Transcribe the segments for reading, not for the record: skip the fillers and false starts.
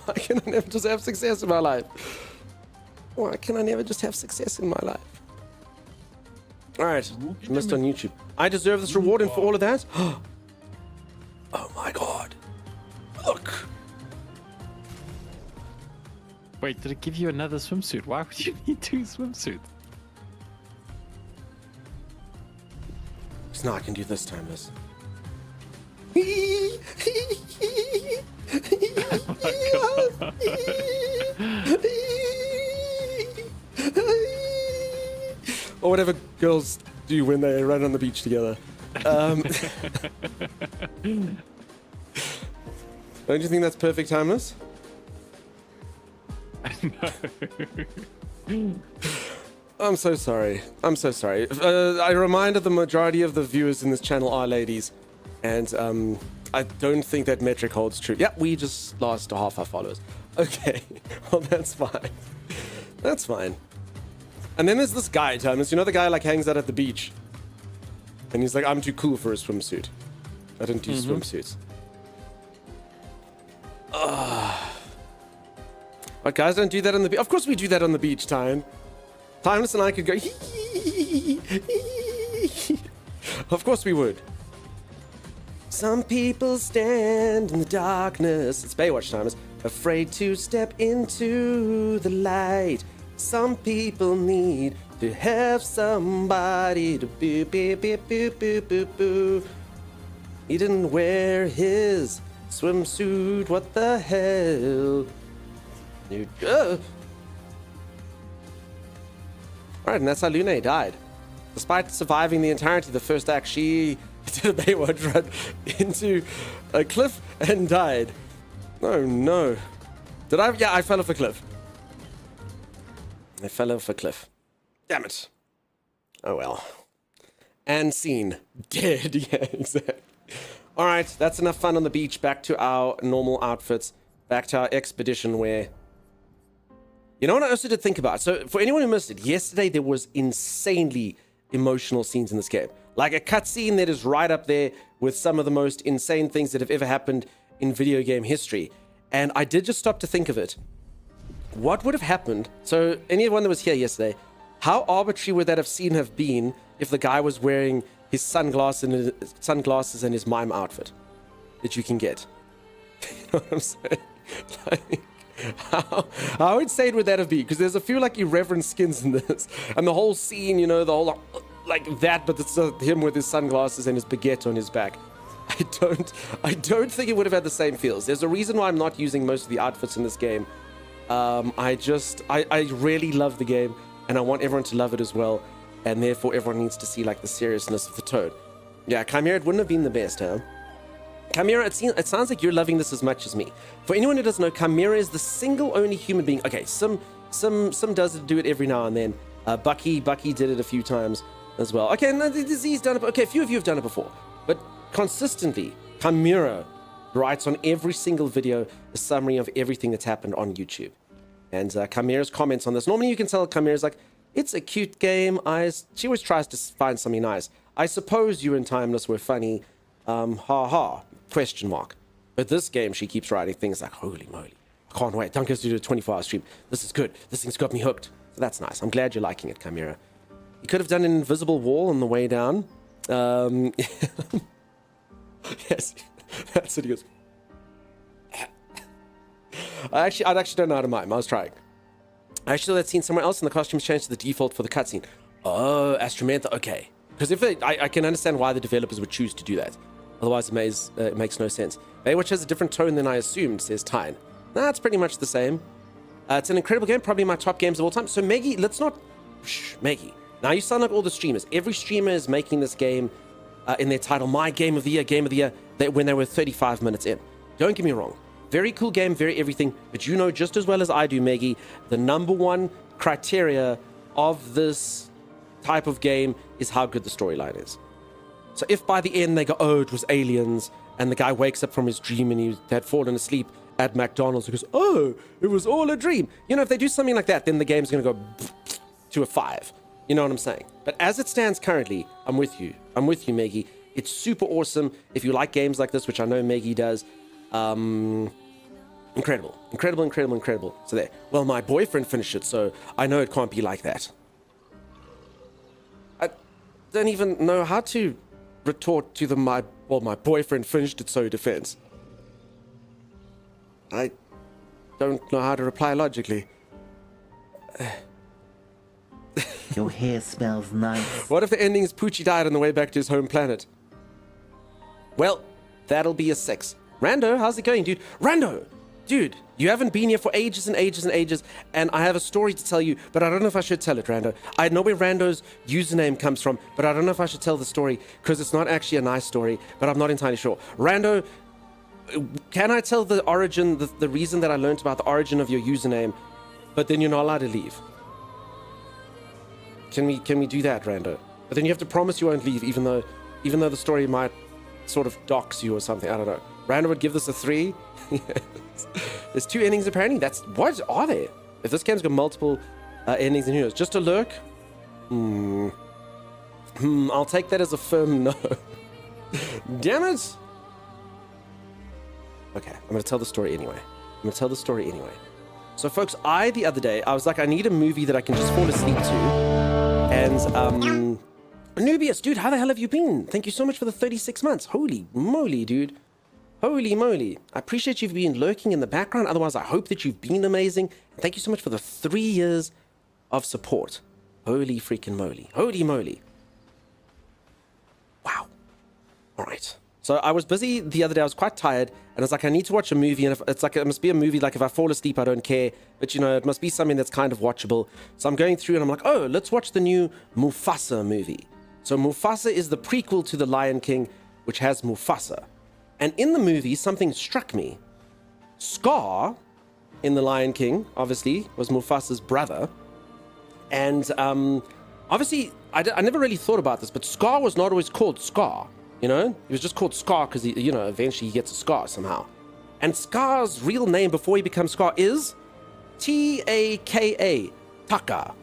Why can I never just have success in my life? Why can I never just have success in my life? Alright, missed on YouTube. I deserve this reward and for all of that? Oh my god. Look. Wait, did it give you another swimsuit? Why would you need 2 swimsuits? Because now I can do this time, Liz. Or whatever girls do when they run on the beach together. Don't you think that's perfect timeless? I'm so sorry. I'm so sorry. I reminded the majority of the viewers in this channel are ladies, and I don't think that metric holds true. Yeah, we just lost half our followers. Okay, well that's fine. That's fine. And then there's this guy, Thomas. You know the guy like hangs out at the beach, and he's like, "I'm too cool for a swimsuit. I don't do swimsuits." But guys don't do that on the beach. Of course we do that on the beach, Timeless and I could go. Of course we would. Some people stand in the darkness. It's Baywatch, Timeless. Afraid to step into the light. Some people need to have somebody to boo, boo, boo, boo, boo, boo, boo. He didn't wear his swimsuit. What the hell? Alright, and that's how Lune died. Despite surviving the entirety of the first act, she did a Baywatch run into a cliff and died. Oh no. Did I? Yeah, I fell off a cliff. I fell off a cliff. Damn it. Oh well. And scene. Dead. Yeah, exactly. Alright, that's enough fun on the beach. Back to our normal outfits. Back to our expedition wear. You know what I also did think about? So, for anyone who missed it, yesterday there was insanely emotional scenes in this game. Like a cutscene that is right up there with some of the most insane things that have ever happened in video game history. And I did just stop to think of it. What would have happened? So, anyone that was here yesterday, how arbitrary would that have scene have been if the guy was wearing his sunglasses and his mime outfit that you can get? You know what I'm saying? Like, how insane would that have been? Because there's a few like irreverent skins in this, and the whole scene, you know, the whole like that, but it's him with his sunglasses and his baguette on his back. I don't think it would have had the same feels. There's a reason why I'm not using most of the outfits in this game. I really love the game, and I want everyone to love it as well, and therefore everyone needs to see like the seriousness of the tone. Yeah, Chimera, it wouldn't have been the best, huh? Chimera, it sounds like you're loving this as much as me. For anyone who doesn't know, Chimera is the single only human being. Okay, some does do it every now and then. Bucky did it a few times as well. Okay, no, he's done it. Okay, a few of you have done it before, but consistently, Chimera writes on every single video a summary of everything that's happened on YouTube. And Chimera's comments on this. Normally, you can tell Chimera's like, it's a cute game. She always tries to find something nice. I suppose you and Timeless were funny. Ha ha. Question mark. But this game, she keeps writing things like, holy moly, I can't wait. Don't go to do a 24-hour stream. This is good. This thing's got me hooked. So that's nice. I'm glad you're liking it, Chimera. You could have done an invisible wall on the way down. Yes, that's what he goes. I actually don't know how to mime. I was trying. I actually saw that scene somewhere else, and the costumes changed to the default for the cutscene. Oh, Astromantha. Okay. Because if I can understand why the developers would choose to do that. Otherwise, it makes no sense. Baywatch has a different tone than I assumed, says Tyne. Nah, it's pretty much the same. It's an incredible game, probably my top games of all time. So, Maggie, let's not... Shh, Maggie. Now, you sound like all the streamers. Every streamer is making this game in their title, My Game of the Year, when they were 35 minutes in. Don't get me wrong. Very cool game, very everything. But you know just as well as I do, Maggie, the number one criteria of this type of game is how good the storyline is. So if by the end they go, oh, it was aliens, and the guy wakes up from his dream and he had fallen asleep at McDonald's and goes, oh, it was all a dream. You know, if they do something like that, then the game's going to go to a 5. You know what I'm saying? But as it stands currently, I'm with you. I'm with you, Maggie. It's super awesome. If you like games like this, which I know Maggie does, you Incredible. Incredible, incredible, incredible. So there. Well, my boyfriend finished it, so I know it can't be like that. I don't even know how to retort to my boyfriend finished it, so defense. I don't know how to reply logically. Your hair smells nice. What if the ending is Poochie died on the way back to his home planet? Well, that'll be a 6. Rando, how's it going, dude? Rando! Dude, you haven't been here for ages and ages and ages, and I have a story to tell you, but I don't know if I should tell it, Rando. I know where Rando's username comes from, but I don't know if I should tell the story, because it's not actually a nice story, but I'm not entirely sure. Rando, can I tell the origin, the reason that I learned about the origin of your username, but then you're not allowed to leave? Can we do that, Rando? But then you have to promise you won't leave, even though the story might sort of dox you or something. I don't know. Rando would give this a 3. Yes. There's 2 endings apparently. What are there? If this game's got multiple endings, and who knows? Just a lurk? I'll take that as a firm no. Damn it! Okay, I'm gonna tell the story anyway. So folks, the other day, I was like, I need a movie that I can just fall asleep to. And, Anubius, dude, how the hell have you been? Thank you so much for the 36 months. Holy moly, dude. Holy moly. I appreciate you've been lurking in the background. Otherwise, I hope that you've been amazing. Thank you so much for the 3 years of support. Holy freaking moly. Holy moly. Wow. All right. So I was busy the other day. I was quite tired. And I was like, I need to watch a movie. And it's like, it must be a movie. Like, if I fall asleep, I don't care. But, you know, it must be something that's kind of watchable. So I'm going through and I'm like, oh, let's watch the new Mufasa movie. So Mufasa is the prequel to The Lion King, which has Mufasa. And in the movie, something struck me. Scar, in The Lion King, obviously, was Mufasa's brother. And obviously, I never really thought about this, but Scar was not always called Scar. You know, he was just called Scar because, eventually he gets a scar somehow. And Scar's real name before he becomes Scar is Taka, Taka.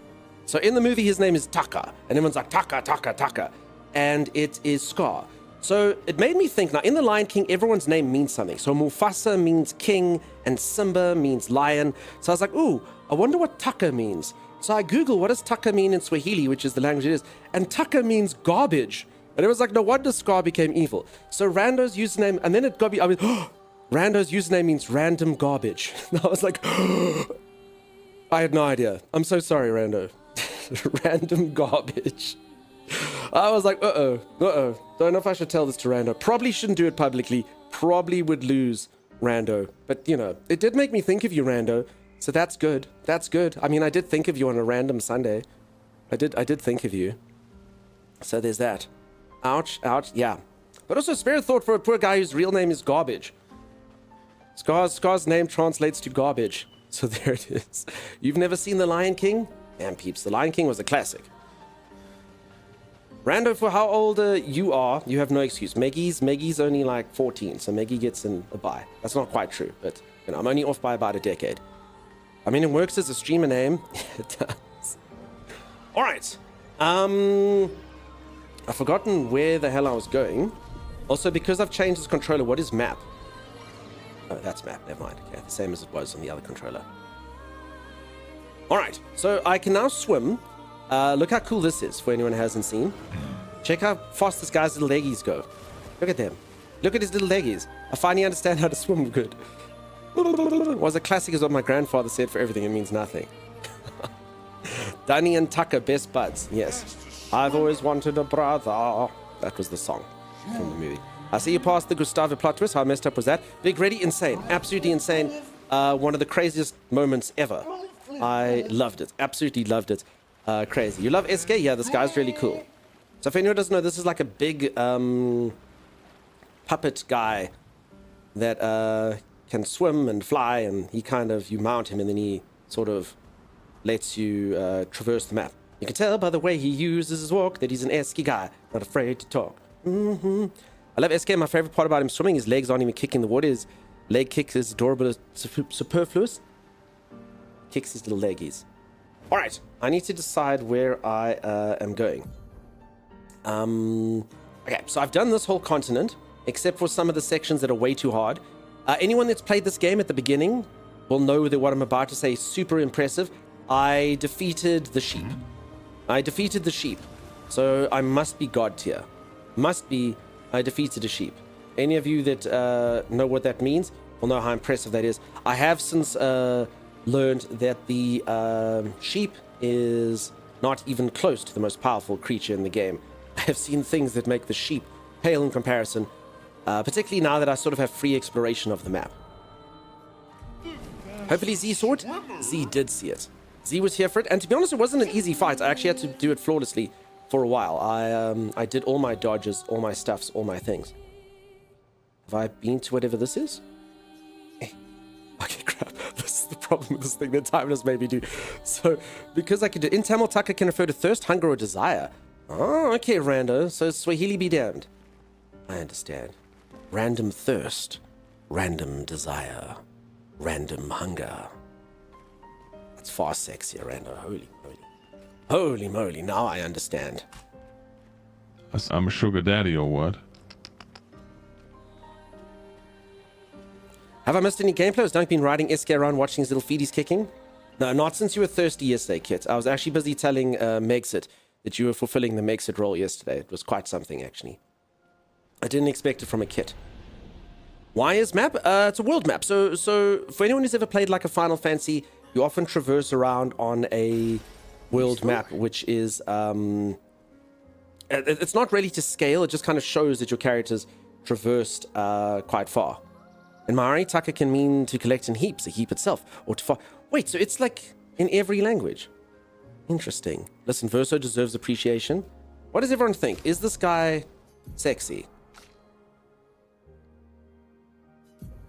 So in the movie, his name is Taka. And everyone's like, Taka, Taka, Taka. And it is Scar. So it made me think, now in The Lion King, everyone's name means something. So Mufasa means king and Simba means lion. So I was like, ooh, I wonder what Taka means. So I Googled, what does Taka mean in Swahili, which is the language it is. And Taka means garbage. And it was like, no wonder Scar became evil. So Rando's username, and then it got me, Rando's username means random garbage. And I was like, I had no idea. I'm so sorry, Rando. Random garbage. I was like, uh-oh. Don't know if I should tell this to Rando. Probably shouldn't do it publicly. Probably would lose Rando. But, it did make me think of you, Rando. So that's good. That's good. I mean, I did think of you on a random Sunday. I did think of you. So there's that. Ouch, yeah. But also spare thought for a poor guy whose real name is Garbage. Scar's name translates to garbage. So there it is. You've never seen The Lion King? Damn peeps, The Lion King was a classic. Rando, for how old you are, you have no excuse. Maggie's only like 14, so Maggie gets in a bye. That's not quite true, but I'm only off by about a decade. I mean, it works as a streamer name. It does. All right. I've forgotten where the hell I was going. Also, because I've changed this controller, what is map? Oh, that's map. Never mind. Okay, the same as it was on the other controller. All right. So I can now swim. Look how cool this is for anyone who hasn't seen. Check how fast this guy's little leggies go. Look at them. Look at his little leggies. I finally understand how to swim good. Was a classic is what my grandfather said for everything. It means nothing. Danny and Tucker, best buds. Yes. I've always wanted a brother. That was the song from the movie. I see you passed the Gustavo plot twist. How messed up was that? Big Ready, insane. Absolutely insane. One of the craziest moments ever. I loved it. Absolutely loved it. Crazy. You love SK? Yeah, this guy's really cool. So if anyone doesn't know, this is like a big puppet guy that can swim and fly, and you mount him, and then he sort of lets you traverse the map. You can tell by the way he uses his walk that he's an SK guy, not afraid to talk. I love SK. My favorite part about him swimming, his legs aren't even kicking the water. His leg kick is adorable, superfluous. Kicks his little leggies. All right, I need to decide where I am going. Okay, so I've done this whole continent, except for some of the sections that are way too hard. Anyone that's played this game at the beginning will know that what I'm about to say is super impressive. I defeated the sheep. So I must be God tier. I defeated a sheep. Any of you that know what that means will know how impressive that is. I have since learned that the sheep is not even close to the most powerful creature in the game. I have seen things that make the sheep pale in comparison, particularly now that I sort of have free exploration of the map. Hopefully Z saw it. Z did see it. Z was here for it, and to be honest, it wasn't an easy fight. I actually had to do it flawlessly for a while. I did all my dodges, all my stuffs, all my things. Have I been to whatever this is? Okay, crap. This is the problem with this thing that time has made me do. So, because I can do... In Tamil, Taka can refer to thirst, hunger, or desire. Oh, okay, rando. So Swahili be damned. I understand. Random thirst. Random desire. Random hunger. That's far sexier, rando. Holy moly. Holy moly, now I understand. I'm a sugar daddy or what? Have I missed any gameplay? Has Dunk been riding SK around watching his little feeties kicking? No, not since you were thirsty yesterday, Kit. I was actually busy telling Megxit that you were fulfilling the Megxit role yesterday. It was quite something, actually. I didn't expect it from a Kit. Why is map? It's a world map. So for anyone who's ever played like a Final Fantasy, you often traverse around on a world map, which is... it's not really to scale. It just kind of shows that your character's traversed quite far. And Maori Taka can mean to collect in heaps, a heap itself, or to far. Wait, so it's like in every language. Interesting. Listen, Verso deserves appreciation. What does everyone think? Is this guy sexy?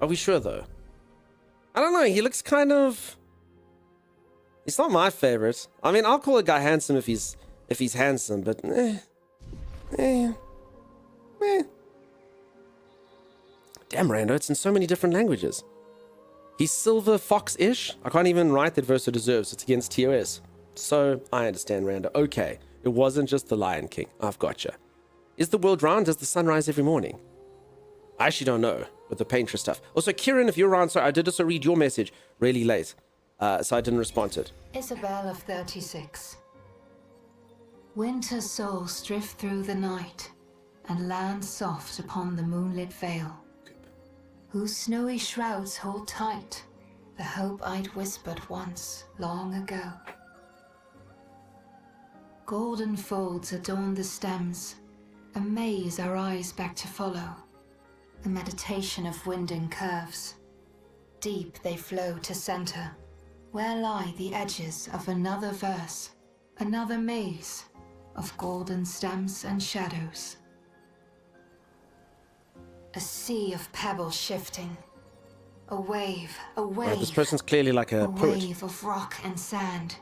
Are we sure, though? I don't know. He looks kind of... He's not my favorite. I mean, I'll call a guy handsome if he's handsome, but... Damn, Rando, it's in so many different languages. He's Silver Fox-ish. I can't even write that Verso deserves. It's against TOS. So, I understand, Rando. Okay, it wasn't just the Lion King. I've gotcha. Is the world round? Does the sun rise every morning? I actually don't know with the painter stuff. Also, Kieran, if you're around, sorry, I did also read your message really late, so I didn't respond to it. Isabel of 36. Winter souls drift through the night and land soft upon the moonlit vale, whose snowy shrouds hold tight the hope I'd whispered once, long ago. Golden folds adorn the stems, a maze our eyes back to follow, a meditation of winding curves. Deep they flow to center, where lie the edges of another verse, another maze of golden stems and shadows. A sea of pebbles shifting. A wave, Right, this person's clearly like a poet. wave of rock and sand.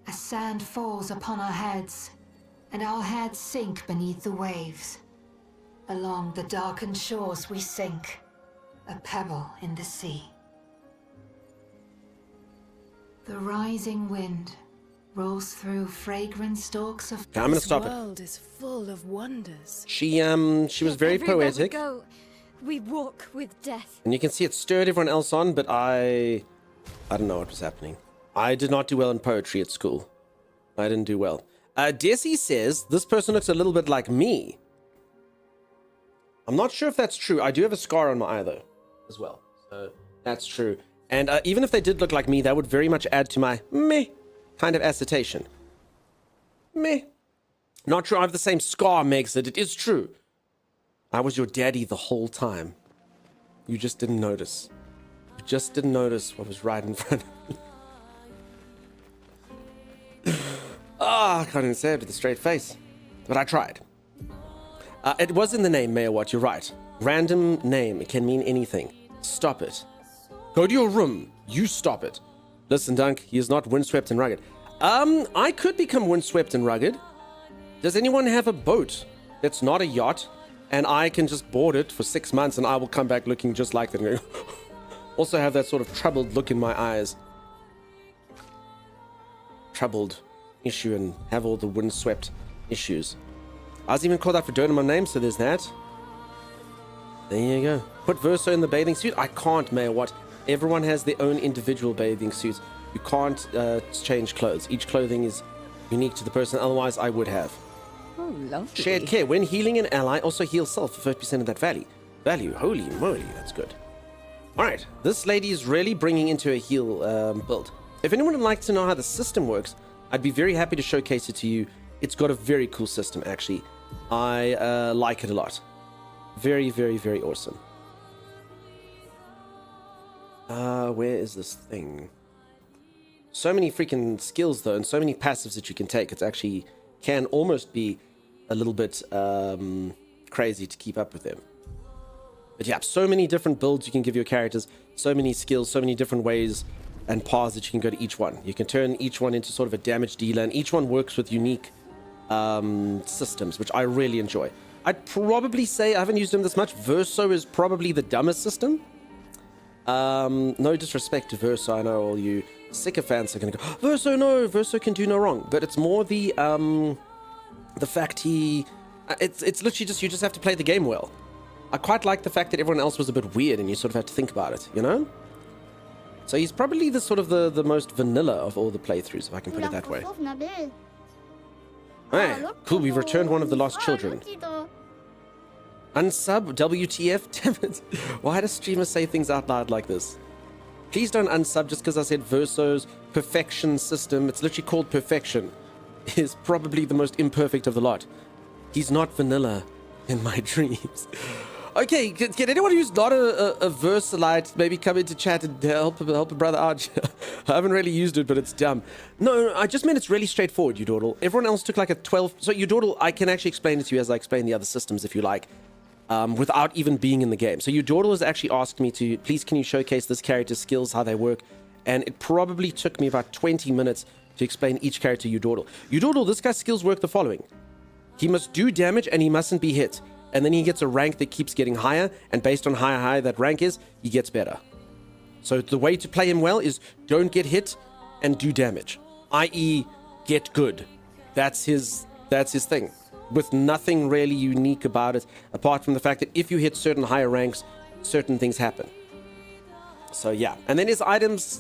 As sand falls upon our heads, and our heads sink beneath the waves. Along the darkened shores we sink, a pebble in the sea. The rising wind rolls through fragrant stalks of... Okay, I'm gonna stop This it. world is full of wonders. She was very Everywhere poetic. We go, we walk with death. And you can see it stirred everyone else on, but I don't know what was happening. I did not do well in poetry at school. I didn't do well. Desi says, this person looks a little bit like me. I'm not sure if that's true. I do have a scar on my eye, though, as well. So that's true. And even if they did look like me, that would very much add to my meh kind of assertion. Meh. Not sure I have the same scar, Megs, that it is true. I was your daddy the whole time. You just didn't notice. You just didn't notice what was right in front of me. I can't even say it with a straight face. But I tried. It was in the name, Mayor Watt, you're right. Random name, it can mean anything. Stop it. Go to your room. You stop it. Listen, Dunk, he is not windswept and rugged. I could become windswept and rugged. Does anyone have a boat that's not a yacht? And I can just board it for 6 months and I will come back looking just like that. Also have that sort of troubled look in my eyes. Troubled issue and have all the windswept issues. I was even called out for dirt in my name, so there's that. There you go. Put Verso in the bathing suit. I can't, Mayor. What? Everyone has their own individual bathing suits. You can't change clothes. Each clothing is unique to the person. Otherwise, I would have. Oh, lovely. Shared care. When healing an ally, also heal self for 50% of that value. Holy moly, that's good. Alright, this lady is really bringing into a heal build. If anyone would like to know how the system works, I'd be very happy to showcase it to you. It's got a very cool system, actually. I like it a lot. Very, very, very awesome. Where is this thing? So many freaking skills, though, and so many passives that you can take. It's actually can almost be a little bit crazy to keep up with them. But yeah, so many different builds you can give your characters, so many skills, so many different ways and paths that you can go to each one. You can turn each one into sort of a damage dealer, and each one works with unique systems, which I really enjoy. I'd probably say, I haven't used them this much, Verso is probably the dumbest system. No disrespect to Verso, I know all you sycophants are going to go, Verso, no, Verso can do no wrong. But it's more the fact it's literally just, you just have to play the game well. I quite like the fact that everyone else was a bit weird and you sort of had to think about it, you know? So he's probably the sort of the most vanilla of all the playthroughs, if I can put it that way. Hey, cool, we've returned one of the lost children. Unsub, WTF, damn it. Why does streamers say things out loud like this? Please don't unsub just because I said Verso's perfection system, it's literally called perfection, is probably the most imperfect of the lot. He's not vanilla in my dreams. Okay, can anyone who's not a Versalite maybe come into chat and help a brother out? I haven't really used it, but it's dumb. No, I just meant it's really straightforward, Udordle. Everyone else took like a 12... So Udordle, I can actually explain it to you as I explain the other systems if you like, without even being in the game. So Udordle has actually asked me to, please can you showcase this character's skills, how they work, and it probably took me about 20 minutes to explain each character Udordle. Udordle, this guy's skills work the following. He must do damage and he mustn't be hit. And then he gets a rank that keeps getting higher, and based on how high that rank is, he gets better. So the way to play him well is don't get hit and do damage, i.e. get good. That's his thing, with nothing really unique about it, apart from the fact that if you hit certain higher ranks, certain things happen. So yeah, and then his items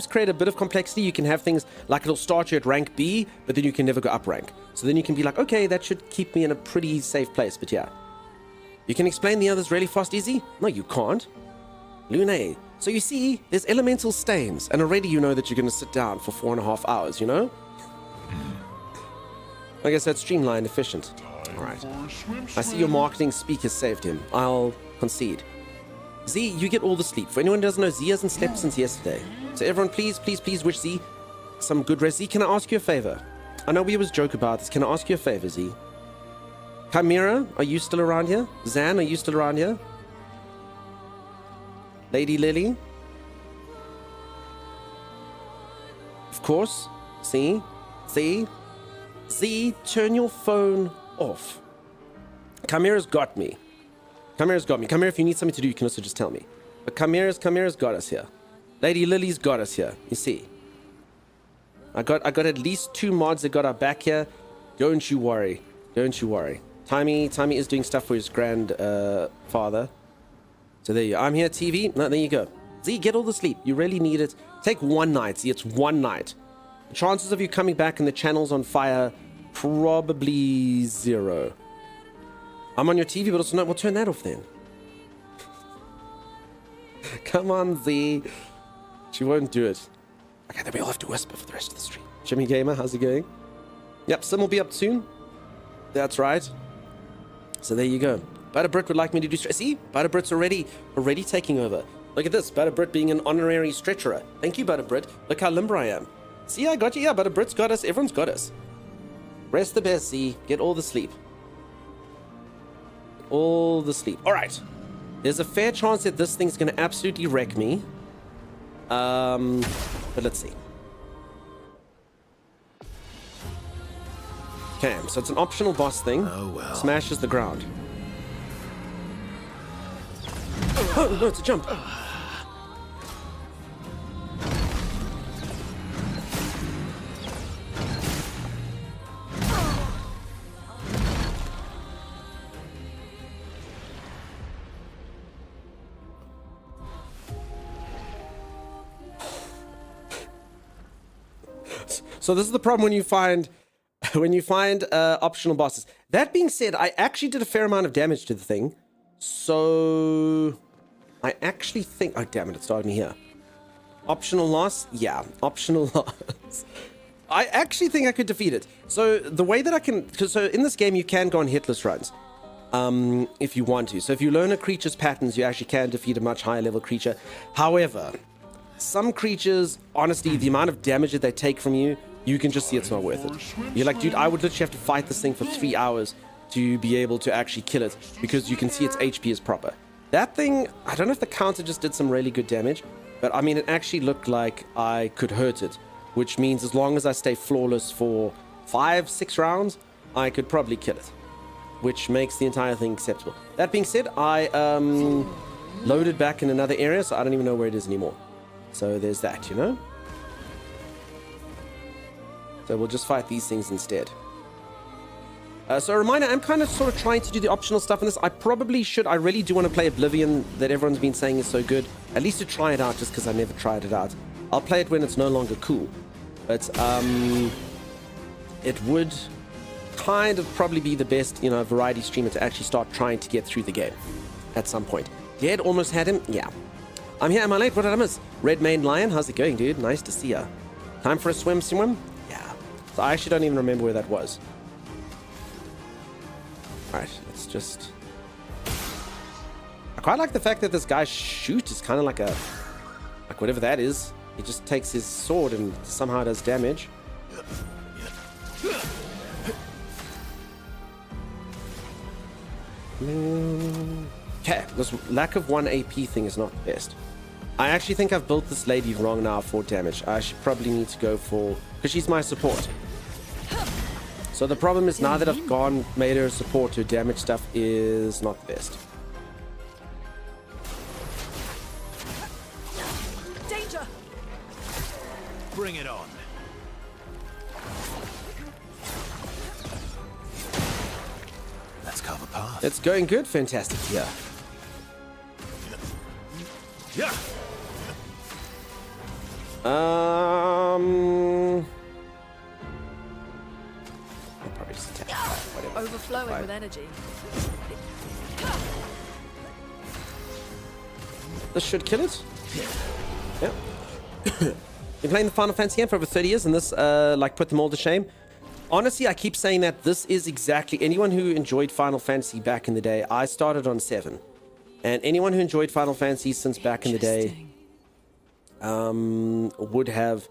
create a bit of complexity. You can have things like it'll start you at rank B, but then you can never go up rank. So then you can be like, okay, that should keep me in a pretty safe place, but yeah. You can explain the others really fast, easy? No, you can't. Lune. So you see, there's elemental stains, and already you know that you're going to sit down for 4.5 hours, you know? I guess that's streamlined, efficient. Alright. I see your marketing speak has saved him. I'll concede. Z, you get all the sleep. For anyone who doesn't know, Z hasn't slept since yesterday. So everyone, please, please, please wish Z some good rest. Z, can I ask you a favor? I know we always joke about this. Can I ask you a favor, Z? Chimera, are you still around here? Zan, are you still around here? Lady Lily? Of course. Z, turn your phone off. Chimera's got me. Chimera's got me. Chimera, if you need something to do, you can also just tell me. But Chimera's got us here. Lady Lily's got us here. You see. I got at least 2 mods that got our back here. Don't you worry. Don't you worry. Timmy is doing stuff for his grandfather. So there you go. I'm here, TV. No, there you go. Z, get all the sleep. You really need it. Take 1 night. See, it's 1 night. The chances of you coming back and the channel's on fire, probably 0. I'm on your TV, but also no, we'll turn that off then. Come on, Z. She won't do it. Okay, then we all have to whisper for the rest of the stream. Jimmy Gamer, how's it going? Yep, Sim will be up soon. That's right. So there you go. Butterbrit would like me to do... See? Butterbrit's already taking over. Look at this. Butterbrit being an honorary stretcherer. Thank you, Butterbrit. Look how limber I am. See, I got you. Yeah, Butterbrit's got us. Everyone's got us. Rest the best, Z. Get all the sleep. All the sleep. All right. There's a fair chance that this thing's going to absolutely wreck me. But let's see. Okay, so it's an optional boss thing. Oh, well. Smashes the ground. Oh, no, it's a jump. So this is the problem when you find optional bosses. That being said, I actually did a fair amount of damage to the thing. So I actually think, oh damn it, it started me here. Optional loss? Yeah, optional loss. I actually think I could defeat it. So the way that I can, so in this game you can go on hitless runs. If you want to. So if you learn a creature's patterns, you actually can defeat a much higher level creature. However, some creatures, honestly, the amount of damage that they take from you, you can just see it's not worth it. You're like, dude, I would literally have to fight this thing for 3 hours to be able to actually kill it, because you can see its HP is proper. That thing, I don't know if the counter just did some really good damage, but I mean, it actually looked like I could hurt it, which means as long as I stay flawless for 5-6 rounds, I could probably kill it, which makes the entire thing acceptable. That being said, I loaded back in another area, so I don't even know where it is anymore. So there's that, you know? So we'll just fight these things instead. So a reminder, I'm kind of sort of trying to do the optional stuff in this. I probably should. I really do want to play Oblivion, that everyone's been saying is so good. At least to try it out, just because I never tried it out. I'll play it when it's no longer cool. But it would kind of probably be the best, you know, variety streamer to actually start trying to get through the game at some point. Dead almost had him. Yeah. I'm here. Am I late? What did I miss? Red Mane Lion. How's it going, dude? Nice to see ya. Time for a swim? Yeah. So I actually don't even remember where that was. Alright, let's just... I quite like the fact that this guy's shoot is kind of like a... like whatever that is. He just takes his sword and somehow does damage. Okay, this lack of 1 AP thing is not the best. I actually think I've built this lady wrong now for damage. I should probably need to go for... because she's my support. So the problem is, now that I've made her a support, her damage stuff is not the best. Danger! Bring it on. Let's carve a path. It's going good, fantastic. Yeah. Yeah. I'll probably just attack. Whatever. Overflowing Fine. with energy. This should kill it. Yeah. Been playing the Final Fantasy game for over 30 years, and this like put them all to shame. Honestly, I keep saying that this is exactly... anyone who enjoyed Final Fantasy back in the day, I started on 7. And anyone who enjoyed Final Fantasy since back in the day would have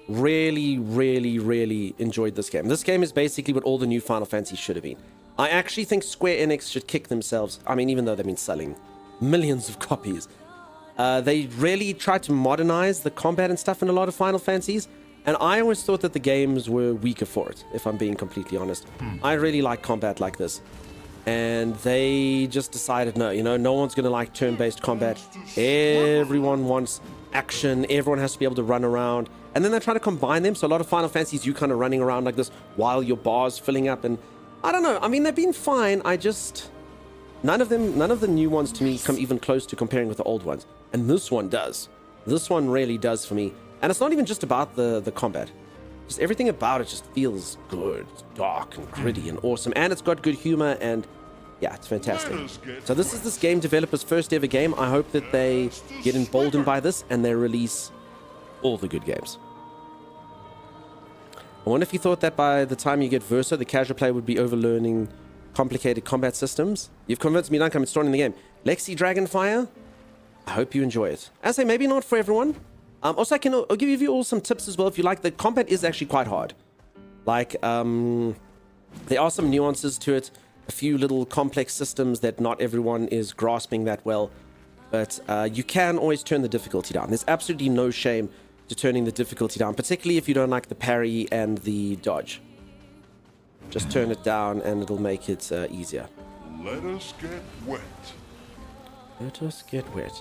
really, really, really enjoyed this game. This game is basically what all the new Final Fantasy should have been. I actually think Square Enix should kick themselves. I mean, even though they've been selling millions of copies. They really tried to modernize the combat and stuff in a lot of Final Fantasies. And I always thought that the games were weaker for it, if I'm being completely honest. I really like combat like this. And they just decided, no, you know, no one's going to like turn-based combat. Everyone wants action. Everyone has to be able to run around. And then they try to combine them. So a lot of Final Fantasies, you kind of running around like this while your bar's filling up. And I don't know. I mean, they've been fine. I just... none of the new ones to me come even close to comparing with the old ones. And this one does. This one really does for me. And it's not even just about the combat. Just everything about it just feels good. It's dark and gritty and awesome. And it's got good humor and... yeah, it's fantastic. So this is this game developer's first ever game. I hope that they get emboldened by this and they release all the good games. I wonder if you thought that by the time you get Verso, the casual player would be overlearning complicated combat systems. You've convinced me, Duncan. I'm installing the game. Lexi Dragonfire, I hope you enjoy it. I say, maybe not for everyone. Also, I'll give you all some tips as well. If you like, the combat is actually quite hard. Like, there are some nuances to it. A few little complex systems that not everyone is grasping that well. But you can always turn the difficulty down. There's absolutely no shame to turning the difficulty down, particularly if you don't like the parry and the dodge. Just turn it down and it'll make it easier. Let us get wet. Let us get wet.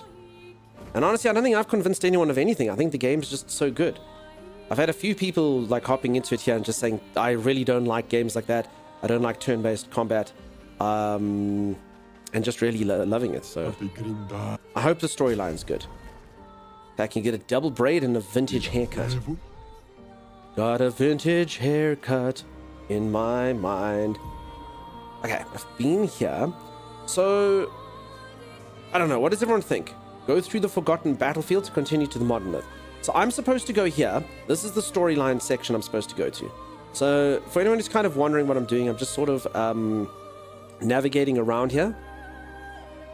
And honestly, I don't think I've convinced anyone of anything. I think the game's just so good. I've had a few people like hopping into it here and just saying, I really don't like games like that. I don't like turn-based combat. And just really loving it. So I hope the storyline's good. I can get a double braid and a vintage haircut. Got a vintage haircut in my mind. Okay, I've been here. So, I don't know. What does everyone think? Go through the Forgotten Battlefield to continue to the Modern Earth. So I'm supposed to go here. This is the storyline section I'm supposed to go to. So for anyone who's kind of wondering what I'm doing, I'm just sort of navigating around here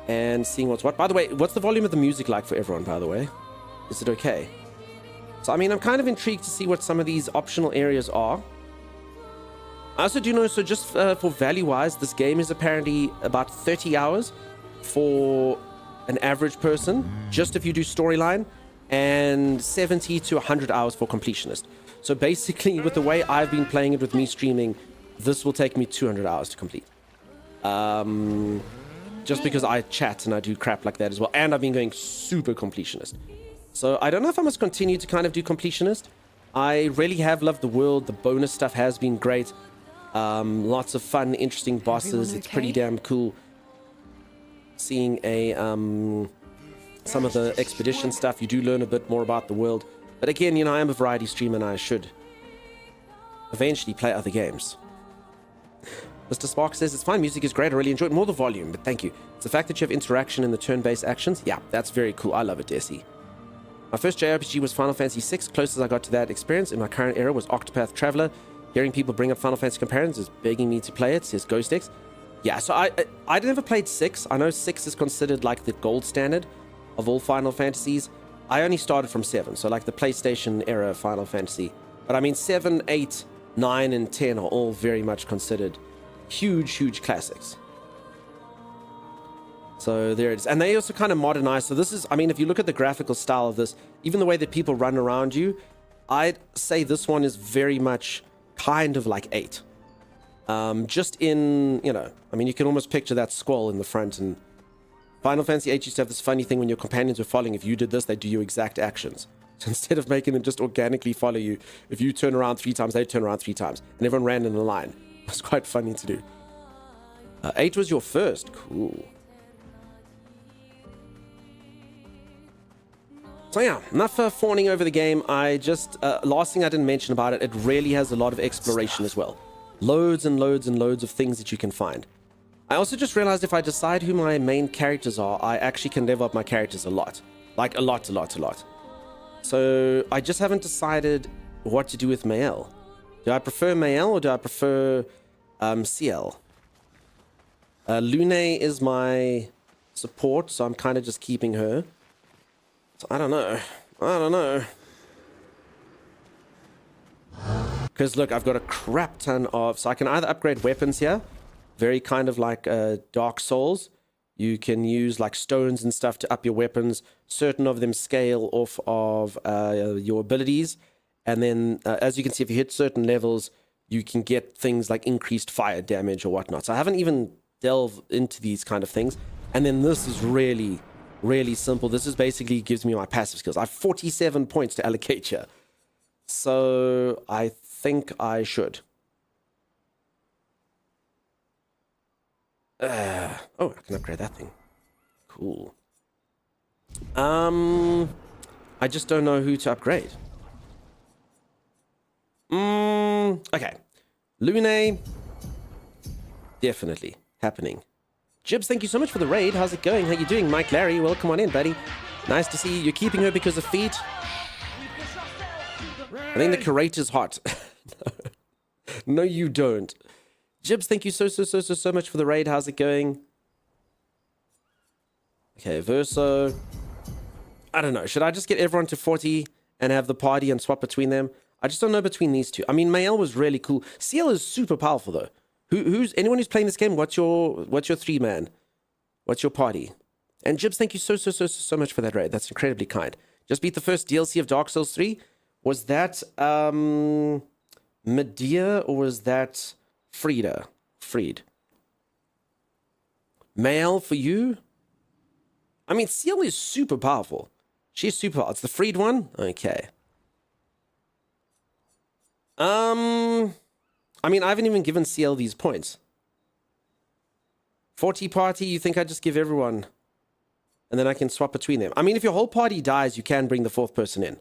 and seeing what's what. By the way, what's the volume of the music like for everyone, by the way? Is it okay? So, I mean, I'm kind of intrigued to see what some of these optional areas are. I also do know, so just for value-wise, this game is apparently about 30 hours for an average person, just if you do storyline, and 70 to 100 hours for completionist. So basically, with the way I've been playing it with me streaming, this will take me 200 hours to complete. Just because I chat and I do crap like that as well, and I've been going super completionist. So I don't know if I must continue to kind of do completionist. I really have loved the world. The bonus stuff has been great. Lots of fun, interesting bosses. It's pretty damn cool seeing some of the expedition stuff. You do learn a bit more about the world. But again, you know, I am a variety streamer and I should eventually play other games. Mr. Spark says, it's fine, music is great, I really enjoy it. More the volume, but thank you. It's the fact that you have interaction in the turn-based actions. Yeah, that's very cool. I love it, Desi. My first JRPG was Final Fantasy VI. Closest I got to that experience in my current era was Octopath Traveler. Hearing people bring up Final Fantasy comparisons is begging me to play it, says Ghost X. Yeah, so I never played 6. I know 6 is considered like the gold standard of all Final Fantasies. I only started from 7, so like the PlayStation era Final Fantasy. But I mean 7, 8, 9, and 10 are all very much considered huge classics. So there it is. And they also kind of modernized. So this is, I mean, if you look at the graphical style of this, even the way that people run around you, I'd say this one is very much kind of like 8. Just in, you know, I mean, you can almost picture that squall in the front. And Final Fantasy 8 used to have this funny thing when your companions were following. If you did this, they do your exact actions. So instead of making them just organically follow you, if you turn around 3 times, they turn around 3 times. And everyone ran in a line. It was quite funny to do. 8 was your first. Cool. So yeah, enough fawning over the game. I just, last thing I didn't mention about it, it really has a lot of exploration as well. Loads and loads and loads of things that you can find. I also just realized if I decide who my main characters are, I actually can level up my characters a lot. Like a lot. So I just haven't decided what to do with Mael. Do I prefer Mael or do I prefer CL? Lune is my support, so I'm kind of just keeping her. So I don't know. Because look, I've got a crap ton of... So I can either upgrade weapons here. Very kind of like Dark Souls. You can use like stones and stuff to up your weapons. Certain of them scale off of your abilities. And then, as you can see, if you hit certain levels, you can get things like increased fire damage or whatnot. So I haven't even delved into these kind of things. And then this is really simple. This is basically gives me my passive skills. I have 47 points to allocate here. So I think I should. Oh, I can upgrade that thing. Cool. I just don't know who to upgrade. Okay. Lune. Definitely happening. Jibs, thank you so much for the raid. How's it going? How you doing? Mike Larry, welcome on in, buddy. Nice to see you. You're keeping her because of feet. I think the curator's hot. No, you don't. Jibs, thank you so much for the raid. How's it going? Okay, Verso. I don't know. Should I just get everyone to 40 and have the party and swap between them? I just don't know between these two. I mean, Mael was really cool. CL is super powerful, though. Who's anyone who's playing this game? What's your 3-man? What's your party? And Jibs, thank you so much for that raid. That's incredibly kind. Just beat the first DLC of Dark Souls 3. Was that Medea or was that Frieda? Freed. Mael for you? I mean, CL is super powerful. She's super powerful. It's the Freed one? Okay. I mean, I haven't even given CL these points. 40 party, you think I just give everyone and then I can swap between them? I mean, if your whole party dies, you can bring the 4th person in.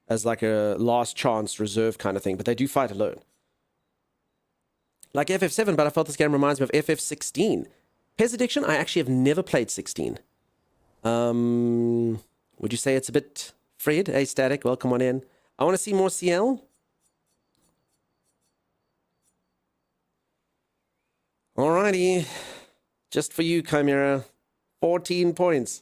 as like a last chance reserve kind of thing, but they do fight alone. Like FF7, but I felt this game reminds me of FF16. Pez Addiction, I actually have never played 16. Would you say it's a bit Fred? Hey, Static, welcome on in. I want to see more CL. Alrighty. Just for you, Chimera. 14 points.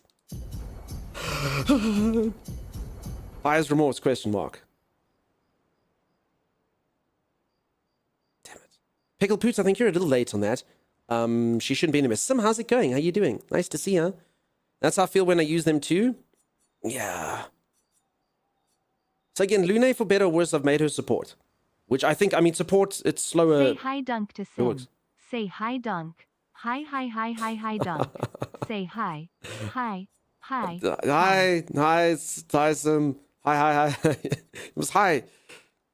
Buyer's remorse, question mark. Damn it. Pickle Poots, I think you're a little late on that. She shouldn't be in a mess. Sim, how's it going? How you doing? Nice to see you. That's how I feel when I use them too. Yeah. So again, Lune, for better or worse, I've made her support. Which I think, I mean, support, it's slower. Say hi dunk to Sim. Say hi dunk. Hi, hi, hi, hi, hi dunk. Say hi. Hi. Hi. Hi. Hi, Sim. Hi. It was hi. It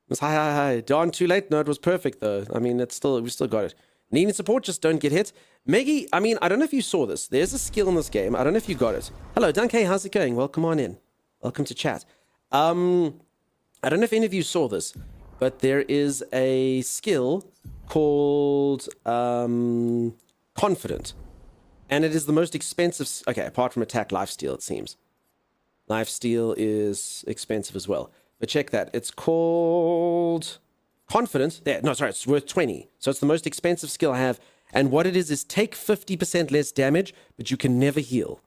was hi. Darn, too late? No, it was perfect though. I mean, we still got it. Needing support, just don't get hit. Meggy, I mean, I don't know if you saw this. There's a skill in this game. I don't know if you got it. Hello, Dunk. Hey, how's it going? Welcome on in. Welcome to chat. I don't know if any of you saw this, but there is a skill called Confident. And it is the most expensive... Okay, apart from attack, lifesteal, it seems. Lifesteal is expensive as well. But check that. It's called Confident. There, no, sorry, it's worth 20. So it's the most expensive skill I have. And what it is take 50% less damage, but you can never heal.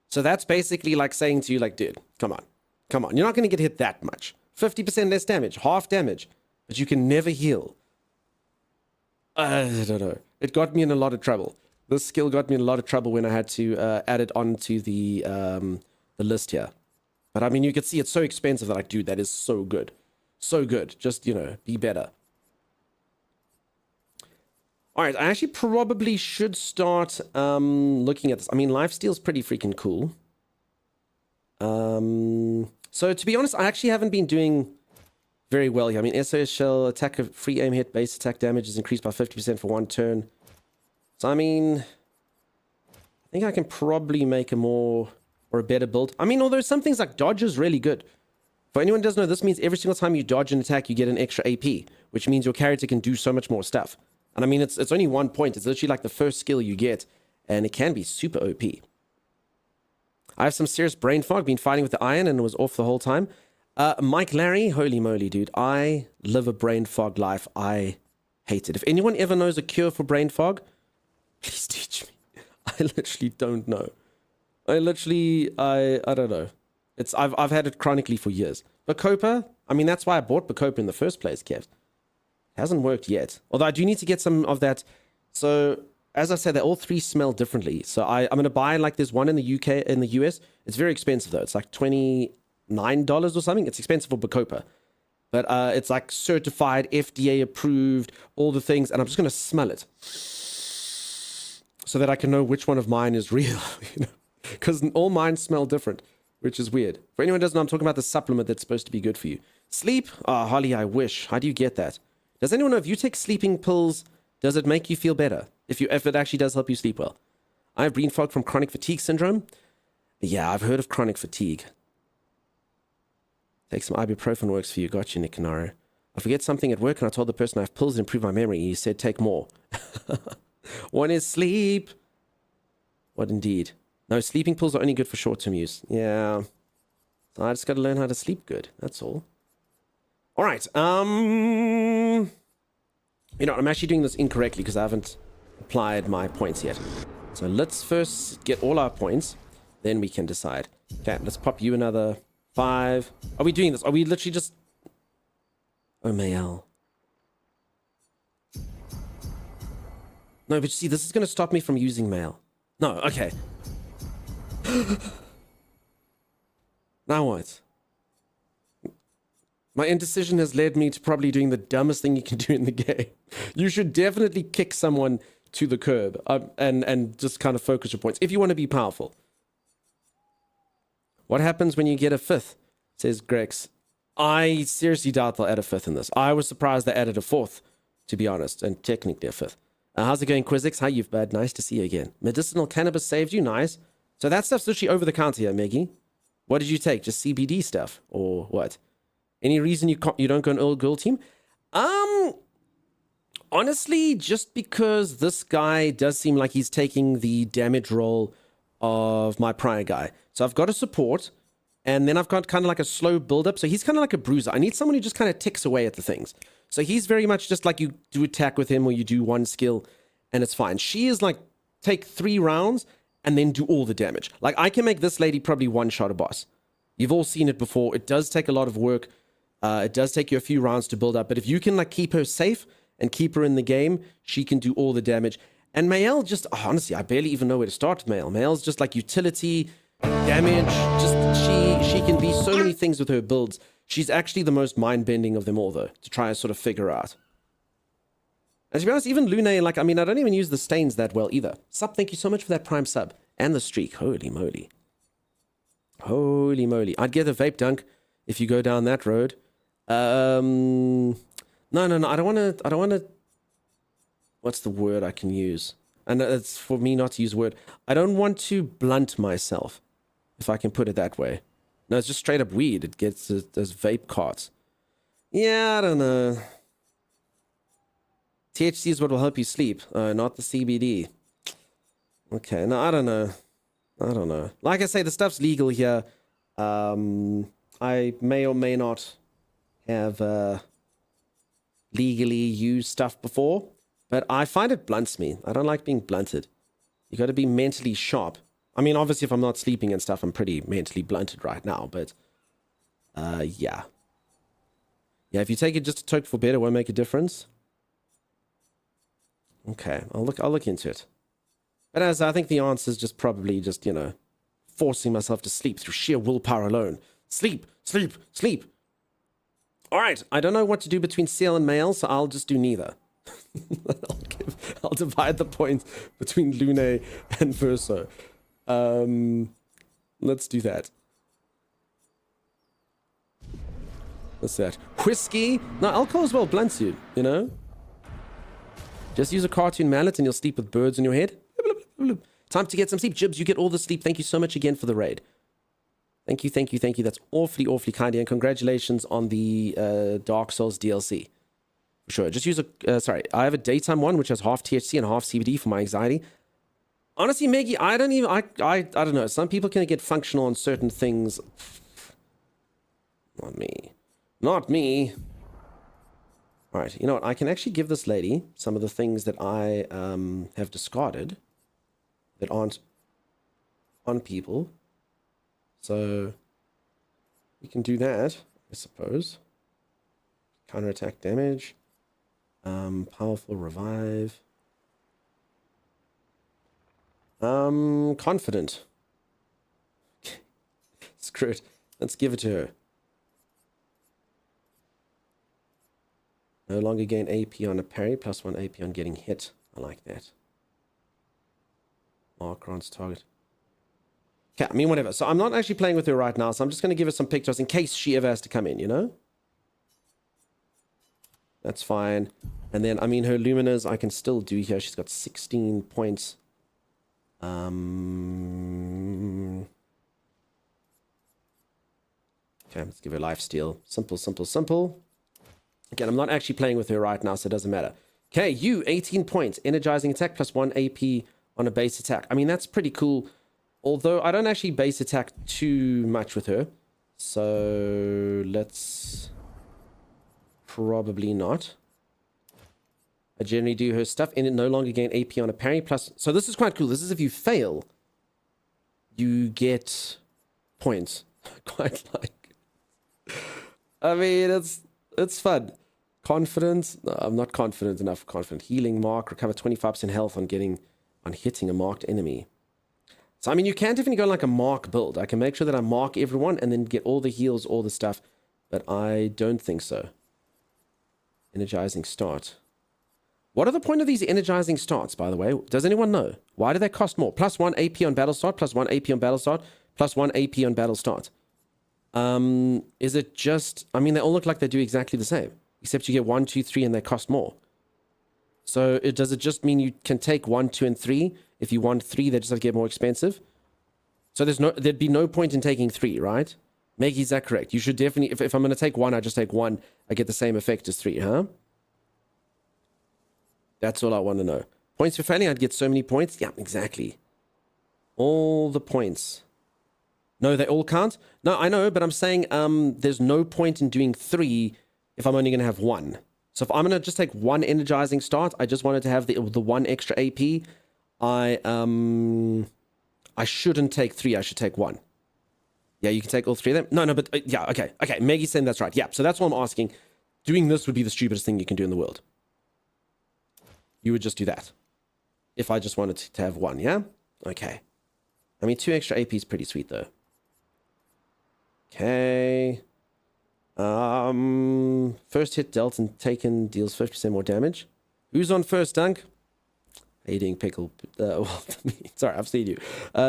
So that's basically like saying to you, like, dude, come on. Come on. You're not going to get hit that much. 50% less damage, half damage, but you can never heal. I don't know. It got me in a lot of trouble. This skill got me in a lot of trouble when I had to add it onto the list here. But I mean, you can see it's so expensive that, like, dude, that is so good. So good. Just, you know, be better. All right, I actually probably should start looking at this. I mean, lifesteal's pretty freaking cool. So to be honest, I actually haven't been doing very well here. I mean, SOS shell, attack of free aim hit, base attack damage is increased by 50% for one turn. So I mean, I think I can probably make a more or a better build. I mean, although some things like dodge is really good. For anyone who doesn't know, this means every single time you dodge an attack, you get an extra AP, which means your character can do so much more stuff. And I mean, it's only 1 point. It's literally like the first skill you get, and it can be super OP. I have some serious brain fog, been fighting with the iron, and it was off the whole time. Mike Larry, holy moly, dude. I live a brain fog life. I hate it. If anyone ever knows a cure for brain fog, please teach me. I literally don't know. I don't know. I've had it chronically for years. Bacopa, I mean, that's why I bought Bacopa in the first place, Kev. Hasn't worked yet. Although I do need to get some of that. So, as I said, they all three smell differently. So I'm going to buy, like, there's one in the UK, in the US. It's very expensive, though. It's like $29 or something. It's expensive for Bacopa. But it's like certified, FDA approved, all the things. And I'm just going to smell it. So that I can know which one of mine is real. You know? Because all mine smell different, which is weird. For anyone who doesn't know, I'm talking about the supplement that's supposed to be good for you. Sleep? Oh, Holly, I wish. How do you get that? Does anyone know if you take sleeping pills, does it make you feel better? If it actually does help you sleep well. I have brain fog from chronic fatigue syndrome. Yeah, I've heard of chronic fatigue. Take some ibuprofen, works for you. Got you, Nick Canaro. I forget something at work and I told the person I have pills to improve my memory. He said, take more. One is sleep. What indeed? No, sleeping pills are only good for short-term use. Yeah. So I just got to learn how to sleep good. That's all. All right. You know, I'm actually doing this incorrectly because I haven't applied my points yet. So let's first get all our points. Then we can decide. Okay, let's pop you another 5. Are we doing this? Are we literally just... Oh, Mayel. No, but you see, this is going to stop me from using mail. No, okay. Now what? My indecision has led me to probably doing the dumbest thing you can do in the game. You should definitely kick someone to the curb and just kind of focus your points if you want to be powerful. What happens when you get a 5th? Says Grex. I seriously doubt they'll add a 5th in this. I was surprised they added a 4th, to be honest, and technically a 5th. How's it going, Quizix? How you've bad? Nice to see you again. Medicinal cannabis saved you? Nice. So that stuff's literally over the counter here, Meggy. What did you take? Just CBD stuff? Or what? Any reason you don't go an all girl team? Honestly, just because this guy does seem like he's taking the damage role of my prior guy. So I've got a support, and then I've got kind of like a slow build-up. So he's kind of like a bruiser. I need someone who just kind of ticks away at the things. So he's very much just like you do attack with him, or you do one skill, and it's fine. She is like, take 3 rounds, and then do all the damage. Like, I can make this lady probably one-shot a boss. You've all seen it before. It does take a lot of work. It does take you a few rounds to build up. But if you can like keep her safe and keep her in the game, she can do all the damage. And Mael just, honestly, I barely even know where to start with Mael. Mael's just like utility, damage, just she can be so many things with her builds. She's actually the most mind-bending of them all, though, to try and sort of figure out. And to be honest, even Lune, like, I mean, I don't even use the stains that well either. Sub, thank you so much for that prime sub. And the streak. Holy moly. Holy moly. I'd get a vape dunk if you go down that road. No. I don't want to. What's the word I can use? And it's for me not to use a word. I don't want to blunt myself, if I can put it that way. No, it's just straight up weed. It gets those vape carts. Yeah, I don't know. THC is what will help you sleep, not the CBD. Okay, no, I don't know. Like I say, the stuff's legal here. I may or may not have legally used stuff before, but I find it blunts me. I don't like being blunted. You got to be mentally sharp. I mean, obviously, if I'm not sleeping and stuff, I'm pretty mentally blunted right now, but yeah. Yeah, if you take it just a toke for better, it won't make a difference. Okay, I'll look into it. But as I think the answer is just probably just, you know, forcing myself to sleep through sheer willpower alone. Sleep, sleep, sleep. All right, I don't know what to do between Seal and Male, so I'll just do neither. I'll divide the points between Lune and Verso. Let's do that. What's that? Whiskey? No, alcohol as well blunts you, you know? Just use a cartoon mallet and you'll sleep with birds in your head. Time to get some sleep. Jibs, you get all the sleep. Thank you so much again for the raid. Thank you. That's awfully, awfully kind. And congratulations on the Dark Souls DLC. For sure. Just use a... I have a daytime one, which has half THC and half CBD for my anxiety. Honestly, Maggie, I don't know. Some people can get functional on certain things. Not me. All right, you know what? I can actually give this lady some of the things that I have discarded that aren't on people. So we can do that, I suppose. Counterattack damage. Powerful revive. Confident. Screw it. Let's give it to her. No longer gain AP on a parry, plus 1 AP on getting hit. I like that. Mark grants target. Okay, I mean, whatever. So I'm not actually playing with her right now, so I'm just going to give her some pictures in case she ever has to come in, you know? That's fine. And then, I mean, her Luminers I can still do here. She's got 16 points. Okay, let's give her lifesteal. Simple, simple, simple. Again, I'm not actually playing with her right now, so it doesn't matter. Okay, you, 18 points. Energizing attack plus 1 AP on a base attack. I mean, that's pretty cool. Although, I don't actually base attack too much with her. So, let's... probably not. I generally do her stuff, and it no longer gain AP on a parry plus... So, this is quite cool. This is if you fail, you get points. Quite like... I mean, it's fun. Confidence. No, I'm not confident enough. Confident. Healing mark. Recover 25% health on hitting a marked enemy. So, I mean, you can definitely go like a mark build. I can make sure that I mark everyone and then get all the heals, all the stuff. But I don't think so. Energizing start. What are the point of these energizing starts, by the way? Does anyone know? Why do they cost more? Plus 1 AP on battle start, plus 1 AP on battle start, plus 1 AP on battle start. Is it just... I mean, they all look like they do exactly the same. Except you get 1, 2, 3 and they cost more. So does it just mean you can take 1, 2, and 3? If you want 3, they just have to get more expensive? So there'd be no point in taking 3, right? Maggie, is that correct? You should definitely, if I'm going to take 1, I just take 1. I get the same effect as 3, huh? That's all I want to know. Points for failing, I'd get so many points. Yeah, exactly. All the points. No, they all count? No, I know, but I'm saying there's no point in doing 3 if I'm only going to have 1. So if I'm going to just take 1 energizing start, I just wanted to have the 1 extra AP. I shouldn't take 3, I should take 1. Yeah, you can take all 3 of them. No, but yeah, okay. Maggie's saying that's right. Yeah, so that's what I'm asking. Doing this would be the stupidest thing you can do in the world. You would just do that. If I just wanted to have 1, yeah? Okay. I mean, 2 extra AP is pretty sweet, though. Okay. First hit dealt and taken deals 50% more damage. Who's on first, Dunk? How you doing, Pickle? Sorry, I've seen you.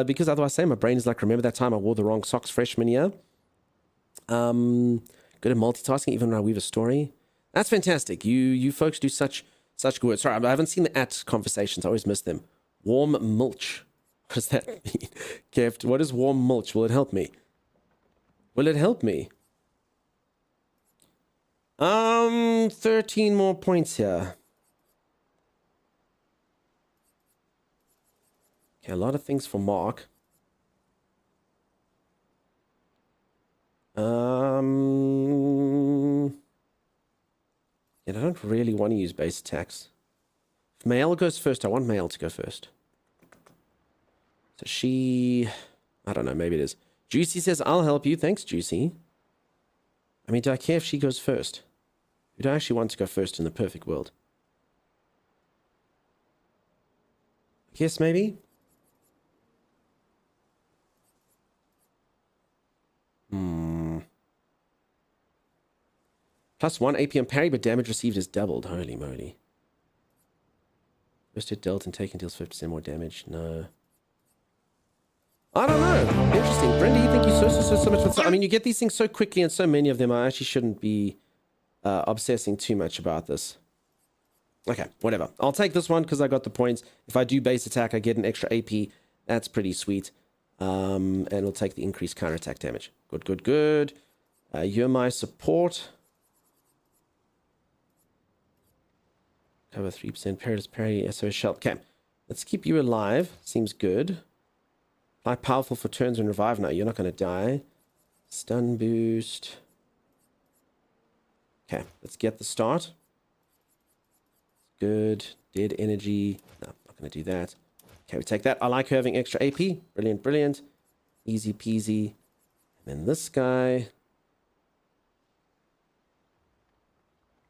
Because otherwise, my brain is like, remember that time I wore the wrong socks freshman year? Good at multitasking, even when I weave a story. That's fantastic. You folks do such good work. Sorry, I haven't seen the at conversations. I always miss them. Warm mulch. What does that mean? Kev, what is warm mulch? Will it help me? Will it help me? 13 more points here. Okay, a lot of things for Mark. Yeah, I don't really want to use base attacks. If Mael goes first, I want Mael to go first. So she... I don't know, maybe it is. Juicy says, I'll help you. Thanks, Juicy. I mean, do I care if she goes first? Who do I actually want to go first in the perfect world? Yes, maybe? Plus 1 AP and parry, but damage received is doubled. Holy moly. First hit dealt and taken deals 50% more damage. No. I don't know. Interesting. Brendy, thank you so much for... I mean, you get these things so quickly and so many of them. I actually shouldn't be obsessing too much about this. Okay, whatever. I'll take this one because I got the points. If I do base attack, I get an extra AP. That's pretty sweet. And we'll take the increased counterattack damage. Good. You're my support. Cover 3%. Parry, parry, SOS shell. Okay, let's keep you alive. Seems good. Apply powerful for turns and revive. No, you're not going to die. Stun boost. Okay, let's get the start. Good. Dead energy. No, not going to do that. Okay, we take that. I like her having extra AP. Brilliant. Easy peasy. And then this guy.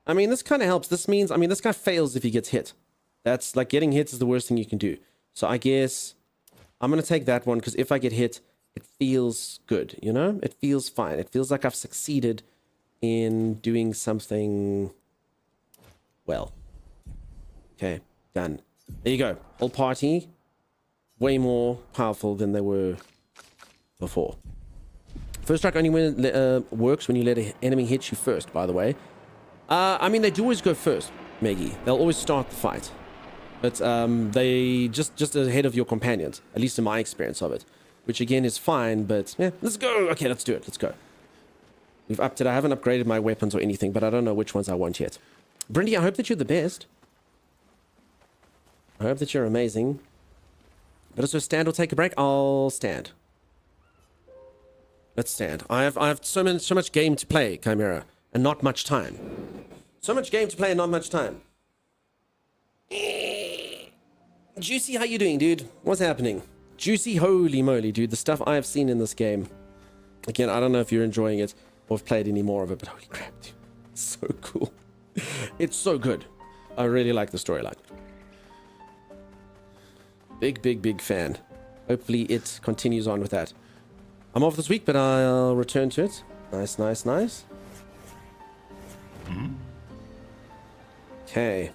I mean, this kind of helps. This means, I mean, this guy fails if he gets hit. That's like getting hits is the worst thing you can do. So I guess I'm going to take that one because if I get hit, it feels good, you know? It feels fine. It feels like I've succeeded in doing something well. Okay, done. There you go. Whole party. Way more powerful than they were before. First strike only works when you let an enemy hit you first, by the way. I mean, they do always go first, Maggie. They'll always start the fight. But they just ahead of your companions, at least in my experience of it. Which again is fine, but yeah, let's go. Okay, let's do it. Let's go. We've upped it. I haven't upgraded my weapons or anything, but I don't know which ones I want yet. Brindy, I hope that you're the best. I hope that you're amazing. But also stand or take a break. I'll stand. Let's stand. I have so much game to play, Chimera, and not much time. So much game to play and not much time. Juicy, how you doing, dude? What's happening? Juicy, holy moly, dude. The stuff I have seen in this game. Again, I don't know if you're enjoying it or have played any more of it, but holy crap, dude. It's so cool. It's so good. I really like the storyline. Big fan. Hopefully it continues on with that. I'm off this week, but I'll return to it. Nice. Okay.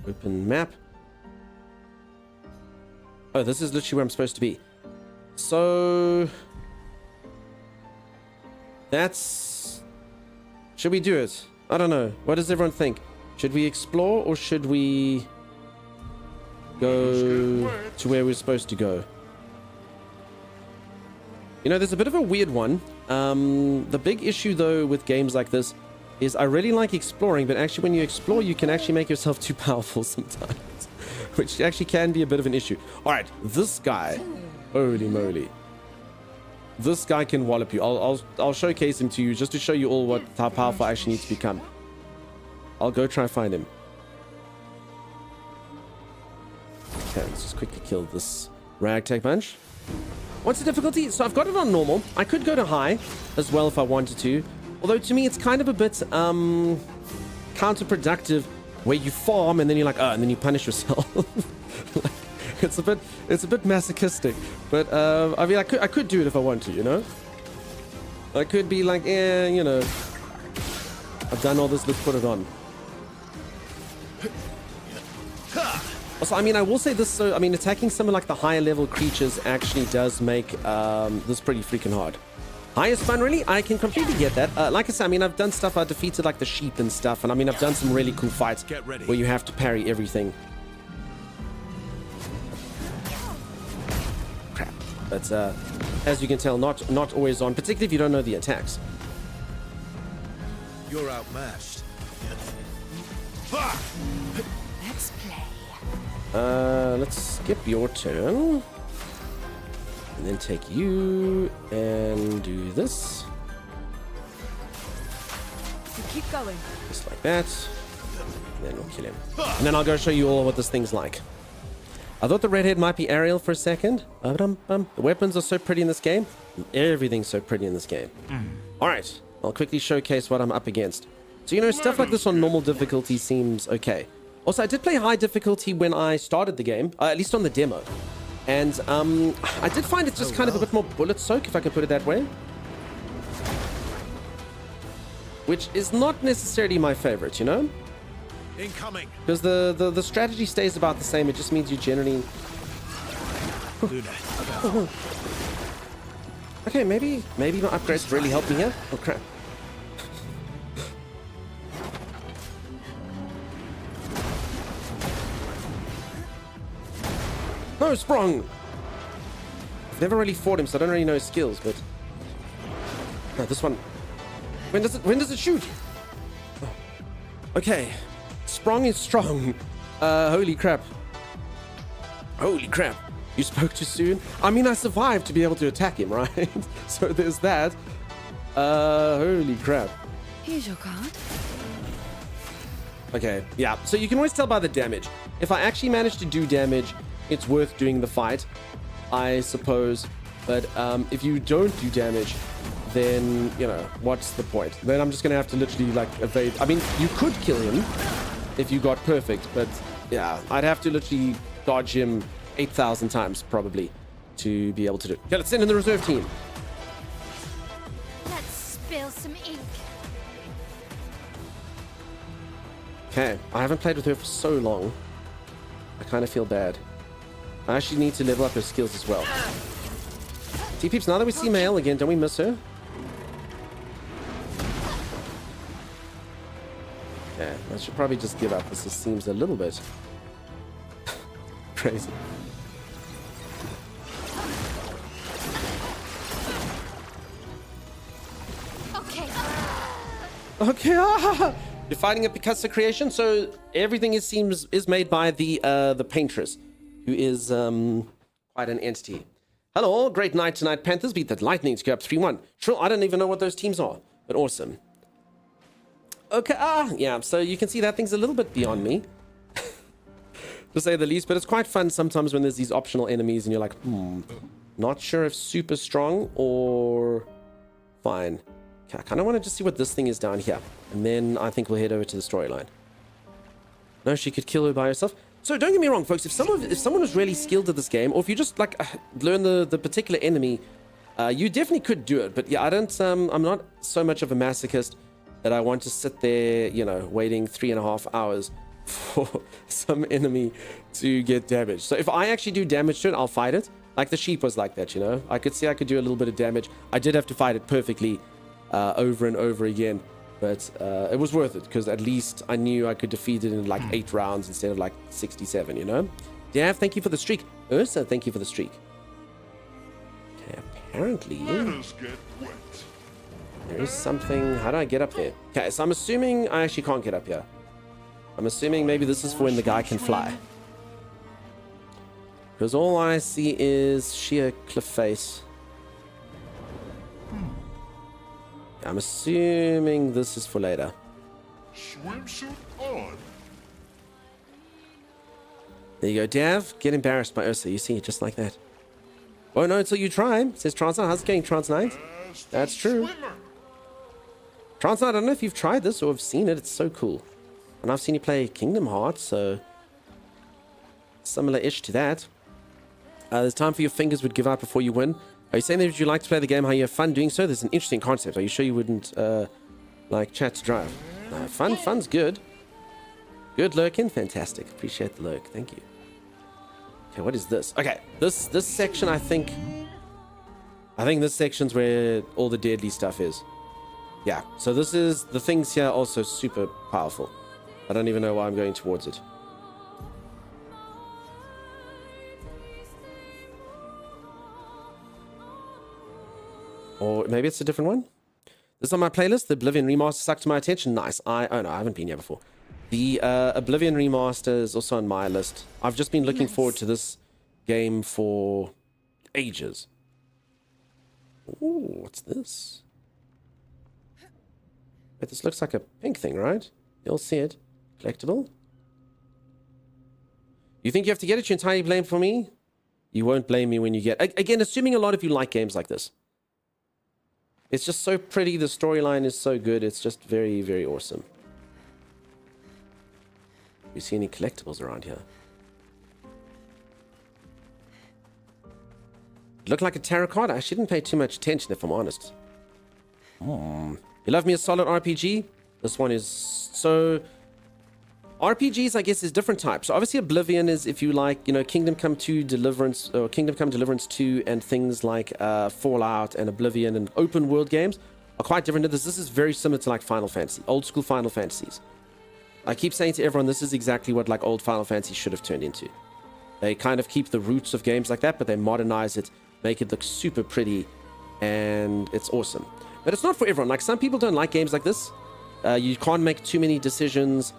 Open map. Oh, this is literally where I'm supposed to be. So... that's... should we do it? I don't know. What does everyone think? Should we explore or should we go to where we're supposed to go? You know, there's a bit of a weird one The big issue though with games like this is I really like exploring, but actually when you explore you can actually make yourself too powerful sometimes, which actually can be a bit of an issue. All right, this guy, holy moly, this guy can wallop you. I'll showcase him to you just to show you all how powerful I actually need to become. I'll go try and find him. Okay, let's just quickly kill this ragtag bunch. What's the difficulty? So I've got it on normal. I could go to high as well if I wanted to. Although to me it's kind of a bit counterproductive where you farm and then you're like, oh, and then you punish yourself. Like, it's a bit masochistic. But I mean I could do it if I want to, you know? I could be like, you know, I've done all this, let's put it on. Also, I mean, I will say this, so, I mean, attacking some of, like, the higher level creatures actually does make this pretty freaking hard. Highest fun, really? I can completely get that. Like I said, I mean, I've done stuff, I defeated, like, the sheep and stuff, and I mean, I've done some really cool fights where you have to parry everything. Crap. But, as you can tell, not always on, particularly if you don't know the attacks. You're outmatched. Let's play. Let's skip your turn. And then take you and do this. So keep going. Just like that. And then we'll kill him. And then I'll go show you all what this thing's like. I thought the redhead might be Ariel for a second. The weapons are so pretty in this game. Everything's so pretty in this game. Alright, I'll quickly showcase what I'm up against. So, you know, stuff like this on normal difficulty seems okay. Also, I did play high difficulty when I started the game, at least on the demo. And I did find it's just kind of a bit more bullet soak, if I can put it that way. Which is not necessarily my favorite, you know? Incoming. Because the strategy stays about the same, it just means you generally... Okay, maybe my upgrades really helped me here. Oh, crap. No, sprung! I've never really fought him, so I don't really know his skills, but... No, this one... When does it shoot? Oh. Okay. Sprung is strong. Holy crap. Holy crap. You spoke too soon? I mean, I survived to be able to attack him, right? So there's that. Holy crap. Here's your card. Okay, yeah. So you can always tell by the damage. If I actually manage to do damage, it's worth doing the fight, I suppose. But if you don't do damage, then, you know, what's the point? Then I'm just going to have to literally, like, evade. I mean, you could kill him if you got perfect, but yeah, I'd have to literally dodge him 8,000 times, probably, to be able to do it. Okay, let's send in the reserve team. Let's spill some ink. Okay, I haven't played with her for so long. I kind of feel bad. I actually need to level up her skills as well. T-Peeps, now that we see Mael again, don't we miss her? Yeah, I should probably just give up. This just seems a little bit crazy. Okay. Okay, you're fighting a Picasso creation, so everything is made by the paintress, who is quite an entity. Hello, great night tonight, Panthers. Beat the Lightning to go up 3-1. Sure, I don't even know what those teams are, but awesome. Okay, yeah, so you can see that thing's a little bit beyond me, to say the least, but it's quite fun sometimes when there's these optional enemies and you're like, not sure if super strong or fine. Okay, I kind of want to just see what this thing is down here, and then I think we'll head over to the storyline. No, she could kill her by herself. So don't get me wrong, folks, if someone was really skilled at this game, or if you just, like, learn the particular enemy, you definitely could do it, but yeah, I don't, I'm not so much of a masochist that I want to sit there, you know, waiting 3.5 hours for some enemy to get damaged. So if I actually do damage to it, I'll fight it. Like the sheep was like that, you know. I could see I could do a little bit of damage. I did have to fight it perfectly over and over again. But it was worth it, because at least I knew I could defeat it in like 8 rounds instead of like 67, you know. Dav, thank you for the streak. Ursa, thank you for the streak. Okay, apparently... Let us get wet. There is something. How do I get up there? Okay, so I'm assuming I actually can't get up here. I'm assuming maybe this is for when the guy can fly. Because all I see is sheer cliff face. I'm assuming this is for later. Swimsuit on. There you go, Dav. Get embarrassed by Ursa. You see, just like that. Oh no, until you try. Says Transnight. How's it going, Transnight? That's true. Transnight, I don't know if you've tried this or have seen it. It's so cool. And I've seen you play Kingdom Hearts, so similar-ish to that. There's time for your fingers would give out before you win. Are you saying that you like to play the game, how you have fun doing so? There's an interesting concept. Are you sure you wouldn't like chat to drive? Fun's good. Good lurking, fantastic. Appreciate the lurk, thank you. Okay, what is this? Okay, this section, I think this section's where all the deadly stuff is. Yeah, so this is the things here, also super powerful. I don't even know why I'm going towards it. Or maybe it's a different one. This is on my playlist. The Oblivion Remaster sucked to my attention. Nice. Oh no, I haven't been here before. The Oblivion Remaster is also on my list. I've just been looking forward to this game for ages. Ooh, what's this? But this looks like a pink thing, right? You'll see it. Collectible. You think you have to get it? You entirely blame for me? You won't blame me when you get... Again, assuming a lot of you like games like this. It's just so pretty. The storyline is so good. It's just very, very awesome. You see any collectibles around here? Look like a tarot card? I shouldn't pay too much attention if I'm honest. You love me a solid RPG? This one is so... RPGs, I guess, is different types. So obviously Oblivion is, if you like, you know, Kingdom Come 2 Deliverance, or Kingdom Come Deliverance 2, and things like Fallout and Oblivion and open world games are quite different to this. This is very similar to like Final Fantasy, old school Final Fantasies. I keep saying to everyone, this is exactly what like old Final Fantasy should have turned into. They kind of keep the roots of games like that, but they modernize it, make it look super pretty, and it's awesome. But it's not for everyone. Like, some people don't like games like this. You can't make too many decisions.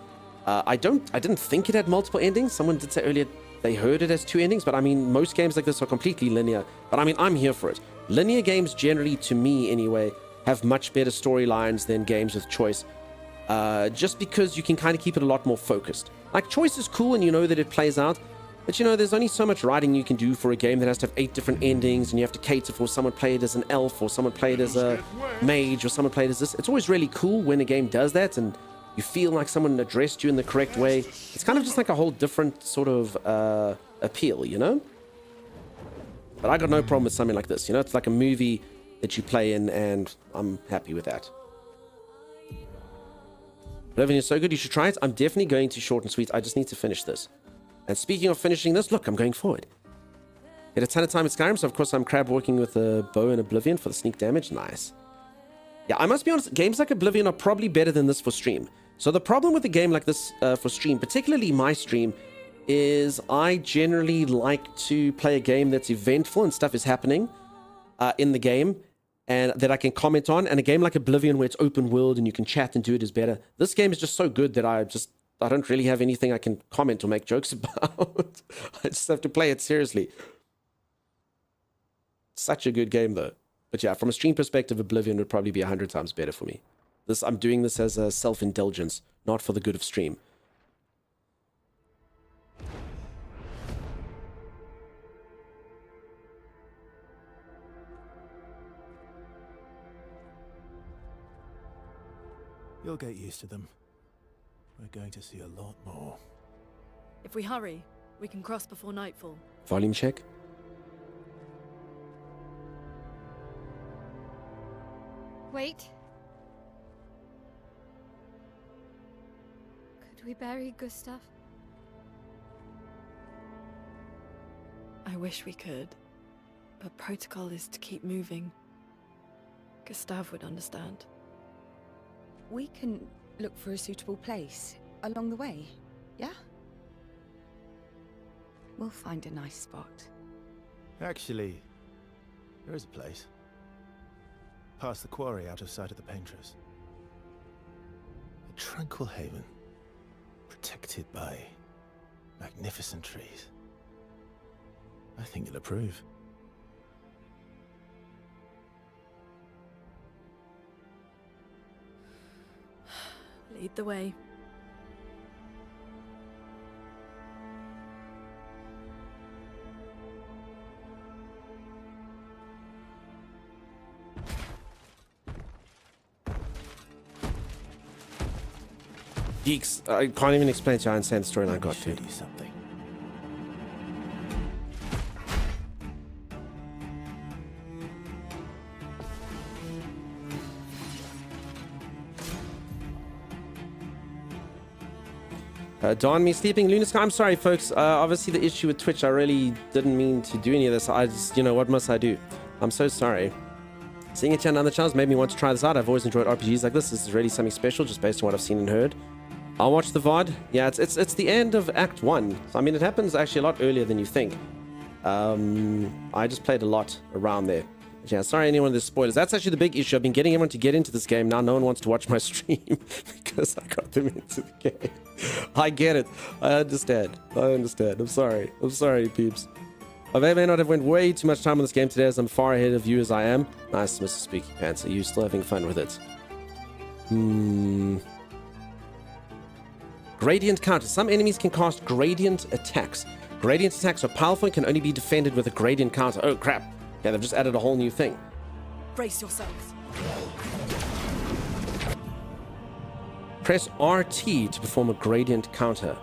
I didn't think it had multiple endings. Someone did say earlier they heard it as 2 endings, but I mean, most games like this are completely linear. But I mean, I'm here for it. Linear games generally, to me anyway, have much better storylines than games with choice. Just because you can kind of keep it a lot more focused. Like, choice is cool and you know that it plays out, but you know, there's only so much writing you can do for a game that has to have 8 different endings, and you have to cater for someone played as an elf, or someone played as a mage, or someone played as this. It's always really cool when a game does that, and you feel like someone addressed you in the correct way. It's kind of just like a whole different sort of appeal, you know? But I got no problem with something like this, you know? It's like a movie that you play in, and I'm happy with that. Oblivion is so good, you should try it. I'm definitely going to short and sweet. I just need to finish this. And speaking of finishing this, look, I'm going forward. Get a ton of time in Skyrim, so of course I'm crab walking with a bow and Oblivion for the sneak damage. Nice. Yeah, I must be honest, games like Oblivion are probably better than this for stream. So the problem with a game like this for stream, particularly my stream, is I generally like to play a game that's eventful and stuff is happening in the game, and that I can comment on. And a game like Oblivion, where it's open world and you can chat and do it, is better. This game is just so good that I don't really have anything I can comment or make jokes about. I just have to play it seriously. Such a good game though. But yeah, from a stream perspective, Oblivion would probably be 100 times better for me. I'm doing this as a self-indulgence, not for the good of stream. You'll get used to them. We're going to see a lot more. If we hurry, we can cross before nightfall. Volume check. Wait. Could we bury Gustav? I wish we could, but protocol is to keep moving. Gustav would understand. We can look for a suitable place along the way, yeah? We'll find a nice spot. Actually, there is a place. past the quarry out of sight of the painters. A tranquil haven, protected by magnificent trees. I think you'll approve. Lead the way. Geeks, I can't even explain to you how insane the storyline Let me got show to. you something. Dawn, me sleeping. Lunar Sky, I'm sorry, folks. Obviously, the issue with Twitch, I really didn't mean to do any of this. I just, what must I do? I'm so sorry. Seeing it on other channels made me want to try this out. I've always enjoyed RPGs like this. This is really something special, just based on what I've seen and heard. I'll watch the VOD. Yeah, it's the end of Act 1. So, I mean, it happens actually a lot earlier than you think. I just played a lot around there. Yeah, sorry anyone with the spoilers. That's actually the big issue. I've been getting everyone to get into this game. Now no one wants to watch my stream because I got them into the game. I get it. I understand. I'm sorry. I'm sorry, peeps. I may not have went way too much time on this game today as I'm far ahead of you as I am. Nice, Mr. Spooky Pants. Are you still having fun with it? Gradient counter. Some enemies can cast gradient attacks. Gradient attacks are powerful and can only be defended with a gradient counter. Oh, crap. Yeah, they've just added a whole new thing. Brace yourselves. Press RT to perform a gradient counter.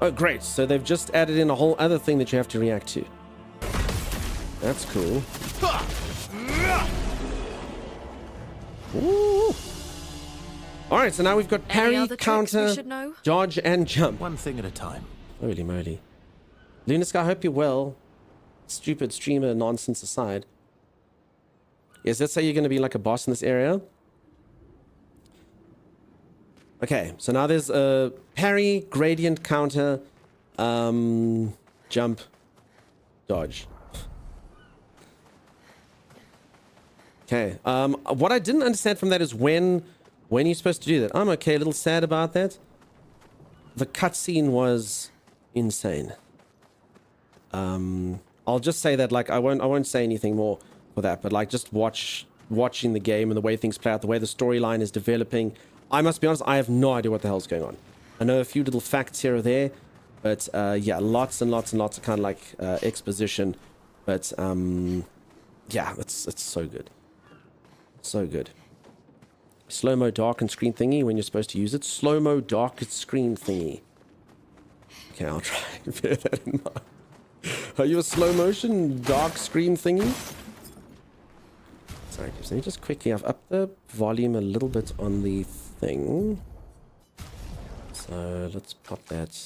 Oh, great. So they've just added in a whole other thing that you have to react to. That's cool. Ooh. All right, so now we've got parry, counter, dodge, and jump. One thing at a time. Holy moly. Lunask, I hope you're well. Stupid streamer nonsense aside. Yes, let's say you're going to be like a boss in this area. Okay, so now there's a parry, gradient, counter, jump, dodge. Okay, what I didn't understand from that is when you're supposed to do that. I'm okay, a little sad about that. The cutscene was insane. I'll just say that, like, I won't say anything more for that, but like, just watching the game and the way things play out, the way the storyline is developing. I must be honest, I have no idea what the hell's going on. I know a few little facts here or there, but yeah, lots and lots and lots of kind of like exposition. But yeah, it's so good, so good. Slow-mo dark and screen thingy when you're supposed to use it. Slow-mo dark screen thingy. Okay, I'll try and bear that in mind. Are you a slow motion dark screen thingy? Sorry, let me just quickly, I've upped the volume a little bit on the thing. So let's pop that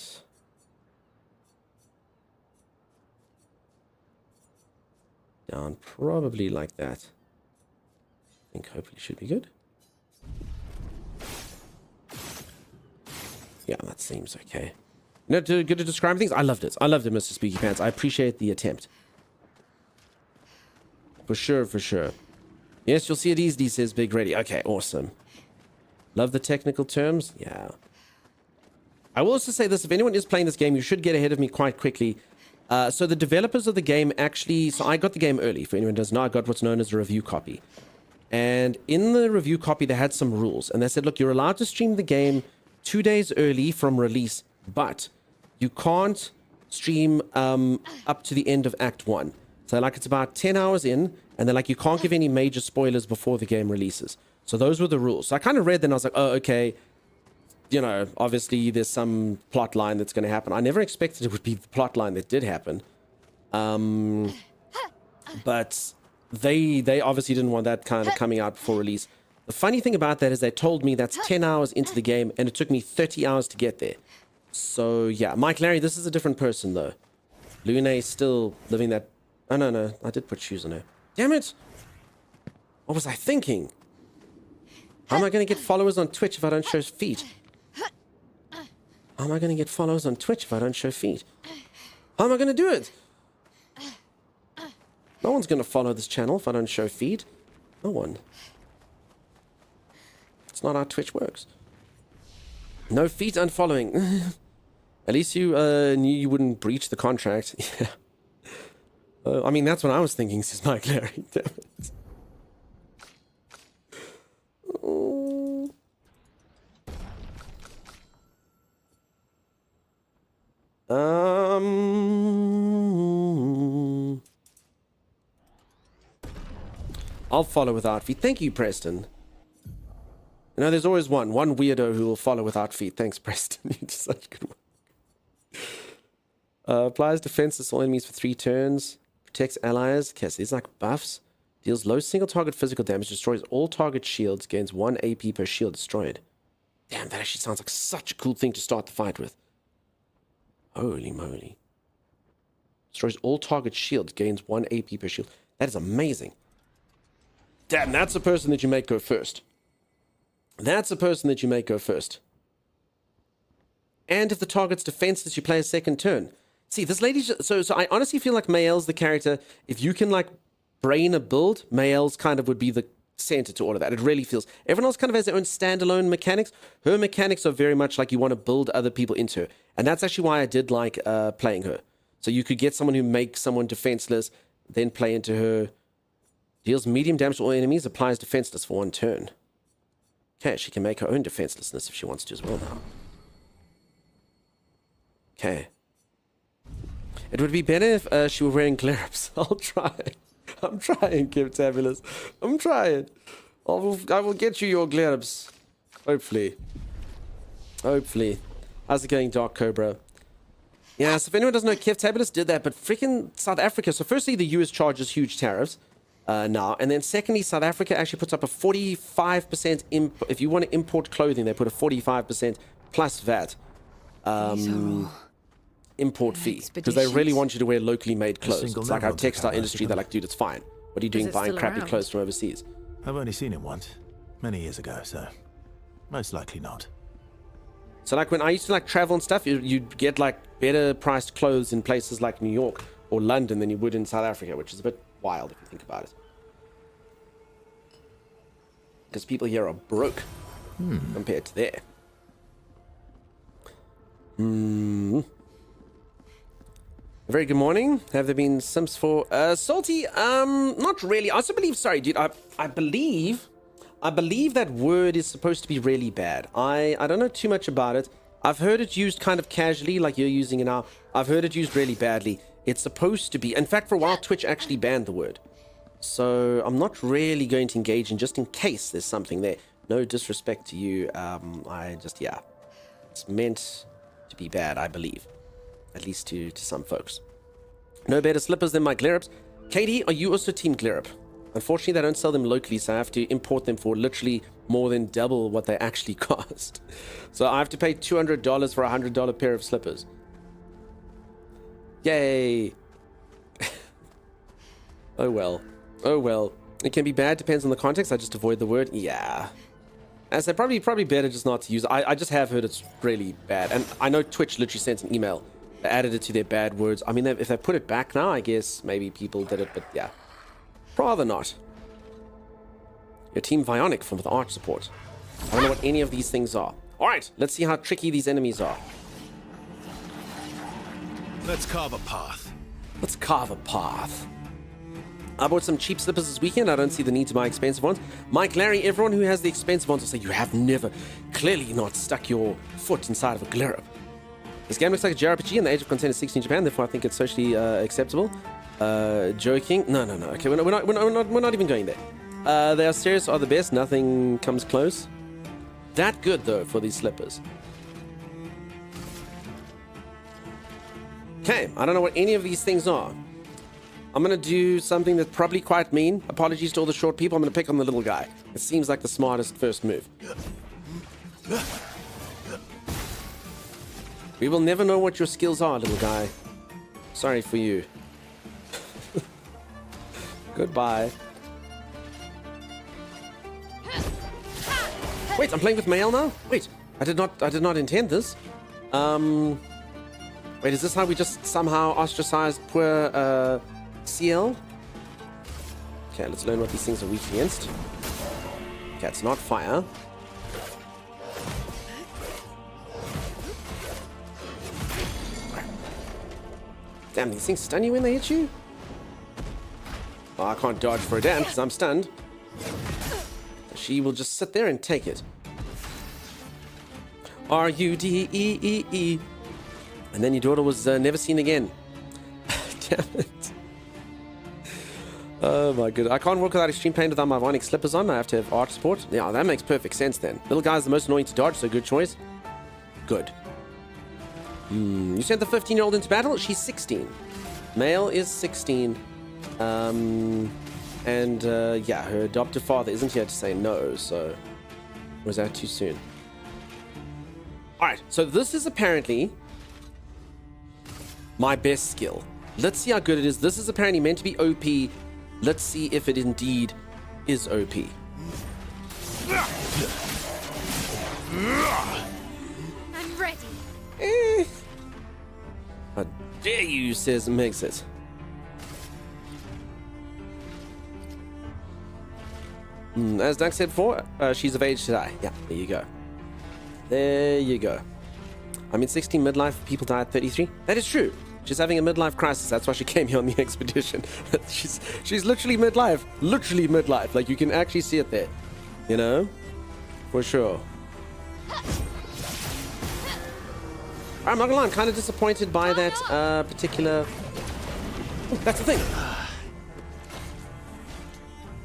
down probably like that. I think hopefully should be good. Yeah, that seems okay. No, good to describe things. I loved it. I loved it, Mr. Spooky Pants. I appreciate the attempt. For sure, for sure. Yes, you'll see it easily, says Big Ready. Okay, awesome. Love the technical terms. Yeah. I will also say this. If anyone is playing this game, you should get ahead of me quite quickly. So the developers of the game actually... So I got the game early. For anyone who doesn't know, I got what's known as a review copy. And in the review copy, they had some rules. And they said, look, you're allowed to stream the game 2 days early from release, but you can't stream up to the end of Act 1. So like it's about 10 hours in, and they're like, you can't give any major spoilers before the game releases. So those were the rules. So I kind of read them and I was like, oh, okay. You know, obviously there's some plot line that's going to happen. I never expected it would be the plot line that did happen. But they obviously didn't want that kind of coming out before release. The funny thing about that is they told me that's 10 hours into the game, and it took me 30 hours to get there. So, yeah. Mike Larry, this is a different person, though. Luna is still living that... Oh, no. I did put shoes on her. Damn it! What was I thinking? How am I going to get followers on Twitch if I don't show feet? How am I going to get followers on Twitch if I don't show feet? How am I going to do it? No one's going to follow this channel if I don't show feet. No one. It's not how Twitch works. No feet unfollowing. At least you knew you wouldn't breach the contract. Yeah. I mean, that's what I was thinking, says Mike Larry. Damn it. Oh. I'll follow without feet. Thank you, Preston. You know, there's always one weirdo who will follow without feet. Thanks, Preston. You did such good work. Applies defenses to all enemies for 3 turns. Protects allies. Okay, so these like buffs. Deals low single target physical damage. Destroys all target shields. Gains 1 AP per shield destroyed. Damn, that actually sounds like such a cool thing to start the fight with. Holy moly. Destroys all target shields. Gains 1 AP per shield. That is amazing. Damn, that's the person that you make go first. That's the person that you make go first. And if the target's defenseless, you play a second turn. See, this lady... So I honestly feel like Mael's the character. If you can, like, brain a build, Mael's kind of would be the center to all of that. It really feels... Everyone else kind of has their own standalone mechanics. Her mechanics are very much like you want to build other people into her. And that's actually why I did like playing her. So you could get someone who makes someone defenseless, then play into her. Deals medium damage to all enemies, applies defenseless for 1 turn. Okay, she can make her own defenselessness if she wants to as well now. Okay. It would be better if she were wearing glare-ups. I'll try. I'm trying, Kiptabulous. I'm trying. I will get you your glare-ups. Hopefully. Hopefully. How's it going, Dark Cobra? Yeah, so if anyone doesn't know, Kiptabulous did that, but freaking South Africa. So firstly, the US charges huge tariffs. Now, and then secondly, South Africa actually puts up a 45% if you want to import clothing, they put a 45% plus VAT import fee, because they really want you to wear locally made clothes. It's like our textile industry, they're like, dude, it's fine. What are you doing buying crappy clothes from overseas? I've only seen it once, many years ago, so most likely not. So like when I used to like travel and stuff, you'd get like better priced clothes in places like New York or London than you would in South Africa, which is a bit wild if you think about it. Because people here are broke compared to there. Very good morning. Have there been Sims for Salty? Not really. I also believe, sorry dude, I believe that word is supposed to be really bad. I don't know too much about it. I've heard it used kind of casually like you're using it now. I've heard it used really badly. It's supposed to be, in fact, for a while Twitch actually banned the word. So I'm not really going to engage in, just in case there's something there. No disrespect to you. Yeah. It's meant to be bad, I believe. At least to some folks. No better slippers than my glare-ups. Katie, are you also Team glare-up? Unfortunately, they don't sell them locally, so I have to import them for literally more than double what they actually cost. So I have to pay $200 for a $100 pair of slippers. Yay! Oh well. Oh well. It can be bad, depends on the context. I just avoid the word. Yeah. As I probably better just not to use it. I just have heard it's really bad. And I know Twitch literally sent an email. They added it to their bad words. I mean, if they put it back now, I guess maybe people did it, but yeah. Rather not. Your Team Vionic from the art support. I don't know what any of these things are. Alright, let's see how tricky these enemies are. Let's carve a path. Let's carve a path. I bought some cheap slippers this weekend. I don't see the need to buy expensive ones. Mike, Larry, everyone who has the expensive ones will say, you have never, clearly not stuck your foot inside of a glare-up. This game looks like a JRPG and the age of consent is 16 in Japan, therefore I think it's socially acceptable. Joking? No. Okay, we're not even going there. They are serious, are the best. Nothing comes close. That good, though, for these slippers. Okay, I don't know what any of these things are. I'm going to do something that's probably quite mean. Apologies to all the short people. I'm going to pick on the little guy. It seems like the smartest first move. We will never know what your skills are, little guy. Sorry for you. Goodbye. Wait, I'm playing with Mael now? Wait, I did not intend this. Wait, is this how we just somehow ostracized poor CL? Okay, let's learn what these things are weak against. Okay, it's not fire. Damn, these things stun you when they hit you? Oh, I can't dodge for a damn because I'm stunned. She will just sit there and take it. R-U-D-E-E-E. And then your daughter was never seen again. Damn it. Oh my goodness. I can't work without extreme pain without my Vionic slippers on. I have to have arch support. Yeah, that makes perfect sense then. Little guy's the most annoying to dodge, so good choice. Good. You sent the 15-year-old into battle? She's 16. Male is 16. Yeah, her adoptive father isn't here to say no, so was that too soon? Alright, so this is apparently my best skill. Let's see how good it is. This is apparently meant to be OP. Let's see if it indeed is OP. I'm ready. How dare you, says makes it. As Doug said before, she's of age to die. Yeah, there you go. There you go. I'm in 16 midlife, people die at 33. That is true. She's having a midlife crisis. That's why she came here on the expedition. she's literally midlife. Literally midlife. Like, you can actually see it there. You know? For sure. I'm not gonna lie, I'm kind of disappointed by that particular... Oh, that's the thing.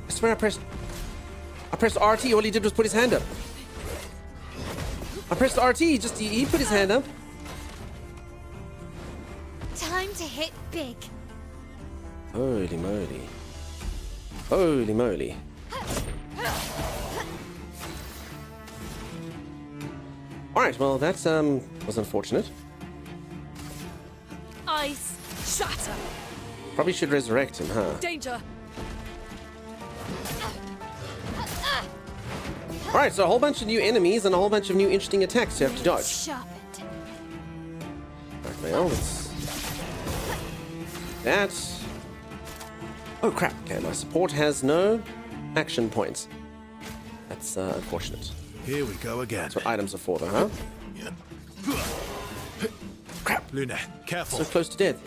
I swear I pressed RT, all he did was put his hand up. I pressed RT, he put his hand up. Time to hit big. Holy moly. Holy moly. Alright, well that was unfortunate. Ice shatter. Probably should resurrect him, huh? Danger. Alright, so a whole bunch of new enemies and a whole bunch of new interesting attacks you have to dodge. Sharpened. Right, well, let's... That... Oh crap, okay, my support has no action points. That's unfortunate. Here we go again. That's what items are for, though, huh? Crap! Luna, careful. So close to death.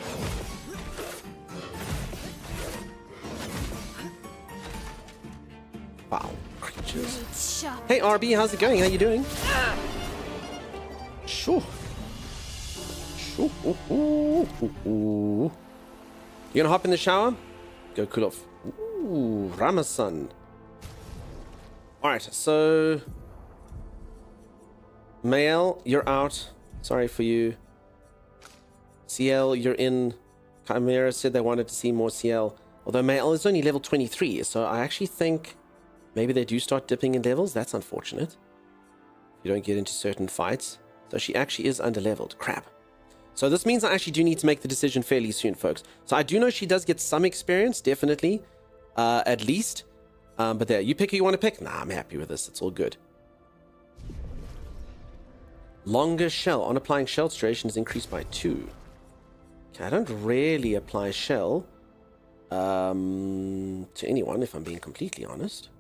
Wow, creatures. Sharp. Hey RB, how's it going? How you doing? Sure. Sure. You gonna hop in the shower? Go cool off. Ooh, Ramasan. Alright, so... Mael, you're out. Sorry for you. CL, you're in. Chimera said they wanted to see more CL. Although Mael is only level 23, so I actually think maybe they do start dipping in levels. That's unfortunate. You don't get into certain fights. So she actually is underleveled. Crap. So this means I actually do need to make the decision fairly soon, folks. So I do know she does get some experience, definitely. At least. But there, you pick who you want to pick. Nah, I'm happy with this. It's all good. Longer shell. On applying shell, duration is increased by 2. Okay, I don't really apply shell to anyone, if I'm being completely honest.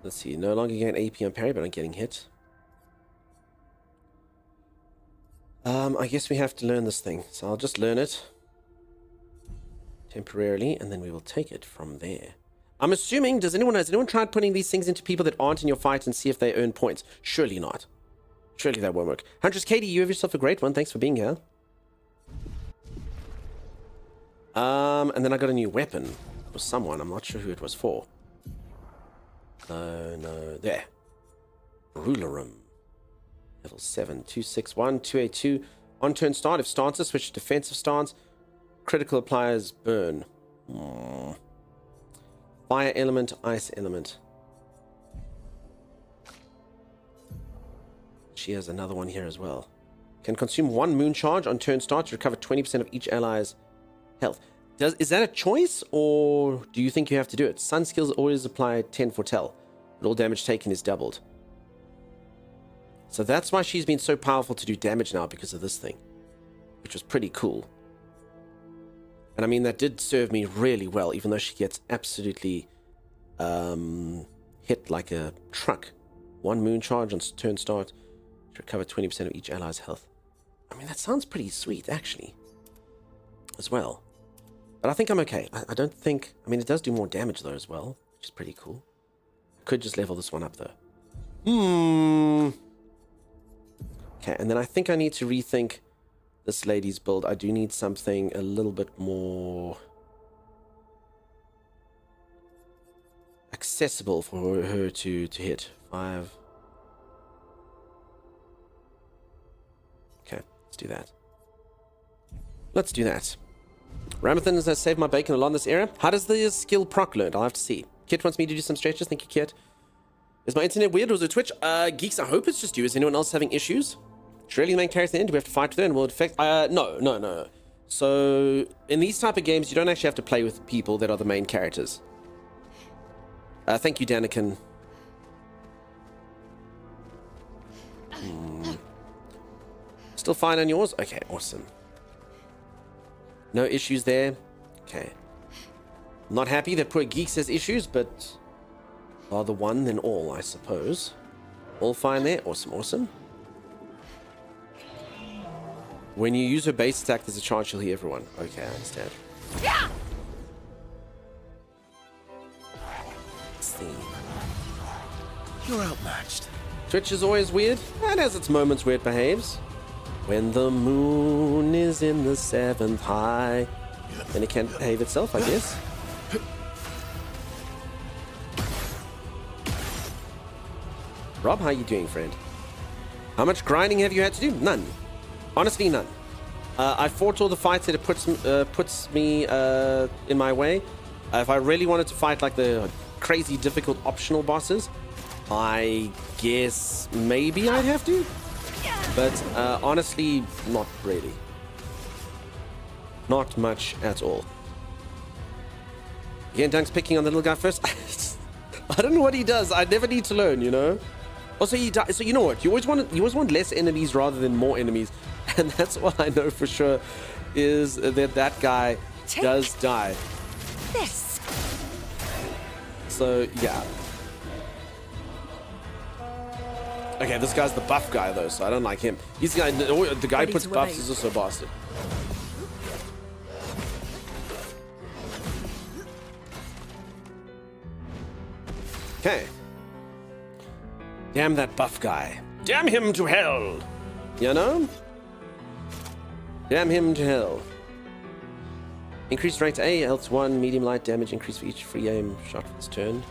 Let's see. No longer gain AP on parry, but I'm getting hit. I guess we have to learn this thing. So I'll just learn it temporarily, and then we will take it from there. I'm assuming, has anyone tried putting these things into people that aren't in your fight and see if they earn points? Surely not. Surely that won't work. Huntress Katie, you have yourself a great one. Thanks for being here. And then I got a new weapon for someone. I'm not sure who it was for. No, there. Rulerum. Level 7, 261, 282. On turn start, if stances, switch to defensive stance. Critical appliers burn. Fire element, ice element. She has another one here as well. Can consume 1 moon charge on turn start to recover 20% of each ally's health. Is that a choice, or do you think you have to do it? Sun skills always apply 10 foretell, but all damage taken is doubled. So that's why she's been so powerful to do damage now, because of this thing, which was pretty cool. And I mean, that did serve me really well, even though she gets absolutely hit like a truck. 1 moon charge on turn start to recover 20% of each ally's health. mean, that sounds pretty sweet, actually, as well. But I think I'm okay. I don't think... I mean, it does do more damage, though, as well, which is pretty cool. I could just level this one up, though. Okay, and then I think I need to rethink this lady's build. I do need something a little bit more accessible for her to hit. 5. Okay, let's do that. Let's do that. Ramathan has saved my bacon along this area. How does the skill proc learn? I'll have to see. Kit wants me to do some stretches. Thank you, Kit. Is my internet weird or is it Twitch? Geeks, I hope it's just you. Is anyone else having issues? Surely the main character in the end, do we have to fight with her and will it affect... No. So, in these type of games, you don't actually have to play with people that are the main characters. Thank you, Daniken. Still fine on yours? Okay, awesome. No issues there. Okay. Not happy that poor Geeks has issues, but... rather one than all, I suppose. All fine there. Awesome. When you use her base attack, there's a chance she'll heal everyone. Okay, I understand. Let's see. You're outmatched. Twitch is always weird, and has its moments where it behaves. When the moon is in the 7th high, then it can behave itself, I guess. Rob, how you doing, friend? How much grinding have you had to do? None. Honestly, none. I fought all the fights that it puts me in my way. If I really wanted to fight like the crazy difficult optional bosses, I guess maybe I'd have to. But honestly, not really. Not much at all. Again, Dunk's picking on the little guy first. I don't know what he does. I never need to learn, you know. Also, he dies. So you know what? You always want less enemies rather than more enemies, and that's what I know for sure is that guy does die. This. So yeah. Okay, this guy's the buff guy though, so I don't like him. He's the guy. The guy who puts buffs is also a bastard. Okay. Damn that buff guy. Damn him to hell. You know? Damn him to hell. Increased rank to A, health 1, medium light damage increase for each free aim shot for this turn.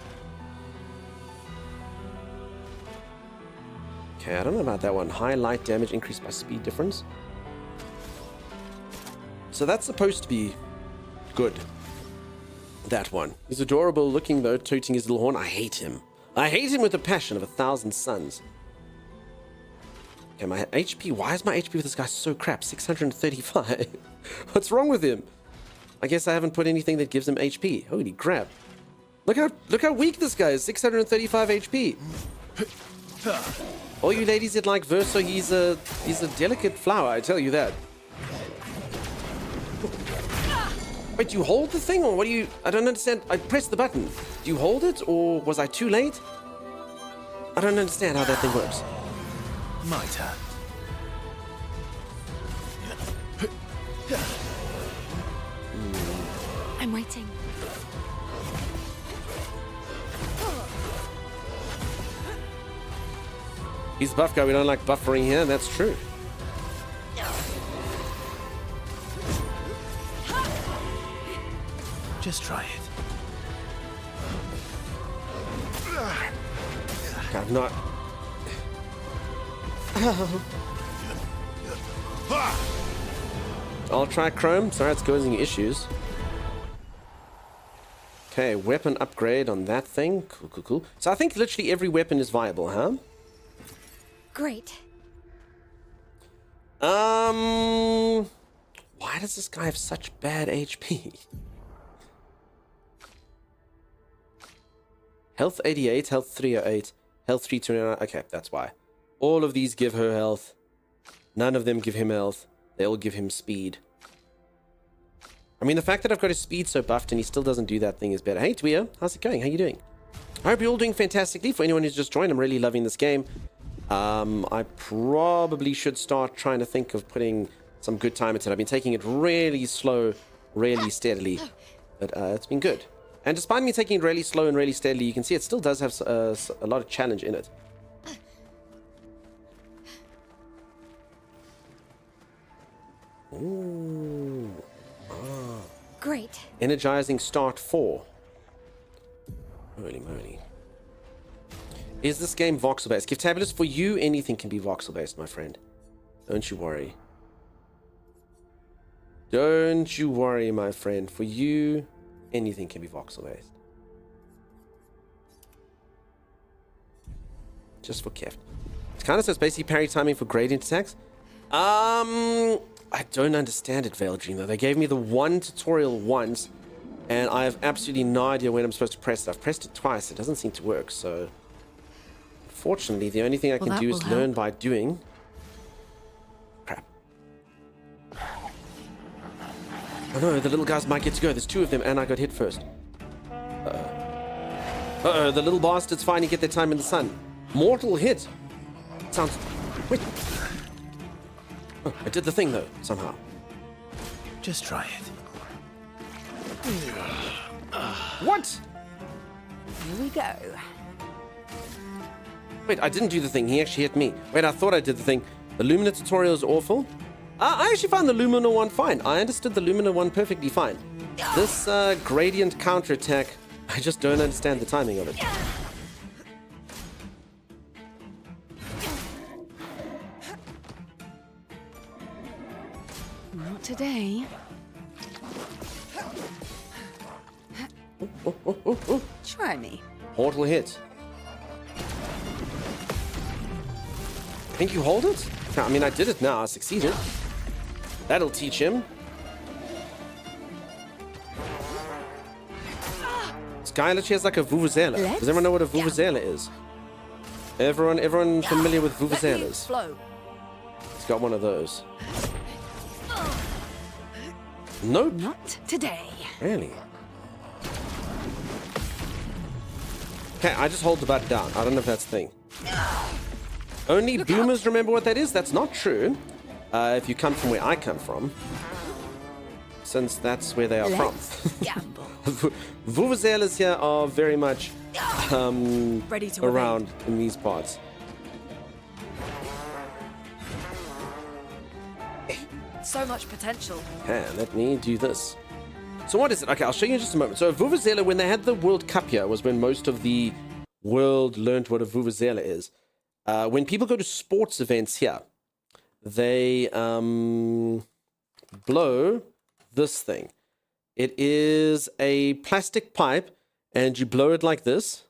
Okay, I don't know about that one. High light damage increased by speed difference. So that's supposed to be good. That one. He's adorable looking though, tooting his little horn. I hate him. I hate him with the passion of 1,000 suns. Okay, my HP. Why is my HP with this guy so crap? 635. What's wrong with him? I guess I haven't put anything that gives him HP. Holy crap. Look how weak this guy is. 635 HP. All you ladies that like Verso, he's a delicate flower, I tell you that. Wait, do you hold the thing or what do you... I don't understand. I pressed the button. Do you hold it or was I too late? I don't understand how that thing works. My turn. I'm waiting. He's the buff guy. We don't like buffering here. That's true. Just try it. I'm not... I'll try Chrome. Sorry, it's causing issues. Okay, weapon upgrade on that thing. Cool. So I think literally every weapon is viable, huh? Great. Why does this guy have such bad HP? Health 88, health 308, health 329. Okay, that's why. All of these give her health. None of them give him health. They all give him speed. I mean, the fact that I've got his speed so buffed and he still doesn't do that thing is better. Hey, Twia, how's it going? How you doing? I hope you're all doing fantastically. For anyone who's just joined, I'm really loving this game. I probably should start trying to think of putting some good time into it. I've been taking it really slow, really steadily, but it's been good. And despite me taking it really slow and really steadily, you can see it still does have a lot of challenge in it. Ooh. Ah. Great. Energizing start 4. Holy moly. Is this game voxel based? Give Tabulous, for you, anything can be voxel based, my friend. Don't you worry. Don't you worry, my friend. For you, anything can be voxel based. Just for Keft. It kind of says basically parry timing for gradient attacks. I don't understand it, Veil Dream, though. They gave me the one tutorial once, and I have absolutely no idea when I'm supposed to press it. I've pressed it twice. It doesn't seem to work, so... Fortunately, the only thing I can do is learn by doing. Crap. Oh no, the little guys might get to go. There's 2 of them, and I got hit first. Uh-oh, the little bastards finally get their time in the sun. Mortal hit. Sounds... Wait. Oh, I did the thing, though, somehow. Just try it. What? Here we go. Wait, I didn't do the thing. He actually hit me. Wait, I thought I did the thing. The Lumina tutorial is awful. I actually found the Lumina one fine. I understood the Lumina one perfectly fine. This gradient counterattack, I just don't understand the timing of it. Not today. Try me. Mortal hit. I think you hold it? I mean, I did it now. I succeeded. That'll teach him. Sky literally has like a vuvuzela. Does everyone know what a vuvuzela is? Everyone familiar with vuvuzelas? He's got one of those. Nope. Not today. Really? Okay, I just hold the button down. I don't know if that's the thing. Only boomers remember what that is? That's not true. If you come from where I come from. Since that's where they are from. Vuvuzelas here are very much Ready to around in these parts. So much potential. Okay, let me do this. So what is it? Okay, I'll show you in just a moment. So a Vuvuzela, when they had the World Cup here, was when most of the world learned what a Vuvuzela is. When people go to sports events here, they blow this thing. It is a plastic pipe, and you blow it like this.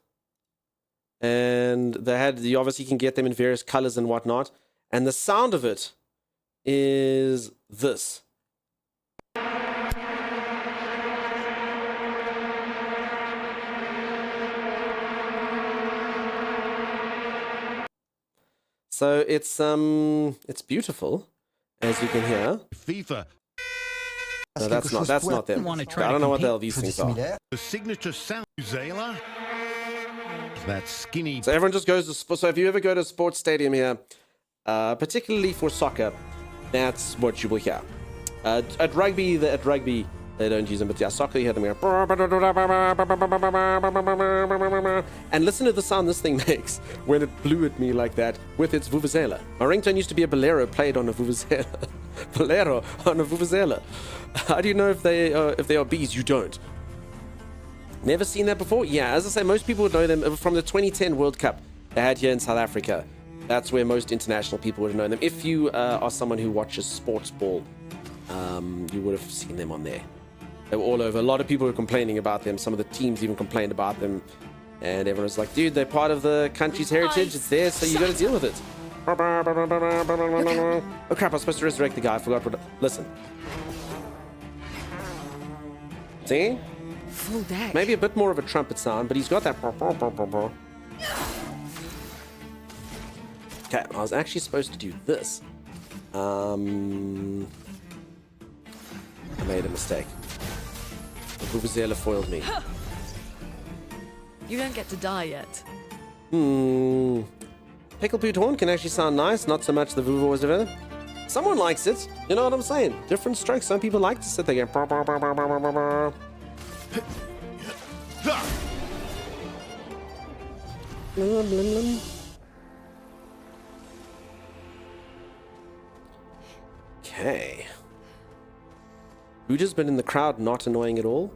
And you obviously can get them in various colors and whatnot. And the sound of it is this. So it's beautiful, as you can hear. FIFA. No, that's not them. I don't know what the hell these things are. The signature sound, Zayla. That skinny. So everyone just goes to sports. So if you ever go to a sports stadium here, particularly for soccer, that's what you will hear. At rugby, they don't use them, but yeah, soccer, you hear them go. And listen to the sound this thing makes when it blew at me like that with its vuvuzela. My ringtone used to be a bolero played on a vuvuzela. Bolero on a vuvuzela. How do you know if they are bees? You don't. Never seen that before? Yeah, as I say, most people would know them from the 2010 World Cup they had here in South Africa. That's where most international people would have known them. If you are someone who watches sports ball, you would have seen them on there. They were all over. A lot of people were complaining about them. Some of the teams even complained about them. And everyone was like, dude, they're part of the country's heritage. It's there, so you got to deal with it. Oh crap, I was supposed to resurrect the guy. I forgot what... Listen. See? Full deck. Maybe a bit more of a trumpet sound, but he's got that... Okay, I was actually supposed to do this. I made a mistake. The Vuvuzela foiled me. You don't get to die yet. Pickle Poot Horn can actually sound nice, not so much the Vuva was ever. Someone likes it. You know what I'm saying? Different strokes. Some people like to sit there and go. Okay. Hooter's been in the crowd, not annoying at all.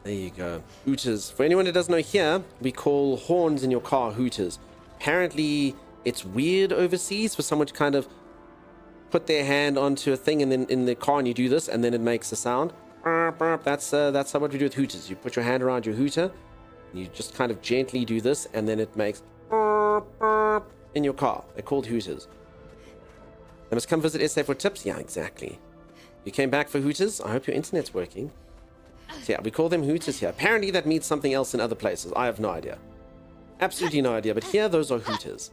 There you go. Hooters. For anyone who doesn't know, here we call horns in your car hooters. Apparently, it's weird overseas for someone to kind of put their hand onto a thing and then in the car and you do this and then it makes a sound. That's what we do with hooters. You put your hand around your hooter, and you just kind of gently do this and then it makes in your car. They're called hooters. They must come visit SA for tips. Yeah, exactly. You came back for hooters. I hope your internet's working. So yeah, we call them hooters here. Apparently that means something else in other places. I have no idea. Absolutely no idea. But here, those are hooters.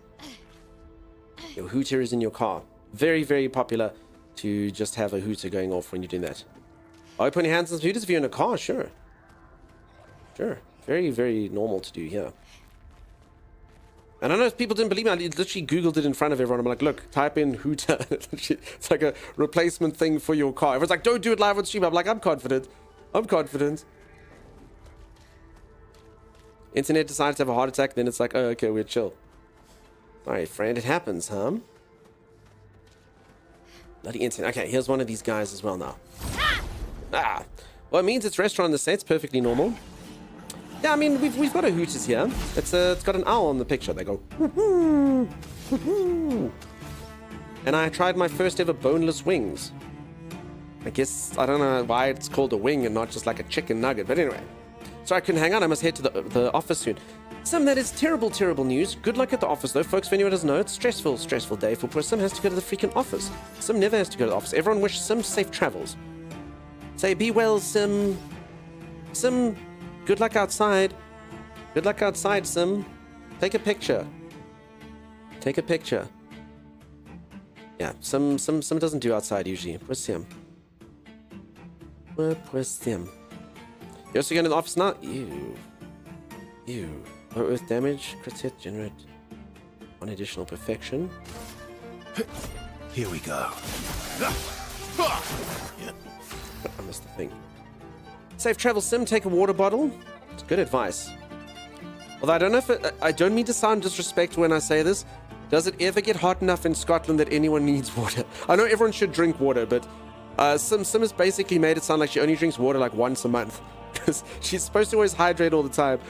Your hooter is in your car. Very, very popular to just have a hooter going off when you're doing that. Open your hands and hooters if you're in a car. Sure. Sure. Very, very normal to do here. And I know people didn't believe me. I literally Googled it in front of everyone. I'm like, look, type in hooter. It's like a replacement thing for your car. Everyone's like, don't do it live on stream. I'm like, I'm confident. I'm confident. Internet decides to have a heart attack. Then it's like, oh, okay, we're chill. Sorry, friend. It happens, huh? Bloody internet. Okay, here's one of these guys as well now. Ah. Well, it means it's restaurant in the States. Perfectly normal. Yeah, I mean, we've got a Hooters here. It's got an owl on the picture. They go, woohoo, woohoo. And I tried my first ever boneless wings. I guess, I don't know why it's called a wing and not just like a chicken nugget. But anyway. So I couldn't hang on. I must head to the office soon. Sim, that is terrible, terrible news. Good luck at the office, though. Folks, if anyone doesn't know, it's stressful, stressful day for poor Sim has to go to the freaking office. Sim never has to go to the office. Everyone wish Sim safe travels. Say, be well, Sim. Sim, good luck outside. Good luck outside, Sim. Take a picture. Take a picture. Yeah, Sim doesn't do outside usually. Where's Sim? Where's Sim? You're also going to the office now? Ew. Ew. Low earth damage. Crit hit. Generate one additional perfection. Here we go. I missed the thing. Safe travel, Sim. Take a water bottle. It's good advice. Although I don't know if I don't mean to sound disrespectful when I say this. Does it ever get hot enough in Scotland that anyone needs water? I know everyone should drink water, but Sim has basically made it sound like she only drinks water like once a month. Because she's supposed to always hydrate all the time.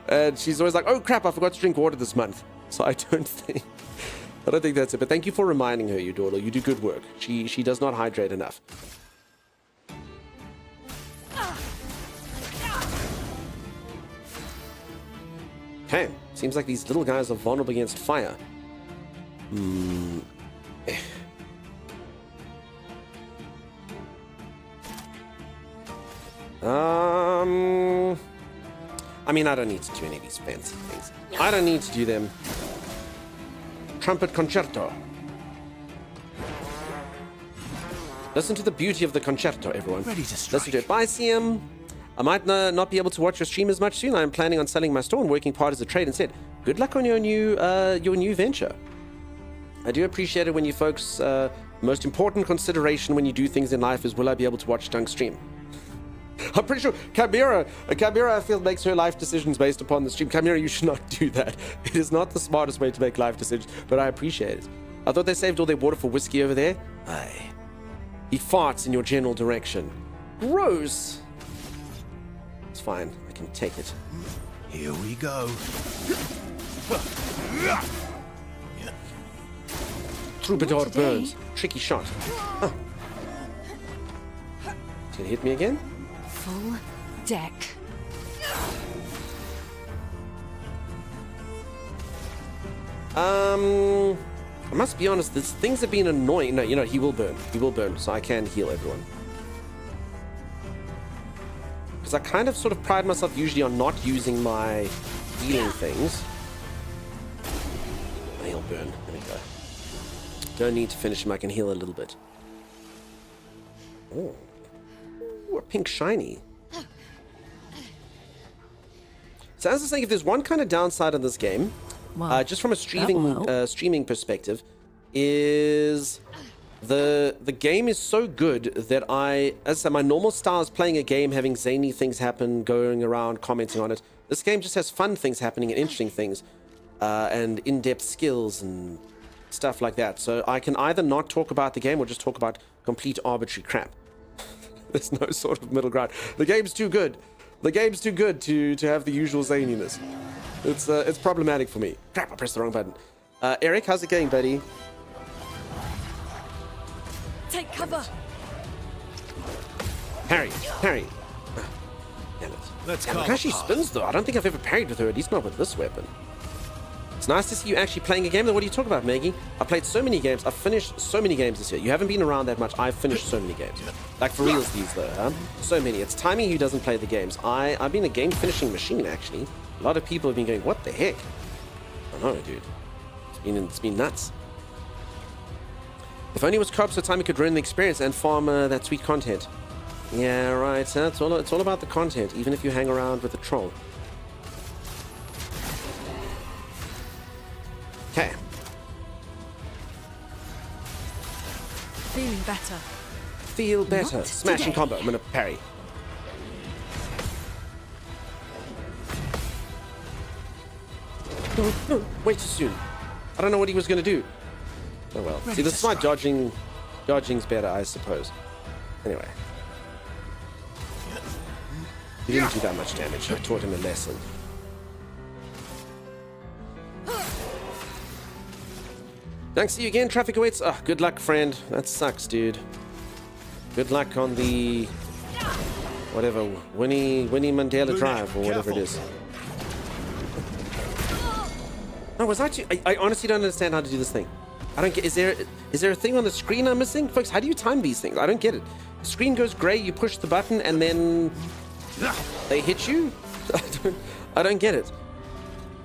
And she's always like, oh crap, I forgot to drink water this month. So I don't think that's it. But thank you for reminding her, Eudorlo. You do good work. She does not hydrate enough. Okay. Seems like these little guys are vulnerable against fire. I mean, I don't need to do any of these fancy things. I don't need to do them. Trumpet concerto. Listen to the beauty of the concerto, everyone. Ready to strike. Listen to it. Bye, CM. I might not be able to watch your stream as much soon. I'm planning on selling my store and working part as a trade instead. Good luck on your new venture. I do appreciate it when you folks, most important consideration when you do things in life is will I be able to watch Dunk stream? I'm pretty sure Chimera, I feel, makes her life decisions based upon the stream. Chimera, you should not do that. It is not the smartest way to make life decisions, but I appreciate it. I thought they saved all their water for whiskey over there. Aye. He farts in your general direction. Gross. It's fine. I can take it. Here we go. Troubadour burns. Tricky shot. Huh. It's gonna hit me again? Full deck. I must be honest, things have been annoying. No, you know, he will burn. He will burn, so I can heal everyone. Because I kind of sort of pride myself usually on not using my healing things. He'll burn. There we go. Don't need to finish him. I can heal a little bit. Oh. Ooh, a pink shiny. So as I was saying, if there's one kind of downside on this game, Well, just from a will help. streaming perspective, is the game is so good that as I said, my normal style is playing a game, having zany things happen, going around, commenting on it. This game just has fun things happening and interesting things, and in-depth skills and stuff like that. So I can either not talk about the game or just talk about complete arbitrary crap. There's no sort of middle ground. The game's too good. The game's too good to have the usual zaniness. It's problematic for me. Crap, I pressed the wrong button. Eric, how's it going, buddy? Take cover. Parry. Damn it. Let's Look how she spins, though. I don't think I've ever parried with her, at least not with this weapon. It's nice to see you actually playing a game, though. What are you talking about, Maggie? I played so many games. I've finished so many games this year. You haven't been around that much. I've finished so many games. Like, for reals these, though, huh? So many. It's Timmy who doesn't play the games. I've been a game-finishing machine, actually. A lot of people have been going, what the heck? I know, dude. It's been nuts. If only it was co-op so Timmy could ruin the experience and farm that sweet content. Yeah, right. Huh? It's all about the content, even if you hang around with a troll. Okay. Feeling better. Feel better. Not Smashing today. combo. I'm gonna parry. No, way too soon. I don't know what he was gonna do. Oh well. See, this is why dodging's better, I suppose. Anyway. He didn't do that much damage. I taught him a lesson. Thanks to you again. Traffic awaits. Oh, good luck, friend. That sucks, dude. Good luck on the whatever Winnie Mandela Drive or whatever it is. No, was I too? I honestly don't understand how to do this thing. I don't get. Is there a thing on the screen I'm missing, folks? How do you time these things? I don't get it. The screen goes gray. You push the button and then they hit you. I don't get it.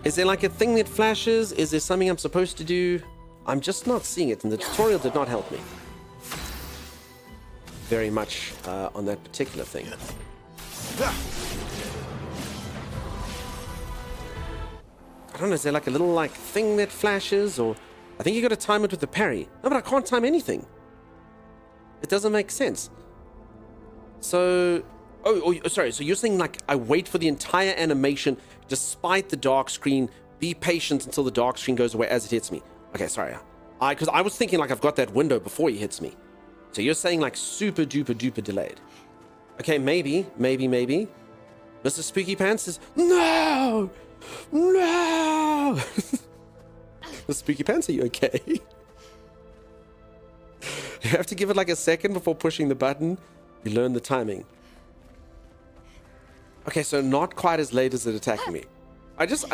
Is there like a thing that flashes? Is there something I'm supposed to do? I'm just not seeing it, and the tutorial did not help me very much on that particular thing. I don't know, is there like a little like thing that flashes, or I think you got to time it with the parry. No, but I can't time anything. It doesn't make sense. So, sorry. So you're saying like I wait for the entire animation despite the dark screen, be patient until the dark screen goes away as it hits me. Okay, sorry. Because I was thinking like I've got that window before he hits me. So you're saying like super duper duper delayed. Okay, maybe. Mr. Spooky Pants says, no! Mr. Spooky Pants, are you okay? You have to give it like a second before pushing the button. You learn the timing. Okay, so not quite as late as it attacking me. I just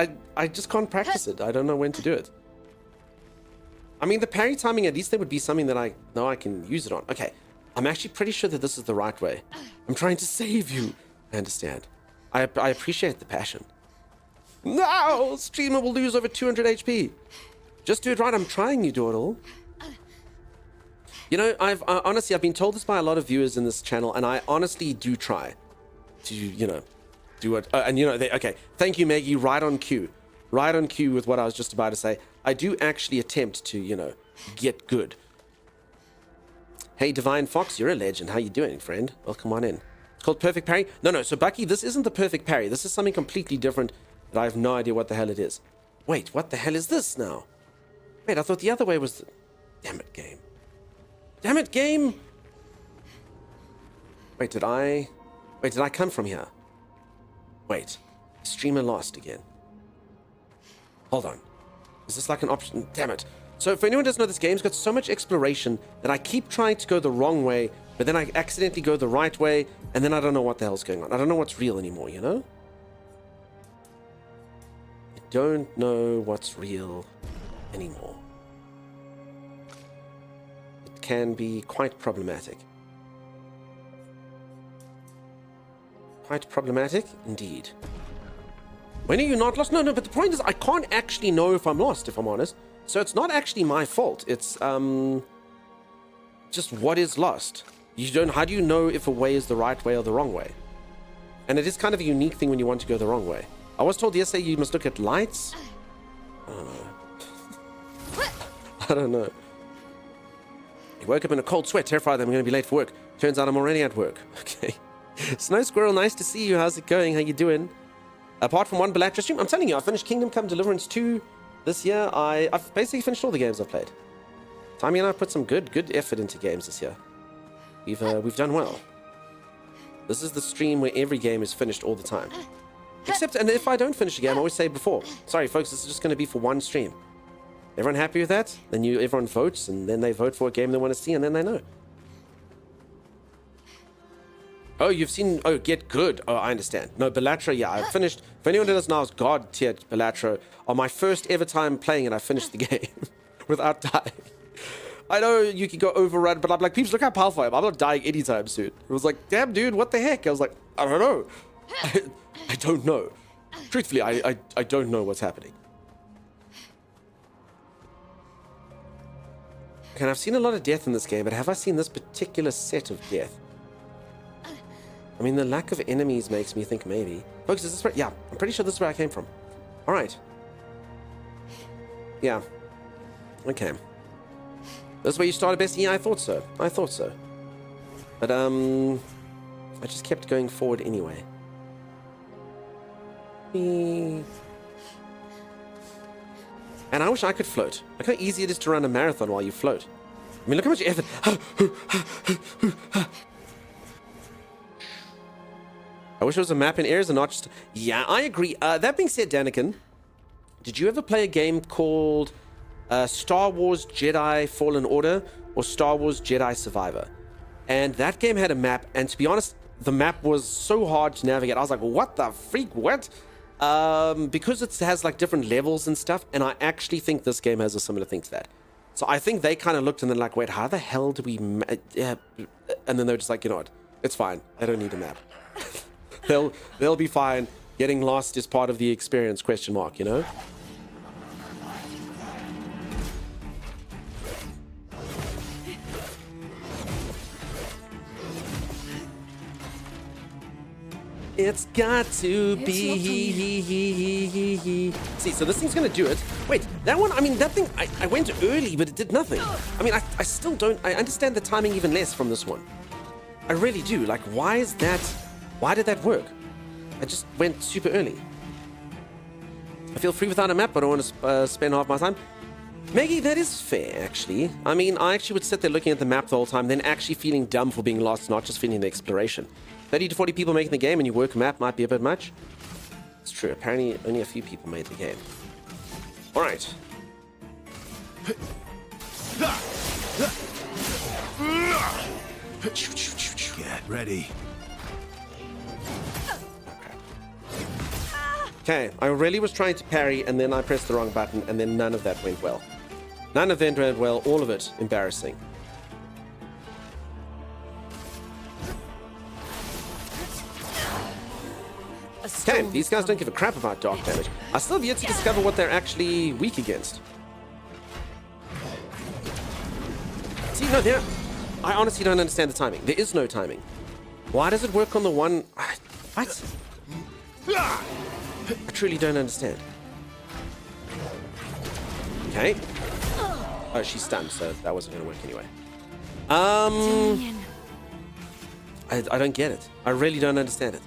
can't practice it. I don't know when to do it. I mean, the parry timing, at least there would be something that I know I can use it on. Okay, I'm actually pretty sure that this is the right way. I'm trying to save you. I understand. I appreciate the passion. No! Streamer will lose over 200 HP. Just do it right. I'm trying, you Dawdle. You know, honestly, I've been told this by a lot of viewers in this channel, and I honestly do try to, you know, do it. And, you know, okay, thank you, Maggie. Right on cue. Right on cue with what I was just about to say. I do actually attempt to, you know, get good. Hey, Divine Fox, you're a legend. How you doing, friend? Welcome on in. It's called Perfect Parry. No, so Bucky, this isn't the Perfect Parry. This is something completely different that I have no idea what the hell it is. Wait, what the hell is this now? Wait, I thought the other way was the... Damn it, game. Damn it, game! Wait, did I come from here? Wait, streamer lost again. Hold on. Is this like an option? Damn it. So for anyone who doesn't know, this game's got so much exploration that I keep trying to go the wrong way, but then I accidentally go the right way, and then I don't know what the hell's going on. I don't know what's real anymore, you know? I don't know what's real anymore. It can be quite problematic. Quite problematic indeed. When are you not lost? No, but the point is I can't actually know if I'm lost, if I'm honest. So it's not actually my fault. It's just what is lost. How do you know if a way is the right way or the wrong way? And it is kind of a unique thing when you want to go the wrong way. I was told yesterday you must look at lights. I don't know. I don't know. He woke up in a cold sweat, terrified that I'm going to be late for work. Turns out I'm already at work. Okay. Snow Squirrel, nice to see you. How's it going? How you doing? Apart from one Bellatrix stream, I'm telling you, I finished Kingdom Come Deliverance 2 this year. I've basically finished all the games I've played. Tommy and I put some good effort into games this year. We've done well. This is the stream where every game is finished all the time. Except, and if I don't finish a game, I always say before, sorry folks, this is just going to be for one stream. Everyone happy with that? Then everyone votes, and then they vote for a game they want to see, and then they know. Oh, you've seen... Oh, Get Good. Oh, I understand. No, Bellatrix, yeah, I finished... For anyone who doesn't know, I was God tier Bellatrix. On my first ever time playing it, I finished the game without dying. I know you can go overrun, but I'm like, peeps, look how powerful I am. I'm not dying anytime soon. It was like, damn, dude, what the heck? I was like, I don't know. I don't know. Truthfully, I don't know what's happening. And I've seen a lot of death in this game, but have I seen this particular set of death? I mean, the lack of enemies makes me think maybe. Folks, is this where... Yeah, I'm pretty sure this is where I came from. Alright. Yeah. Okay. This is where you started best? Yeah, I thought so. I thought so. But, I just kept going forward anyway. And I wish I could float. Look how easy it is to run a marathon while you float. I mean, look how much effort... I wish it was a map in areas and not just... Yeah, I agree. That being said, Daniken, did you ever play a game called Star Wars Jedi Fallen Order or Star Wars Jedi Survivor? And that game had a map, and to be honest, the map was so hard to navigate. I was like, what the freak? What? Because it has like different levels and stuff, and I actually think this game has a similar thing to that. So I think they kind of looked and they're like, wait, how the hell do we... Yeah. And then they're just like, you know what? It's fine. I don't need a map. They'll be fine. Getting lost is part of the experience, question mark, you know? It's got to be. See, so this thing's gonna do it. Wait, that one, I mean, that thing, I went early, but it did nothing. I mean, I still don't, I understand the timing even less from this one. I really do. Like, why is that, why did that work? I just went super early. I feel free without a map, but I don't want to spend half my time. Maggie, that is fair, actually. I mean, I actually would sit there looking at the map the whole time, then actually feeling dumb for being lost, not just feeling the exploration. 30 to 40 people making the game and you work a map might be a bit much. It's true. Apparently, only a few people made the game. All right. Get ready. Okay, I really was trying to parry and then I pressed the wrong button and then none of that went well. None of that went well, all of it embarrassing. Okay, these guys don't give a crap about dark damage. I still have yet to discover what they're actually weak against. See, no, I honestly don't understand the timing. There is no timing. Why does it work on the one... What? I truly don't understand. Okay. Oh, she's stunned, so that wasn't going to work anyway. I don't get it. I really don't understand it.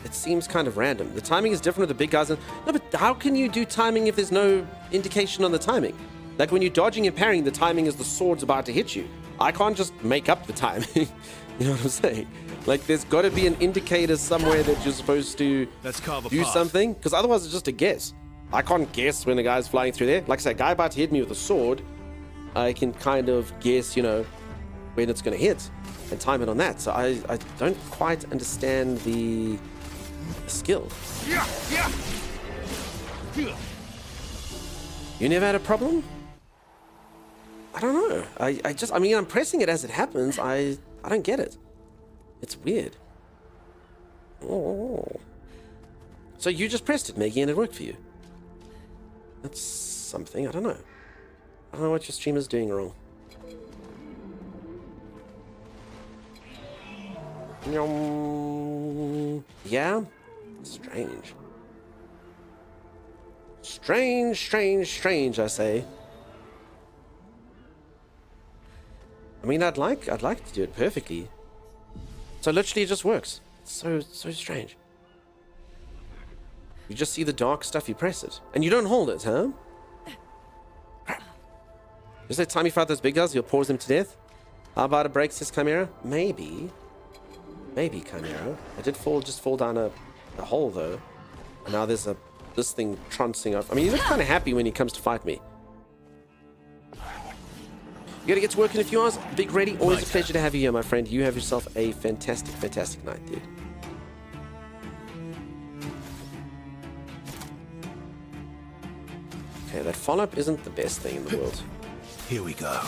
It seems kind of random. The timing is different with the big guys. No, but how can you do timing if there's no indication on the timing? Like when you're dodging and parrying, the timing is the sword's about to hit you. I can't just make up the timing. You know what I'm saying? Like there's got to be an indicator somewhere that you're supposed to do something. Because otherwise it's just a guess. I can't guess when a guy's flying through there. Like I said, a guy about to hit me with a sword. I can kind of guess, you know, when it's going to hit and time it on that. So I don't quite understand the skill. You never had a problem? I don't know. I mean, I'm pressing it as it happens. I don't get it. It's weird. Oh. So you just pressed it, Maggie, and it worked for you. That's something. I don't know. I don't know what your streamer's doing wrong. Yum. Yeah. Strange. Strange, I say. I mean, I'd like to do it perfectly. So literally it just works. It's so strange. You just see the dark stuff, you press it. And you don't hold it, huh? Crap. Just that time you fight those big guys, you'll pause them to death? How about a break, says Chimera? Maybe. Maybe, Chimera. I did just fall down a hole, though. And now there's this thing trouncing off. I mean, you look kind of happy when he comes to fight me. You gotta get to work in a few hours. Big Ready, always a pleasure to have you here, my friend. You have yourself a fantastic night, dude. Okay, that follow-up isn't the best thing in the world. Here we go.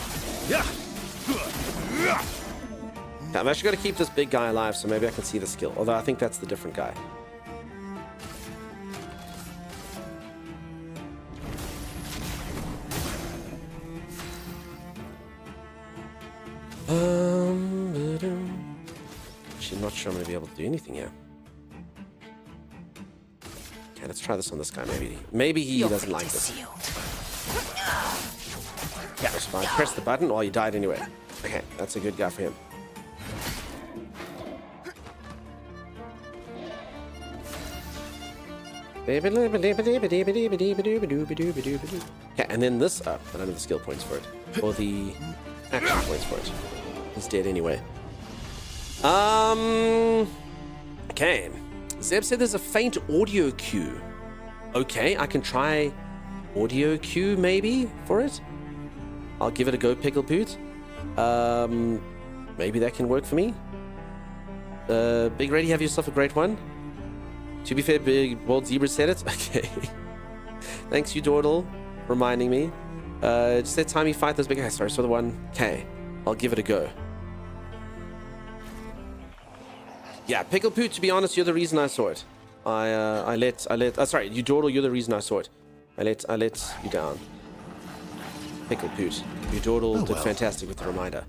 I've actually got to keep this big guy alive, so maybe I can see the skill. Although I think that's the different guy. Actually, not sure I'm going to be able to do anything here. Okay, let's try this on this guy. Maybe he doesn't like this. Yeah, it's fine. Press the button. Oh, he died anyway. Okay, that's a good guy for him. Okay, and then this up, but I don't have the skill points for it. Or the action points for it. He's dead anyway. Okay. Zeb said there's a faint audio cue. Okay, I can try audio cue maybe for it. I'll give it a go, Pickle Poot. Maybe that can work for me. Big Ready, have yourself a great one. To be fair, Big Bold Zebra said it. Okay. Thanks, you Dordle, reminding me. Just that time you fight those big guys. Sorry, so the one. Okay, I'll give it a go. Yeah, Pickle Poot, to be honest, you're the reason I saw it. Sorry, you Dordle, you're the reason I saw it. I let you down. Pickle Poot. You Dordle did fantastic with the reminder.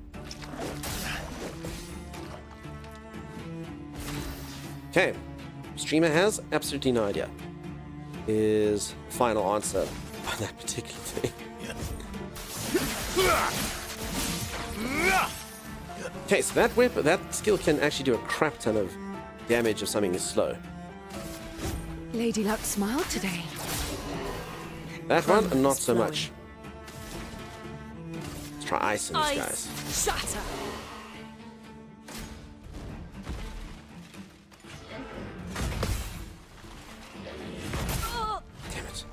Okay. Streamer has absolutely no idea. His final answer on that particular thing. Okay, so that skill can actually do a crap ton of damage if something is slow. Lady Luck smiled today. That one, not so much. Let's try ice on these guys. Shatter. Damn it.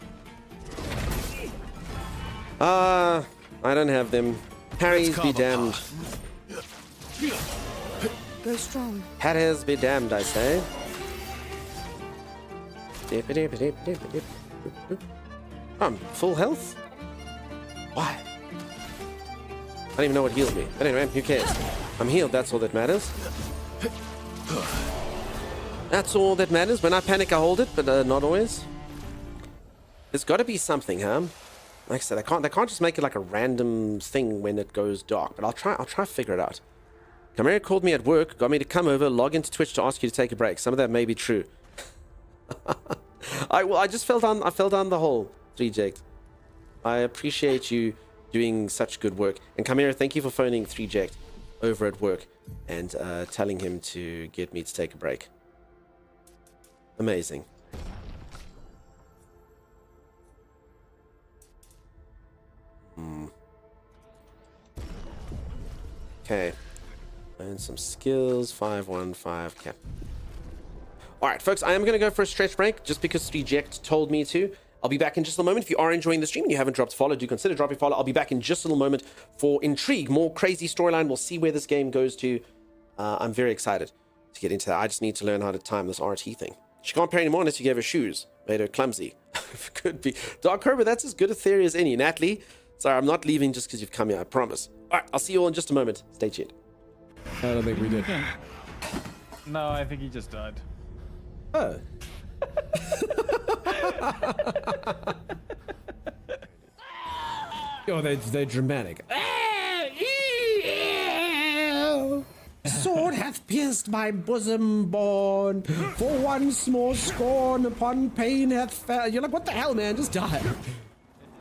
I don't have them. Parries be damned. Go strong. Parries be damned, I say. I'm full health? Why? I don't even know what heals me. But anyway, who cares? I'm healed, that's all that matters. That's all that matters. When I panic, I hold it, but not always. There's got to be something, huh? Like I said, they can't just make it like a random thing when it goes dark. But I'll try to figure it out. Chimera called me at work, got me to come over, log into Twitch to ask you to take a break. Some of that may be true. I just fell down. I fell down the hole, 3Ject. I appreciate you doing such good work. And Chimera, thank you for phoning 3Ject over at work and telling him to get me to take a break. Amazing. Okay. And some skills. 515 cap. Alright, folks, I am going to go for a stretch break just because 3Ject told me to. I'll be back in just a moment. If you are enjoying the stream and you haven't dropped a follow, do consider dropping a follow. I'll be back in just a little moment for Intrigue. More crazy storyline. We'll see where this game goes to. I'm very excited to get into that. I just need to learn how to time this RT thing. She can't play anymore unless you gave her shoes. Made her clumsy. Could be. Dark Herbert, that's as good a theory as any. Natalie, sorry, I'm not leaving just because you've come here. I promise. Alright, I'll see you all in just a moment. Stay tuned. I don't think we did. No, I think he just died. Oh. Oh, they're dramatic. Sword hath pierced against my bosom born. For once more scorn upon pain hath fell. You're like, what the hell, man? Just die.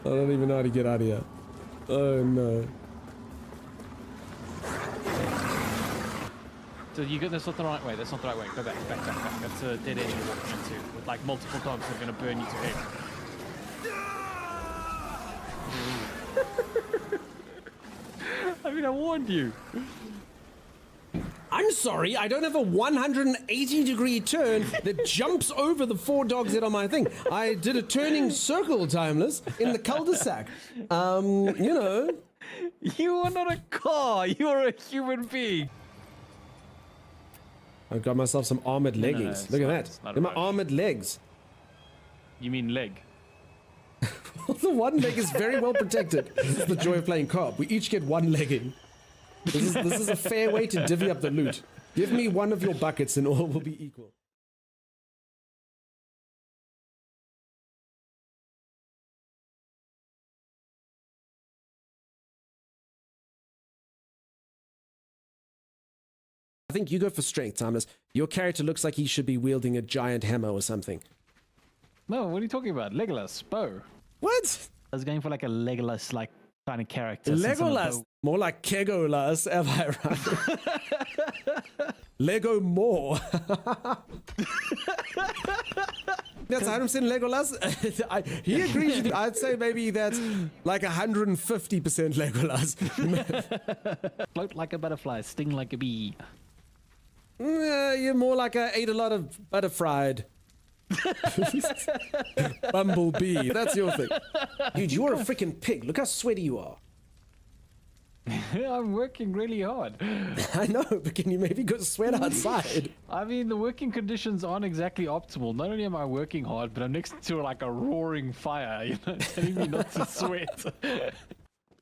I don't even know how to get out of here. Oh no. So you go, that's not the right way. That's not the right way. Go back. That's a dead end you're walking into with like multiple dogs that are going to burn you to death. I mean, I warned you. I'm sorry, I don't have a 180-degree turn that jumps over the 4 dogs that are my thing. I did a turning circle, Timeless, in the cul-de-sac. You know. You are not a car. You are a human being. I've got myself some armored leggings. Look at that. Look at my armored legs. You mean leg? The one leg is very well protected. This is the joy of playing co-op. We each get 1 legging. This is a fair way to divvy up the loot. Give me 1 of your buckets and all will be equal. I think you go for strength, Timeless. Your character looks like he should be wielding a giant hammer or something. No, what are you talking about? Legolas, bow. What? I was going for like a Legolas, like kind of character. Legolas. More like Kegolas, am I right? Lego more. That's 100% Legolas. He agrees with you. I'd say maybe that's like 150% Legolas. Float like a butterfly, sting like a bee. You're more like I ate a lot of butterfried. Bumblebee. That's your thing. Dude, you're a freaking pig. Look how sweaty you are. I'm working really hard. I know, but can you maybe go sweat outside? I mean, the working conditions aren't exactly optimal. Not only am I working hard, but I'm next to like a roaring fire, you know, telling me not to sweat.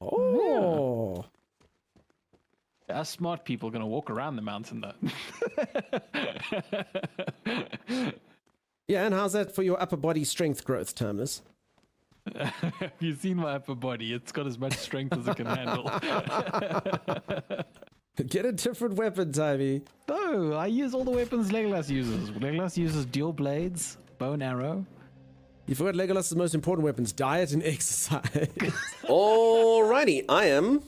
Oh. Yeah. Us smart people are going to walk around the mountain, though. Yeah, and how's that for your upper body strength growth, Timeless? Have you seen my upper body? It's got as much strength as it can handle. Get a different weapon, Timey. No, I use all the weapons Legolas uses. Legolas uses dual blades, bow and arrow. You forgot Legolas' most important weapons, diet and exercise. Alrighty, I am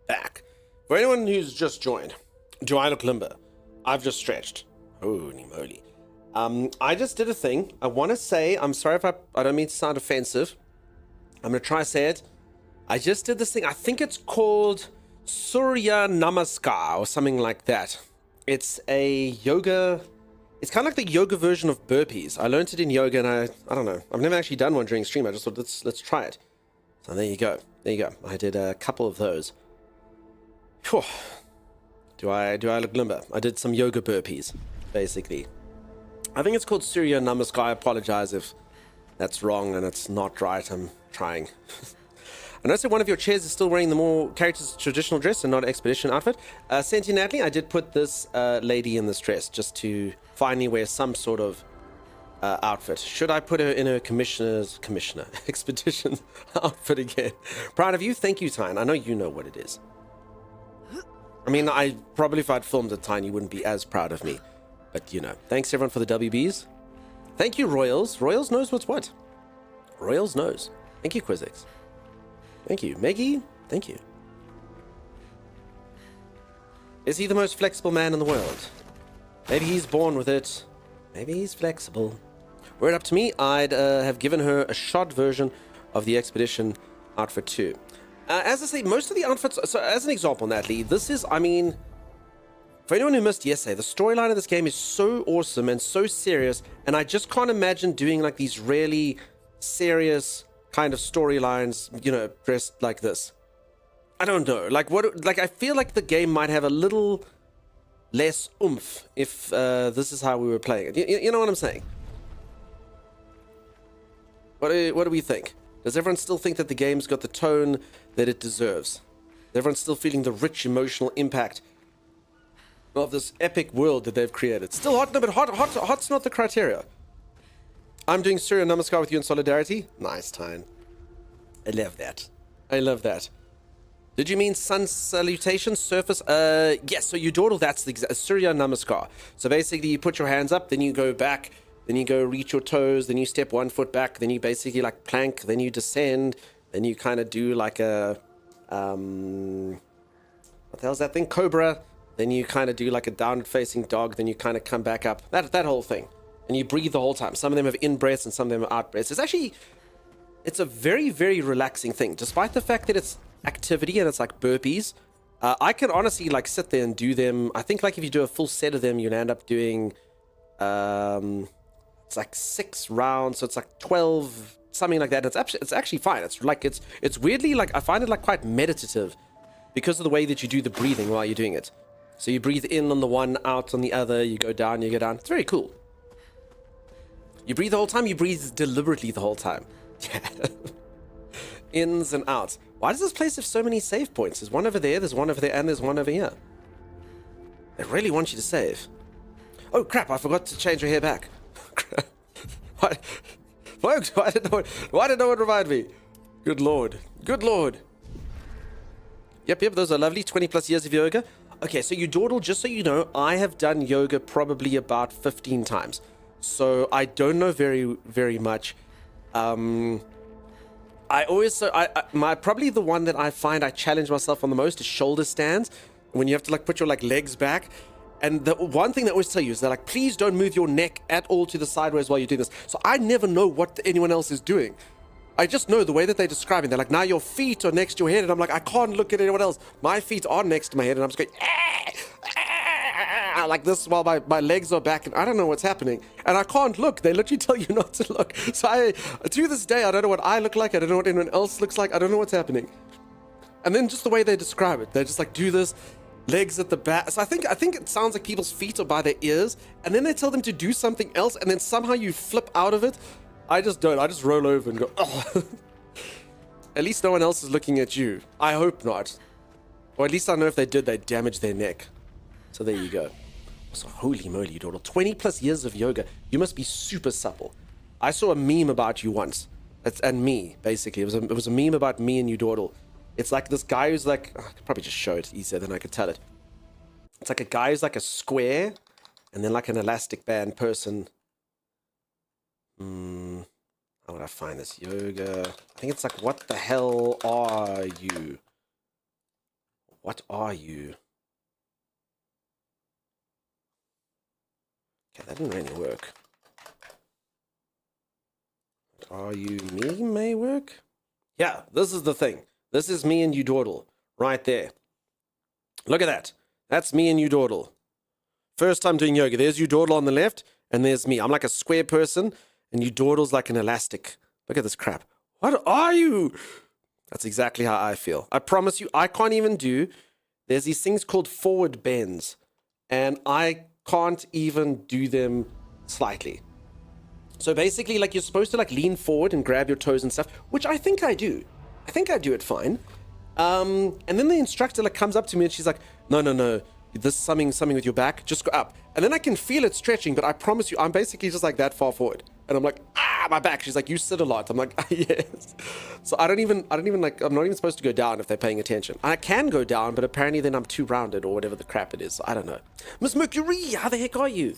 back. For anyone who's just joined, do I look limber? I've just stretched. Holy moly. I just did a thing. I want to say, I'm sorry if I don't mean to sound offensive. I'm going to try to say it. I just did this thing. I think it's called Surya Namaskar or something like that. It's a yoga. It's kind of like the yoga version of burpees. I learned it in yoga and I don't know. I've never actually done one during stream. I just thought, let's try it. So there you go. There you go. I did a couple of those. Whew. Do I look limber? I did some yoga burpees, basically. I think it's called Surya Namaskar. I apologize if that's wrong and it's not right. I'm trying. I noticed that one of your chairs is still wearing the more character's traditional dress and not expedition outfit. Sentient Natalie, I did put this lady in this dress just to finally wear some sort of outfit. Should I put her in her commissioner expedition outfit again? Proud of you. Thank you, Tyne. I know you know what it is. I mean, I probably if I'd filmed it, Tyne, you wouldn't be as proud of me. But, you know, thanks everyone for the WBs. Thank you, Royals. Royals knows what's what. Royals knows. Thank you, Quizix. Thank you. Meggie, thank you. Is he the most flexible man in the world? Maybe he's born with it. Maybe he's flexible. Were it up to me, I'd have given her a shod version of the expedition outfit too. As I say, most of the outfits... So, as an example, Natalie, this is, I mean... For anyone who missed yesterday, the storyline of this game is so awesome and so serious, and I just can't imagine doing like these really serious kind of storylines, you know, dressed like this. I don't know, like I feel like the game might have a little less oomph if this is how we were playing it. You know what I'm saying? What do we think? Does everyone still think that the game's got the tone that it deserves? Is everyone still feeling the rich emotional impact of this epic world that they've created? Still hot? No, but hot's not the criteria. I'm doing Surya Namaskar with you in solidarity. Nice, Tyne. I love that. I love that. Did you mean sun salutation surface? Yes. So you dawdle, that's the Surya Namaskar. So basically you put your hands up, then you go back, then you go reach your toes, then you step 1 foot back, then you basically like plank, then you descend, then you kind of do like a, what the hell's that thing? Cobra. Then you kind of do like a downward facing dog, then you kind of come back up. That whole thing. And you breathe the whole time. Some of them have in breaths and some of them are out breaths. It's a very, very relaxing thing. Despite the fact that it's activity and it's like burpees, I can honestly like sit there and do them. I think like if you do a full set of them, you'll end up doing, it's like 6 rounds. So it's like 12, something like that. It's actually fine. It's weirdly like, I find it like quite meditative because of the way that you do the breathing while you're doing it. So you breathe in on the one, out on the other, you go down, you go down. It's very cool. You breathe the whole time, you breathe deliberately the whole time. Yeah. Ins and outs. Why does this place have so many save points? There's one over there, and there's one over here. They really want you to save. Oh crap, I forgot to change your hair back. What? Folks, why did no one remind me? Good lord. Good lord. Yep, those are lovely. 20 plus years of yoga. Okay, so you dawdle, just so you know, I have done yoga probably about 15 times. So I don't know very, very much. Probably the one that I find I challenge myself on the most is shoulder stands. When you have to like put your like legs back. And the one thing they always tell you is they're like, please don't move your neck at all to the sideways while you're doing this. So I never know what anyone else is doing. I just know the way that they describe it. They're like, now your feet are next to your head. And I'm like, I can't look at anyone else. My feet are next to my head. And I'm just going, like this while my legs are back. And I don't know what's happening. And I can't look. They literally tell you not to look. So to this day, I don't know what I look like. I don't know what anyone else looks like. I don't know what's happening. And then just the way they describe it. They're just like, do this. Legs at the back. So I think it sounds like people's feet are by their ears. And then they tell them to do something else. And then somehow you flip out of it. I just don't. I just roll over and go, oh. At least no one else is looking at you. I hope not. Or at least I know if they did, they'd damage their neck. So there you go. So holy moly, you dawdle. 20 plus years of yoga. You must be super supple. I saw a meme about you once. And me, basically. It was a meme about me and you dawdle. It's like this guy who's like, I could probably just show it easier than I could tell it. It's like a guy who's like a square and then like an elastic band person. How would I find this? Yoga. I think it's like, what the hell are you? What are you? Okay, that didn't really work. What are you? Me may work? Yeah, this is the thing. This is me and you dawdle. Right there. Look at that. That's me and you dawdle. First time doing yoga. There's you dawdle on the left, and there's me. I'm like a square person, and you dawdle's like an elastic. Look at this crap. What are you? That's exactly how I feel. I promise you, I can't even do... There's these things called forward bends, and I can't even do them slightly. So basically, like, you're supposed to like lean forward and grab your toes and stuff, which I think I do. I think I do it fine. And then the instructor like comes up to me and she's like, no, this is something with your back, just go up. And then I can feel it stretching, but I promise you, I'm basically just like that far forward. And I'm like, my back. She's like, you sit a lot. I'm like, yes. So I don't even like, I'm not even supposed to go down if they're paying attention. I can go down, but apparently then I'm too rounded or whatever the crap it is. So I don't know. Miss Mercury, how the heck are you?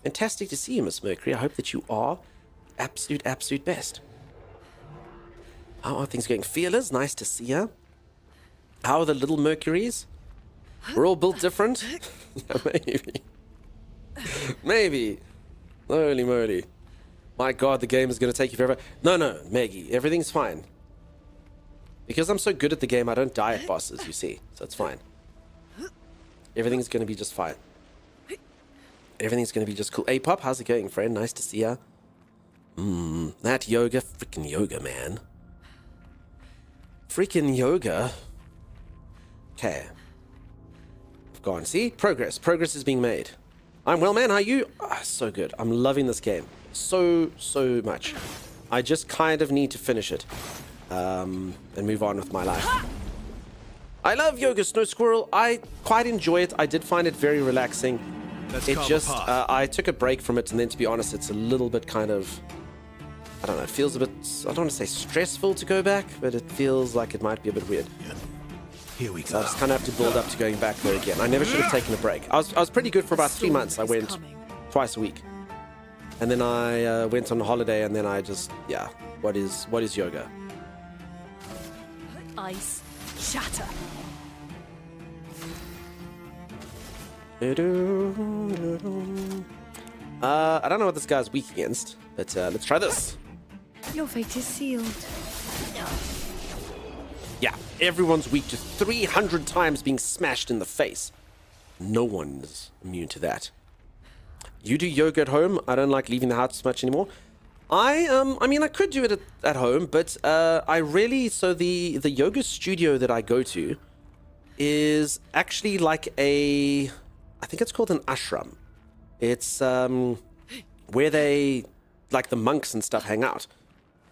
Fantastic to see you, Miss Mercury. I hope that you are absolute best. How are things going? Feelers, nice to see you. How are the little Mercuries? We're all built different? Maybe. Holy moly. My god, the game is going to take you forever. No, Maggie, everything's fine. Because I'm so good at the game, I don't die at bosses, you see. So it's fine. Everything's going to be just fine. Everything's going to be just cool. Hey, Pop, how's it going, friend? Nice to see ya. That yoga, freaking yoga, man. Freaking yoga. Okay. I've gone. See? Progress. Progress is being made. I'm well, man. How are you? Oh, so good. I'm loving this game. So much. I just kind of need to finish it. And move on with my life. I love yoga, Snow Squirrel. I quite enjoy it. I did find it very relaxing. It just, I took a break from it, and then to be honest, it's a little bit kind of, I don't know, it feels a bit, I don't want to say stressful to go back, but it feels like it might be a bit weird. Here we go. So I just kind of have to build up to going back there again. I never should have taken a break. I was pretty good for about 3 months. I went twice a week. And then I went on a holiday, and then I just, yeah. What is yoga? Ice. Shatter. I don't know what this guy's weak against, but let's try this. Your fate is sealed. Yeah, everyone's weak to 300 times being smashed in the face. No one's immune to that. You do yoga at home. I don't like leaving the house much anymore. I mean, I could do it at home, but I really, so the yoga studio that I go to is actually like I think it's called an ashram. It's where they, like the monks and stuff hang out.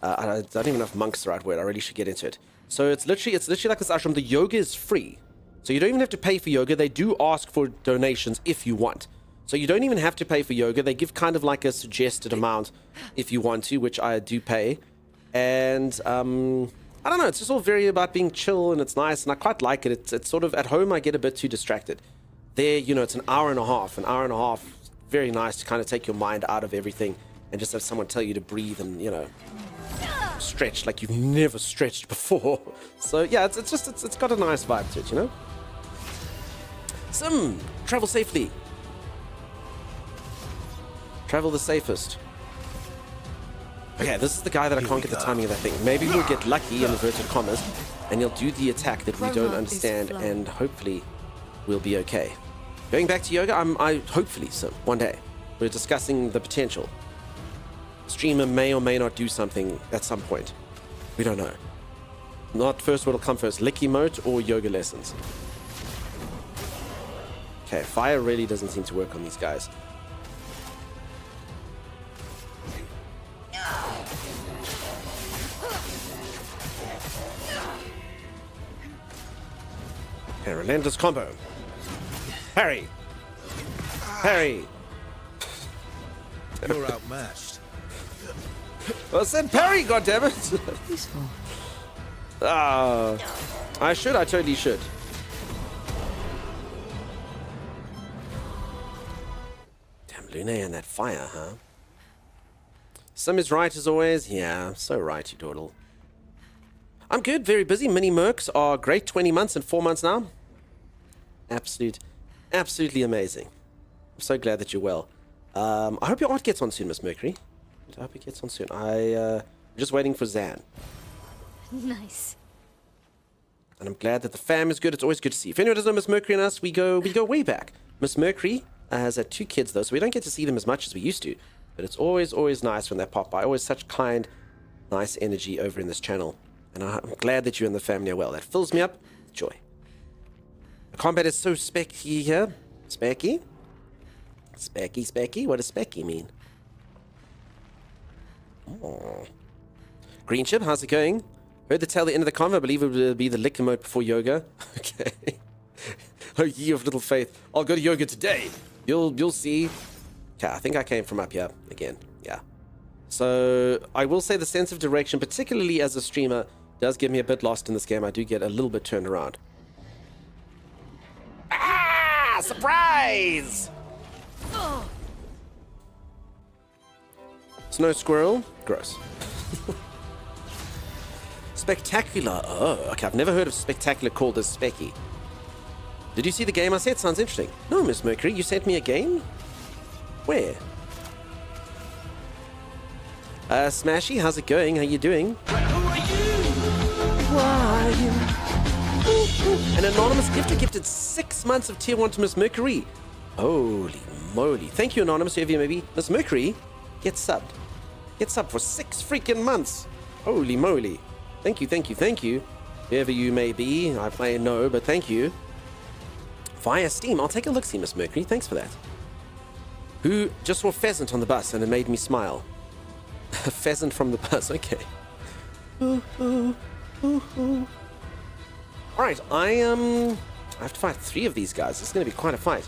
I don't even know if monk's the right word. I really should get into it. So it's literally like this ashram. The yoga is free. So you don't even have to pay for yoga. They do ask for donations if you want. So you don't even have to pay for yoga. They give kind of like a suggested amount if you want to, which I do pay. And I don't know. It's just all very about being chill, and it's nice, and I quite like it. It's sort of, at home I get a bit too distracted. There, you know, it's an hour and a half. Very nice to kind of take your mind out of everything and just have someone tell you to breathe and, you know, stretch like you've never stretched before. So yeah, it's got a nice vibe to it, you know. Travel safely. Travel the safest. Okay, this is the guy that I can't get the timing of that thing. Maybe we'll get lucky in inverted commas, and he'll do the attack that we don't understand, and hopefully we'll be okay. Going back to yoga, I hopefully so one day. We're discussing the potential. Streamer may or may not do something at some point. We don't know. Not first what'll come first, lick emote or yoga lessons. Okay, fire really doesn't seem to work on these guys. Okay, relentless combo. Parry. Parry. You're outmatched. Well, I said parry, goddammit. Useful. I totally should. Damn, Lune and that fire, huh? Sim is right as always. Yeah, so right, you dawdle. I'm good, very busy. Mini mercs are great. 20 months and 4 months now. Absolutely amazing. I'm so glad that you're well. I hope your art gets on soon, Miss Mercury. I hope it gets on soon. I'm just waiting for Zan. Nice. And I'm glad that the fam is good. It's always good to see. If anyone doesn't know Miss Mercury and us, we go way back. Miss Mercury has 2 kids though, so we don't get to see them as much as we used to. But it's always nice when they pop by. Always such kind, nice energy over in this channel. And I'm glad that you and the family are well. That fills me up with joy. The combat is so specky here. Specky? Specky? What does specky mean? Oh. Green Chip, how's it going? Heard the tail at the end of the convo. I believe it will be the liquor mode before yoga. Okay. Oh, ye of little faith. I'll go to yoga today. You'll see. Okay, I think I came from up here again. Yeah. So I will say the sense of direction, particularly as a streamer, does get me a bit lost in this game. I do get a little bit turned around. Ah! Surprise! Snow squirrel. Gross. Spectacular. Oh, okay. I've never heard of spectacular called as specky. Did you see the game I said? Sounds interesting. No, Miss Mercury, you sent me a game? Where? Smashy, how's it going? How you doing? An anonymous gifter gifted 6 months of tier 1 to Miss Mercury. Holy moly. Thank you, anonymous, whoever you may be. Miss Mercury, get subbed. Get subbed for 6 freaking months. Holy moly. Thank you. Whoever you may be, I may know, but thank you. Via Steam, I'll take a look-see, Miss Mercury. Thanks for that. Who just saw pheasant on the bus and it made me smile. A pheasant from the bus, okay. Alright, I have to fight 3 of these guys. It's going to be quite a fight.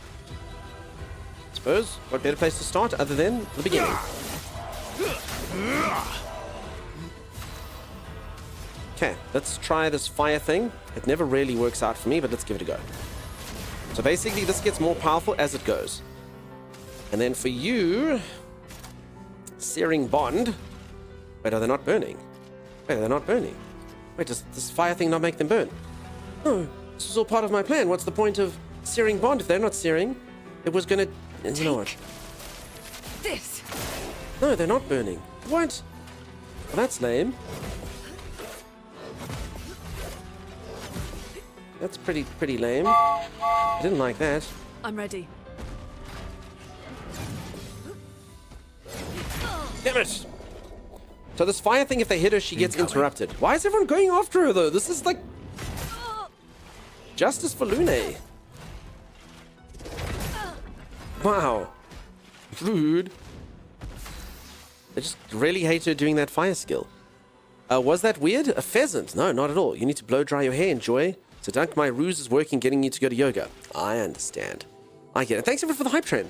I suppose, what better place to start other than the beginning? Okay, let's try this fire thing. It never really works out for me, but let's give it a go. So basically, this gets more powerful as it goes. And then for you, Searing Bond. Wait, are they not burning? Wait, are they not burning? Wait, does this fire thing not make them burn? Oh, this is all part of my plan. What's the point of Searing Bond if they're not searing? It was gonna... You know what? This. No, they're not burning. What? Well, that's lame. That's pretty lame. I didn't like that. I'm ready. Damn it! So this fire thing, if they hit her, she gets interrupted. Why is everyone going after her, though? This is like... Justice for Lune. Wow. Rude. I just really hate her doing that fire skill. Was that weird? A pheasant? No, not at all. You need to blow dry your hair, enjoy. So Dunk, my ruse is working, getting you to go to yoga. I understand. I get it. Thanks everyone for the hype train.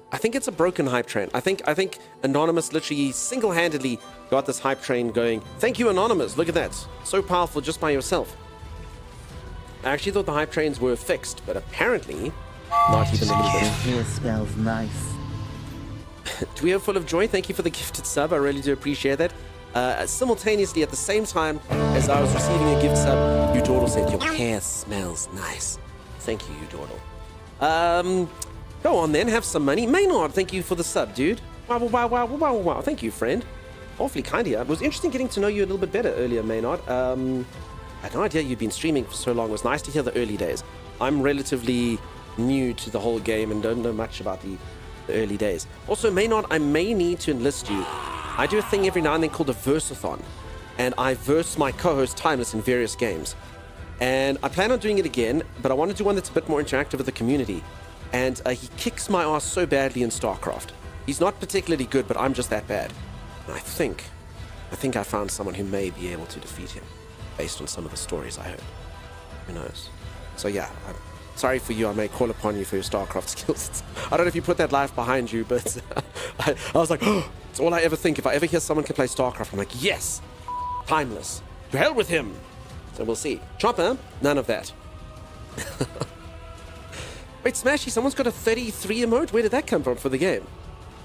I think it's a broken hype train. I think Anonymous literally single-handedly got this hype train going. Thank you, Anonymous. Look at that. So powerful just by yourself. I actually thought the hype trains were fixed, but apparently not even a little bit. Your hair smells nice. Tweo full of joy, thank you for the gifted sub. I really do appreciate that. Simultaneously, at the same time as I was receiving a gift sub, Udordle said, your hair smells nice. Thank you, Udordle. Go on then, have some money. Maynard, thank you for the sub, dude. Wow. Thank you, friend. Awfully kind of you. It was interesting getting to know you a little bit better earlier, Maynard. I had no idea you'd been streaming for so long. It was nice to hear the early days. I'm relatively new to the whole game and don't know much about the early days. Also, Maynard, I may need to enlist you. I do a thing every now and then called a versathon, and I verse my co-host Timeless in various games. And I plan on doing it again, but I want to do one that's a bit more interactive with the community. And he kicks my ass so badly in StarCraft. He's not particularly good, but I'm just that bad. And I think I found someone who may be able to defeat him, based on some of the stories I heard. Who knows? So yeah, I'm sorry for you. I may call upon you for your StarCraft skills. I don't know if you put that life behind you, but I was like, oh, it's all I ever think. If I ever hear someone can play StarCraft, I'm like, yes, Timeless. To hell with him. So we'll see. Chopper, none of that. Wait, Smashy, someone's got a 33 emote? Where did that come from for the game?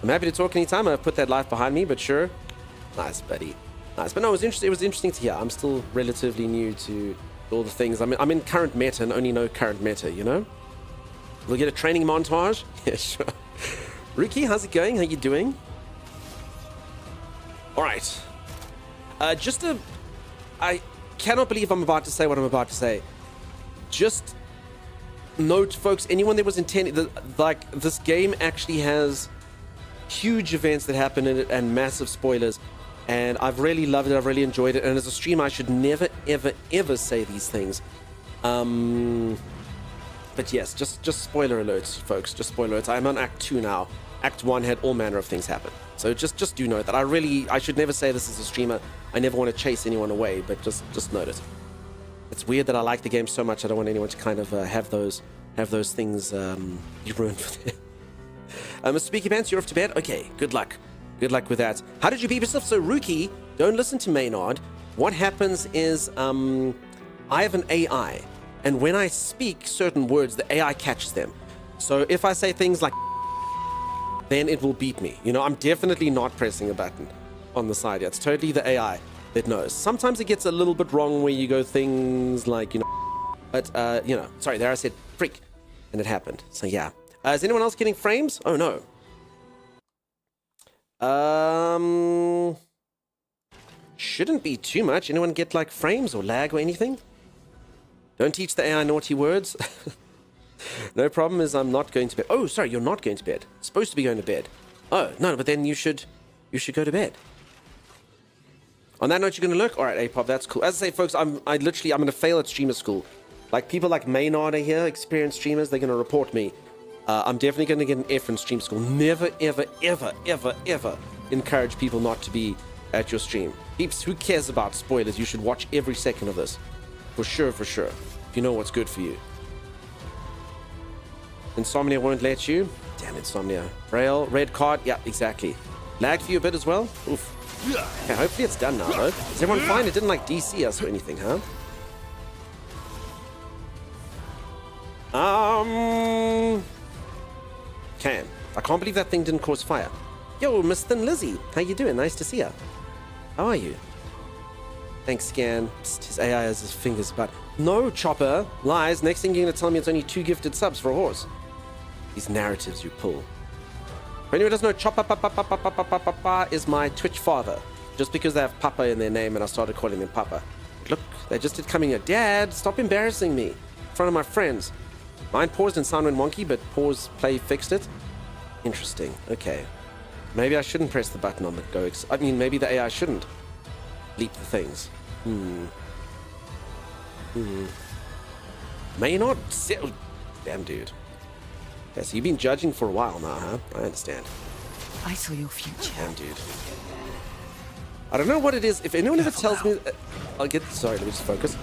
I'm happy to talk anytime. I've put that life behind me, but sure. Nice, buddy. Nice. But no, it was interesting to hear. I'm still relatively new to all the things. I'm in current meta and only know current meta, you know? We'll get a training montage? Yeah, sure. Ruki, how's it going? How you doing? All right. I cannot believe I'm about to say what I'm about to say. Just note, folks, anyone that was intending, like, this game actually has huge events that happen in it and massive spoilers. And I've really loved it. I've really enjoyed it. And as a streamer, I should never, ever, ever say these things. But yes, just spoiler alerts, folks. Just spoiler alerts. I'm on Act 2 now. Act 1 had all manner of things happen. So just do note that. I should never say this as a streamer. I never want to chase anyone away, but just note it. It's weird that I like the game so much. I don't want anyone to kind of have those things be ruined for them. Mr. Speaky Pants, you're off to bed? Okay, good luck. Good luck with that. How did you beat yourself? So, Rookie, don't listen to Maynard. What happens is I have an AI, and when I speak certain words, the AI catches them. So if I say things like then it will beat me. You know, I'm definitely not pressing a button on the side. It's totally the AI that knows. Sometimes it gets a little bit wrong where you go things like, you know, but, you know, sorry, there I said freak, and it happened. So, yeah. Is anyone else getting frames? Oh, no. Shouldn't be too much. Anyone get, like, frames or lag or anything? Don't teach the AI naughty words. No problem is I'm not going to bed. Oh, sorry, you're not going to bed. Supposed to be going to bed. Oh, no, but then you should go to bed. On that note, you're going to look? All right, A-Pop, that's cool. As I say, folks, I'm going to fail at streamer school. Like, people like Maynard are here, experienced streamers, they're going to report me. I'm definitely going to get an F in stream school. Never, ever, ever, ever, ever encourage people not to be at your stream. Peeps, who cares about spoilers? You should watch every second of this. For sure, if you know what's good for you. Insomnia won't let you. Damn Insomnia. Braille, red card. Yeah, exactly. Lag for you a bit as well? Oof. Okay, hopefully it's done now, though. Is everyone fine? It didn't, like, DC us or anything, huh? Okay. I can't believe that thing didn't cause fire. Yo, Miss Thin Lizzie. How you doing? Nice to see ya. How are you? Thanks, Scan. Psst, his AI has his fingers, but... No, Chopper. Lies. Next thing you're going to tell me it's only 2 gifted subs for a horse. These narratives you pull. For anyone who doesn't know, Chopper is my Twitch father. Just because they have Papa in their name and I started calling them Papa. Look, they just did coming here. Dad, stop embarrassing me in front of my friends. Mine paused and sound went wonky, but pause play fixed it. Interesting. Okay. Maybe I shouldn't press the button on the go. I mean, maybe the AI shouldn't leap the things. May not sit. Oh, damn, dude. Okay, so you've been judging for a while now, huh? I understand. I saw your future. Damn, dude. I don't know what it is. If anyone ever tells me... I'll get... Sorry, let me just focus.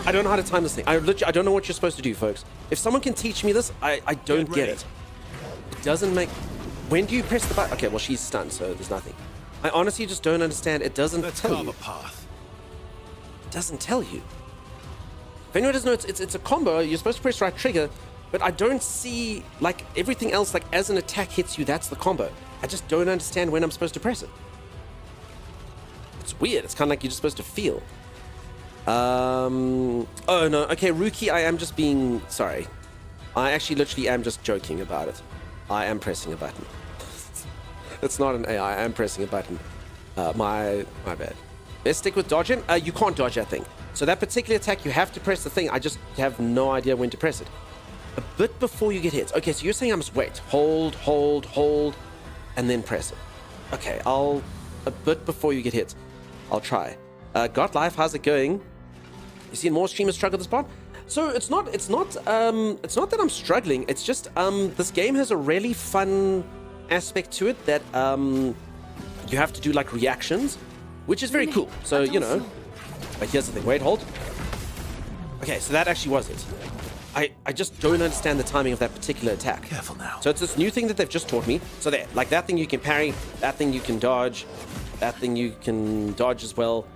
I don't know how to time this thing. I don't know what you're supposed to do, folks. If someone can teach me this, I don't get it. It doesn't make... When do you press the button? Okay, well, she's stunned, so there's nothing. I honestly just don't understand. It doesn't tell you. a path. It doesn't tell you. If anyone doesn't know, it's a combo. You're supposed to press right trigger, but I don't see, like, everything else, like, as an attack hits you, that's the combo. I just don't understand when I'm supposed to press it. It's weird. It's kind of like you're just supposed to feel. Oh, no. Okay, Rookie, I am just being... Sorry. I actually literally am just joking about it. I am pressing a button. It's not an AI. I am pressing a button. My bad. Let's stick with dodging. You can't dodge that thing. So that particular attack, you have to press the thing. I just have no idea when to press it. A bit before you get hit. Okay, so you're saying I must wait. Hold, and then press it. Okay, a bit before you get hit. I'll try. Got Life, how's it going? You seen more streamers struggle this part? So it's not that I'm struggling. It's just this game has a really fun aspect to it that you have to do like reactions, which is very cool. So you know, but here's the thing. Wait, hold. Okay, so that actually was it. I just don't understand the timing of that particular attack. Careful now. So it's this new thing that they've just taught me. So there, like that thing you can parry, that thing you can dodge, that thing you can dodge as well.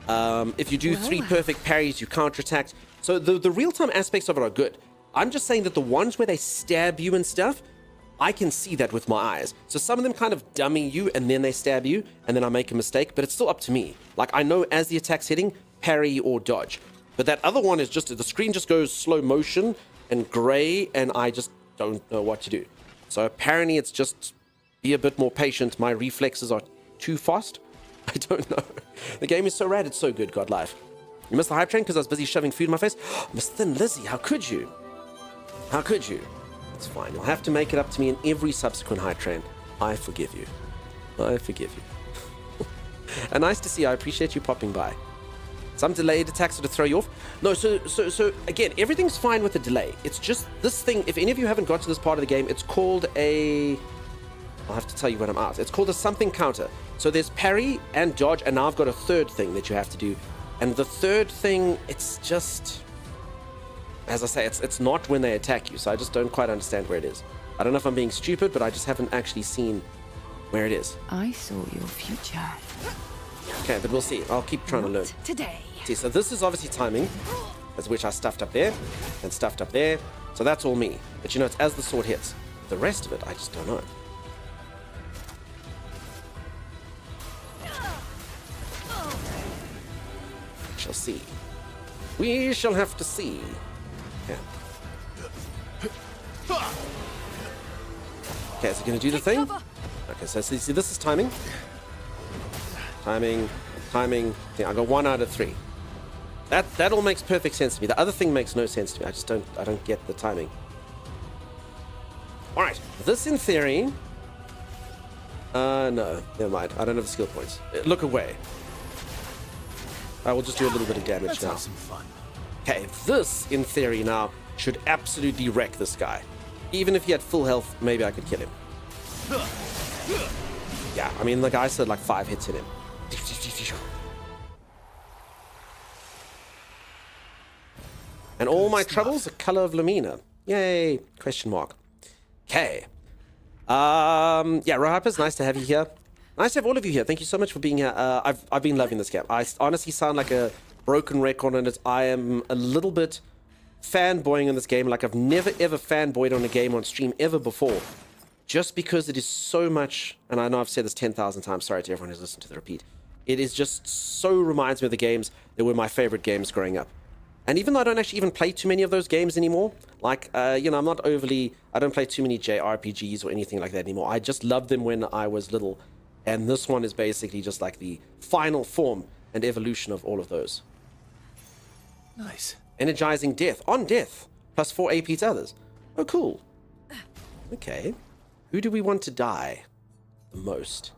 If you do 3 perfect parries, you counterattack. So the real-time aspects of it are good. I'm just saying that the ones where they stab you and stuff, I can see that with my eyes. So some of them kind of dummy you and then they stab you and then I make a mistake, but it's still up to me. Like I know as the attack's hitting, parry or dodge. But that other one is just, the screen just goes slow motion and gray and I just don't know what to do. So apparently it's just be a bit more patient. My reflexes are too fast. I don't know. The game is so rad, it's so good, God Life. You missed the hype train because I was busy shoving food in my face? Miss Thin Lizzie, how could you? How could you? It's fine. You'll have to make it up to me in every subsequent hype train. I forgive you. I forgive you. And nice to see you. I appreciate you popping by. Some delayed attacks to throw you off. No, so again, everything's fine with the delay. It's just this thing. If any of you haven't got to this part of the game, it's called a... I'll have to tell you when I'm out. It's called a something counter. So there's parry and dodge, and now I've got a third thing that you have to do. And the third thing, it's just... As I say, it's not when they attack you, so I just don't quite understand where it is. I don't know if I'm being stupid, but I just haven't actually seen where it is. I saw your future. Okay, but we'll see. I'll keep trying to learn. Today. See, so this is obviously timing, as which I stuffed up there and stuffed up there. So that's all me. But you know, it's as the sword hits. The rest of it, I just don't know. We shall see. We shall have to see. Yeah. Okay, is it going to do the thing? Okay, so see, this is timing. Timing. Yeah, I got 1 out of 3. That all makes perfect sense to me. The other thing makes no sense to me. I don't get the timing. All right, this in theory. No, never mind. I don't have the skill points. Look away. I will just do a little bit of damage Let's now. have some fun. Okay, this in theory now should absolutely wreck this guy. Even if he had full health, maybe I could kill him. Yeah, I mean, the guy said like 5 hits in him. And all my troubles are color of Lumina. Yay! Question mark. Okay. Yeah, Rohypers, nice to have you here. Nice to have all of you here. Thank you so much for being here. I've been loving this game. I honestly sound like a broken record on it. I am a little bit fanboying on this game. Like I've never ever fanboyed on a game on stream ever before. Just because it is so much, and I know I've said this 10,000 times. Sorry to everyone who's listened to the repeat. It is just so reminds me of the games that were my favorite games growing up. And even though I don't actually even play too many of those games anymore, like, I'm not overly, I don't play too many JRPGs or anything like that anymore. I just loved them when I was little. And this one is basically just like the final form and evolution of all of those. Nice. Energizing death. On death. Plus 4 AP to others. Oh, cool. Okay. Who do we want to die the most?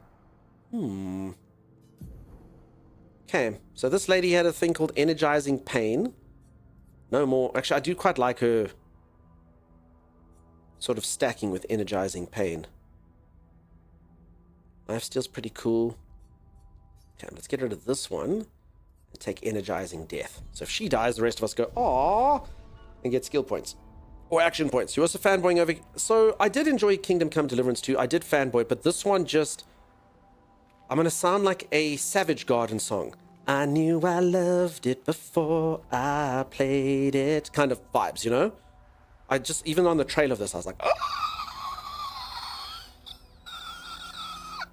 Okay. So this lady had a thing called energizing pain. No more. Actually, I do quite like her sort of stacking with energizing pain. Lifesteal's pretty cool. Okay, let's get rid of this one and take energizing death. So if she dies, the rest of us go, aww, and get skill points. Or action points. You're also fanboying over... So I did enjoy Kingdom Come Deliverance 2. I did fanboy, but this one just... I'm going to sound like a Savage Garden song. I knew I loved it before I played it. Kind of vibes, you know? I just, even on the trailer of this, I was like,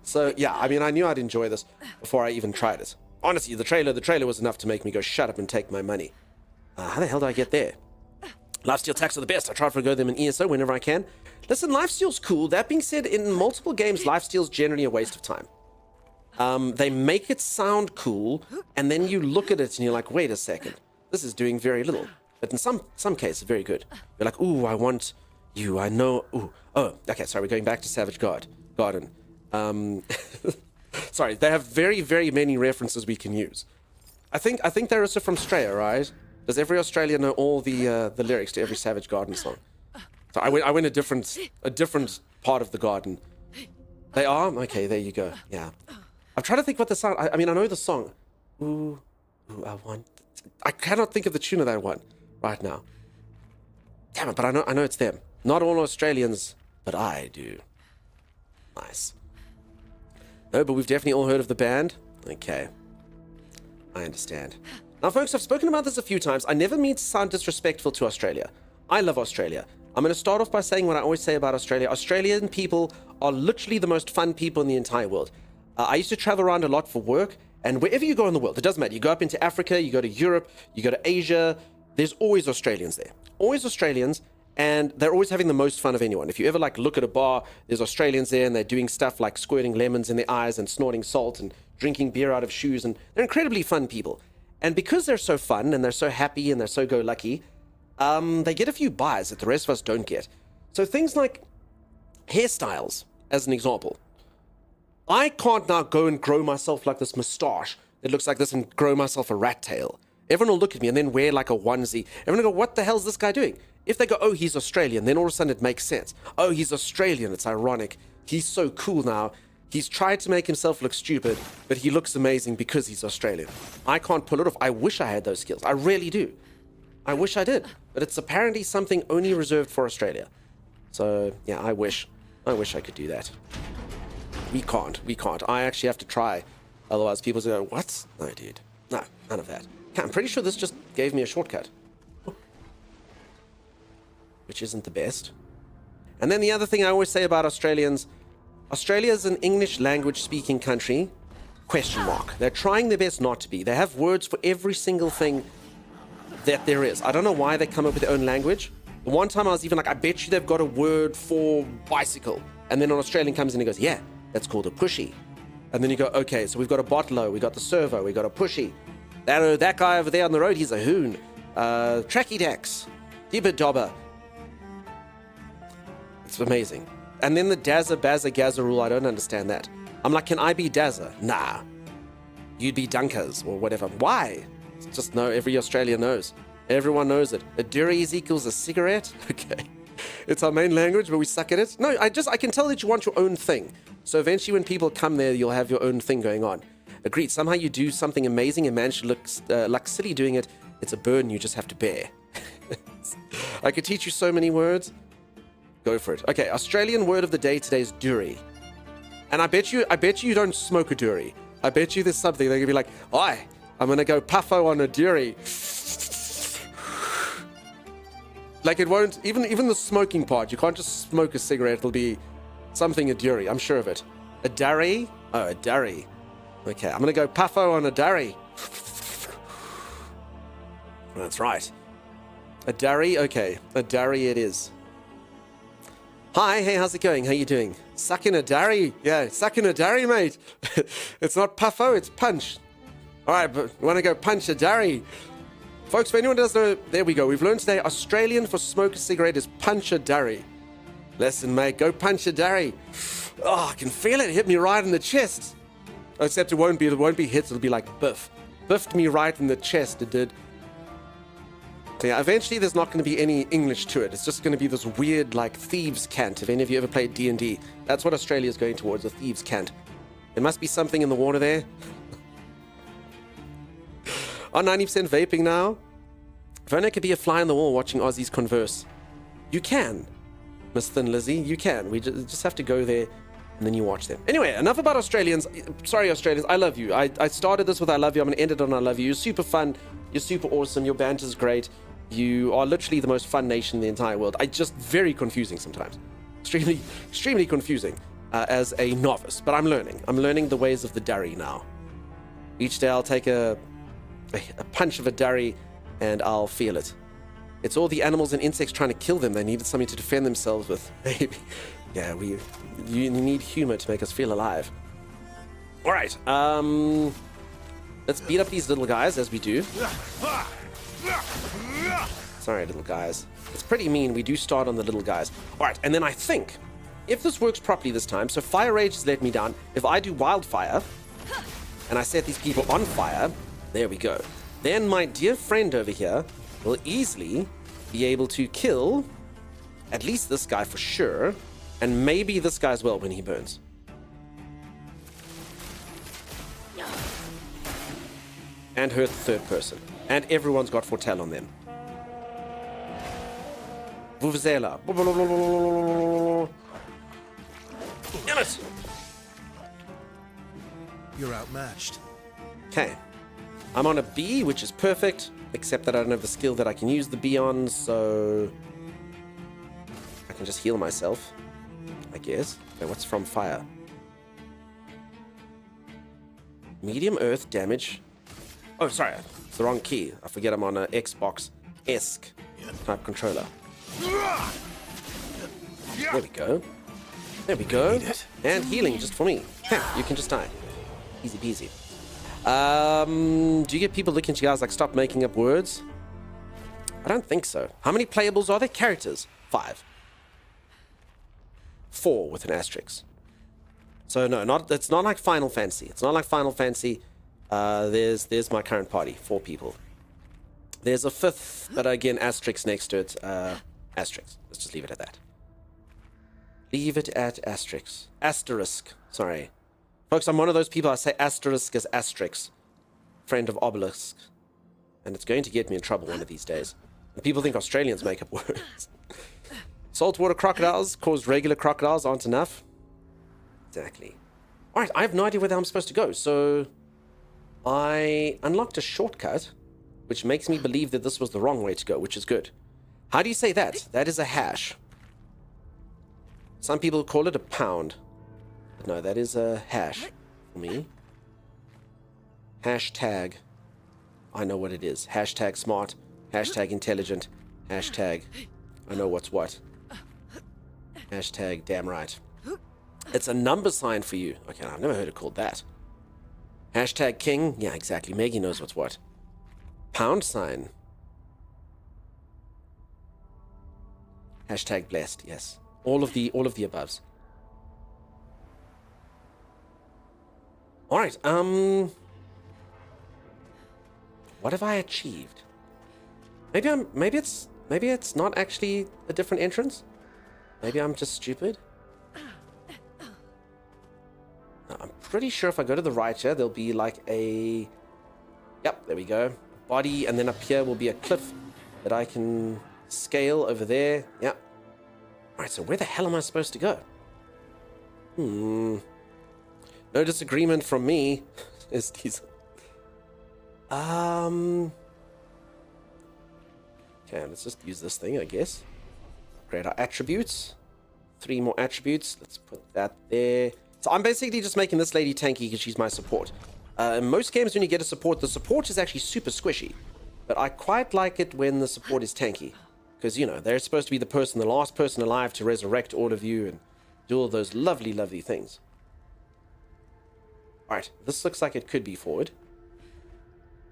So, yeah, I mean, I knew I'd enjoy this before I even tried it. Honestly, the trailer was enough to make me go, shut up and take my money. How the hell do I get there? Lifesteal attacks are the best. I try to forgo them in ESO whenever I can. Listen, lifesteal's cool. That being said, in multiple games, lifesteal's generally a waste of time. They make it sound cool, and then you look at it and you're like, wait a second, this is doing very little. But in some cases, very good. You're like, ooh, I want you, I know, ooh. Oh, okay, sorry, we're going back to Savage Garden. Sorry, they have very, very many references we can use. I think they're also from Australia, right? Does every Australian know all the lyrics to every Savage Garden song? So I went a different part of the garden. They are? Okay, there you go. Yeah. I'm trying to think what the sound... I mean, I know the song. Ooh, I want... I cannot think of the tune of that one right now. Damn it, but I know it's them. Not all Australians, but I do. Nice. No, but we've definitely all heard of the band. Okay. I understand. Now, folks, I've spoken about this a few times. I never mean to sound disrespectful to Australia. I love Australia. I'm going to start off by saying what I always say about Australia. Australian people are literally the most fun people in the entire world. I used to travel around a lot for work, and wherever you go in the world, it doesn't matter. You go up into Africa, you go to Europe, you go to Asia, there's always Australians there. Always Australians, and they're always having the most fun of anyone. If you ever look at a bar, there's Australians there, and they're doing stuff like squirting lemons in their eyes and snorting salt and drinking beer out of shoes, and they're incredibly fun people. And because they're so fun, and they're so happy, and they're so go-lucky, they get a few buys that the rest of us don't get. So things like hairstyles, as an example. I can't now go and grow myself like this moustache that looks like this and grow myself a rat tail. Everyone will look at me and then wear like a onesie. Everyone will go, what the hell is this guy doing? If they go, oh, he's Australian, then all of a sudden it makes sense. Oh, he's Australian, it's ironic. He's so cool now. He's tried to make himself look stupid, but he looks amazing because he's Australian. I can't pull it off. I wish I had those skills. I really do. I wish I did. But it's apparently something only reserved for Australia. So, yeah, I wish I could do that. We can't. I actually have to try. Otherwise, people say, what? No, dude. No, none of that. Okay, I'm pretty sure this just gave me a shortcut. Which isn't the best. And then the other thing I always say about Australians, Australia is an English language speaking country, question mark. They're trying their best not to be. They have words for every single thing that there is. I don't know why they come up with their own language. The one time I was even like, I bet you they've got a word for bicycle. And then an Australian comes in and goes, yeah, that's called a pushy. And then you go, okay, so we've got a bottler, we got the servo, we got a pushy. That guy over there on the road, he's a hoon. Tracky Dax, Dibba Dobber. It's amazing. And then the Dazza Bazza Gazza rule, I don't understand that. I'm like, can I be Dazza? Nah. You'd be Dunkers or whatever. Why? It's just no, every Australian knows. Everyone knows it. A Duries equals a cigarette? Okay. It's our main language, but we suck at it. No, I can tell that you want your own thing. So eventually when people come there, you'll have your own thing going on. Agreed. Somehow you do something amazing and manage to look silly doing it. It's a burden you just have to bear. I could teach you so many words. Go for it. Okay, Australian word of the day today is Duri. And I bet you don't smoke a Dury. I bet you there's something they're gonna be like, "Oi, I'm gonna go puffo on a Dury." Like it won't even the smoking part. You can't just smoke a cigarette. It'll be something a Dury. I'm sure of it. A Durry? Oh, a Durry. Okay, I'm gonna go puffo on a Durry. That's right. A Durry? Okay, a Durry it is. Hi, hey, how's it going? How you doing? Sucking a Durry? Yeah, sucking a Durry, mate. It's not puffo, it's punch. All right, but you want to go punch a Durry? Folks, if anyone doesn't know, there we go. We've learned today Australian for smoke a cigarette is punch a Durry. Lesson, mate. Go punch a Durry. Oh, I can feel it hit me right in the chest. Except it won't be hits. It'll be like biff. Biffed me right in the chest, it did. So yeah, eventually there's not going to be any English to it. It's just going to be this weird, like, thieves' cant. If any of you ever played D&D, that's what Australia's going towards, a thieves' cant. There must be something in the water there. On 90% vaping now. Verna could be a fly on the wall watching Aussies converse. You can, Miss Thin Lizzie. You can. We just have to go there and then you watch them. Anyway, enough about Australians. Sorry, Australians. I love you. I started this with I love you. I'm going to end it on I love you. You're super fun. You're super awesome. Your banter's great. You are literally the most fun nation in the entire world. Just very confusing sometimes. Extremely confusing as a novice. But I'm learning. I'm learning the ways of the Durry now. Each day I'll take a punch of a Durry and I'll feel it. It's all the animals and insects trying to kill them. They needed something to defend themselves with. Maybe. Yeah, you need humor to make us feel alive. All right. Let's beat up these little guys as we do. Sorry, little guys. It's pretty mean. We do start on the little guys. All right, and then I think if this works properly this time, so Fire Rage has let me down. If I do Wildfire and I set these people on fire, there we go. Then my dear friend over here will easily be able to kill at least this guy for sure, and maybe this guy as well when he burns. And hurt the third person. And everyone's got Fortell on them. Vuvuzela. Damn it! You're outmatched. Okay. I'm on a B, which is perfect, except that I don't have the skill that I can use the B on, so I can just heal myself, I guess. Okay, what's from fire? Medium earth damage. Oh, sorry, it's the wrong key. I forget I'm on an Xbox-esque type controller. There we go. There we go. And healing just for me. You can just die. Easy peasy. Do you get people looking at you guys like stop making up words? I don't think so. How many playables are there? Characters? 5. 4 with an asterisk. So no, it's not like Final Fantasy. It's not like Final Fantasy. There's my current party, 4 people. There's a 5th, but again, asterisk next to it. Asterisk. Let's just leave it at that. Leave it at asterisk. Asterisk. Sorry. Folks, I'm one of those people I say asterisk as asterisk. Friend of obelisk. And it's going to get me in trouble one of these days. And people think Australians make up words. Saltwater crocodiles cause regular crocodiles aren't enough. Exactly. Alright, I have no idea where I'm supposed to go, so I unlocked a shortcut, which makes me believe that this was the wrong way to go, which is good. How do you say that? That is a hash. Some people call it a pound. But no, that is a hash for me. Hashtag. I know what it is. Hashtag smart. Hashtag intelligent. Hashtag I know what's what. Hashtag damn right. It's a number sign for you. Okay, I've never heard it called that. Hashtag king. Yeah, exactly. Maggie knows what's what. Pound sign. Hashtag blessed. Yes. All of the aboves. All right. What have I achieved? Maybe it's not actually a different entrance. Maybe I'm just stupid. No, I'm pretty sure if I go to the right here, there'll be like a... Yep, there we go. Body, and then up here will be a cliff that I can scale over there. Yep. Alright, so where the hell am I supposed to go? No disagreement from me. Is Diesel. Okay, let's just use this thing, I guess. Upgrade our attributes. 3 more attributes. Let's put that there. So I'm basically just making this lady tanky because she's my support. In most games, when you get a support, the support is actually super squishy. But I quite like it when the support is tanky. Because, you know, they're supposed to be the last person alive to resurrect all of you and do all those lovely, lovely things. Alright, this looks like it could be forward.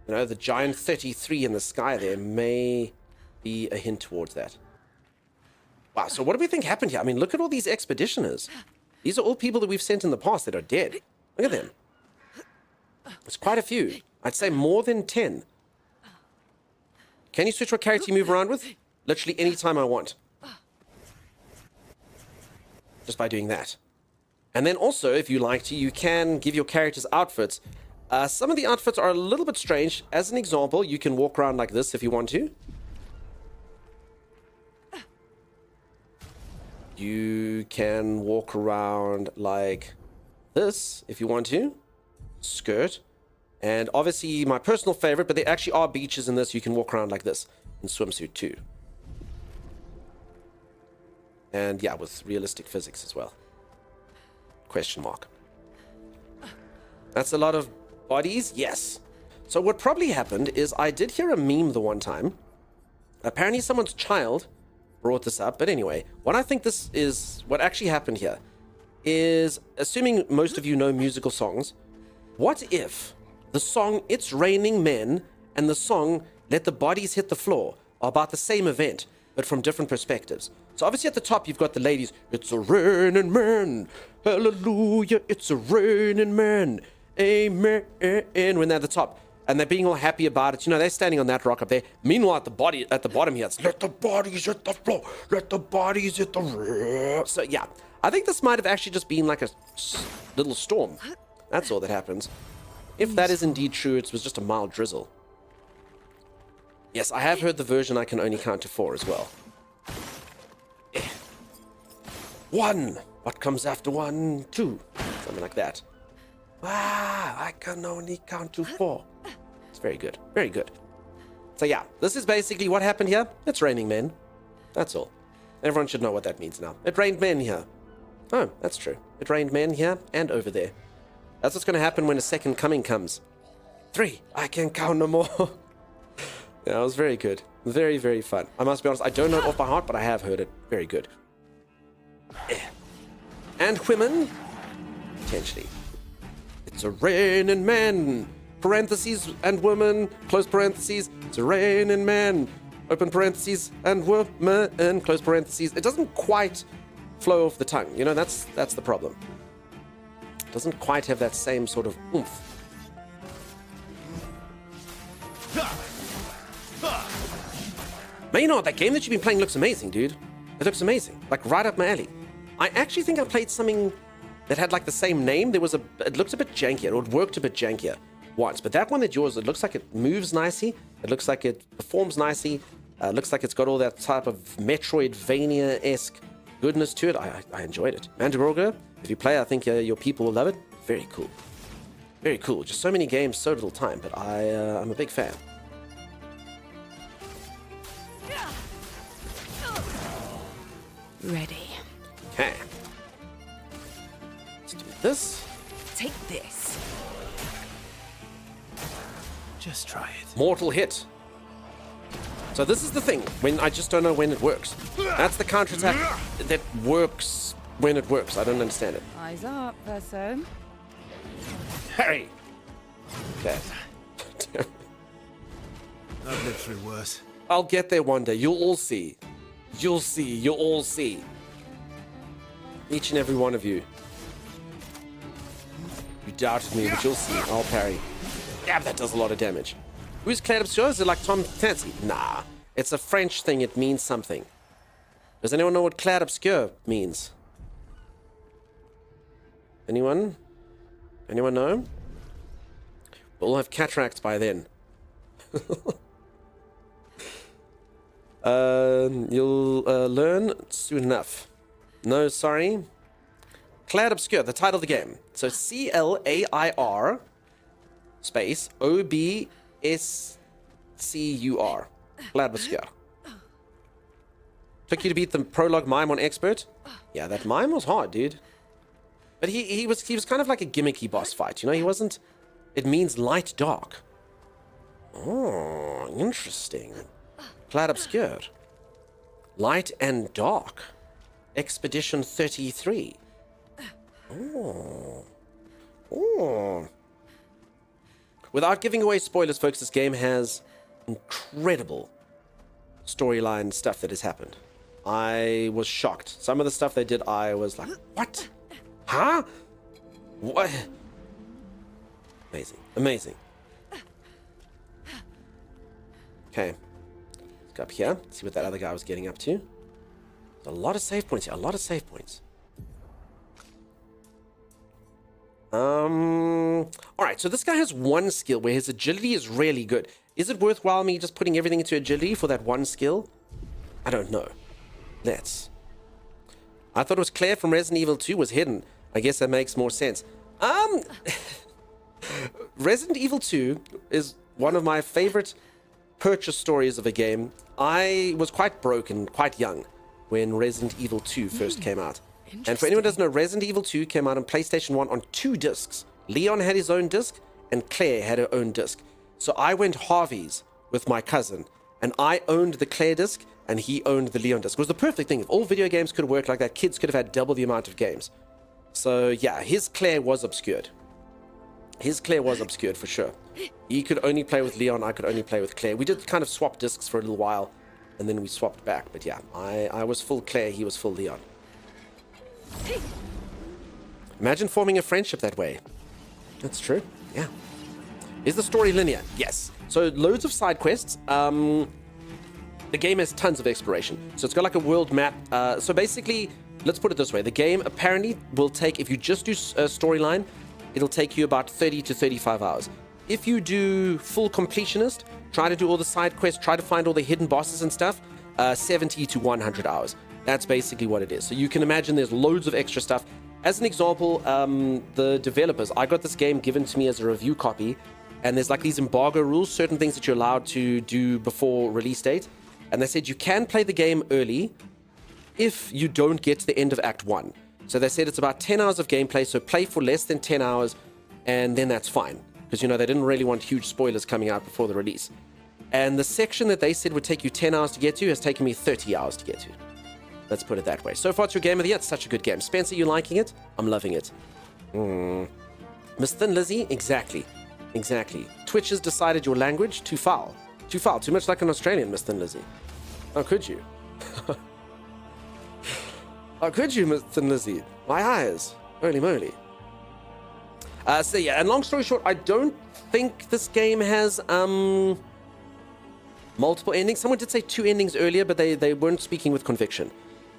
You know, the giant 33 in the sky there may be a hint towards that. Wow, so what do we think happened here? I mean, look at all these expeditioners. These are all people that we've sent in the past that are dead. Look at them. There's quite a few. I'd say more than 10. Can you switch what character you move around with? Literally any time I want. Just by doing that. And then also, if you like to, you can give your characters outfits. Some of the outfits are a little bit strange. As an example, you can walk around like this if you want to. You can walk around like this if you want to. Skirt. And obviously my personal favorite, but there actually are beaches in this, you can walk around like this in swimsuit too. And yeah, with realistic physics as well. Question mark. That's a lot of bodies? Yes. So what probably happened is I did hear a meme the one time. Apparently someone's child brought this up. But anyway, what I think this is, what actually happened here is, assuming most of you know musical songs, what if the song It's Raining Men and the song Let the Bodies Hit the Floor are about the same event, but from different perspectives? So obviously at the top, you've got the ladies, it's a raining man, hallelujah, it's a raining man, amen, when they're at the top. And they're being all happy about it. You know, they're standing on that rock up there. Meanwhile, at the bottom here, it's let the bodies hit the floor, let the bodies hit the floor. So yeah, I think this might have actually just been like a little storm. That's all that happens. If that is indeed true, it was just a mild drizzle. Yes, I have heard the version I can only count to 4 as well. 1. What comes after 1? 2. Something like that. Ah, I can only count to 4. It's very good. Very good. So yeah, this is basically what happened here. It's raining men. That's all. Everyone should know what that means now. It rained men here. Oh, that's true. It rained men here and over there. That's what's going to happen when a second coming comes. 3. I can count no more. Yeah, it was very good. Very, very fun. I must be honest, I don't know it off by heart, but I have heard it. Very good. And women? Potentially. It's a raining man. Parentheses and woman. Close parentheses. It's a raining man. Open parentheses and woman. Close parentheses. It doesn't quite flow off the tongue. You know, that's the problem. It doesn't quite have that same sort of oomph. Maynard, that game that you've been playing looks amazing, dude. It looks amazing. Like, right up my alley. I actually think I played something that had, like, the same name. It looked a bit jankier, or it worked a bit jankier once. But that one that yours, it looks like it moves nicely. It looks like it performs nicely. Looks like it's got all that type of Metroidvania-esque goodness to it. I enjoyed it. Mandalorian, if you play, I think your people will love it. Very cool. Very cool. Just so many games, so little time. But I'm a big fan. Ready. Okay. Let's do this. Take this. Just try it. Mortal hit. So this is the thing, when I just don't know when it works. That's the counterattack that works when it works. I don't understand it. Eyes up, person. Harry! Okay. I've lived through worse. I'll get there one day. You'll all see. You'll see. You'll all see. Each and every one of you. You doubted me, but you'll see. I'll parry. Yeah, that does a lot of damage. Who's Clair Obscure? Is it like Tom Clancy? Nah. It's a French thing. It means something. Does anyone know what Clair Obscure means? Anyone? Anyone know? We'll all have cataracts by then. You'll learn soon enough. No, sorry. Clair Obscur, the title of the game. So Clair space OBSCUR. Clair Obscur. Took you to beat the prologue mime on expert? Yeah, that mime was hard, dude. But he was kind of like a gimmicky boss fight, you know? He wasn't... It means light dark. Oh, interesting. Clair Obscur. Light and dark. Expedition 33. Oh. Oh. Without giving away spoilers, folks, this game has incredible storyline stuff that has happened. I was shocked. Some of the stuff they did, I was like, what? Huh? What? Amazing. Amazing. Okay. Let's go up here. See what that other guy was getting up to. There's a lot of save points here. A lot of save points. Alright, so this guy has one skill where his agility is really good. Is it worthwhile me just putting everything into agility for that one skill? I don't know. Let's. I thought it was Claire from Resident Evil 2 was hidden. I guess that makes more sense. Resident Evil 2 is one of my favorite purchase stories of a game. I was quite broken, quite young, when Resident Evil 2 first came out. And for anyone who doesn't know, Resident Evil 2 came out on PlayStation 1 on 2 discs. Leon had his own disc, and Claire had her own disc. So I went Harvey's with my cousin, and I owned the Claire disc, and he owned the Leon disc. It was the perfect thing. If all video games could work like that, kids could have had double the amount of games. So yeah, his Claire was obscured. His Claire was obscured for sure. He could only play with Leon, I could only play with Claire. We did kind of swap discs for a little while, and then we swapped back. But yeah, I was full Claire, he was full Leon. Imagine forming a friendship that way. That's true, yeah. Is the story linear? Yes. So loads of side quests. The game has tons of exploration. So it's got like a world map. So basically, let's put it this way. The game apparently will take, if you just do storyline, it'll take you about 30 to 35 hours. If you do full completionist, try to do all the side quests, try to find all the hidden bosses and stuff, 70 to 100 hours. That's basically what it is. So you can imagine there's loads of extra stuff. As an example, the developers, I got this game given to me as a review copy, and there's like these embargo rules, certain things that you're allowed to do before release date. And they said you can play the game early if you don't get to the end of Act 1. So they said it's about 10 hours of gameplay, so play for less than 10 hours, and then that's fine. Because, you know, they didn't really want huge spoilers coming out before the release. And the section that they said would take you 10 hours to get to has taken me 30 hours to get to. Let's put it that way. So far, it's your game of the year. It's such a good game. Spencer, you liking it? I'm loving it. Miss Thin Lizzy? Exactly. Exactly. Twitch has decided your language? Too foul. Too foul. Too much like an Australian, Miss Thin Lizzy. Oh, could you? Oh, could you, Miss Thin Lizzy? My eyes. Holy moly. So yeah, and long story short, I don't think this game has multiple endings. Someone did say 2 endings earlier, but they weren't speaking with conviction.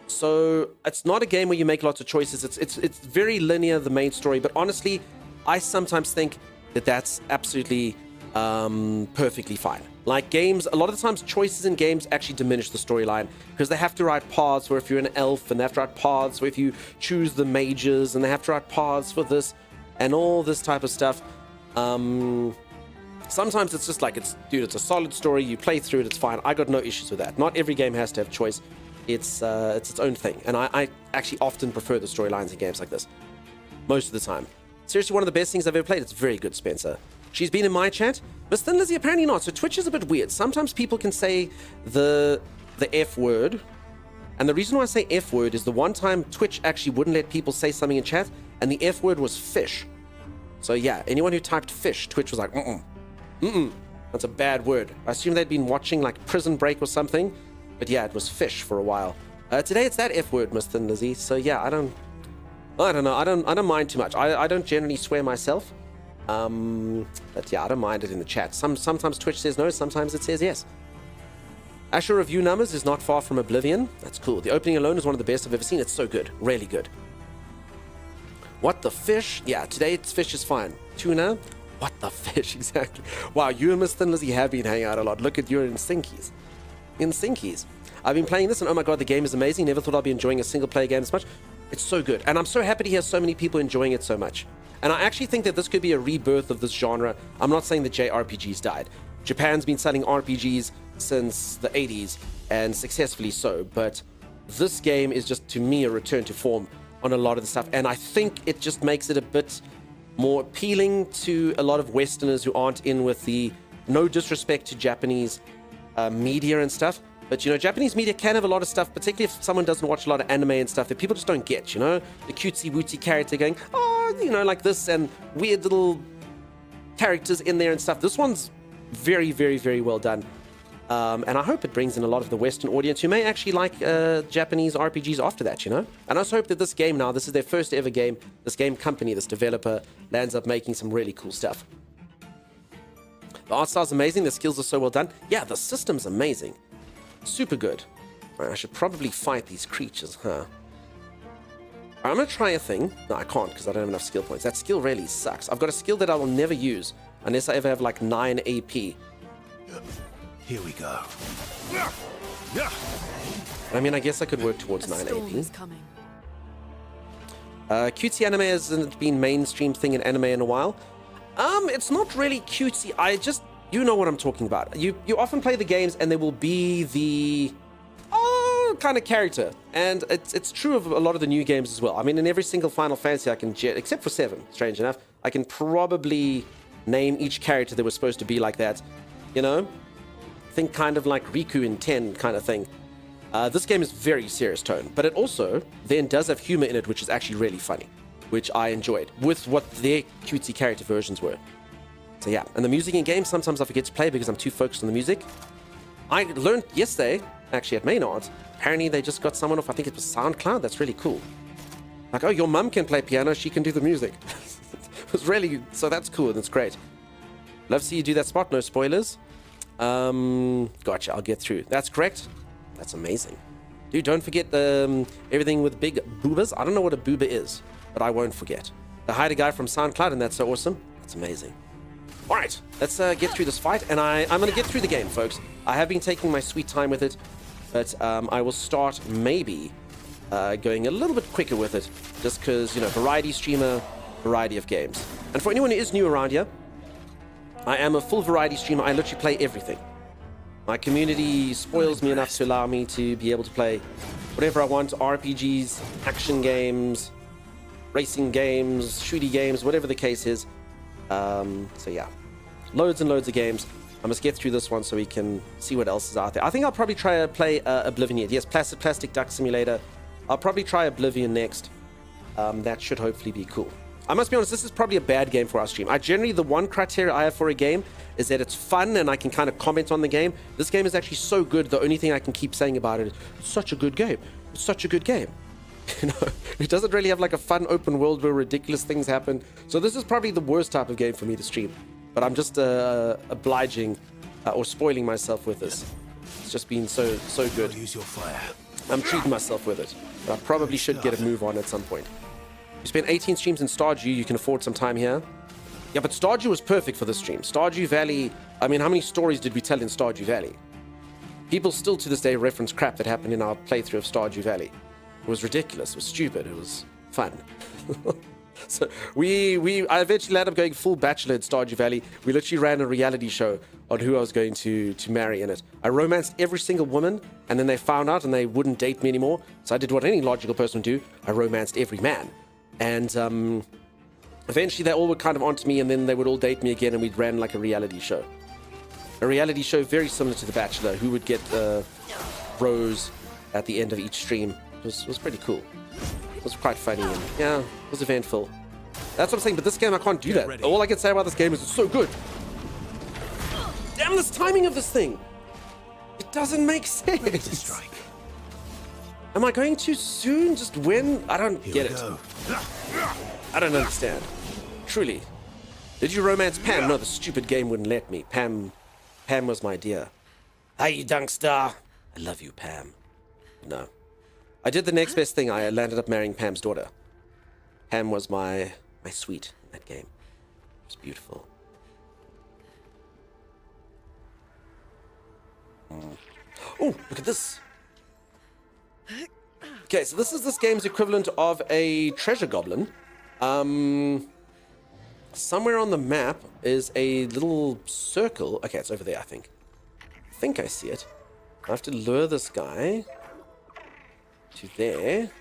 So it's not a game where you make lots of choices. It's very linear, the main story. But honestly, I sometimes think that that's absolutely perfectly fine. Like games, a lot of the times choices in games actually diminish the storyline because they have to write paths where if you're an elf, and they have to write paths where if you choose the mages, and they have to write paths for this and all this type of stuff. Sometimes it's just like, dude, it's a solid story. You play through it, it's fine. I got no issues with that. Not every game has to have choice. It's its own thing. And I actually often prefer the storylines in games like this. Most of the time. Seriously, one of the best things I've ever played. It's very good, Spencer. She's been in my chat. Miss Thin Lizzy, apparently not. So Twitch is a bit weird. Sometimes people can say the F word. And the reason why I say F word is the one time Twitch actually wouldn't let people say something in chat, and the F word was fish. So yeah, anyone who typed fish, Twitch was like, that's a bad word. I assume they'd been watching like Prison Break or something. But yeah, it was fish for a while. Today it's that F word, Miss Thin Lizzy. So yeah, I don't know. I don't mind too much. I don't generally swear myself. But yeah, I don't mind it in the chat. Sometimes Twitch says no, sometimes it says yes. Asher review numbers is not far from Oblivion. That's cool. The opening alone is one of the best I've ever seen. It's so good. Really good. What the fish? Yeah, today it's fish is fine. Tuna? What the fish? Exactly. Wow, you and Miss Thin Lizzy have been hanging out a lot. Look at you in Sinkies. In Sinkies. I've been playing this and oh my god, the game is amazing. Never thought I'd be enjoying a single player game this much. It's so good. And I'm so happy to hear so many people enjoying it so much. And I actually think that this could be a rebirth of this genre. I'm not saying the JRPGs died. Japan's been selling RPGs since the 80s, and successfully so. But this game is just, to me, a return to form on a lot of the stuff. And I think it just makes it a bit more appealing to a lot of Westerners who aren't in with the, no disrespect to Japanese media and stuff, but you know, Japanese media can have a lot of stuff, particularly if someone doesn't watch a lot of anime and stuff, that people just don't get, you know, the cutesy wootsy character going, oh, you know, like this, and weird little characters in there and stuff. This one's very, very, very well done. And I hope it brings in a lot of the Western audience who may actually like Japanese RPGs after that, you know? And I also hope that this game now, this is their first ever game, this game company, this developer, lands up making some really cool stuff. The art style's amazing, the skills are so well done. Yeah, the system's amazing. Super good. Right, I should probably fight these creatures, huh? I'm gonna try a thing. No, I can't because I don't have enough skill points. That skill really sucks. I've got a skill that I will never use unless I ever have like 9 AP. Here we go. I mean, I guess I could work towards 9 AP. Cutesy anime hasn't been mainstream thing in anime in a while. It's not really cutesy. I just, you know what I'm talking about. You often play the games and there will be the kind of character, and it's true of a lot of the new games as well. I mean, in every single Final Fantasy I can, except for 7, strange enough, I can probably name each character that was supposed to be like that. You know, think kind of like Riku in 10 kind of thing. This game is very serious tone, but it also then does have humor in it, which is actually really funny, which I enjoyed, with what their cutesy character versions were. So yeah, and the music in games, sometimes I forget to play because I'm too focused on the music. I learned yesterday, actually at Maynard, apparently they just got someone off, I think it was SoundCloud. That's really cool. Like, oh, your mum can play piano, she can do the music. It was really, so that's cool, that's great. Love to see you do that spot, no spoilers. Gotcha, I'll get through. That's correct. That's amazing. Dude, don't forget everything with big boobas. I don't know what a booba is, but I won't forget. I hired a guy from SoundCloud, and that's so awesome. That's amazing. All right, let's get through this fight, and I'm going to get through the game, folks. I have been taking my sweet time with it, but I will start maybe going a little bit quicker with it, just because, you know, variety streamer, variety of games. And for anyone who is new around here, I am a full variety streamer. I literally play everything. My community spoils me enough to allow me to be able to play whatever I want, RPGs, action games, racing games, shooty games, whatever the case is. So yeah, loads and loads of games. I must get through this one so we can see what else is out there. I think I'll probably try to play Oblivion yet. Yes, Plastic Duck Simulator. I'll probably try Oblivion next. That should hopefully be cool. I must be honest, this is probably a bad game for our stream. The one criteria I have for a game is that it's fun and I can kind of comment on the game. This game is actually so good, the only thing I can keep saying about it is, it's such a good game. It's such a good game. You know, it doesn't really have like a fun open world where ridiculous things happen. So this is probably the worst type of game for me to stream. But I'm just obliging or spoiling myself with this. It's just been so good. Use your fire. I'm treating myself with it. But I probably should get a move on at some point. You spent 18 streams in Stardew, you can afford some time here. Yeah, but Stardew was perfect for this stream. Stardew Valley, I mean, how many stories did we tell in Stardew Valley? People still to this day reference crap that happened in our playthrough of Stardew Valley. It was ridiculous, it was stupid, it was fun. So I eventually ended up going full bachelor in Stardew Valley. We literally ran a reality show on who I was going to marry in it. I romanced every single woman, and then they found out and they wouldn't date me anymore. So I did what any logical person would do. I romanced every man. And eventually they all were kind of onto me, and then they would all date me again, and we'd ran like a reality show. A reality show very similar to The Bachelor, who would get rose at the end of each stream. It was pretty cool. It was quite funny, and yeah, it was eventful. That's what I'm saying, but this game I can't do that. All I can say about this game is it's so good. Damn this timing of this thing! It doesn't make sense. Am I going too soon? Just when? I don't get it. I don't understand. Truly. Did you romance Pam? No, the stupid game wouldn't let me. Pam was my dear. Hey, Dunkstar. I love you, Pam. No. I did the next best thing. I landed up marrying Pam's daughter. Pam was my sweet in that game. It was beautiful. Oh, look at this. Okay, so this is this game's equivalent of a treasure goblin. Somewhere on the map is a little circle. Okay, it's over there, I think. I think I see it. I have to lure this guy to there.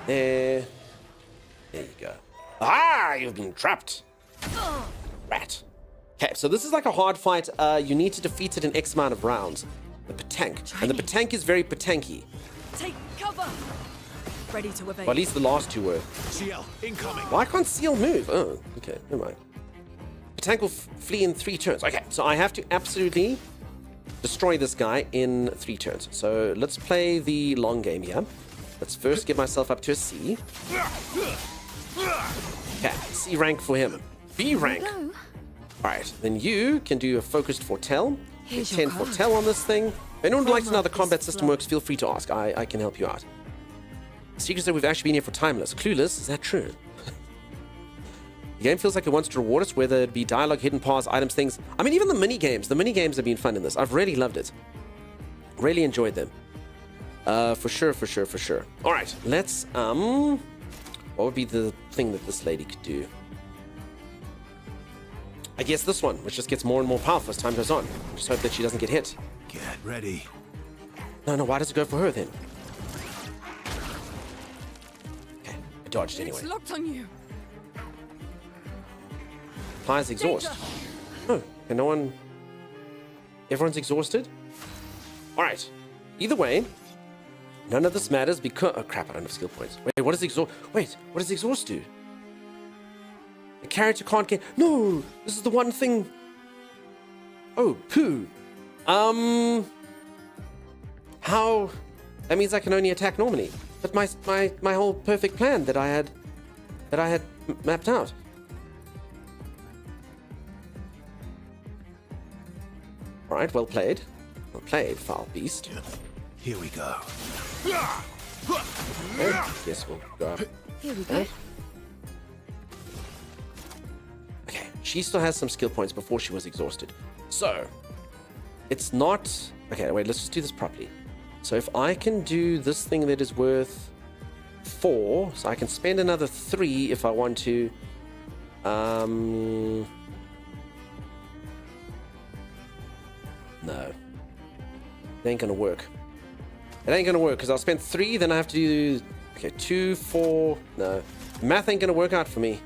There. There you go. Ah, you've been trapped. Rat. Okay, so this is like a hard fight. You need to defeat it in X amount of rounds. The Patank. And the Patank is very Patanky. Take cover. Ready to evade. Well, at least the last two were. Seal incoming. Why can't Seal move? Oh, okay, never mind. Patank will flee in 3 turns. Okay, so I have to absolutely destroy this guy in 3 turns. So let's play the long game here. Let's first get myself up to a C. Okay, C rank for him. B rank. Alright, then you can do a focused foretell. Get 10 foretell on this thing. If anyone would like to know how the combat system works, feel free to ask. I can help you out. Secrets that we've actually been here for timeless. Clueless, is that true? The game feels like it wants to reward us, whether it be dialogue, hidden paths, items, things. I mean, even the mini games. The mini games have been fun in this. I've really loved it. Really enjoyed them. For sure. Alright, let's, what would be the thing that this lady could do? I guess this one, which just gets more and more powerful as time goes on. Just hope that she doesn't get hit. Get ready. No, why does it go for her then? Okay, I dodged anyway. It's locked on you. Applies exhaust. Oh, and no one... Everyone's exhausted? Alright. Either way, none of this matters because... Oh crap, I don't have skill points. Wait, what does exhaust... Wait, what does exhaust do? The character can't get... No! This is the one thing... Oh, poo. How... That means I can only attack normally. But my whole perfect plan that I had mapped out. Alright, well played. Well played, foul beast. Here we go. Okay, yes, we'll go up. Here we go. Okay, she still has some skill points before she was exhausted. So, it's not... Okay, wait, let's just do this properly. So if I can do this thing that is worth 4, so I can spend another 3 if I want to. No. It ain't gonna work. It ain't gonna work, because I'll spend 3, then I have to do... Okay, 2, 4... No. Math ain't gonna work out for me.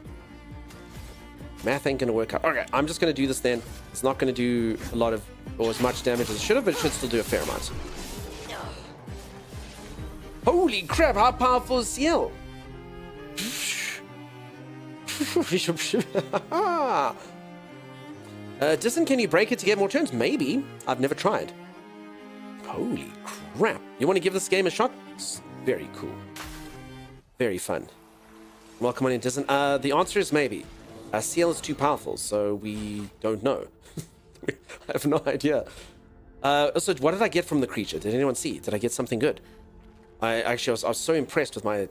Math ain't gonna work out. Okay, I'm just gonna do this then. It's not gonna do a lot of... or as much damage as it should have, but it should still do a fair amount. Holy crap, how powerful is CL? Distant, can you break it to get more turns? Maybe. I've never tried. Holy crap. You want to give this game a shot? It's very cool. Very fun. Welcome on in, Distant. The answer is maybe. CL is too powerful, so we don't know. I have no idea. So what did I get from the creature? Did anyone see? Did I get something good? I was so impressed with my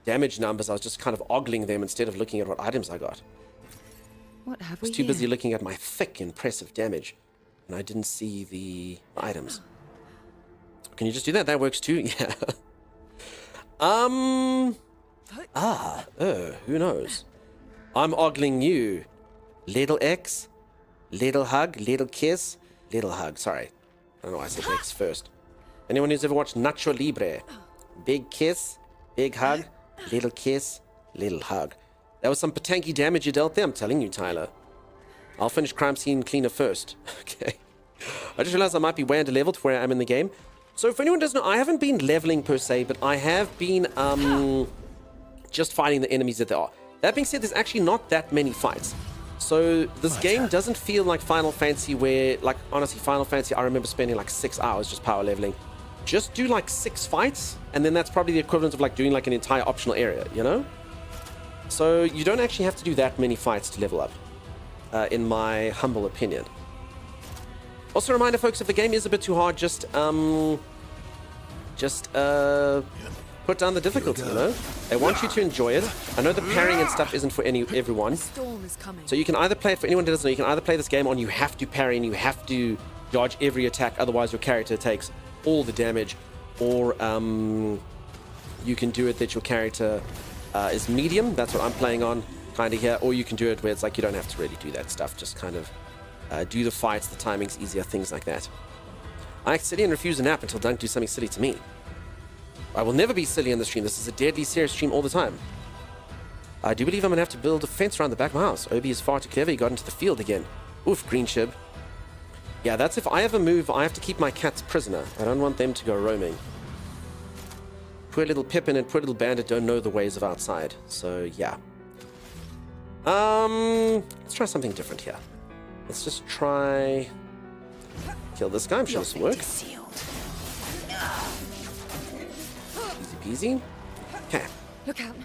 damage numbers, I was just kind of ogling them instead of looking at what items I got. What have I was too busy looking at my thick, impressive damage, and I didn't see the items. Can you just do that? That works too? Yeah. Who knows? I'm ogling you. Little X, little hug, little kiss, little hug. Sorry. I don't know why I said X first. Anyone who's ever watched Nacho Libre? Big kiss, big hug, little kiss, little hug. That was some patanky damage you dealt there, I'm telling you, Tyler. I'll finish crime scene cleaner first. Okay. I just realized I might be way under-leveled for where I am in the game. So if anyone doesn't know, I haven't been leveling per se, but I have been just fighting the enemies that there are. That being said, there's actually not that many fights. So this game doesn't feel like Final Fantasy where, like, honestly, Final Fantasy, I remember spending like 6 hours just power leveling. Just do like 6 fights, and then that's probably the equivalent of like doing like an entire optional area, you know? So you don't actually have to do that many fights to level up, in my humble opinion. Also a reminder, folks, if the game is a bit too hard, just put down the difficulty, you know? I want you to enjoy it. I know the parrying and stuff isn't for everyone. Storm is coming. So you can either play it, for anyone who doesn't know, you can either play this game on you have to parry and you have to dodge every attack, otherwise your character takes all the damage, or You can do it that your character is medium. That's what I'm playing on, kind of here. Or you can do it where it's like you don't have to really do that stuff. Just kind of do the fights, the timing's easier, things like that. I act silly and refuse a nap until Dunk do something silly to me. I will never be silly in the stream. This is a deadly serious stream all the time. I do believe I'm going to have to build a fence around the back of my house. Obi is far too clever. He got into the field again. Oof, green shib. Yeah, that's if I ever move, I have to keep my cats prisoner. I don't want them to go roaming. Poor little Pippin and poor little Bandit don't know the ways of outside. So, yeah. Let's try something different here. Let's just try... kill this guy. I'm sure this will work. Easy peasy. Okay. Look out.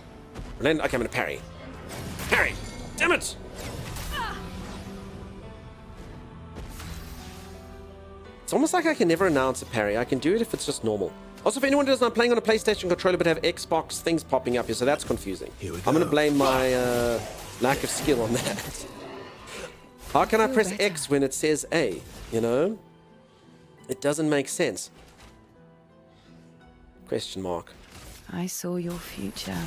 And then, okay, I'm gonna parry. Parry! Damn it! It's almost like I can never announce a parry. I can do it if it's just normal. Also, if anyone doesn't know, I'm playing on a PlayStation controller but have Xbox things popping up here, so that's confusing. I'm gonna blame my lack of skill on that. How can I press X when it says A? You know? It doesn't make sense. Question mark. I saw your future.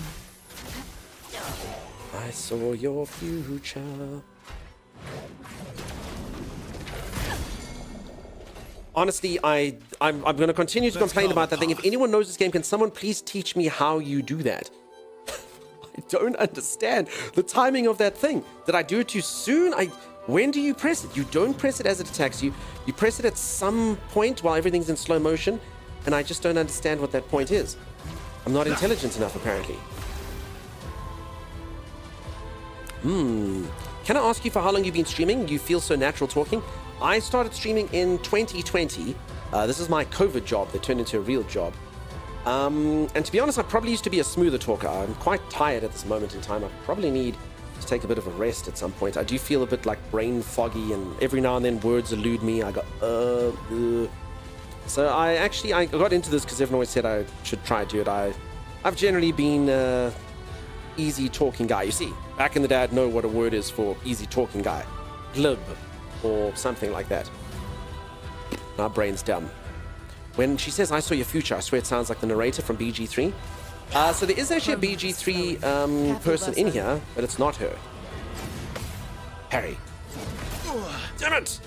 I saw your future. Honestly, I'm going to continue to complain about that thing. If anyone knows this game, can someone please teach me how you do that? I don't understand the timing of that thing. Did I do it too soon? When do you press it? You don't press it as it attacks you. You press it at some point while everything's in slow motion, and I just don't understand what that point is. I'm not intelligent enough, apparently. Can I ask you for how long you've been streaming? You feel so natural talking. I started streaming in 2020. This is my COVID job that turned into a real job. And to be honest, I probably used to be a smoother talker. I'm quite tired at this moment in time. I probably need to take a bit of a rest at some point. I do feel a bit like brain foggy, and every now and then words elude me. I go, So I got into this because everyone always said I should try to do it. I've generally been easy talking guy. You see, back in the day, I'd know what a word is for easy talking guy. Glib, or something like that. My brain's dumb. When she says, I saw your future, I swear it sounds like the narrator from BG3. So there is actually a BG3 person in here, but it's not her. Harry. Damn it!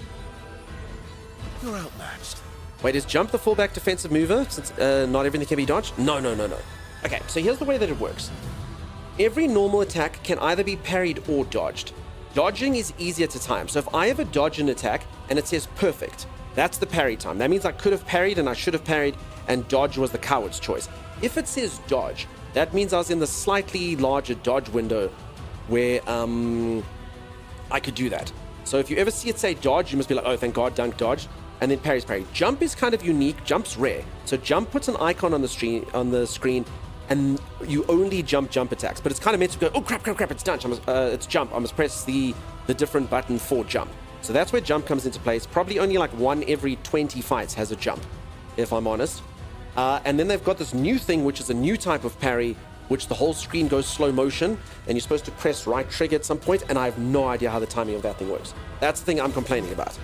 You're outmatched. Wait, is jump the fallback defensive mover since not everything can be dodged? No. Okay, so here's the way that it works. Every normal attack can either be parried or dodged. Dodging is easier to time. So if I ever dodge an attack and it says perfect, that's the parry time. That means I could have parried and I should have parried, and dodge was the coward's choice. If it says dodge, that means I was in the slightly larger dodge window where I could do that. So if you ever see it say dodge, you must be like, oh, thank God, Dunk dodged. And then parry's parry. Jump is kind of unique. Jump's rare. So jump puts an icon on the screen, and you only jump attacks. But it's kind of meant to go, oh, crap, it's done. It's jump. I must press the different button for jump. So that's where jump comes into place. Probably only like 1 every 20 fights has a jump, if I'm honest. And then they've got this new thing, which is a new type of parry, which the whole screen goes slow motion, and you're supposed to press right trigger at some point, and I have no idea how the timing of that thing works. That's the thing I'm complaining about.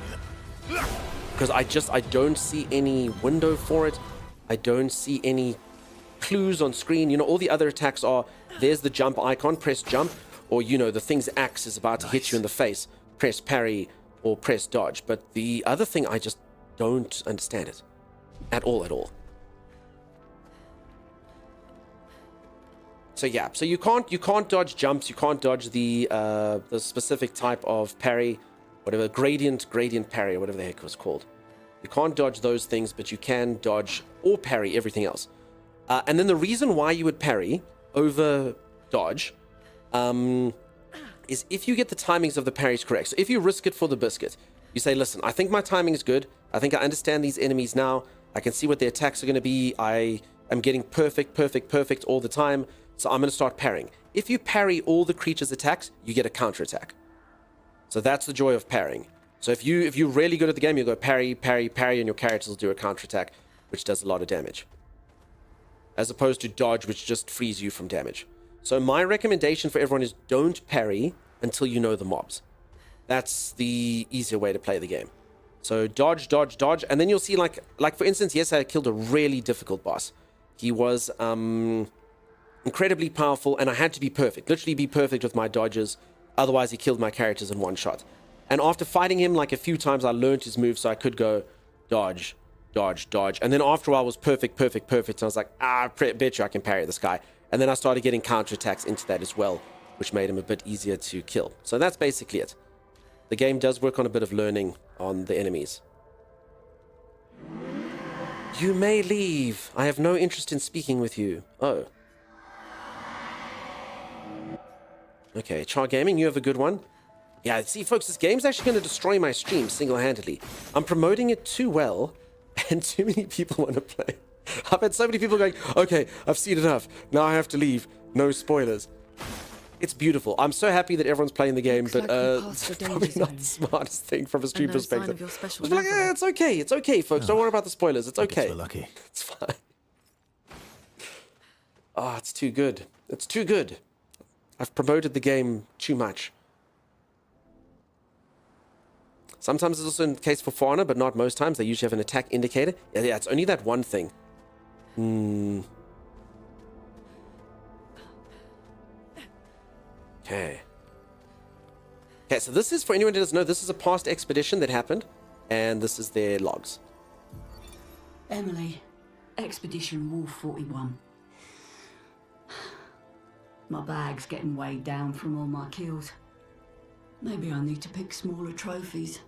Because I don't see any window for it. I don't see any clues on screen. You know, all the other attacks are, there's the jump icon, press jump, or, you know, the thing's axe is about to hit you in the face, press parry or press dodge. But the other thing, I just don't understand it at all. So yeah, so you can't dodge jumps, you can't dodge the specific type of parry, whatever, gradient parry, or whatever the heck it was called. You can't dodge those things, but you can dodge or parry everything else. And then the reason why you would parry over dodge is if you get the timings of the parries correct. So if you risk it for the biscuit, you say, listen, I think my timing is good. I think I understand these enemies now. I can see what their attacks are going to be. I am getting perfect all the time. So I'm going to start parrying. If you parry all the creatures' attacks, you get a counterattack. So that's the joy of parrying. So if you're really good at the game, you go parry, and your characters will do a counterattack, which does a lot of damage. As opposed to dodge, which just frees you from damage. So my recommendation for everyone is don't parry until you know the mobs. That's the easier way to play the game. So dodge, and then you'll see like for instance, yes, I killed a really difficult boss. He was incredibly powerful, and I had to be perfect. Literally be perfect with my dodges. Otherwise, he killed my characters in one shot. And after fighting him like a few times, I learned his move so I could go dodge, dodge, dodge. And then after a while, I was perfect, perfect, perfect. And I was like, bet you I can parry this guy. And then I started getting counterattacks into that as well, which made him a bit easier to kill. So that's basically it. The game does work on a bit of learning on the enemies. You may leave. I have no interest in speaking with you. Oh. Okay, Char Gaming, you have a good one. Yeah, see, folks, this game's actually going to destroy my stream single-handedly. I'm promoting it too well, and too many people want to play. I've had so many people going, okay, I've seen enough. Now I have to leave. No spoilers. It's beautiful. I'm so happy that everyone's playing the game, but it's probably not the smartest thing from a stream perspective. I was like, it's okay. It's okay, folks. Don't worry about the spoilers. It's okay. We're lucky. It's fine. Oh, it's too good. It's too good. I've promoted the game too much. Sometimes it's also the case for For Honor, but not most times. They usually have an attack indicator. Yeah, it's only that one thing. Okay. Okay, so this is, for anyone who doesn't know, this is a past expedition that happened, and this is their logs. Emily, Expedition Wolf 41. My bag's getting weighed down from all my kills. Maybe I need to pick smaller trophies.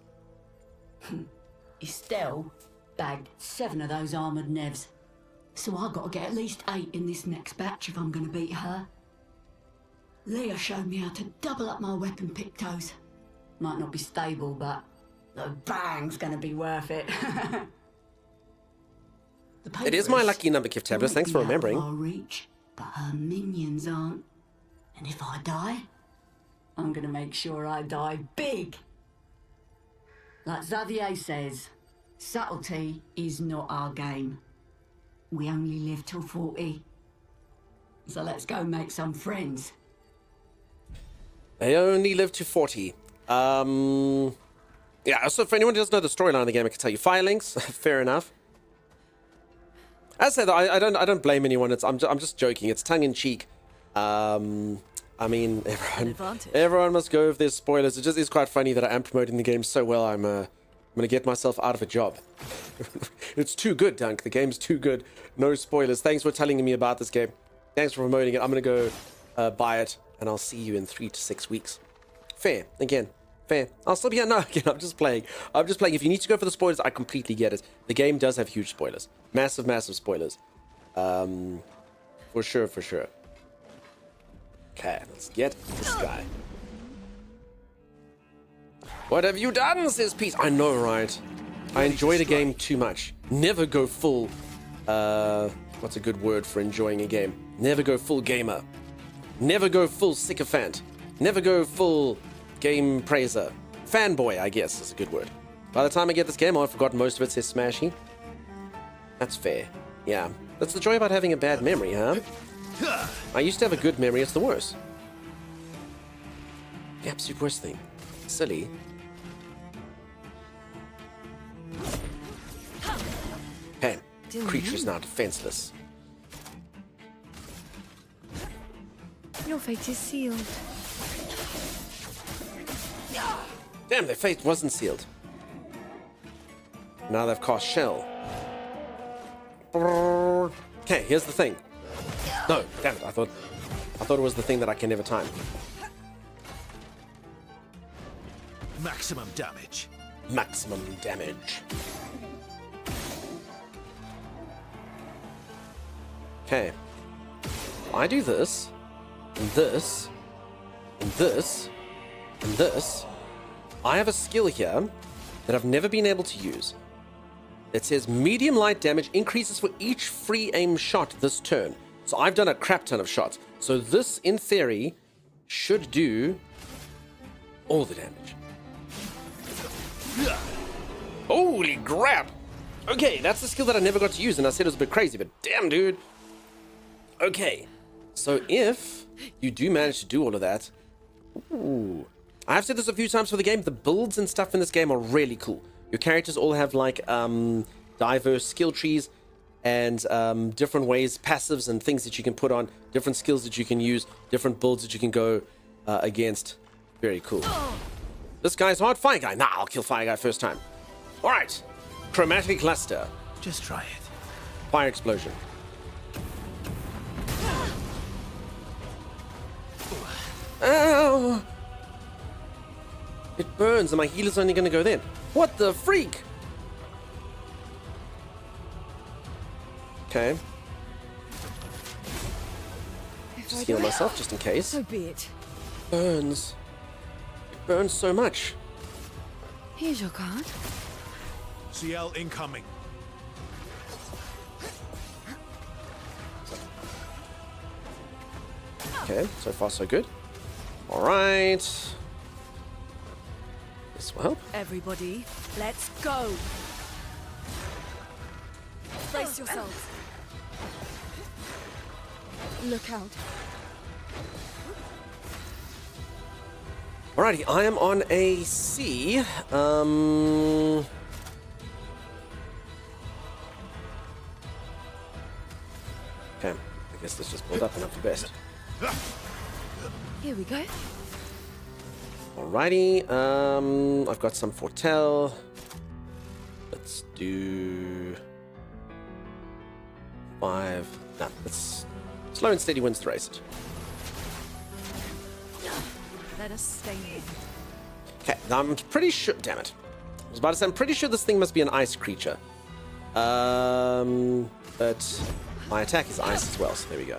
Estelle bagged 7 of those armoured nevs, so I've got to get at least 8 in this next batch if I'm going to beat her. Leah showed me how to double up my weapon pictos. Might not be stable, but the bang's going to be worth it. It is my lucky number, Gift Tablets. Thanks for remembering. I'll reach, but her minions aren't. And if I die, I'm going to make sure I die big. Like Xavier says, subtlety is not our game. We only live till 40. So let's go make some friends. They only live to 40. Yeah, so for anyone who doesn't know the storyline of the game, I can tell you. Fire links, fair enough. As I said, I don't blame anyone. I'm just joking. It's tongue in cheek. I mean, everyone must go if there's spoilers. It just is quite funny that I am promoting the game so well. I'm gonna get myself out of a job. It's too good, Dunk. The game's too good. No spoilers. Thanks for telling me about this game. Thanks for promoting it. I'm gonna go buy it, and I'll see you in 3 to 6 weeks. Fair. Again, fair. I'll still be here. No, again, I'm just playing. If you need to go for the spoilers, I completely get it. The game does have huge spoilers. Massive, massive spoilers. For sure, for sure. Okay, let's get this guy. What have you done, says Pete? I know, right? I enjoy the game too much. Never go full... what's a good word for enjoying a game? Never go full gamer. Never go full sycophant. Never go full game praiser. Fanboy, I guess, is a good word. By the time I get this game, I'll have forgotten most of it, says Smashy. That's fair. Yeah. That's the joy about having a bad memory, huh? I used to have a good memory, it's the worst. The absolute worst thing. Silly. Hey, creature is now defenseless. Your fate is sealed. Damn, their fate wasn't sealed. Now they've cast Shell. Okay, here's the thing. No, damn it, I thought it was the thing that I can never time. Maximum damage. Maximum damage. Okay. I do this, and this, and this, and this. I have a skill here that I've never been able to use. It says medium light damage increases for each free aim shot this turn. So I've done a crap ton of shots. So this, in theory, should do all the damage. Holy crap! Okay, that's the skill that I never got to use, and I said it was a bit crazy, but damn, dude. Okay, so if you do manage to do all of that... Ooh. I've said this a few times for the game, the builds and stuff in this game are really cool. Your characters all have, like, diverse skill trees, and different ways, passives and things that you can put on, different skills that you can use, different builds that you can go against. Very cool. This guy's hard. Fire guy. Nah, I'll kill fire guy first time. All right. Chromatic cluster. Just try it. Fire explosion. Ow! It burns and my healer's only gonna go then. What the freak? Okay. Just heal myself just in case. So be it. Burns. It burns so much. Here's your card. CL incoming. Okay, so far so good. Alright. This will help. Everybody, let's go. Brace yourselves. Look out. Alrighty, I am on a C. Okay, I guess let's just build up and hope for the best. Here we go. Alrighty, I've got some foretell. Let's do 5. Nah, let's slow and steady wins the race. Let us stay in. Okay, now I'm pretty sure. Damn it! I was about to say I'm pretty sure this thing must be an ice creature. But my attack is ice as well, so there we go.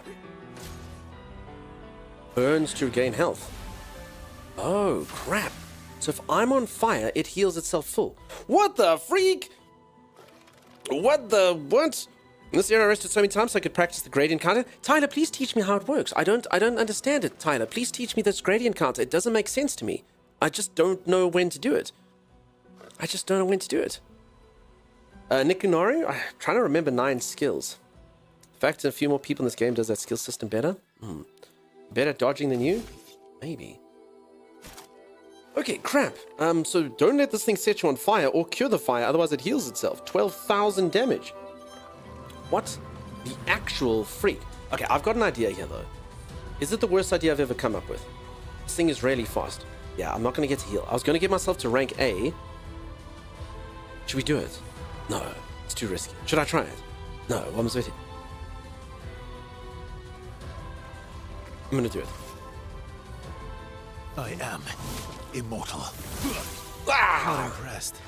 Burns to regain health. Oh, crap. So if I'm on fire, it heals itself full. What the freak? What? In this era, I rested so many times so I could practice the gradient counter. Tyler, please teach me how it works. I don't understand it, Tyler. Please teach me this gradient counter. It doesn't make sense to me. I just don't know when to do it. Nikunoru, I'm trying to remember 9 skills. The fact that a few more people in this game does that skill system better? Better at dodging than you? Maybe. Okay, crap. So don't let this thing set you on fire or cure the fire, otherwise it heals itself. 12,000 damage. What the actual freak? Okay, I've got an idea here, though. Is it the worst idea I've ever come up with? This thing is really fast. Yeah, I'm not going to get to heal. I was going to get myself to rank A. Should we do it? No, it's too risky. Should I try it? No, what was it? I'm going to do it. I am immortal. Ah! Not impressed.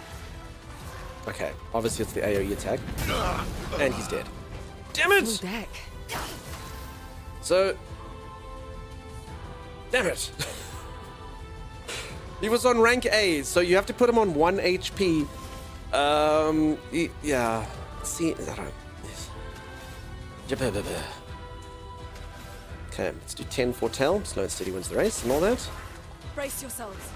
Okay, obviously it's the AoE attack. And he's dead. Damn it! Full deck. So... Damn it! He was on rank A, so you have to put him on 1 HP. Yeah. See, I don't... Okay, let's do 10 foretell. Slow and steady wins the race and all that. Brace yourselves.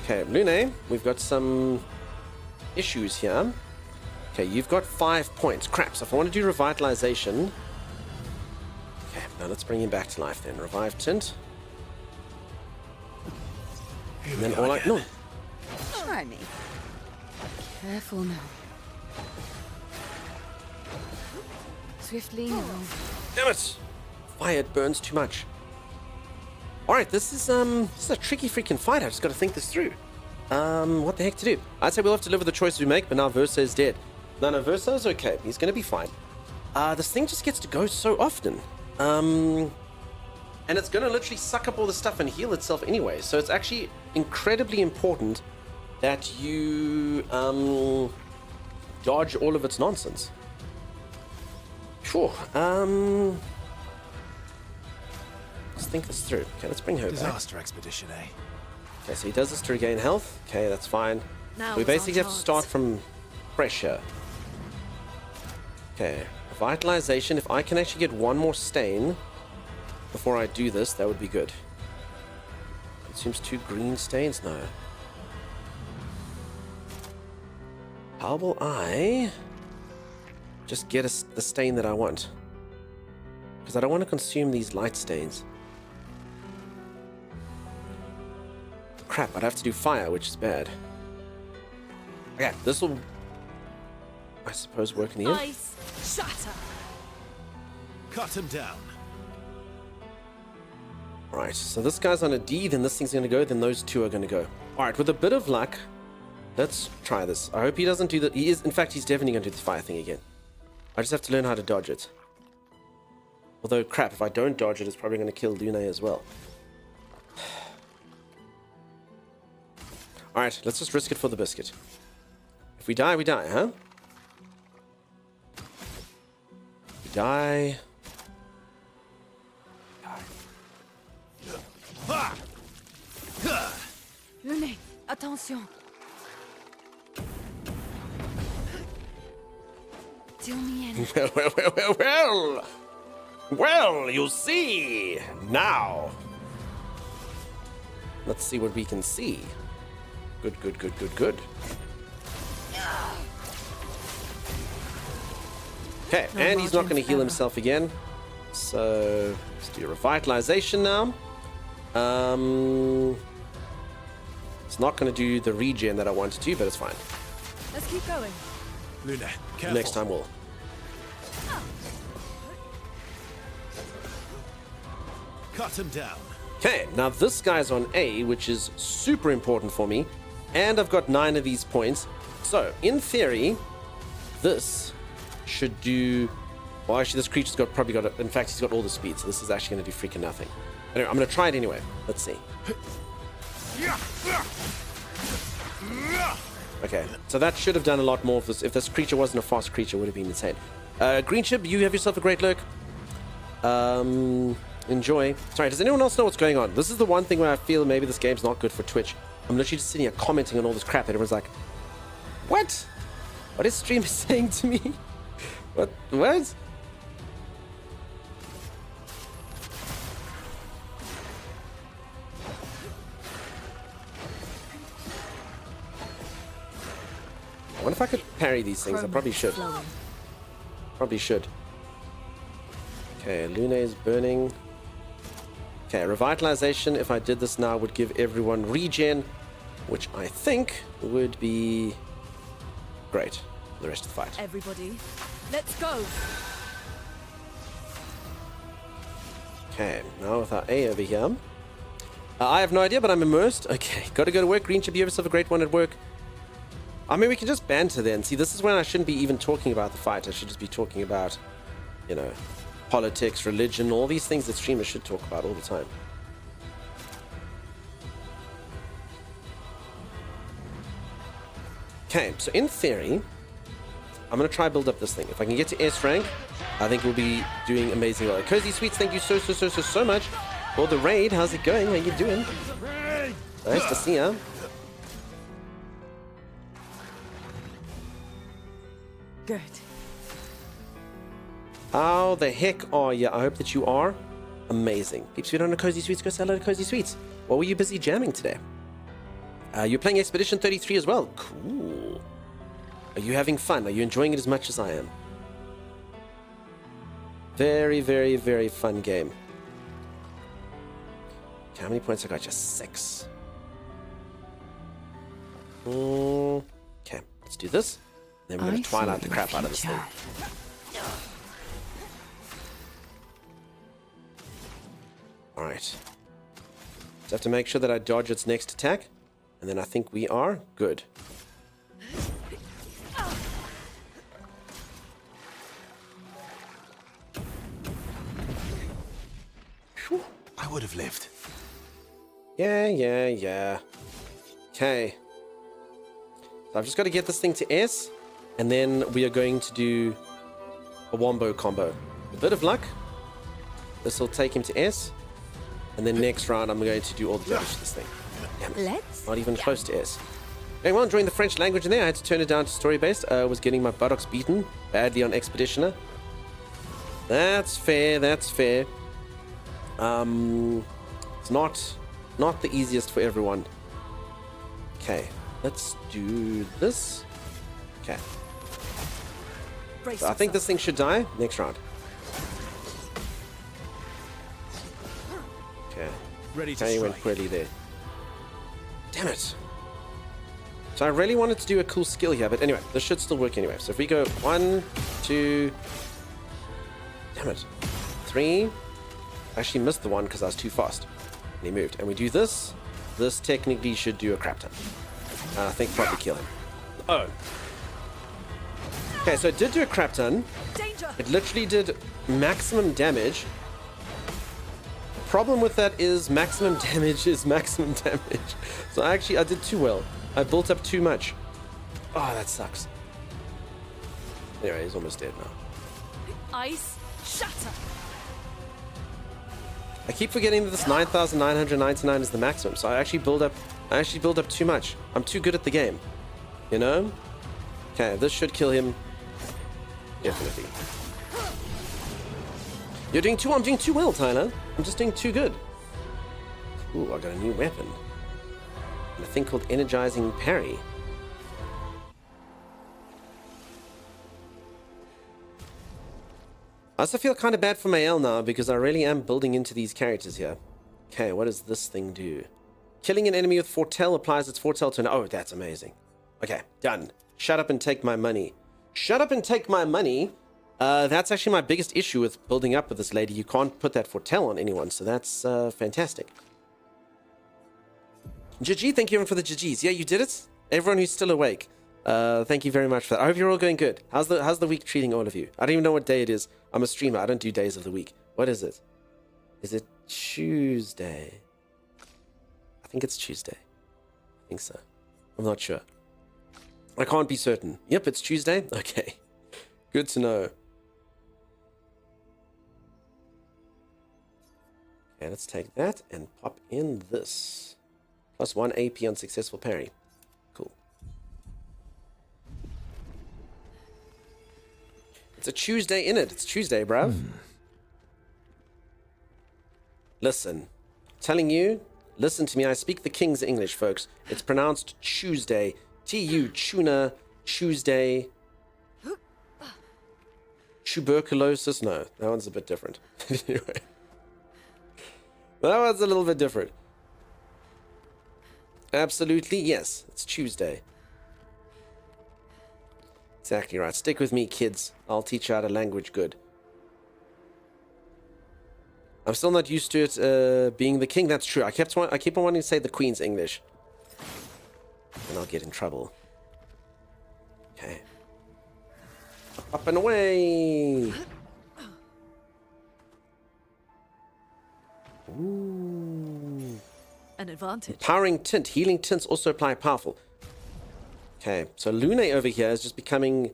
Okay, Lune, we've got some issues here. Okay, you've got 5 points. Crap, so if I want to do revitalization... Okay, now let's bring him back to life then. Revive Tint. And then all I... No. Try me. Careful now. Swiftly now. Damn it! Fire, it burns too much. Alright, this is a tricky freaking fight. I just gotta think this through. What the heck to do? I'd say we'll have to live with the choices we make, but now Versa is dead. No, Versa's okay. He's gonna be fine. This thing just gets to go so often. And it's gonna literally suck up all the stuff and heal itself anyway. So it's actually incredibly important that you dodge all of its nonsense. Sure. Let's think this through. Okay, let's bring her back. Disaster expedition, eh? Okay, so he does this to regain health. Okay, that's fine. Now We is our basically have to chance. start from fresh here. Okay, revitalization. If I can actually get one more stain before I do this, that would be good. Consumes 2 green stains? No. How will I just get the stain that I want? Because I don't want to consume these light stains. crap, I'd have to do fire, which is bad. Okay, this will, I suppose, work in the end. Ice shatter. Cut him down. Alright, so this guy's on a D, then this thing's going to go, then those two are going to go. Alright, with a bit of luck, let's try this. I hope he doesn't do that. He is, in fact, he's definitely going to do the fire thing again. I just have to learn how to dodge it. Although, crap, if I don't dodge it, it's probably going to kill Lune as well. Alright, let's just risk it for the biscuit. If we die, huh? If we die... Lune, attention. Till me in. Well, you see. Now. Let's see what we can see. Good. Okay, and he's not going to heal himself again. So, let's do revitalization now. It's not going to do the regen that I wanted to, but it's fine. Let's keep going. Lune, careful. Next time we'll. Cut him down. Okay, now this guy's on A, which is super important for me. And I've got 9 of these points. So, in theory, this should do... Well, actually, this creature's probably got... In fact, he's got all the speed, so this is actually going to do freaking nothing. Anyway, I'm going to try it anyway. Let's see. Okay, so that should have done a lot more. If this creature wasn't a fast creature, it would have been insane. Green Chip, you have yourself a great lurk. Enjoy. Sorry, does anyone else know what's going on? This is the one thing where I feel maybe this game's not good for Twitch. I'm literally just sitting here commenting on all this crap that everyone's like, what? What is streamer saying to me? What? I wonder if I could parry these things. I probably should. Probably should. Okay, Lune is burning. Okay, revitalization, if I did this now, would give everyone regen, which I think would be great for the rest of the fight. Everybody, let's go. Okay, now with our A over here. I have no idea, but I'm immersed. Okay, gotta go to work. Green Chip, you have yourself a great one at work. I mean, we can just banter then. See, this is when I shouldn't be even talking about the fight. I should just be talking about, you know, politics, religion, all these things that streamers should talk about all the time. Okay, so in theory, I'm going to try build up this thing. If I can get to S rank, I think we'll be doing amazing well. Cozy Sweets, thank you so much for the raid. How's it going? How you doing? Nice to see ya. Good. How the heck are you? I hope that you are amazing. Peeps, if you don't know Cozy Sweets, go say hello to Cozy Sweets. What were you busy jamming today? You're playing Expedition 33 as well. Cool. Are you having fun? Are you enjoying it as much as I am? Very, very, very fun game. Okay, how many points I got? Just 6. Okay, let's do this. Then we're going to Twilight the crap out of this thing. Alright. Just have to make sure that I dodge its next attack. And then I think we are good. Whew, I would have lived. Yeah. Okay. So I've just got to get this thing to S. And then we are going to do a wombo combo. A bit of luck. This will take him to S. And then next round, I'm going to do all the damage to this thing. Damn it. Let's not even close to S. Okay, well, enjoying the French language in there. I had to turn it down to story-based. I was getting my buttocks beaten badly on Expeditioner. That's fair. It's not the easiest for everyone. Okay, let's do this. Okay. So I think this thing should die next round. Okay. Ready to he went strike. poorly there. Damn it. So I really wanted to do a cool skill here, but anyway, this should still work anyway. So if we go 1, 2, damn it, 3. I actually missed the one because I was too fast. And he moved. And we do this. This technically should do a crap ton. And I think probably kill him. Oh. Okay, so it did do a crap ton. It literally did maximum damage. The problem with that is maximum damage is maximum damage. So I did too well. I built up too much. Oh, that sucks. Anyway, he's almost dead now. Ice shatter. I keep forgetting that this 9,999 is the maximum, so I actually build up too much. I'm too good at the game. You know? Okay, this should kill him. Definitely. I'm doing too well, Tyler. I'm just doing too good. Ooh, I got a new weapon. And a thing called Energizing Parry. I also feel kind of bad for Mael now because I really am building into these characters here. Okay, what does this thing do? Killing an enemy with foretell applies its foretell to an... Oh, that's amazing. Okay, done. Shut up and take my money. Shut up and take my money. That's actually my biggest issue with building up with this lady. You can't put that foretell on anyone, so that's fantastic. GG, thank you everyone for the GGs. Yeah, you did it. Everyone who's still awake. Thank you very much for that. I hope you're all going good. How's the week treating all of you? I don't even know what day it is. I'm a streamer. I don't do days of the week. What is it? Is it Tuesday? I think it's Tuesday. I think so. I'm not sure. I can't be certain. Yep, it's Tuesday. Okay. Good to know. Okay, let's take that and pop in this. Plus 1 AP on successful parry. Cool. It's a Tuesday in it. It's Tuesday, bruv. Listen. Telling you, listen to me. I speak the King's English, folks. It's pronounced Tuesday. T-U, tuna, Tuesday. Tuberculosis? No, that one's a bit different. Anyway. That one's a little bit different. Absolutely, yes. It's Tuesday. Exactly right. Stick with me, kids. I'll teach you how to language good. I'm still not used to it being the king. That's true. I keep on wanting to say the Queen's English. And I'll get in trouble. Okay. Up and away! Ooh. An advantage. Empowering tint. Healing tints also apply powerful. Okay, so Lune over here is just becoming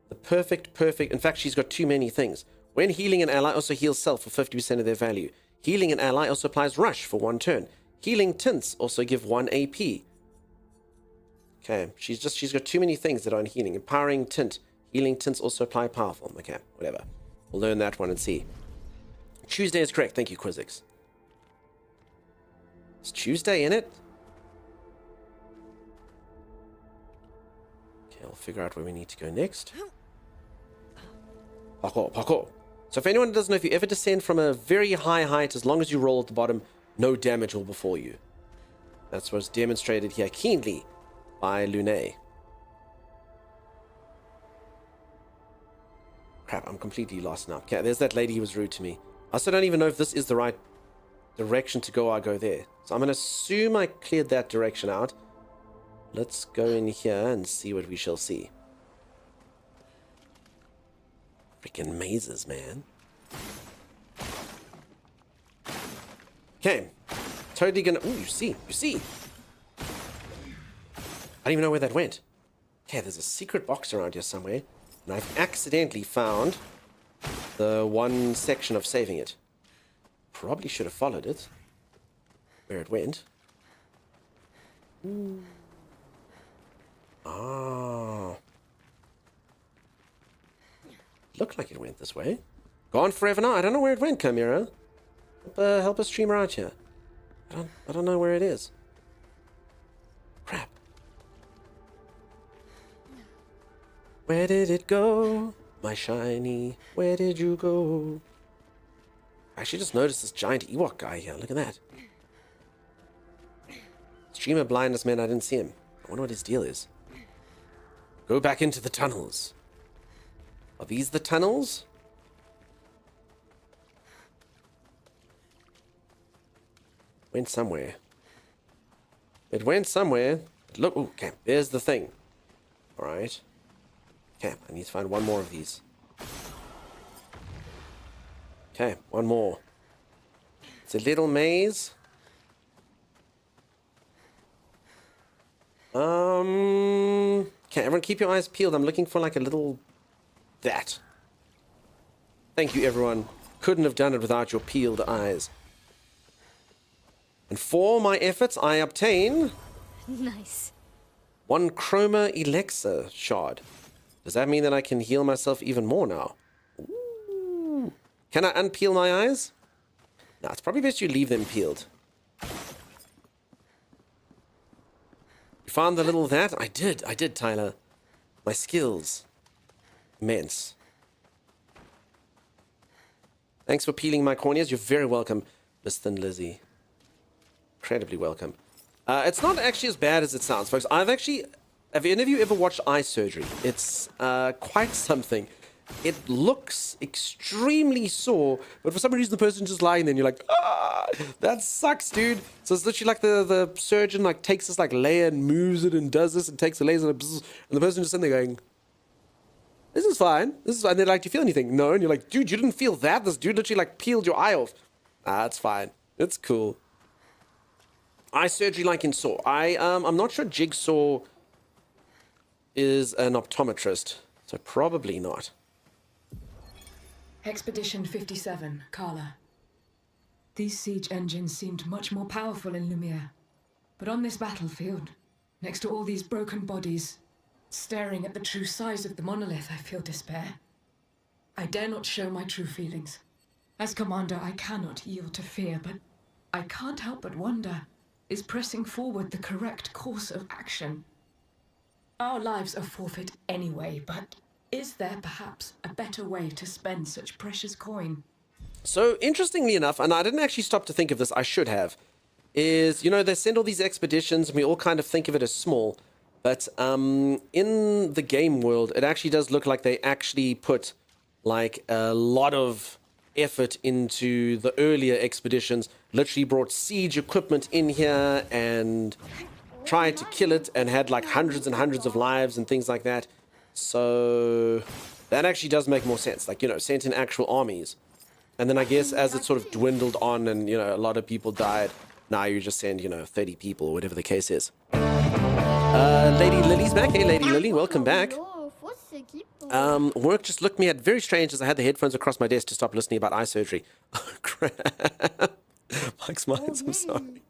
the perfect... In fact, she's got too many things. When healing an ally, also heals self for 50% of their value. Healing an ally also applies rush for 1 turn. Healing tints also give 1 AP. Okay, she's got too many things that are in healing. Empowering tint. Healing tints also apply powerful. Okay, whatever. We'll learn that one and see. Tuesday is correct. Thank you, Quizix. Is Tuesday in it? Okay, I'll figure out where we need to go next. Parkour, parkour. So if anyone doesn't know, if you ever descend from a very high height, as long as you roll at the bottom, no damage will befall you. That's what's demonstrated here keenly by Lune. Crap, I'm completely lost now. Okay, there's that lady who was rude to me. I also don't even know if this is the right direction to go. I go there. So I'm going to assume I cleared that direction out. Let's go in here and see what we shall see. Freaking mazes, man. Okay. Totally gonna... Ooh, you see. I don't even know where that went. Okay, there's a secret box around here somewhere. And I've accidentally found the one section of saving it. Probably should have followed it. Where it went. Ooh. Ah. Looked like it went this way. Gone forever now. I don't know where it went, Chimera. Help a streamer out here. I don't know where it is. Crap. Where did it go? My shiny. Where did you go? I actually just noticed this giant Ewok guy here. Look at that. Streamer blindness, man, I didn't see him. I wonder what his deal is. Go back into the tunnels. Are these the tunnels? Went somewhere. It went somewhere. Look, ooh, okay, there's the thing. Alright. Okay, I need to find one more of these. Okay, one more. It's a little maze. Okay, everyone keep your eyes peeled. I'm looking for like a little... that. Thank you, everyone. Couldn't have done it without your peeled eyes. And for my efforts, I obtain... Nice. 1 Chroma Elixir shard. Does that mean that I can heal myself even more now? Ooh. Can I unpeel my eyes? No, it's probably best you leave them peeled. You found the little that? I did, Tyler. My skills. Immense. Thanks for peeling my corneas. You're very welcome, Miss Thin Lizzie. Incredibly welcome. It's not actually as bad as it sounds, folks. Have any of you ever watched eye surgery? It's quite something. It looks extremely sore, but for some reason the person's just lying there and you're like, ah, that sucks, dude. So it's literally like the surgeon like takes this like layer and moves it and does this and takes the laser and the person just sitting there going, this is fine. This is fine. And they're like, do you feel anything? No. And you're like, dude, you didn't feel that? This dude literally like peeled your eye off. Ah, it's fine. It's cool. Eye surgery like in Saw. I'm not sure Jigsaw is an optometrist, so probably not. Expedition 57, Carla. These siege engines seemed much more powerful in Lumiere. But on this battlefield, next to all these broken bodies, staring at the true size of the monolith, I feel despair. I dare not show my true feelings. As commander, I cannot yield to fear, but I can't help but wonder, is pressing forward the correct course of action? Our lives are forfeit anyway, but is there perhaps a better way to spend such precious coin? So, interestingly enough, and I didn't actually stop to think of this, I should have, is, you know, they send all these expeditions and we all kind of think of it as small, but in the game world, it actually does look like they actually put like a lot of effort into the earlier expeditions, literally brought siege equipment in here and tried to kill it and had like hundreds and hundreds of lives and things like that. So that actually does make more sense, like, you know, sent in actual armies. And then I guess as it sort of dwindled on and, you know, a lot of people died, now you just send, you know, 30 people or whatever the case is. Lady Lily's back. Hey, Lady Lily, welcome back. Work just looked me at very strange as I had the headphones across my desk to stop listening about eye surgery. Oh, crap. Mike Smiles, I'm sorry.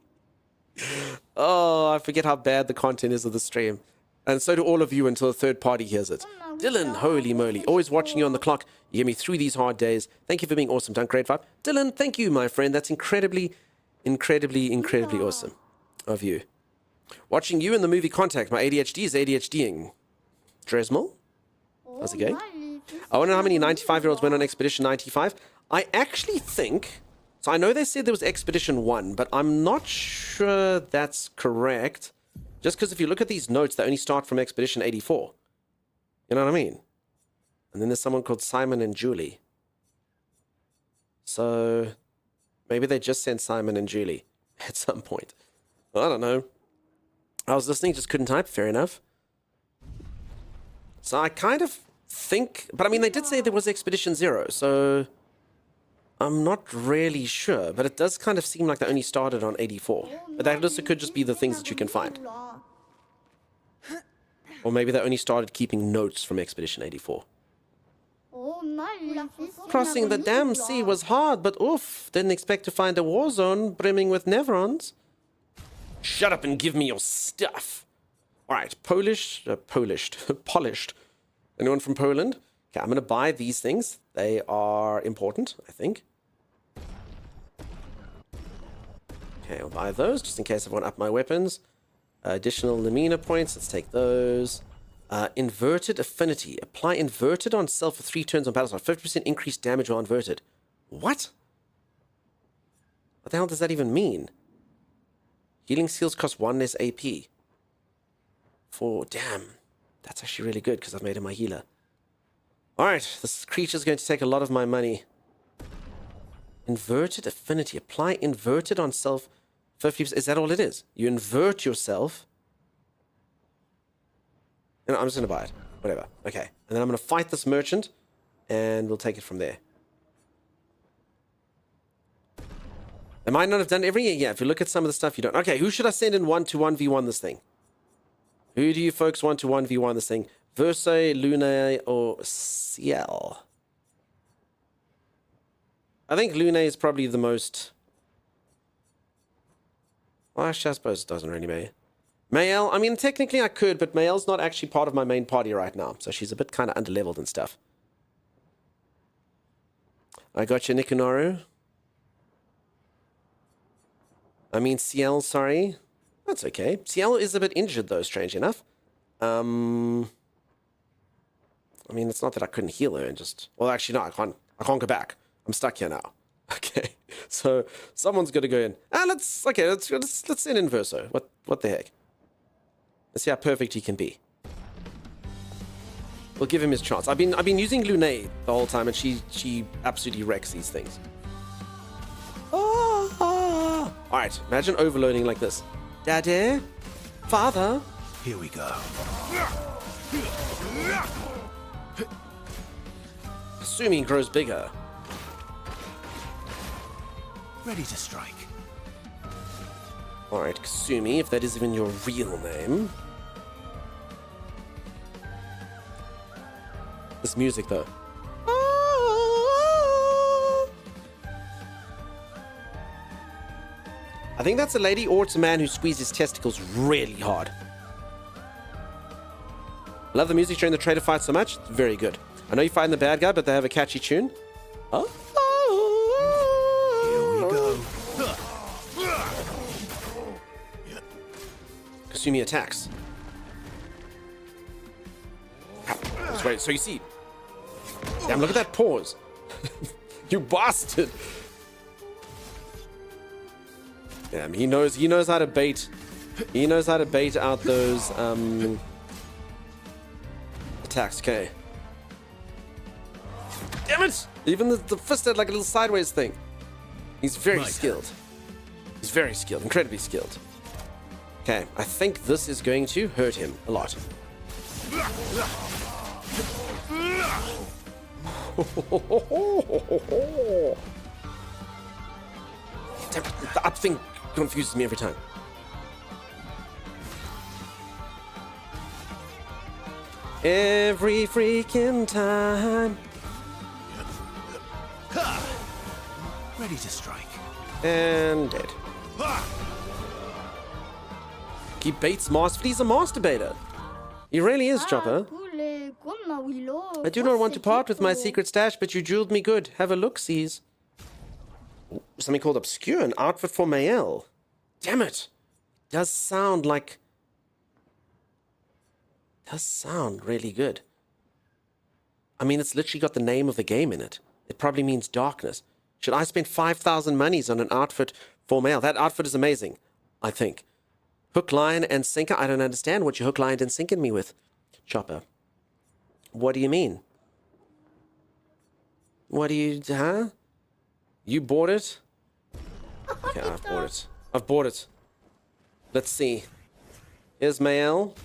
Oh, I forget how bad the content is of the stream. And so do all of you until a third party hears it. Dylan, holy moly. Always watching you on the clock. You get me through these hard days. Thank you for being awesome. Done great vibe. Dylan, thank you, my friend. That's incredibly awesome of you. Watching you in the movie Contact. My ADHD is ADHDing. Dresmel? How's it going? I wonder how many 95-year-olds went on Expedition 95. I actually think... So I know they said there was Expedition 1, but I'm not sure that's correct. Just because if you look at these notes, they only start from Expedition 84. You know what I mean? And then there's someone called Simon and Julie. So maybe they just sent Simon and Julie at some point. Well, I don't know. I was listening, just couldn't type. Fair enough. So I kind of think... But I mean, they did say there was Expedition 0, so... I'm not really sure, but it does kind of seem like they only started on 84. But that also could just be the things that you can find. Or maybe they only started keeping notes from Expedition 84. Crossing the damn sea was hard, but oof, didn't expect to find a war zone brimming with Nevrons. Shut up and give me your stuff. Alright, polished. Anyone from Poland? Okay, I'm going to buy these things. They are important, I think. Okay, I'll buy those, just in case I want to up my weapons. Additional Lamina points, let's take those. Inverted affinity. Apply inverted on self for 3 turns on battle slot. 50% increased damage while inverted. What? What the hell does that even mean? Healing seals cost 1 less AP. Damn. That's actually really good because I've made him my healer. Alright, this creature's going to take a lot of my money. Inverted affinity. Apply inverted on self 50%. Is that all it is? You invert yourself. And I'm just going to buy it. Whatever. Okay. And then I'm going to fight this merchant. And we'll take it from there. I might not have done every year. Yeah, if you look at some of the stuff you don't. Okay, who should I send in 1-1v1 this thing? Who do you folks want to 1v1 this thing? Verse, Lune, or Ciel? I think Lune is probably the most... Well, actually, I suppose it doesn't really matter. Mael, I mean, technically I could, but Mael's not actually part of my main party right now, so she's a bit kind of underleveled and stuff. I got you, Nikonoru. I mean, Ciel, sorry. That's okay. Ciel is a bit injured, though, strange enough. I mean, it's not that I couldn't heal her and just... Well, actually, no, I can't go back. I'm stuck here now. Okay, so someone's got to go in. Let's send in Verso. What the heck? Let's see how perfect he can be. We'll give him his chance. I've been using Lune the whole time, and she absolutely wrecks these things. All right, imagine overloading like this. Daddy, father. Here we go. Assuming he grows bigger. Ready to strike. Alright, Kasumi, if that is even your real name. This music, though. I think that's a lady or it's a man who squeezes his testicles really hard. Love the music during the trader fight so much. It's very good. I know you're fighting the bad guy, but they have a catchy tune. Oh. Kasumi attacks. Wait, so you see. Damn, look at that pause. You bastard. Damn, he knows how to bait. He knows how to bait out those attacks. Okay. Damn it! Even the fist had like a little sideways thing. He's very skilled. He's very skilled, incredibly skilled. Okay, I think this is going to hurt him a lot. The up thing confuses me every time. Every freaking time. Ready to strike. And dead. He baits masterfully. He's a masturbator. He really is, Chopper. I do not want to part with my secret stash, but you jeweled me good. Have a look-sees. Something called Obscure, an outfit for Mael. Damn it. Does sound like... Does sound really good. I mean, it's literally got the name of the game in it. It probably means darkness. Should I spend 5,000 monies on an outfit for Mael? That outfit is amazing, I think. Hook, line, and sinker. I don't understand what you hook, line, and sinking me with, Chopper. What do you mean? What do you... Huh? You bought it? Okay, I've bought it. I've bought it. Let's see. Here's Mael.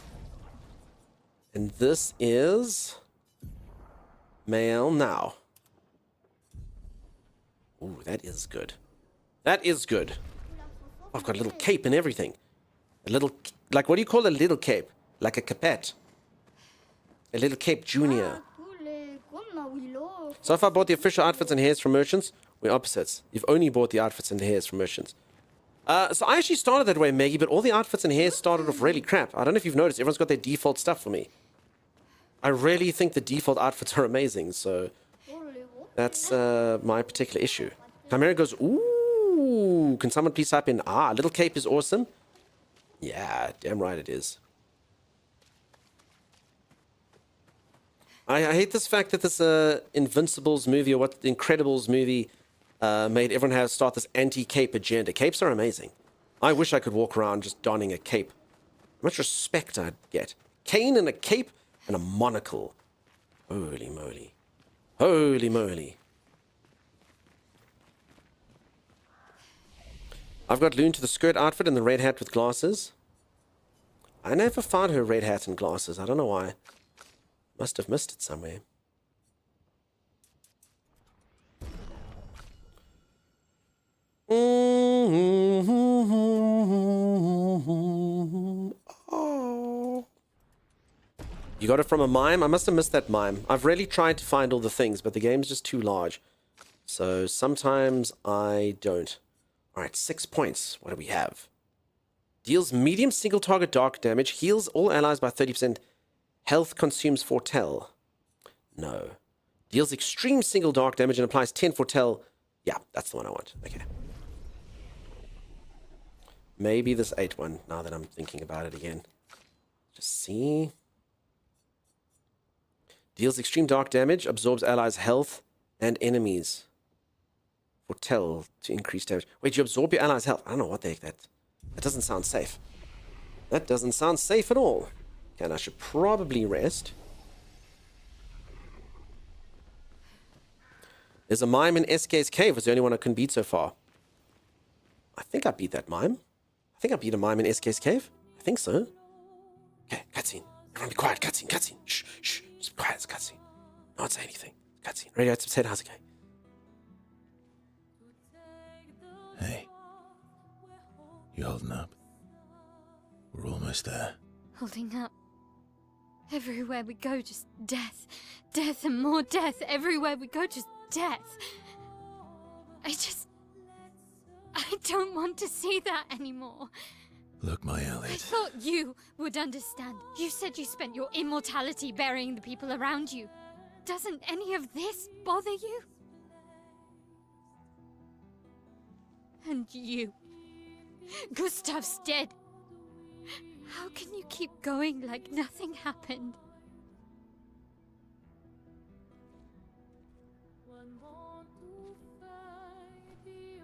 And this is... Mael now. Ooh, that is good. That is good. I've got a little cape and everything. A little... Like, what do you call a little cape? Like a capette. A little cape junior. So if I bought the official outfits and hairs from merchants, we're opposites. You've only bought the outfits and the hairs from merchants. So I actually started that way, Maggie, but all the outfits and hairs started off really crap. I don't know if you've noticed, everyone's got their default stuff for me. I really think the default outfits are amazing, so... That's my particular issue. Chimera goes, ooh, can someone please type in, little cape is awesome? Yeah, damn right it is. I hate this fact that this Invincibles movie, or what the Incredibles movie, made everyone start this anti-cape agenda. Capes are amazing. I wish I could walk around just donning a cape. How much respect I'd get. Cane and a cape and a monocle. Holy moly. Holy moly. I've got Loon to the skirt outfit and the red hat with glasses. I never found her red hat and glasses. I don't know why. Must have missed it somewhere. Oh. You got it from a mime? I must have missed that mime. I've really tried to find all the things, but the game's just too large. So sometimes I don't. Alright, 6 points. What do we have? Deals medium single target dark damage. Heals all allies by 30%. Health consumes foretell. No. Deals extreme single dark damage and applies 10 foretell. Yeah, that's the one I want. Okay. Maybe this 8 one, now that I'm thinking about it again. Just see. Deals extreme dark damage, absorbs allies' health and enemies. Foretell to increase damage. Wait, you absorb your allies' health? I don't know what the heck that... That doesn't sound safe. That doesn't sound safe at all. Okay, and I should probably rest. There's a mime in SK's cave. It's the only one I can beat so far. I think I beat that mime. I think I beat a mime in SK's cave. I think so. Okay, cutscene. Everyone be quiet. Cutscene, cutscene. Shh, shh. Just be quiet. It's cutscene. Don't say anything. Cutscene. Radioactive said, how's it going? Hey. You holding up? We're almost there. Holding up. Everywhere we go, just death. Death and more death. Everywhere we go, just death. I don't want to see that anymore. Look, my Elliot. I thought you would understand. You said you spent your immortality burying the people around you. Doesn't any of this bother you? And you. Gustav's dead. How can you keep going like nothing happened?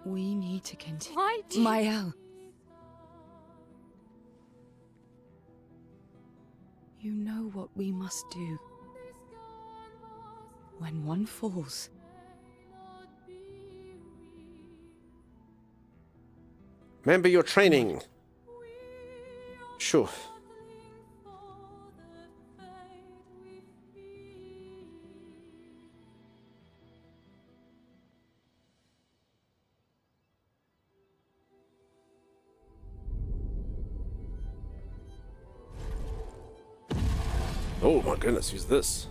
We need to continue. Why do you... Mael. You know what we must do. When one falls. Remember your training. Sure. Oh my goodness, who's this?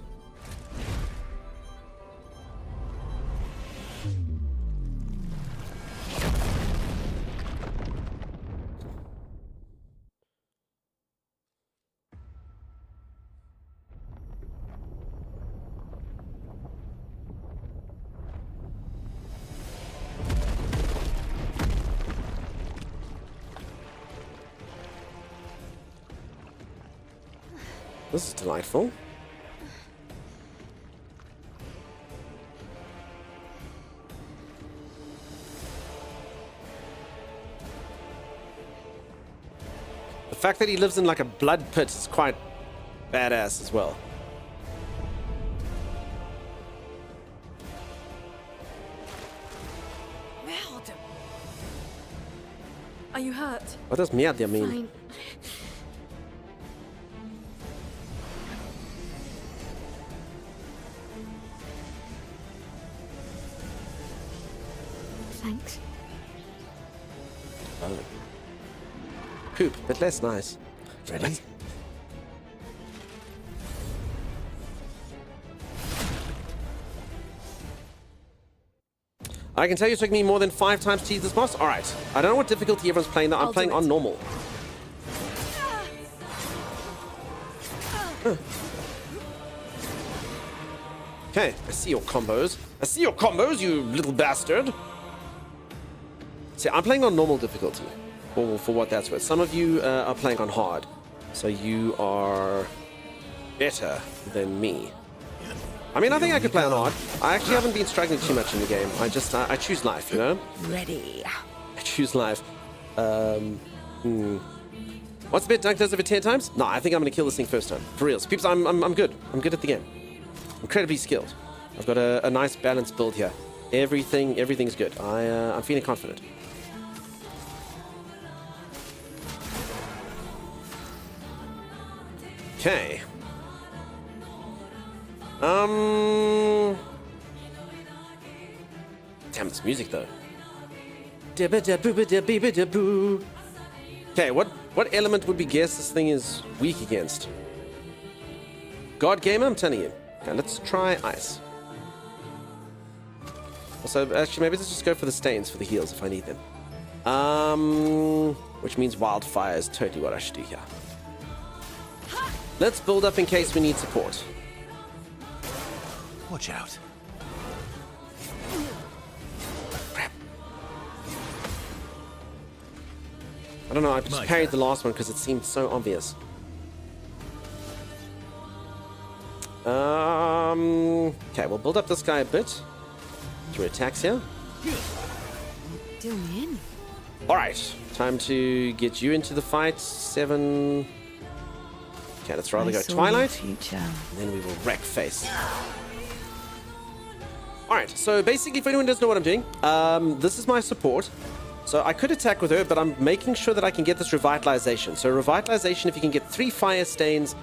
This is delightful. The fact that he lives in like a blood pit is quite badass as well. Are you hurt? What does mierda mean? Fine. Thanks. Oh. Poop, but less nice. Ready? I can tell you it took me more than 5 times to beat this boss. Alright. I don't know what difficulty everyone's playing now. I'm playing on normal. Okay, I see your combos. I see your combos, you little bastard. See, I'm playing on normal difficulty. For what that's worth. Some of you are playing on hard. So you are better than me. I mean, I think I could play on hard. I actually haven't been struggling too much in the game. I choose life, you know? Ready. I choose life. What's the bet? Dunk does over 10 times? No, I think I'm gonna kill this thing first time. For reals. Peeps, I'm good. I'm good at the game. Incredibly skilled. I've got a nice balanced build here. Everything's good. I'm feeling confident. Okay. Damn, this music though. Okay, what element would we guess this thing is weak against? God Gamer, I'm telling you. Okay, let's try ice. Also, actually, maybe let's just go for the stains for the heals if I need them. Which means wildfire is totally what I should do here. Let's build up in case we need support. Watch out. Crap. I don't know, I just parried the last one because it seemed so obvious. Okay, we'll build up this guy a bit. Through attacks here. Deal me in. Alright, time to get you into the fight. 7. Okay, let's rather go Twilight. And then we will wreck face. Alright, so basically, if anyone doesn't know what I'm doing, this is my support. So I could attack with her, but I'm making sure that I can get this revitalization. So revitalization, if you can get 3 fire stains,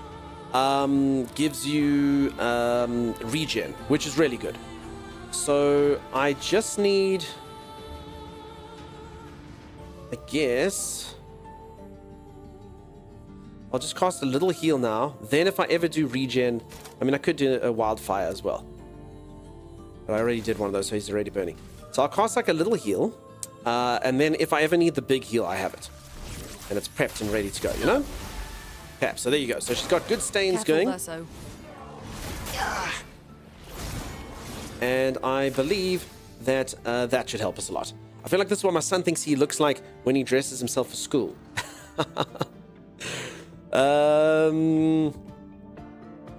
gives you regen, which is really good. So I just need, I guess, I'll just cast a little heal now. Then if I ever do regen, I mean, I could do a wildfire as well. But I already did one of those, so he's already burning. So I'll cast like a little heal. And then if I ever need the big heal, I have it. And it's prepped and ready to go, you know? Okay, so there you go. So she's got good stains going. And I believe that that should help us a lot. I feel like this is what my son thinks he looks like when he dresses himself for school.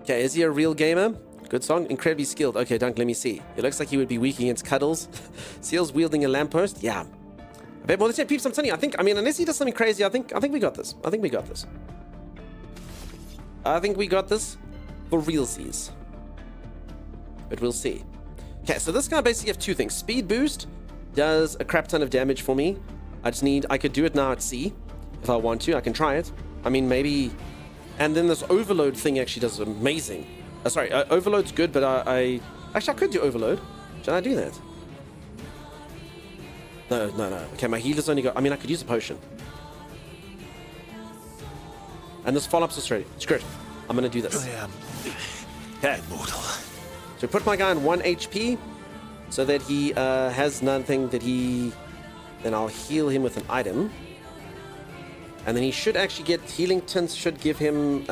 Okay, is he a real gamer? Good song. Incredibly skilled. Okay, Dunk, let me see. He looks like he would be weak against Cuddles. Seals wielding a lamppost? Yeah. I bet more than 10 peeps, I'm telling you. I mean, unless he does something crazy, I think we got this. I think we got this. I think we got this for realsies. But we'll see. Okay, so this guy basically have 2 things. Speed boost does a crap ton of damage for me. I could do it now at sea. If I want to, I can try it. I mean, maybe... And then this overload thing actually does amazing. Sorry, overload's good, but actually, I could do overload. Should I do that? No. Okay, my healer's only got... I mean, I could use a potion. And this follow-up's just ready. Screw it. I'm going to do this. I am immortal. So put my guy on 1 HP so that he has nothing that he... Then I'll heal him with an item. And then he should actually get... Healing tints should give him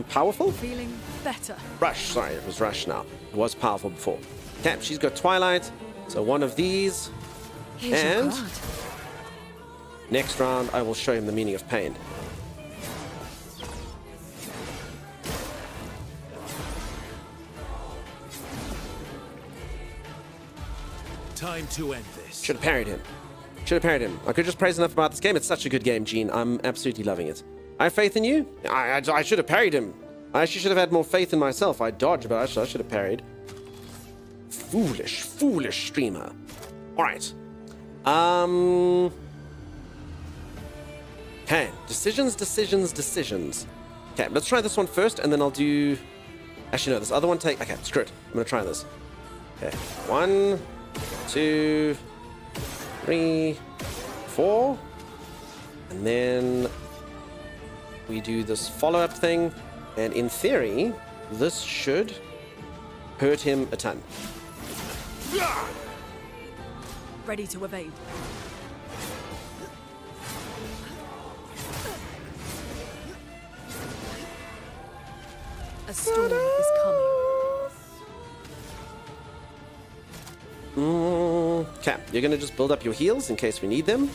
powerful? Feeling better. Rush. Sorry, it was Rush now. It was powerful before. Okay, she's got Twilight. So one of these. Here's and... your card. Next round, I will show him the meaning of pain. Time to end this. Should have parried him. I could just praise enough about this game. It's such a good game, Gene. I'm absolutely loving it. I have faith in you. I should have parried him. I actually should have had more faith in myself. I dodged, but I should have parried. Foolish streamer. All right. Okay. Decisions. Okay, let's try this one first, and then I'll do... Actually, no, this other one take... Okay, screw it. I'm going to try this. Okay. 1, 2... 3, 4, and then we do this follow-up thing, and in theory, this should hurt him a ton. Ready to evade. A storm is coming. Okay, you're gonna just build up your heals in case we need them.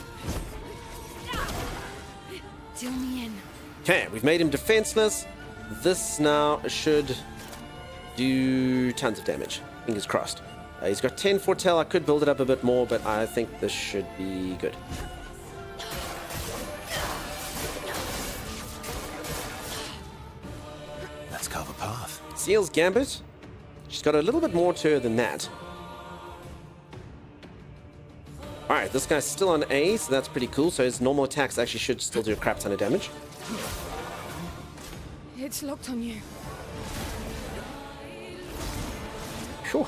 Deal me in. Okay, we've made him defenseless. This now should do tons of damage. Fingers crossed. He's got 10 foretell. I could build it up a bit more, but I think this should be good. Seal's Gambit. She's got a little bit more to her than that. Alright, this guy's still on A, so that's pretty cool. So his normal attacks actually should still do a crap ton of damage. It's locked on you. Sure.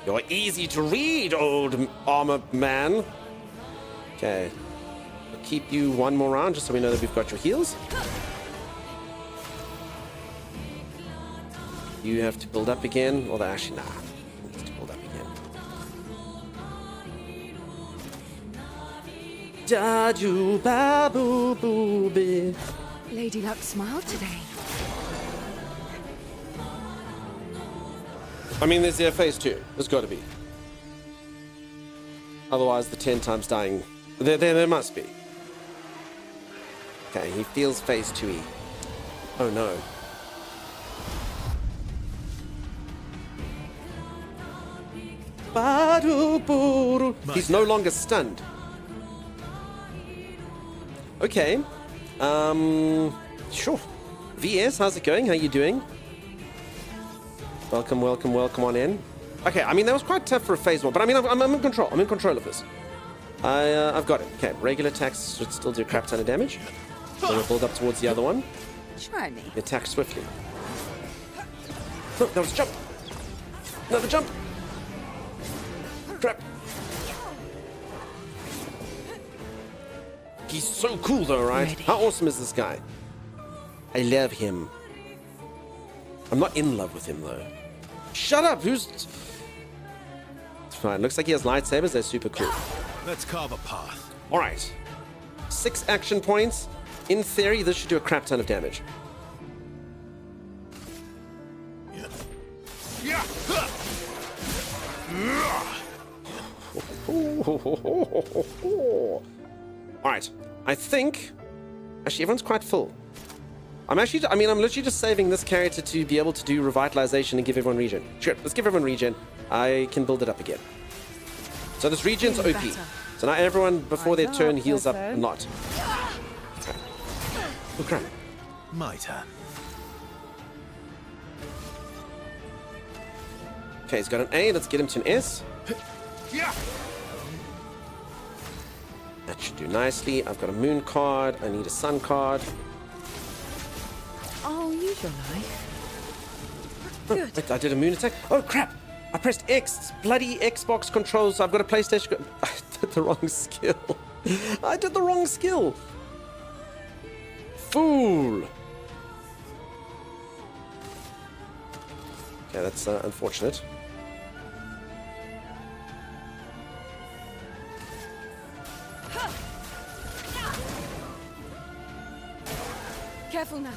You're easy to read, old armor man. Okay. We'll keep you one more round just so we know that we've got your heals. You have to build up again. Although actually, nah. He needs to build up again. Dadu babu booby. Lady Luck smiled today. I mean, there's their phase 2. There's got to be. Otherwise, the 10 times dying. There must be. Okay, he feels phase 2E. Oh no. He's no longer stunned. Okay. Sure. VS, how's it going? How you doing? Welcome, welcome, welcome on in. Okay, I mean, that was quite tough for a phase 1, but I mean, I'm in control. I'm in control of this. I've got it. Okay, regular attacks should still do a crap ton of damage. So we'll build up towards the other one. Try me. Attack swiftly. Look, that was a jump. Another jump. Crap. He's so cool though, right? Ready. How awesome is this guy? I love him. I'm not in love with him though. Shut up! Who's... It's fine. Looks like he has lightsabers. They're super cool. Let's carve a path. Alright. 6 action points. In theory, this should do a crap ton of damage. Alright. I think... Actually, everyone's quite full. I'm literally just saving this character to be able to do revitalization and give everyone regen. Sure, let's give everyone regen. I can build it up again. So this regen's OP. So now everyone, before their turn, heals up a lot. Okay. Oh, crap. My turn. Okay, he's got an A. Let's get him to an S. That should do nicely. I've got a moon card. I need a sun card. Oh, use your knife. Oh, wait, I did a moon attack. Oh, crap. I pressed X. It's bloody Xbox controls. So I've got a PlayStation. I did the wrong skill. I did the wrong skill. Fool. Okay, that's unfortunate. Careful now.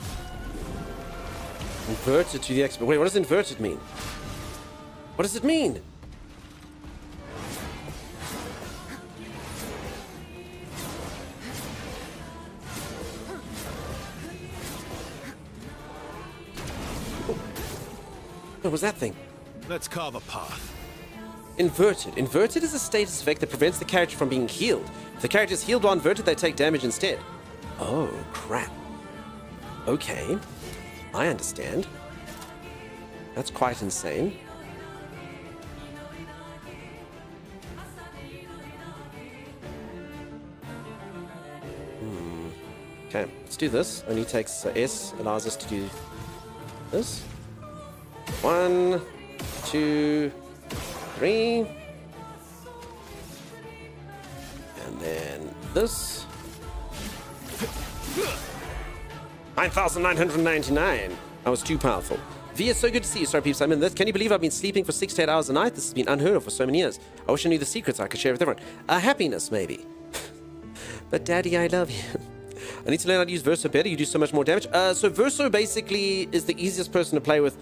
Inverted to the X. Wait, what does inverted mean? What does it mean? What was that thing? Let's carve a path. Inverted. Inverted is a status effect that prevents the character from being healed. If the character is healed while inverted, they take damage instead. Oh, crap. Okay. I understand. That's quite insane. Okay, let's do this. Only takes S, allows us to do this. 1, 2, 3. And then this. 9,999. I was too powerful. V, it's so good to see you. Sorry, peeps, I'm in this. Can you believe I've been sleeping for 6 to 8 hours a night? This has been unheard of for so many years. I wish I knew the secrets I could share with everyone. Happiness, maybe. But Daddy, I love you. I need to learn how to use Verso better. You do so much more damage. So Verso basically is the easiest person to play with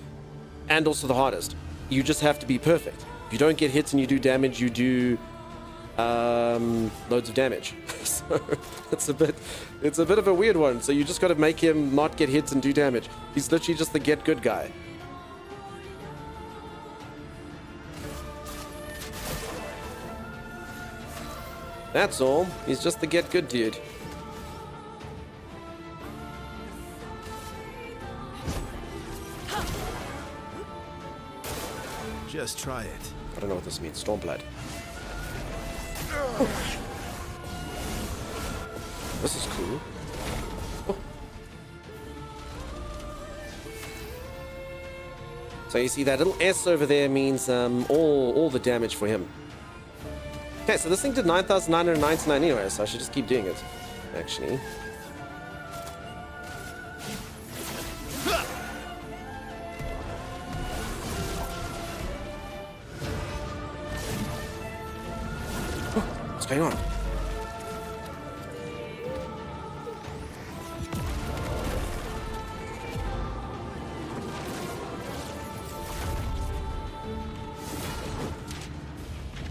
and also the hardest. You just have to be perfect. If you don't get hits and you do damage, you do loads of damage. So it's a bit of a weird one. So you just got to make him not get hits and do damage. He's literally just the get good guy. That's all. He's just the get good dude. Just try it. I don't know what this means. Stormblood. This is cool. Oh. So you see that little S over there means all the damage for him. Okay, so this thing did 9,999 anyway, so I should just keep doing it, actually. What's going on?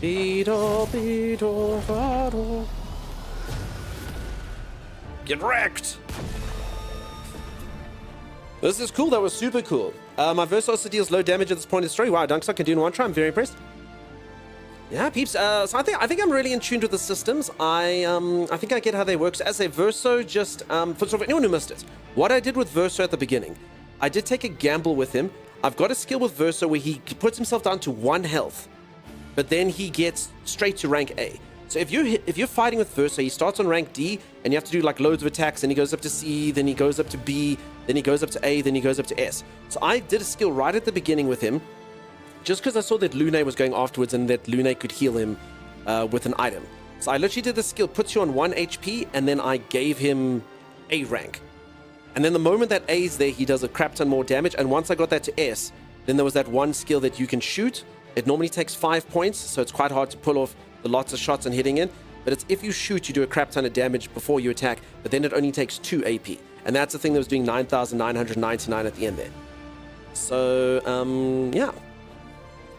Beetle, beetle, battle. Get wrecked! This is cool. That was super cool. My verse also deals low damage at this point in the story. Wow, Dunkstock can do in one try. I'm very impressed. Yeah, peeps. So I think I'm really in tune with the systems. I think I get how they work. So as a verso, just for sort of anyone who missed it, what I did with verso at the beginning, I did take a gamble with him. I've got a skill with verso where he puts himself down to 1 health, but then he gets straight to rank A. So if you're fighting with verso, he starts on rank D, and you have to do like loads of attacks, and he goes up to C, then he goes up to B, then he goes up to A, then he goes up to S. So I did a skill right at the beginning with him, just because I saw that Lune was going afterwards and that Lune could heal him with an item. So I literally did the skill, puts you on 1 HP, and then I gave him A rank. And then the moment that A is there, he does a crap ton more damage, and once I got that to S, then there was that one skill that you can shoot. It normally takes 5 points, so it's quite hard to pull off the lots of shots and hitting in. But it's if you shoot, you do a crap ton of damage before you attack, but then it only takes 2 AP. And that's the thing that was doing 9,999 at the end there. So, yeah.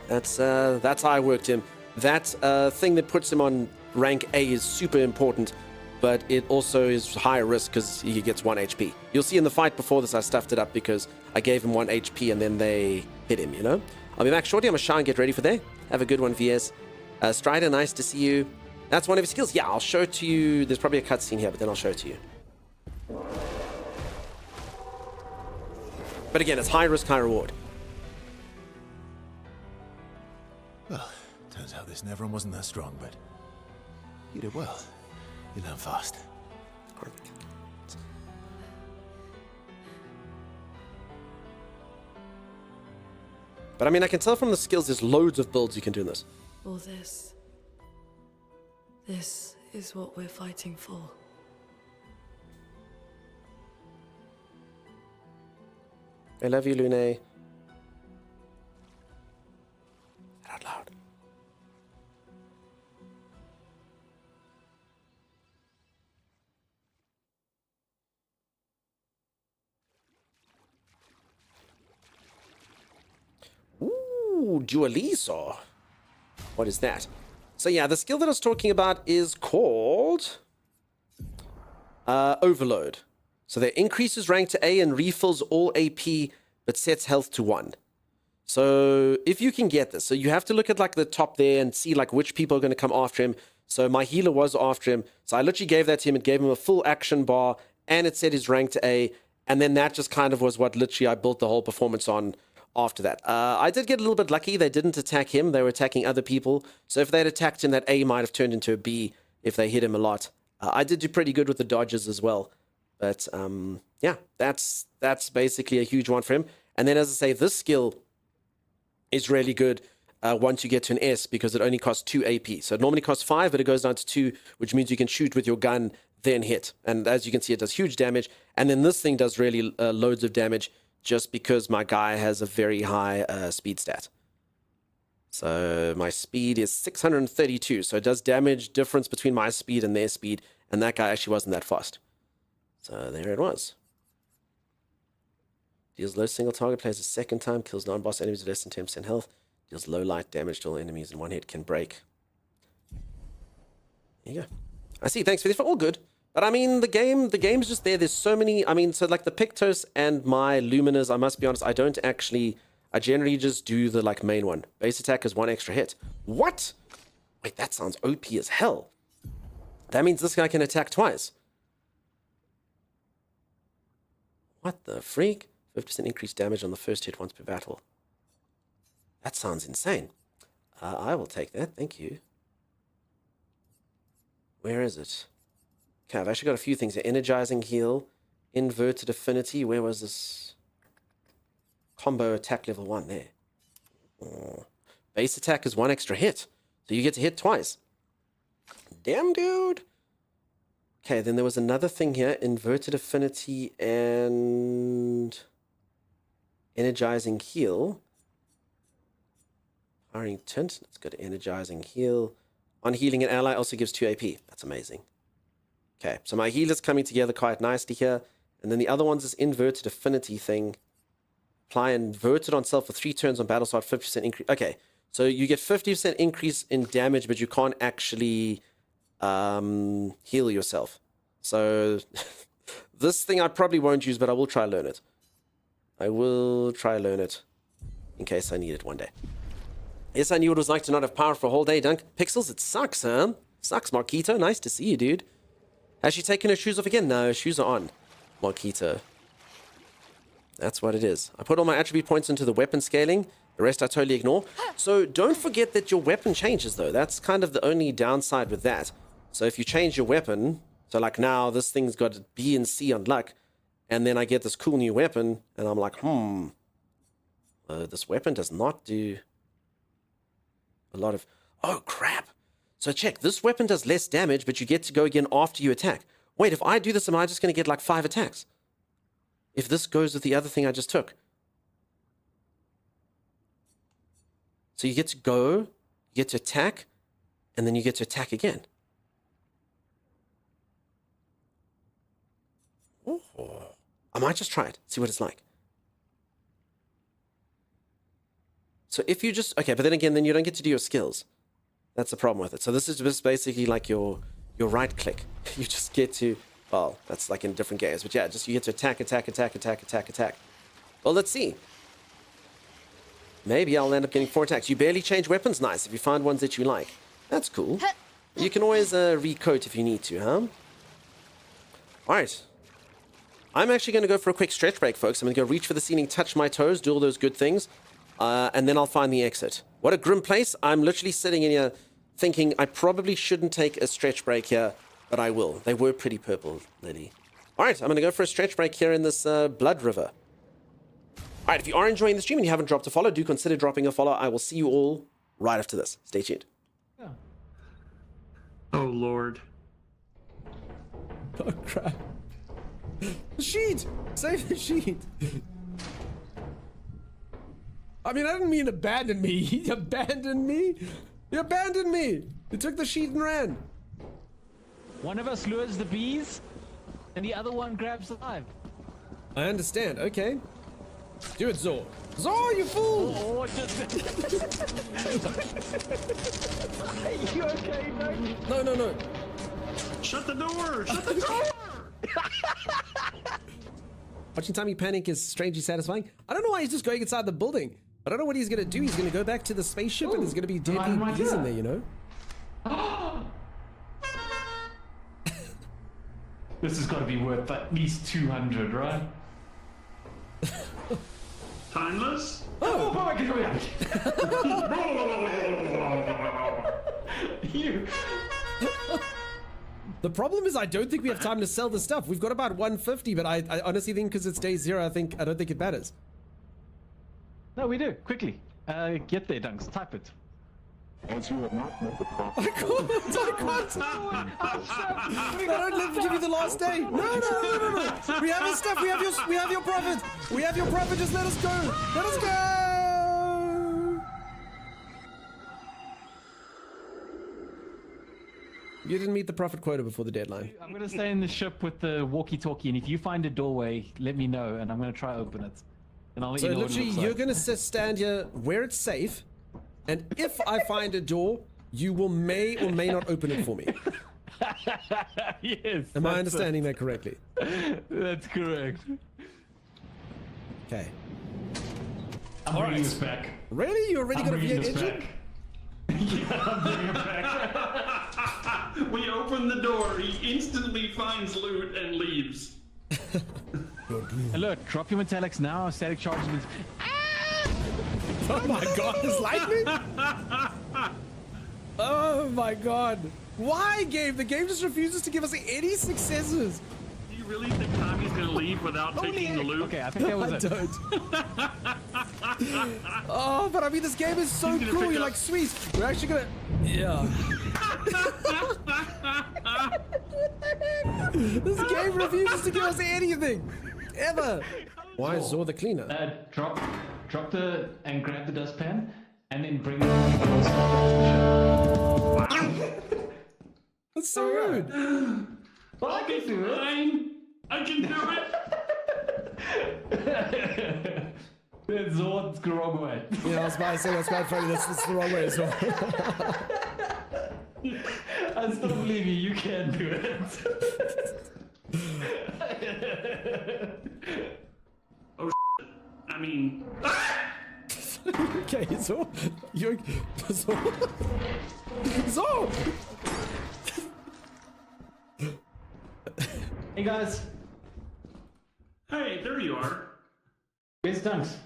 That's how I worked him. That thing that puts him on rank A is super important, but it also is higher risk because he gets 1 HP. You'll see in the fight before this, I stuffed it up because I gave him 1 HP and then they hit him, you know? I'll be back shortly. I'm going to shower and get ready for there. Have a good one, VS. Strider, nice to see you. That's one of his skills. Yeah, I'll show it to you. There's probably a cutscene here, but then I'll show it to you. But again, it's high risk, high reward. Well, turns out this Nevron wasn't that strong, but you did well. You learn fast. But I mean, I can tell from the skills there's loads of builds you can do in this. All this is what we're fighting for. I love you, Lune. Out loud. Ooh, Dualizo. What is that? So yeah, the skill that I was talking about is called Overload. So that increases rank to A and refills all AP, but sets health to 1. So if you can get this, so you have to look at like the top there and see like which people are going to come after him. So my healer was after him. So I literally gave that to him. It gave him a full action bar and it set his rank to A. And then that just kind of was what literally I built the whole performance on after that. I did get a little bit lucky. They didn't attack him. They were attacking other people. So if they'd attacked him, that A might have turned into a B if they hit him a lot. I did do pretty good with the dodges as well. But yeah, that's basically a huge one for him. And then as I say, this skill is really good once you get to an S because it only costs 2 AP. So it normally costs 5, but it goes down to 2, which means you can shoot with your gun, then hit. And as you can see, it does huge damage. And then this thing does really loads of damage just because my guy has a very high speed stat. So my speed is 632. So it does damage difference between my speed and their speed. And that guy actually wasn't that fast. So there it was. Deals low single target, plays a second time, kills non-boss enemies with less than 10% health, deals low light damage to all enemies in 1 hit, can break. There you go. I see, thanks for this, all good. But I mean, the game's just there. There's so many, I mean, so like the Pictos and my Luminers, I must be honest, I generally just do the like main one. Base attack is 1 extra hit. What? Wait, that sounds OP as hell. That means this guy can attack twice. What the freak? 50% increased damage on the first hit once per battle. That sounds insane. I will take that. Thank you. Where is it? Okay, I've actually got a few things here. Energizing heal, inverted affinity. Where was this? Combo attack level 1 there. Base attack is 1 extra hit. So you get to hit twice. Damn, dude. Okay, then there was another thing here. Inverted affinity and energizing heal. Firing tint. Let's go to energizing heal. On healing an ally also gives 2 AP. That's amazing. Okay, so my healer's coming together quite nicely here. And then the other one's this inverted affinity thing. Apply inverted on self for 3 turns on battle start, 50% increase. Okay, so you get 50% increase in damage, but you can't actually heal yourself. So this thing I probably won't use, but I will try learn it. I will try learn it in case I need it one day. Yes, I knew what it was like to not have power for a whole day, Dunk. Pixels, it sucks, huh? Sucks, Marquito. Nice to see you, dude. Has she taken her shoes off again? No, shoes are on, Marquito. That's what it is. I put all my attribute points into the weapon scaling. The rest I totally ignore. So don't forget that your weapon changes, though. That's kind of the only downside with that. So if you change your weapon, so like now this thing's got B and C on luck, and then I get this cool new weapon, and I'm like, this weapon does not do a lot of... Oh, crap. So check, this weapon does less damage, but you get to go again after you attack. Wait, if I do this, am I just going to get like 5 attacks? If this goes with the other thing I just took. So you get to go, you get to attack, and then you get to attack again. Oh. I might just try it, see what it's like. So if you just... Okay, but then again, then you don't get to do your skills. That's the problem with it. So this is just basically like your right click. You just get to... Well, that's like in different games. But yeah, just you get to attack, attack, attack, attack, attack, attack. Well, let's see. Maybe I'll end up getting 4 attacks. You barely change weapons. Nice. If you find ones that you like. That's cool. You can always recoat if you need to, huh? Alright. I'm actually going to go for a quick stretch break, folks. I'm going to go reach for the ceiling, touch my toes, do all those good things. And then I'll find the exit. What a grim place. I'm literally sitting in here thinking I probably shouldn't take a stretch break here, but I will. They were pretty purple, Lily. Alright, I'm going to go for a stretch break here in this blood river. Alright, if you are enjoying the stream and you haven't dropped a follow, do consider dropping a follow. I will see you all right after this. Stay tuned. Yeah. Oh, Lord. Oh, crap. The sheet! Save the sheet! I mean, I didn't mean abandon me. He abandoned me? He abandoned me! He took the sheet and ran. One of us lures the bees, and the other one grabs the hive. I understand. Okay. Do it, Zor. Zor, you fool! Oh, you okay, no? No. Shut the door! Shut the door! Watching Tommy panic is strangely satisfying. I don't know why he's just going inside the building. I don't know what he's going to do. He's going to go back to the spaceship and there's going to be deadly bees in there, you know? This has got to be worth at least 200, right? Timeless? Oh my God! You. The problem is I don't think we have time to sell the stuff. We've got about 150, but I honestly think because it's day 0, I don't think it matters. No, we do. Quickly. Get there, Dunks. Type it. As you have not met the prophet. I can't. They don't let me give you the last day. No. We have your stuff. We have your profit. We have your profit. Just let us go. Let us go. You didn't meet the profit quota before the deadline. I'm going to stay in the ship with the walkie-talkie, and if you find a doorway, let me know, and I'm going to try open it. And I'll let you know what it looks like. You're going to stand here where it's safe, and if I find a door, you will may or may not open it for me. Yes. Am I understanding that correctly? That's correct. Okay. I'm bringing this back. Really? You already got a V8 engine? Yeah, I'm bringing it back. We open the door, he instantly finds loot and leaves. And look, drop your metallics now, static charges. Oh my god, it's lightning? Oh my god. Why, game? The game just refuses to give us any successes. Do you really think Tommy's gonna leave without taking the loot? Okay, I think that was I it. don't. Oh, but I mean, this game is so He's gonna cool. pick You're up- like, sweet. We're actually gonna. Yeah. This game refuses to give us anything. Ever. Why is Zor the cleaner? Drop the and grab the dustpan, and then bring it on the ship. That's so rude. Well, I can do it. Fine. I can do it. That's all the wrong way. Yeah, I was about to say that's quite funny. That's the wrong way as well. I still believe you. You can do it. Oh, I mean. Okay, Zor. You're. Zor. Zor! Hey guys, Hey, there you are. where's Dunks?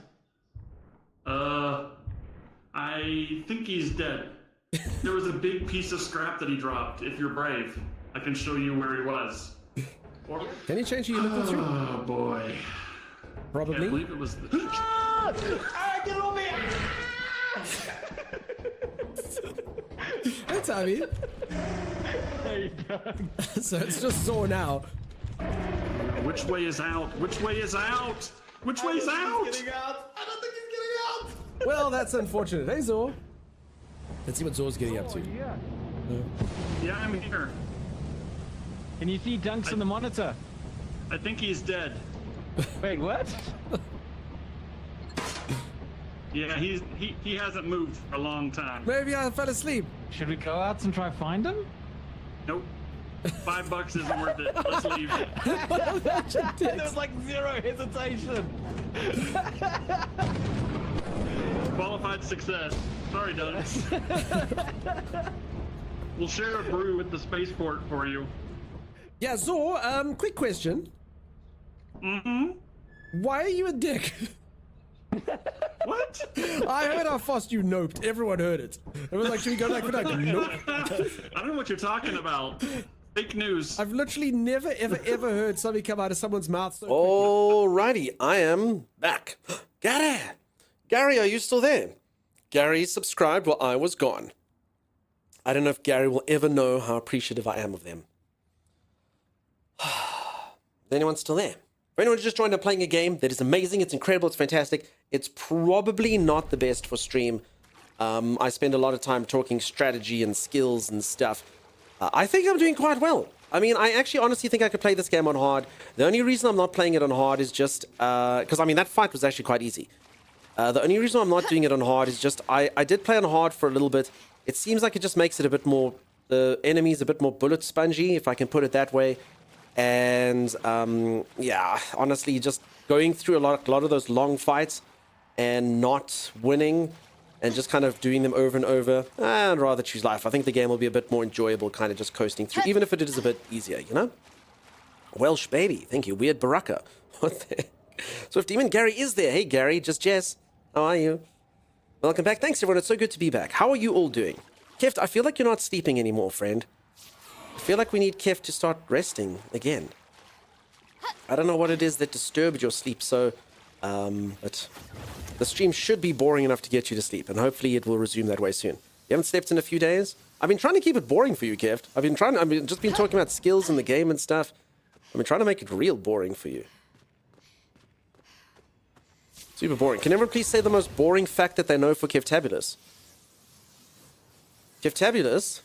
I think he's dead. There was a big piece of scrap that he dropped. If you're brave, I can show you where he was. Or... Can you change who you're looking through? Oh boy. Probably. I believe it was. Get on me! Hey, Tommy. Hey, Dunks. So it's just Zor now. Which way is out? Which way is out? Which way is out? Getting out. I don't think he's getting out. Well, that's unfortunate. Hey, Zor. Let's see what Zor's getting up to. Yeah. Yeah, I'm here. Can you see Dunks on the monitor? I think he's dead. Wait, what? Yeah, he hasn't moved for a long time. Maybe I fell asleep. Should we go out and try find him? Nope. $5 isn't worth it. Let's leave. There's like zero hesitation. Qualified success. Sorry, Dunks. We'll share a brew with the spaceport for you. Yeah, Zor, quick question. Mm-hmm. Why are you a dick? What? I heard how fast you noped. Everyone heard it. It was like, should we go back for that? Nope. I don't know what you're talking about. Fake news. I've literally never, ever heard something come out of someone's mouth so Alrighty, I am back. Gary! Gary, are you still there? Gary subscribed while I was gone. I don't know if Gary will ever know how appreciative I am of them. Is anyone still there? For anyone who just joined, I'm playing a game that is amazing, it's incredible, it's fantastic. It's probably not the best for stream. I spend a lot of time talking strategy and skills and stuff. I think I'm doing quite well. I mean, I actually honestly think I could play this game on hard. The only reason I'm not playing it on hard is just because, I mean, that fight was actually quite easy. The only reason I'm not doing it on hard is just I did play on hard for a little bit. It seems like it just makes it a bit more, the enemies a bit more bullet spongy, if I can put it that way. And yeah, honestly, just going through a lot of those long fights and not winning and just kind of doing them over and over, I'd rather choose life. I think the game will be a bit more enjoyable, kind of just coasting through, even if it is a bit easier, you know? Welsh baby, thank you. Weird Baraka. What the heck? Swift Demon, Gary is there. Hey, Gary, just Jess. How are you? Welcome back. Thanks, everyone. It's so good to be back. How are you all doing? Keft, I feel like you're not sleeping anymore, friend. I feel like we need Keft to start resting again. I don't know what it is that disturbed your sleep so, but the stream should be boring enough to get you to sleep, and hopefully it will resume that way soon. You haven't slept in a few days? I've been trying to keep it boring for you, Keft. I've just been talking about skills in the game and stuff. I've been trying to make it real boring for you. Super boring. Can everyone please say the most boring fact that they know for Keftabulous? Keftabulous,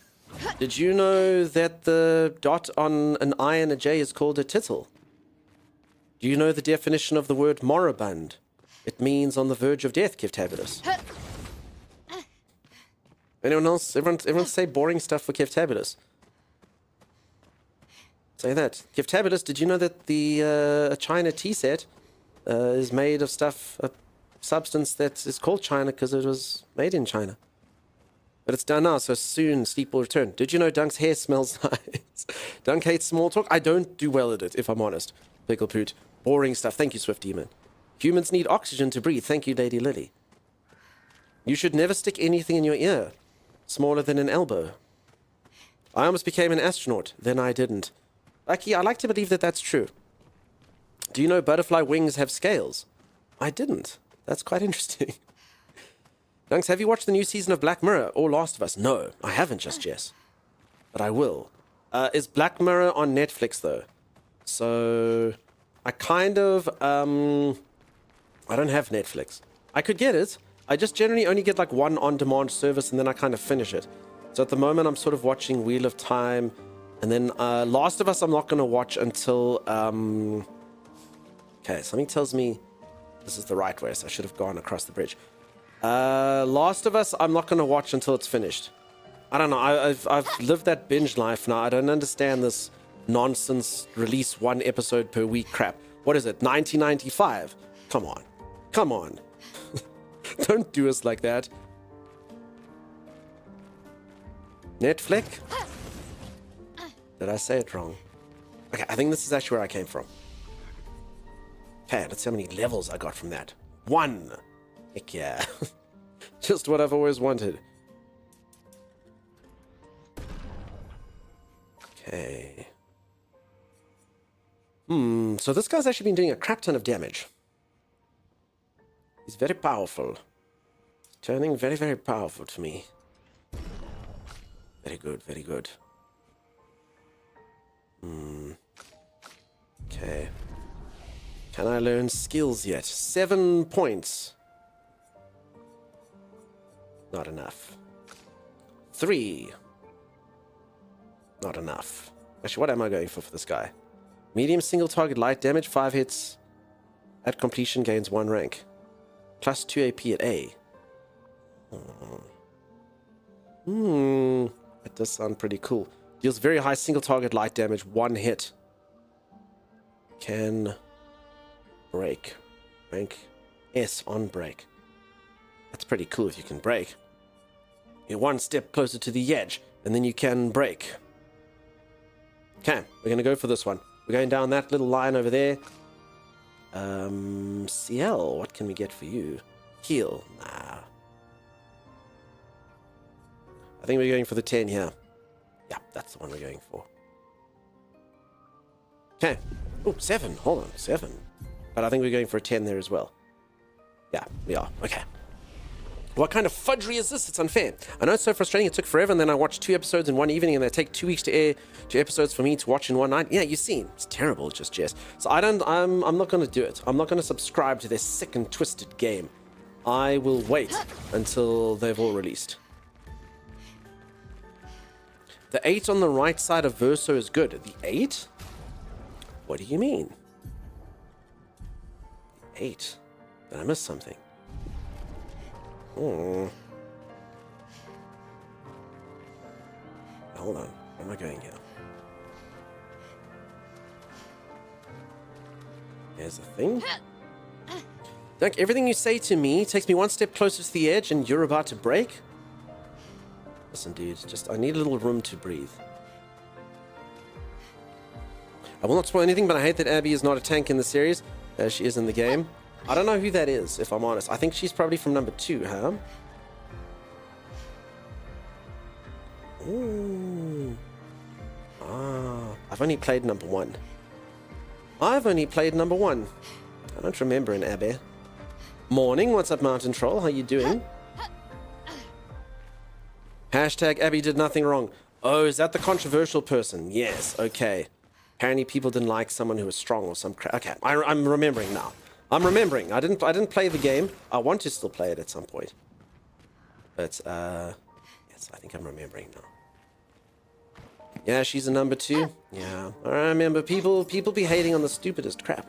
did you know that the dot on an I and a J is called a tittle? Do you know the definition of the word moribund? It means on the verge of death, Keftabulous. Anyone else? Everyone say boring stuff for Keftabulous. Say that. Keftabulous, did you know that the China tea set is made of stuff, a substance that is called China because it was made in China? But it's done now, so soon sleep will return. Did you know Dunk's hair smells nice? Dunk hates small talk. I don't do well at it, if I'm honest. Pickle Poot. Boring stuff. Thank you, Swift Demon. Humans need oxygen to breathe. Thank you, Lady Lily. You should never stick anything in your ear. Smaller than an elbow. I almost became an astronaut, then I didn't. Lucky, I like to believe that that's true. Do you know butterfly wings have scales? I didn't. That's quite interesting. Dunks, have you watched the new season of Black Mirror or Last of Us? No, I haven't just yet. But I will. Is Black Mirror on Netflix, though? So, I kind of, I don't have Netflix. I could get it. I just generally only get like one on-demand service and then I kind of finish it. So at the moment, I'm sort of watching Wheel of Time. And then Last of Us, I'm not going to watch until... Okay, something tells me this is the right way, so I should have gone across the bridge. Last of Us, I'm not going to watch until it's finished. I don't know. I've lived that binge life now. I don't understand this nonsense release one episode per week crap. What is it? 1995? Come on. Come on. Don't do us like that. Netflix? Did I say it wrong? Okay, I think this is actually where I came from. Okay, let's see how many levels I got from that. 1. Heck yeah. Just what I've always wanted. Okay. So this guy's actually been doing a crap ton of damage. He's very powerful. He's turning very, very powerful to me. Very good, very good. Okay. Can I learn skills yet? 7 points. Not enough. 3. Not enough. Actually, what am I going for this guy? Medium single target light damage, 5 hits. At completion gains 1 rank. Plus 2 AP at A. That does sound pretty cool. Deals very high single target light damage, 1 hit. Can break. Rank S on break. That's pretty cool if you can break. You're 1 step closer to the edge, and then you can break. Okay, we're going to go for this one. We're going down that little line over there. CL, what can we get for you? Heal. Nah. I think we're going for the 10 here. Yeah, that's the one we're going for. Okay. Oh, 7. Hold on, 7. But I think we're going for a 10 there as well. Yeah, we are. Okay. What kind of fudgery is this? It's unfair. I know it's so frustrating. It took forever, and then I watched 2 episodes in one evening, and they take 2 weeks to air 2 episodes for me to watch in one night. Yeah, you've seen. It's terrible, just Jess. So I'm not going to do it. I'm not going to subscribe to this sick and twisted game. I will wait until they've all released. The 8 on the right side of Verso is good. The 8? What do you mean? 8? Did I miss something? Oh. Hold on. Where am I going here? Here's the thing. Like, everything you say to me takes me 1 step closer to the edge and you're about to break? Listen, dude, I need a little room to breathe. I will not spoil anything, but I hate that Abby is not a tank in the series, as she is in the game. I don't know who that is, if I'm honest. I think she's probably from number 2, huh? Ooh. I've only played number 1. I don't remember an Abby. Morning, what's up, Mountain Troll? How you doing? Hashtag Abby did nothing wrong. Oh, is that the controversial person? Yes, okay. Apparently people didn't like someone who was strong or some crap. Okay, I'm remembering now. I'm remembering. I didn't play the game. I want to still play it at some point. But, yes, I think I'm remembering now. Yeah, she's a number 2. Yeah, I remember people be hating on the stupidest crap.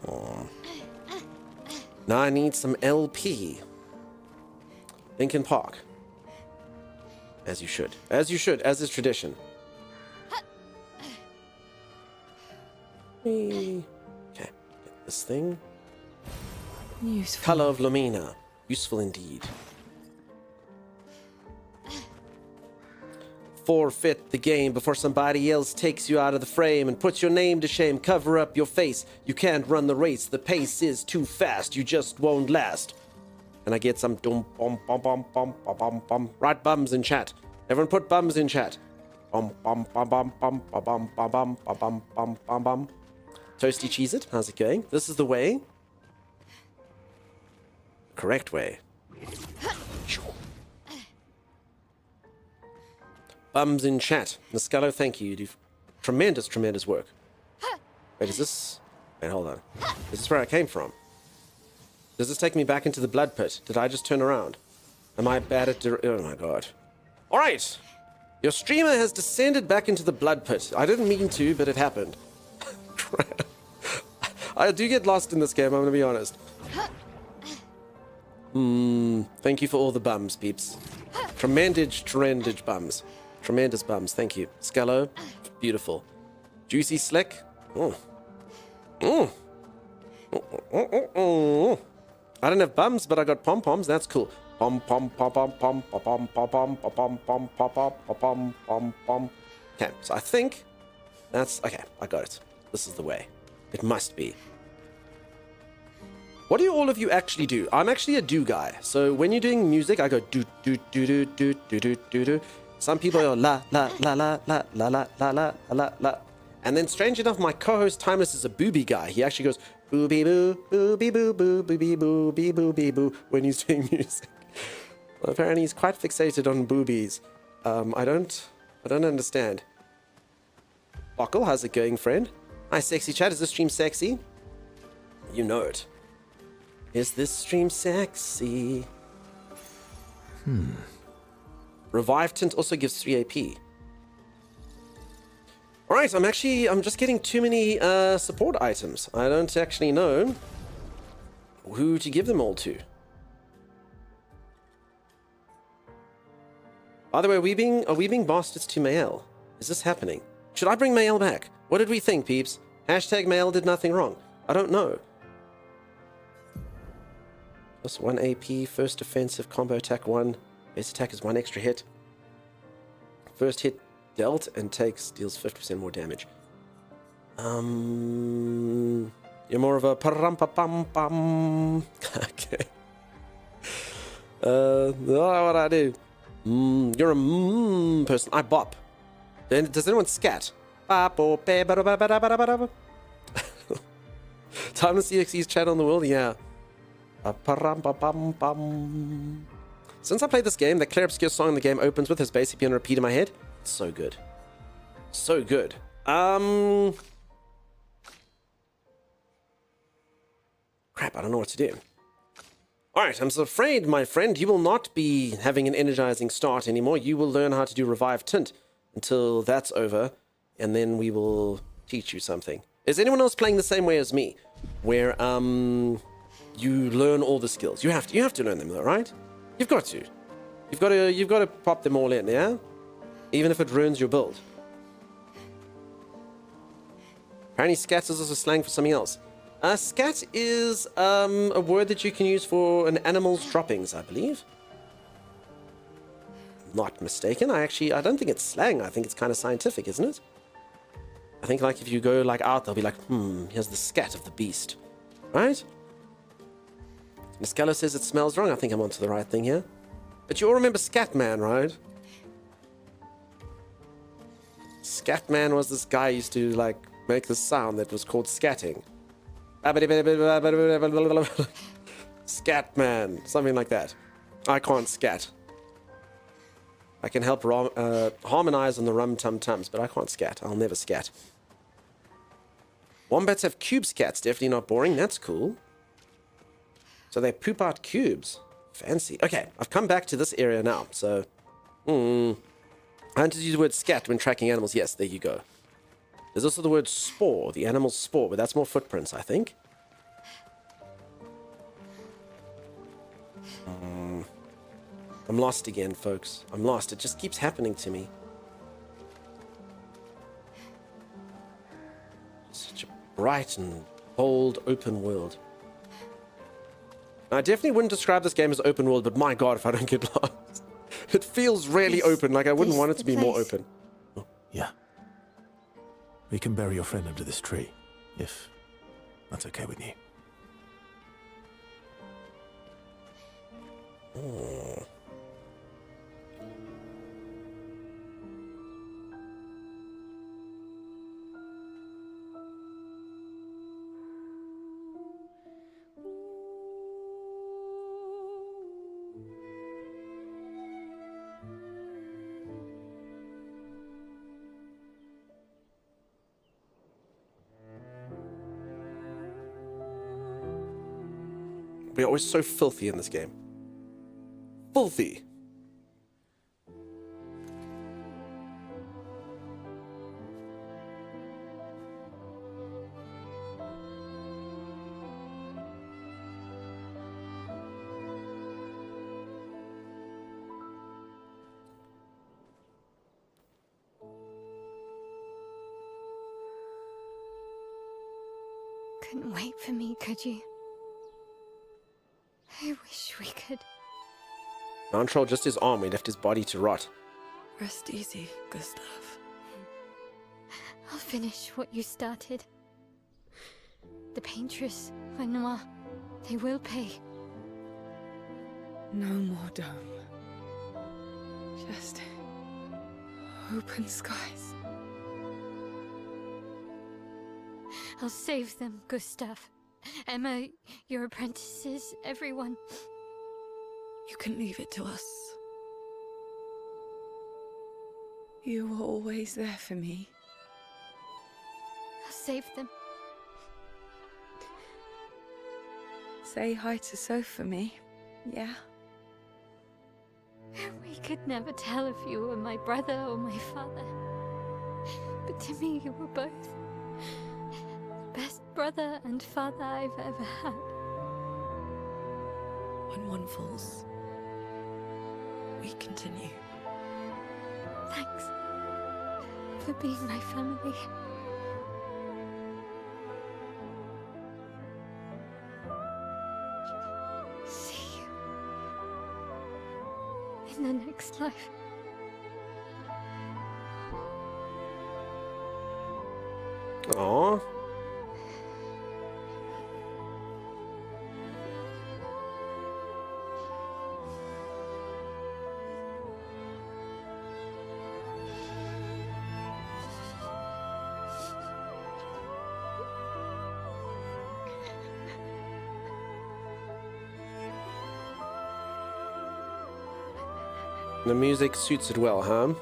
Oh. Now I need some LP. Lincoln Park. As you should. As you should, as is tradition. Okay, get this thing. Useful. Color of Lumina. Useful indeed. forfeit the game before somebody else takes you out of the frame and puts your name to shame. Cover up your face. You can't run the race. The pace is too fast. You just won't last. And I get some dum bum bum bum bum bum bum bum. Write bums in chat. Everyone put bums in chat. Bum bum bum bum bum bum bum bum bum bum bum bum bum. Toasty Cheez It, how's it going? This is the way. Correct way. Bums in chat. Nascalo, thank you. You do tremendous, tremendous work. Wait, is this... Wait, hold on. Is this where I came from? Does this take me back into the blood pit? Did I just turn around? Am I bad at... Oh my god. Alright. Your streamer has descended back into the blood pit. I didn't mean to, but it happened. I do get lost in this game, I'm gonna be honest. Thank you for all the bums, peeps. Tremendous bums. Tremendous bums, thank you. Scallo, beautiful. Juicy Slick. I don't have bums, but I got pom-poms, that's cool. Pom pom pom pom pom pom pom pom pom pom pom pom pom pom pom. Okay, so I think that's okay, I got it. This is the way. It must be. What do all of you actually do? I'm actually a do guy. So when you're doing music, I go do do do do do do do do do. Some people go la la la la la la la la la la la. And then strange enough, my co-host Timeless is a booby guy. He actually goes booby boo, booby boo, booby boo, booby boo, booby boo when he's doing music. Well, apparently he's quite fixated on boobies. I don't understand. Buckle, how's it going, friend? Hi, sexy chat. Is this stream sexy? You know it. Is this stream sexy? Revive Tint also gives 3 AP. Alright, I'm just getting too many support items. I don't actually know who to give them all to. By the way, are we being bastards to Mael? Is this happening? Should I bring Mael back? What did we think, peeps? Hashtag Mael did nothing wrong. I don't know. Plus 1 AP, first defensive, combo attack 1. Base attack is 1 extra hit. First hit dealt and deals 50% more damage. You're more of a param-pa-pam-pam. Okay. What I do? You're a person. I bop. Then does anyone scat? Timeless EXE's chat on the world, yeah. Since I played this game, the Clair obscure song the game opens with has basically been repeated in my head. It's so good. So good. Crap, I don't know what to do. Alright, I'm so afraid, my friend, you will not be having an energizing start anymore. You will learn how to do Revive Tint until that's over, and then we will teach you something. Is anyone else playing the same way as me? Where, you learn all the skills. You have to learn them though, right? You've got to. You've got to pop them all in, yeah? Even if it ruins your build. Apparently scat is also slang for something else. Scat is a word that you can use for an animal's droppings, I believe. Not mistaken. I don't think it's slang. I think it's kind of scientific, isn't it? I think like if you go like out, they'll be like, here's the scat of the beast. Right? Niscalo says it smells wrong. I think I'm onto the right thing here. But you all remember Scatman, right? Scatman was this guy who used to like make this sound that was called scatting. Scatman, something like that. I can't scat. I can help harmonize on the rum-tum-tums, but I can't scat. I'll never scat. Wombats have cube scats. Definitely not boring. That's cool. So they poop out cubes. Fancy. Okay, I've come back to this area now. So, I had to use the word scat when tracking animals. Yes, there you go. There's also the word spore, the animal's spore, but that's more footprints, I think. I'm lost again, folks. I'm lost. It just keeps happening to me. Such a bright and bold open world. I definitely wouldn't describe this game as open world, but my god, if I don't get lost. It feels really open, like I wouldn't this want it the to be more place? open. Yeah. We can bury your friend under this tree, if that's okay with you. Oh. We're always so filthy in this game. Filthy. Couldn't wait for me, could you? I wish we could. Control just his arm. We left his body to rot. Rest easy, Gustav. I'll finish what you started. The paintress, Renoir, they will pay. No more dome. Just open skies. I'll save them, Gustav. Emma, your apprentices, everyone. You can leave it to us. You were always there for me. I'll save them. Say hi to Soph for me, yeah? We could never tell if you were my brother or my father. But to me, you were both. Best brother and father I've ever had. When one falls, we continue. Thanks for being my family. See you in the next life. Aww. The music suits it well, huh?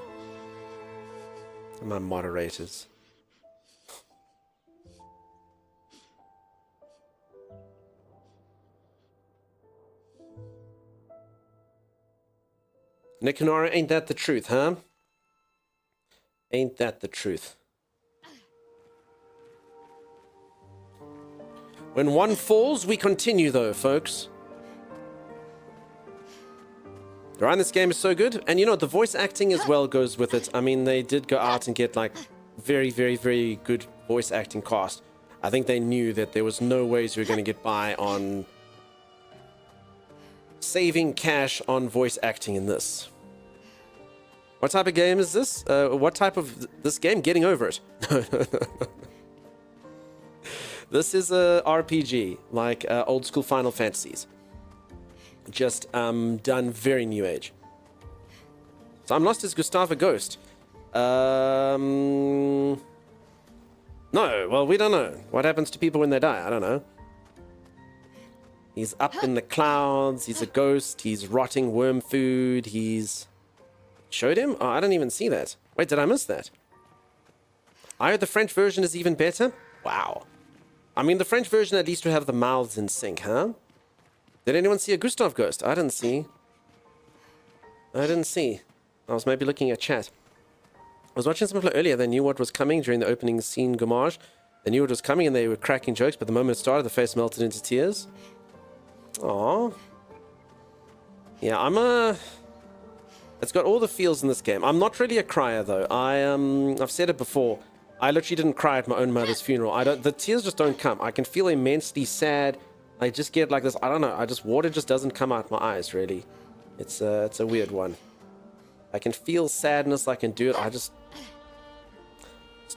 My moderators. Nicanora, ain't that the truth, huh? Ain't that the truth? When one falls, we continue though, folks. Right, this game is so good. And you know, the voice acting as well goes with it. I mean, they did go out and get like very, very, very good voice acting cast. I think they knew that there was no ways you were going to get by on saving cash on voice acting in this. What type of game is this? What type of this game? Getting over it. This is a RPG, like old school Final Fantasies. Just done very new age. So I'm lost as Gustav a ghost. No, well, we don't know. What happens to people when they die? I don't know. He's up in the clouds. He's a ghost. He's rotting worm food. He's... Showed him? Oh, I didn't even see that. Wait, did I miss that? I heard the French version is even better? Wow. I mean, the French version at least would have the mouths in sync, huh? Did anyone see a Gustav ghost? I didn't see. I was maybe looking at chat. I was watching some earlier. They knew what was coming during the opening scene homage. They knew what was coming and they were cracking jokes, but the moment it started, the face melted into tears. Aww. Yeah, it's got all the feels in this game. I'm not really a crier, though. I've said it before. I literally didn't cry at my own mother's funeral. The tears just don't come. I can feel immensely sad. I just get like this, I don't know, water just doesn't come out my eyes, really. It's a weird one. I can feel sadness, I can do it. I just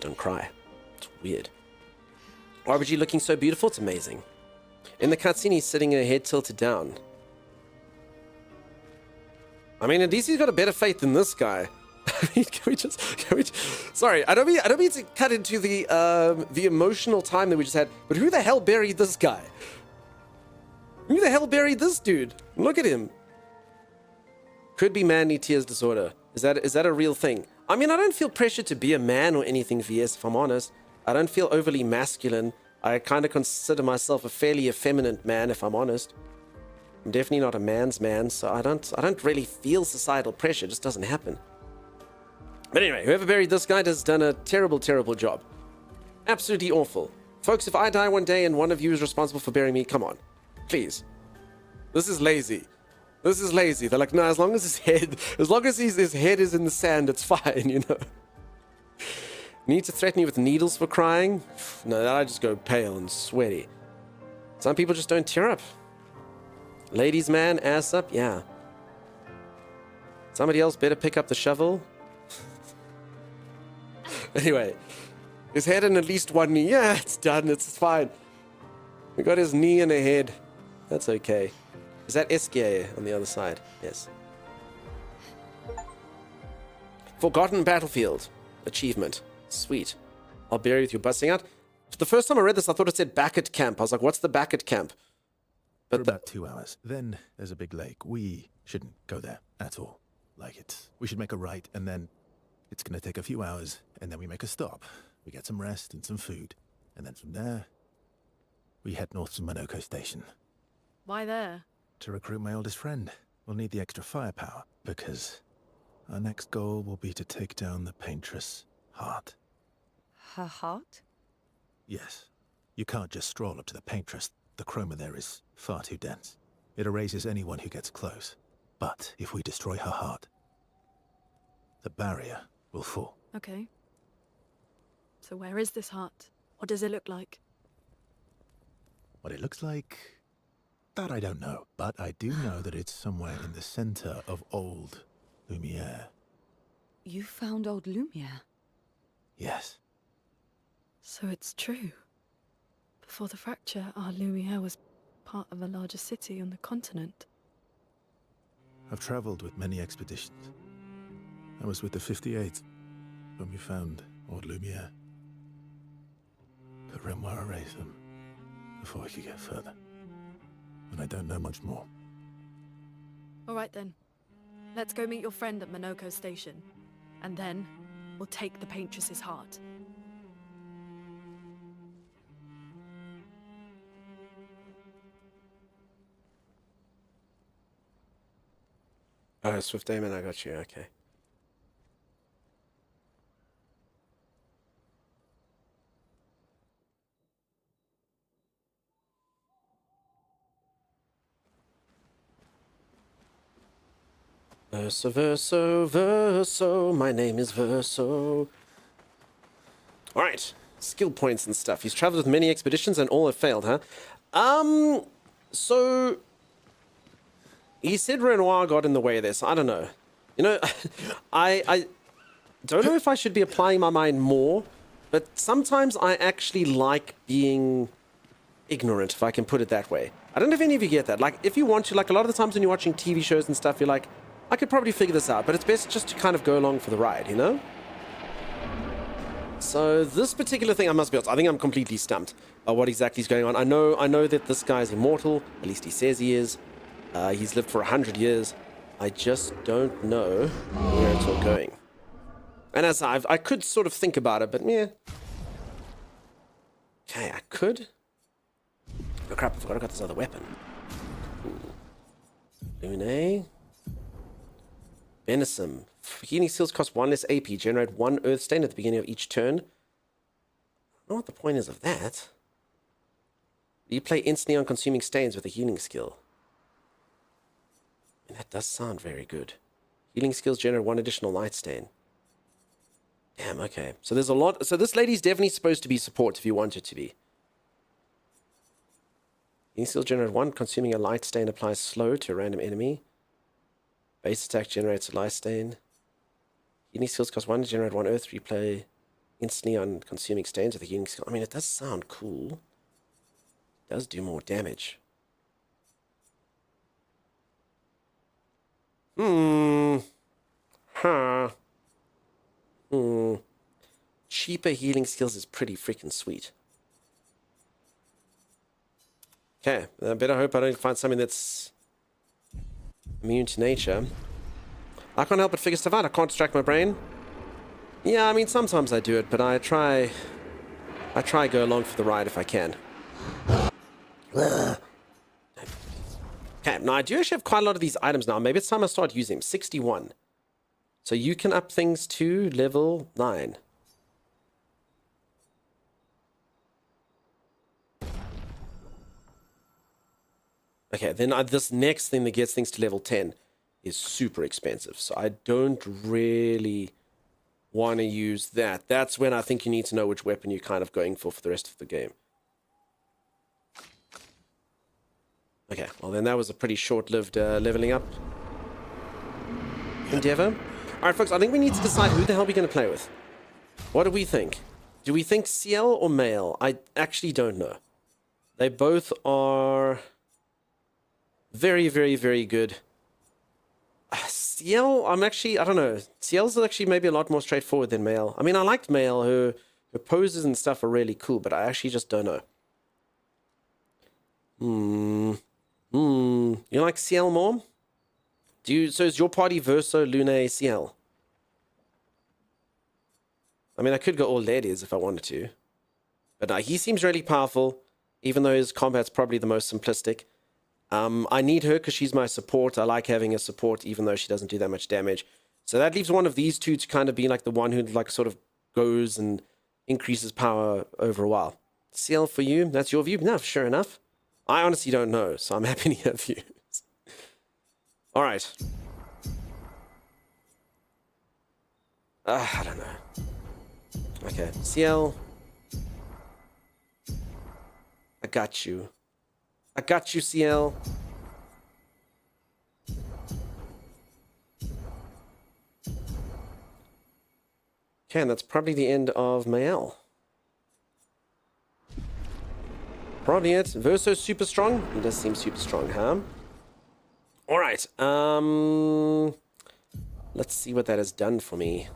don't cry. It's weird. RBG looking so beautiful, it's amazing. In the cutscene, he's sitting in a head tilted down. I mean, at least he's got a better fate than this guy. I mean, can we sorry, I don't mean to cut into the emotional time that we just had, but who the hell buried this guy? Who the hell buried this dude? Look at him. Could be manly tears disorder. Is that a real thing? I mean, I don't feel pressure to be a man or anything, VS, if I'm honest. I don't feel overly masculine. I kind of consider myself a fairly effeminate man, if I'm honest. I'm definitely not a man's man, so I don't really feel societal pressure. It just doesn't happen. But anyway, whoever buried this guy has done a terrible, terrible job. Absolutely awful. Folks, if I die one day and one of you is responsible for burying me, come on. Please. This is lazy. This is lazy. They're like, no, as long as his head is in the sand, it's fine, you know. Need to threaten you with needles for crying? No, I just go pale and sweaty. Some people just don't tear up. Ladies man, ass up, yeah. Somebody else better pick up the shovel. Anyway, his head and at least one knee. Yeah, it's done. It's fine. We got his knee and a head. That's okay. Is that Esquire on the other side? Yes. Forgotten Battlefield. Achievement. Sweet. I'll bury with you busting out. The first time I read this, I thought it said back at camp. I was like, what's the back at camp? But for about 2 hours. Then there's a big lake. We shouldn't go there at all. We should make a right, and then it's going to take a few hours, and then we make a stop. We get some rest and some food. And then from there, we head north to Monoko Station. Why there? To recruit my oldest friend. We'll need the extra firepower, because our next goal will be to take down the Paintress' heart. Her heart? Yes. You can't just stroll up to the Paintress. The chroma there is far too dense. It erases anyone who gets close. But if we destroy her heart, the barrier will fall. Okay. So where is this heart? What does it look like? What it looks like, that I don't know. But I do know that it's somewhere in the center of old Lumiere. You found old Lumiere? Yes. So it's true. Before the fracture, our Lumiere was part of a larger city on the continent. I've traveled with many expeditions. I was with the 58th when we found old Lumiere. But Renoir erased them before we could get further. And I don't know much more. All right then. Let's go meet your friend at Monoko Station. And then, we'll take the Paintress's heart. Oh, Swift Damon, I got you, okay. Verso, verso, verso, my name is Verso. Alright, skill points and stuff. He's traveled with many expeditions and all have failed, huh? So... He said Renoir got in the way of this. I don't know. You know, I don't know if I should be applying my mind more, but sometimes I actually like being ignorant, if I can put it that way. I don't know if any of you get that. Like, if you want to, like, a lot of the times when you're watching TV shows and stuff, you're like, I could probably figure this out, but it's best just to kind of go along for the ride, you know? So this particular thing, I must be honest, I think I'm completely stumped by what exactly is going on. I know that this guy's immortal, at least he says he is. He's lived for 100 years. I just don't know where it's all going. And as I could sort of think about it, but yeah. Okay, I could. Oh crap, I forgot I got this other weapon. Lune. Venison. Healing skills cost 1 less AP. Generate 1 earth stain at the beginning of each turn. I don't know what the point is of that. You play instantly on consuming stains with a healing skill. And that does sound very good. Healing skills generate 1 additional light stain. Damn, okay. So there's a lot. So this lady's definitely supposed to be support if you want it to be. Healing skills generate 1. Consuming a light stain applies slow to a random enemy. Base attack generates a light stain. Healing skills cost 1 to generate 1 earth, replay instantly on consuming stains with the healing skill. I mean, it does sound cool. It does do more damage. Huh. Cheaper healing skills is pretty freaking sweet. Okay, I better hope I don't find something that's immune to nature. I can't help but figure stuff out. I can't distract my brain. Yeah, I mean, sometimes I do it, but I try go along for the ride if I can. Okay, now I do actually have quite a lot of these items now. Maybe it's time I start using them. 61. So you can up things to level 9. Okay, then this next thing that gets things to level 10 is super expensive. So I don't really want to use that. That's when I think you need to know which weapon you're kind of going for the rest of the game. Okay, well then that was a pretty short-lived leveling up endeavor. Alright folks, I think we need to decide who the hell we're going to play with. What do we think? Do we think CL or male? I actually don't know. They both are very, very, very good. CL, I don't know. CL's actually maybe a lot more straightforward than male. I mean, I liked male. Her poses and stuff are really cool, but I actually just don't know. You like CL more? So is your party Verso, Lune, CL? I mean, I could go all ladies if I wanted to. But no, he seems really powerful, even though his combat's probably the most simplistic. I need her because she's my support. I like having a support, even though she doesn't do that much damage. So that leaves one of these two to kind of be like the one who like sort of goes and increases power over a while. CL for you? That's your view? No, sure enough. I honestly don't know, so I'm happy to hear views. All right. I don't know. Okay, CL. I got you. I got you, CL. Okay, and that's probably the end of Mael. Probably it. Verso's super strong. He does seem super strong, huh? Alright, let's see what that has done for me.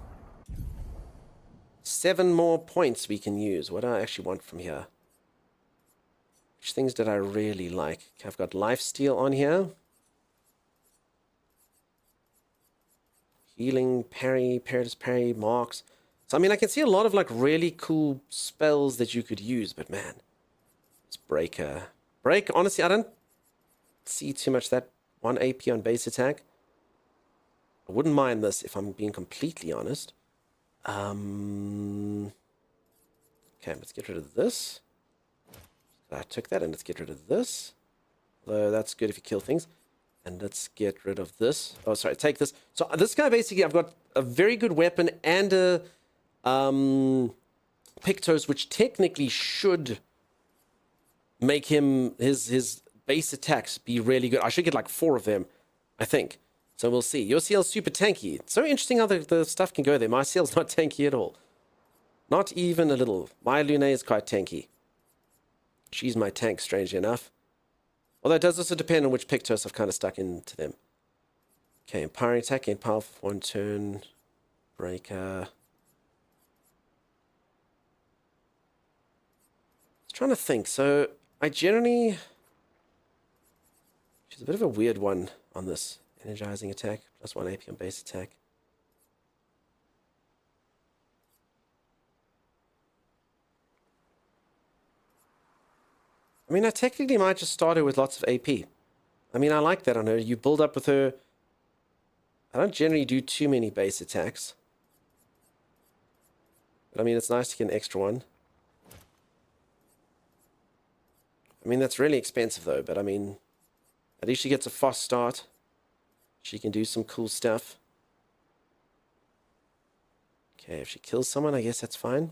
7 more points we can use. What do I actually want from here? Which things did I really like? Okay, I've got lifesteal on here. Healing, parry, perilous parry, marks. So, I mean, I can see a lot of, like, really cool spells that you could use, but man. It's Breaker. Break, honestly, I don't see too much that 1 AP on base attack. I wouldn't mind this if I'm being completely honest. Okay, let's get rid of this. I took that, and let's get rid of this. Though that's good if you kill things. And let's get rid of this. Oh, sorry, take this. So this guy, basically, I've got a very good weapon and a Pictos, which technically should make him, his base attacks be really good. I should get like 4 of them, I think. So we'll see. Your CL's super tanky. It's so interesting how the stuff can go there. My CL's not tanky at all. Not even a little. My Lune is quite tanky. She's my tank, strangely enough. Although it does also depend on which Pictos I've kind of stuck into them. Okay, empowering attack, gain power for 1 turn. Breaker. I was trying to think. So, I generally... She's a bit of a weird one on this. Energizing attack, plus 1 AP on base attack. I mean, I technically might just start her with lots of AP. I mean, I like that on her. You build up with her. I don't generally do too many base attacks. But I mean, it's nice to get an extra one. I mean, that's really expensive though, but I mean, at least she gets a fast start. She can do some cool stuff. Okay, if she kills someone, I guess that's fine.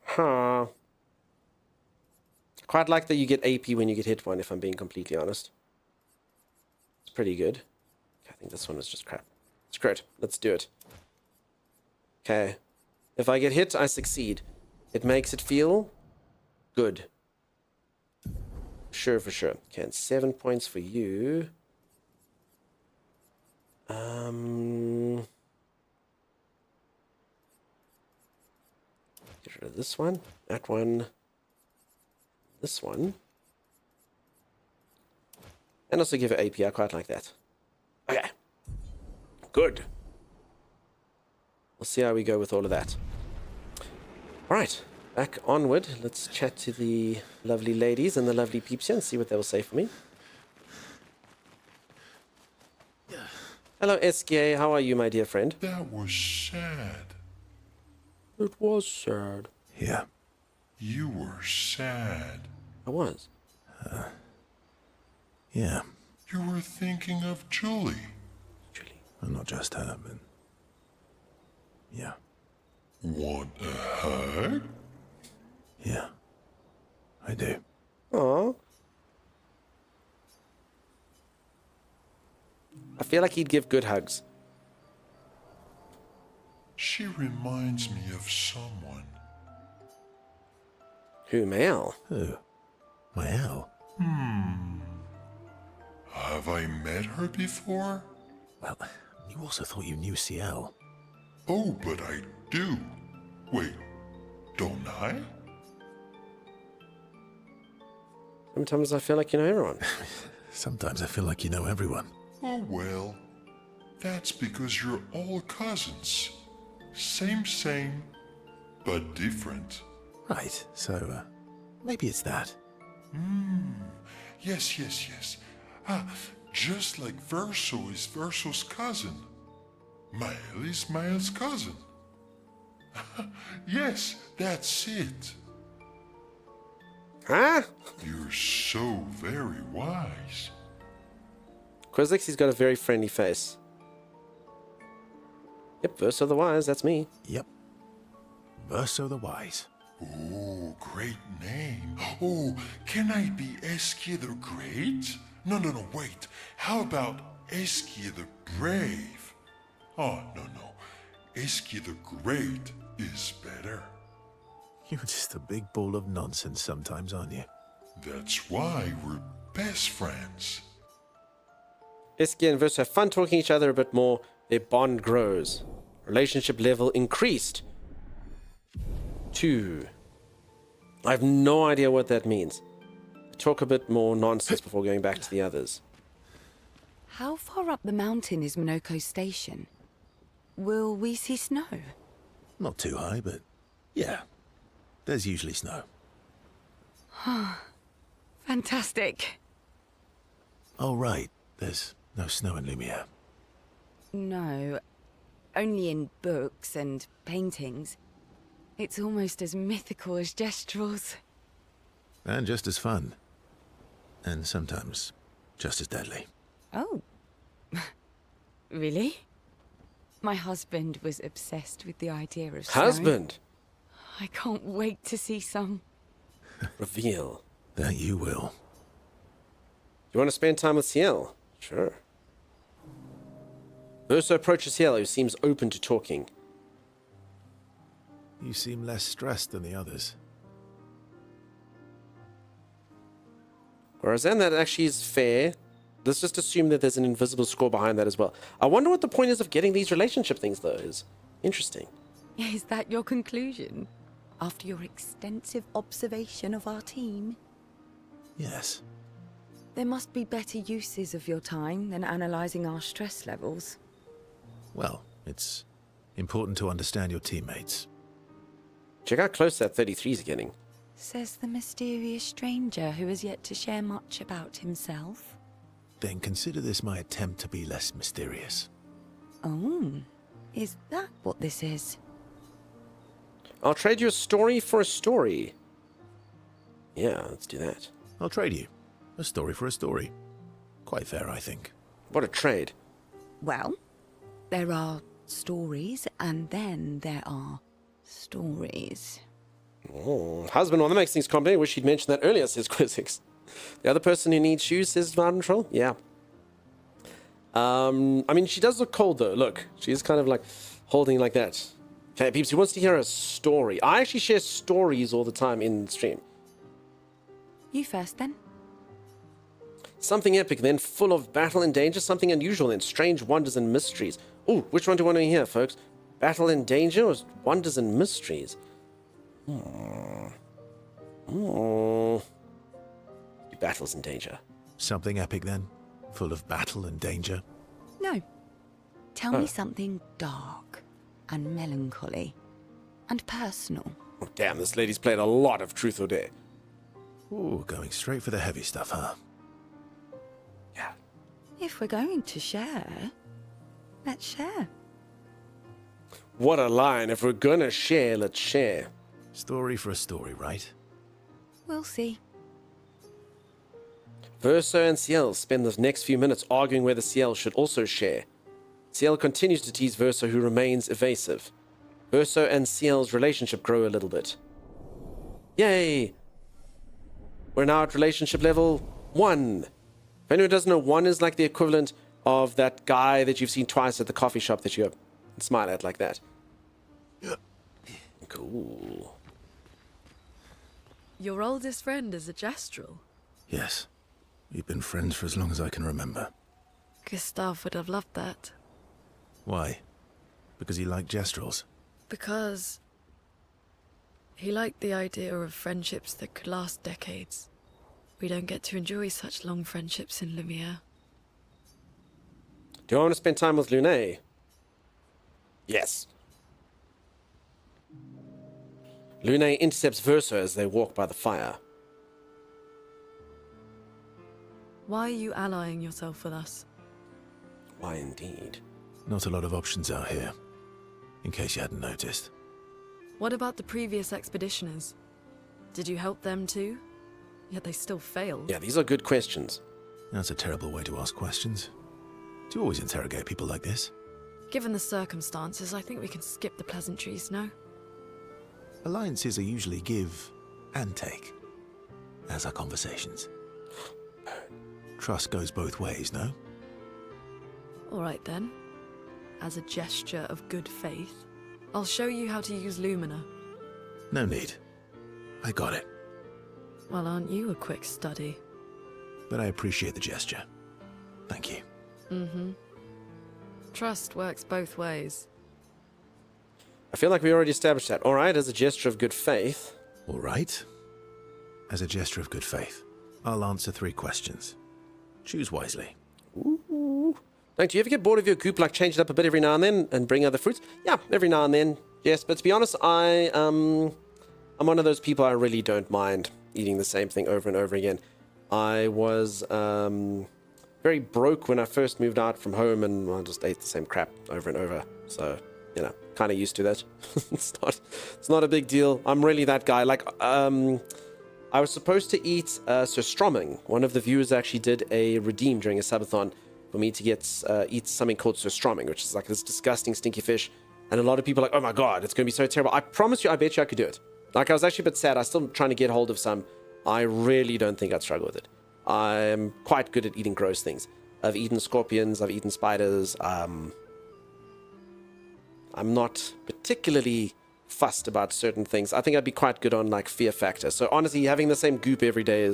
Huh. Quite like that you get AP when you get hit one, if I'm being completely honest. It's pretty good. think this one was just crap. Screw it. Let's do it. Okay. If I get hit, I succeed. It makes it feel good. Sure, for sure. Okay, and 7 points for you. Get rid of this one, that one, this one. And also give it AP. I quite like that. Okay. Good. We'll see how we go with all of that. Alright, back onward. Let's chat to the lovely ladies and the lovely peeps here and see what they will say for me. Hello, SKA. How are you, my dear friend? That was sad. It was sad. Yeah. You were sad. I was. Yeah. You were thinking of Julie. Well, not just her, but... Yeah. Want a hug? Yeah. I do. Aww. I feel like he'd give good hugs. She reminds me of someone. Who, Mael? Who? Mael? Have I met her before? Well, you also thought you knew CL. Oh, but I do. Wait, don't I? Sometimes I feel like you know everyone. Sometimes I feel like you know everyone. Oh, well, that's because you're all cousins. Same, but different. Right, so, maybe it's that. Yes. Just like Verso is Verso's cousin. Mael is Mael's cousin. Yes, that's it. Huh? You're so very wise. Quizlix, he's got a very friendly face. Yep, Verso the Wise, that's me. Yep. Verso the Wise. Oh, great name. Oh, can I be Eskia the Great? No, wait. How about Eskia the Brave? Oh, no. Eskia the Great is better. You're just a big ball of nonsense sometimes, aren't you? That's why we're best friends. Eskia and Verso have fun talking to each other a bit more. Their bond grows. Relationship level increased. 2. I have no idea what that means. Talk a bit more nonsense before going back to the others. How far up the mountain is Minoko Station? Will we see snow? Not too high, but yeah. There's usually snow. Fantastic. Oh, right. There's no snow in Lumiere. No, only in books and paintings. It's almost as mythical as Gestrels. And just as fun. And sometimes just as deadly. Oh. Really? My husband was obsessed with the idea of snow. Husband? I can't wait to see some. Reveal. That you will. You want to spend time with Ciel? Sure. Verso approaches Ciel, who seems open to talking. You seem less stressed than the others. Whereas then that actually is fair. Let's just assume that there's an invisible score behind that as well. I wonder what the point is of getting these relationship things, though, is. Interesting. Is that your conclusion? After your extensive observation of our team? Yes. There must be better uses of your time than analysing our stress levels. Well, it's important to understand your teammates. Check how close that 33 is getting. Says the mysterious stranger who has yet to share much about himself. Then consider this my attempt to be less mysterious. Oh, is that what this is? I'll trade you a story for a story. Yeah, let's do that. I'll trade you. A story for a story. Quite fair, I think. What a trade. Well, there are stories, and then there are stories. Oh, husband, well, that makes things complicated. Wish he'd mentioned that earlier, says Quizix. The other person who needs shoes, says Varden Troll? Yeah. I mean, she does look cold though. Look, she's kind of like holding like that. Okay, peeps, who wants to hear a story? I actually share stories all the time in stream. You first, then. Something epic, then full of battle and danger. Something unusual, then strange wonders and mysteries. Ooh, which one do you want to hear, folks? Battle and danger or wonders and mysteries? Battles and danger. Something epic, then? Full of battle and danger? No. Tell me something dark and melancholy and personal. Oh, damn, this lady's played a lot of Truth or Dare. Ooh, going straight for the heavy stuff, huh? Yeah. If we're going to share, let's share. What a line. If we're gonna share, let's share. Story for a story, right? We'll see. Verso and Ciel spend the next few minutes arguing whether Ciel should also share. Ciel continues to tease Verso, who remains evasive. Verso and Ciel's relationship grow a little bit. Yay! We're now at relationship level 1. If anyone doesn't know, 1 is like the equivalent of that guy that you've seen twice at the coffee shop that you smile at like that. Cool. Your oldest friend is a Gestrel. Yes. We've been friends for as long as I can remember. Gustav would have loved that. Why? Because he liked Gestrels? Because he liked the idea of friendships that could last decades. We don't get to enjoy such long friendships in Lumiere. Do I want to spend time with Lune? Yes. Lune intercepts Verso as they walk by the fire. Why are you allying yourself with us? Why indeed? Not a lot of options out here, in case you hadn't noticed. What about the previous expeditioners? Did you help them too? Yet they still failed. Yeah, these are good questions. That's a terrible way to ask questions. Do you always interrogate people like this? Given the circumstances, I think we can skip the pleasantries, no? Alliances are usually give and take, as are conversations. Trust goes both ways, no? Alright then. As a gesture of good faith, I'll show you how to use Lumina. No need. I got it. Well, aren't you a quick study? But I appreciate the gesture. Thank you. Mm-hmm. Trust works both ways. I feel like we already established that. Alright, as a gesture of good faith. Alright. As a gesture of good faith, I'll answer 3 questions. Choose wisely. Ooh. Like, do you ever get bored of your goop, like change it up a bit every now and then and bring other fruits? Yeah, every now and then. Yes, but to be honest, I'm one of those people I really don't mind eating the same thing over and over again. I was very broke when I first moved out from home, and I just ate the same crap over and over. So, you know, kind of used to that. It's not a big deal. I'm really that guy. Like, I was supposed to eat surströmming. One of the viewers actually did a redeem during a subathon for me to get eat something called surströmming, which is like this disgusting stinky fish. And a lot of people are like, oh my god, it's going to be so terrible. I promise you, I bet you I could do it. Like, I was actually a bit sad. I'm still trying to get hold of some. I really don't think I'd struggle with it. I'm quite good at eating gross things. I've eaten scorpions, I've eaten spiders. I'm not particularly fussed about certain things. I think I'd be quite good on, like, fear factor. So honestly, having the same goop every day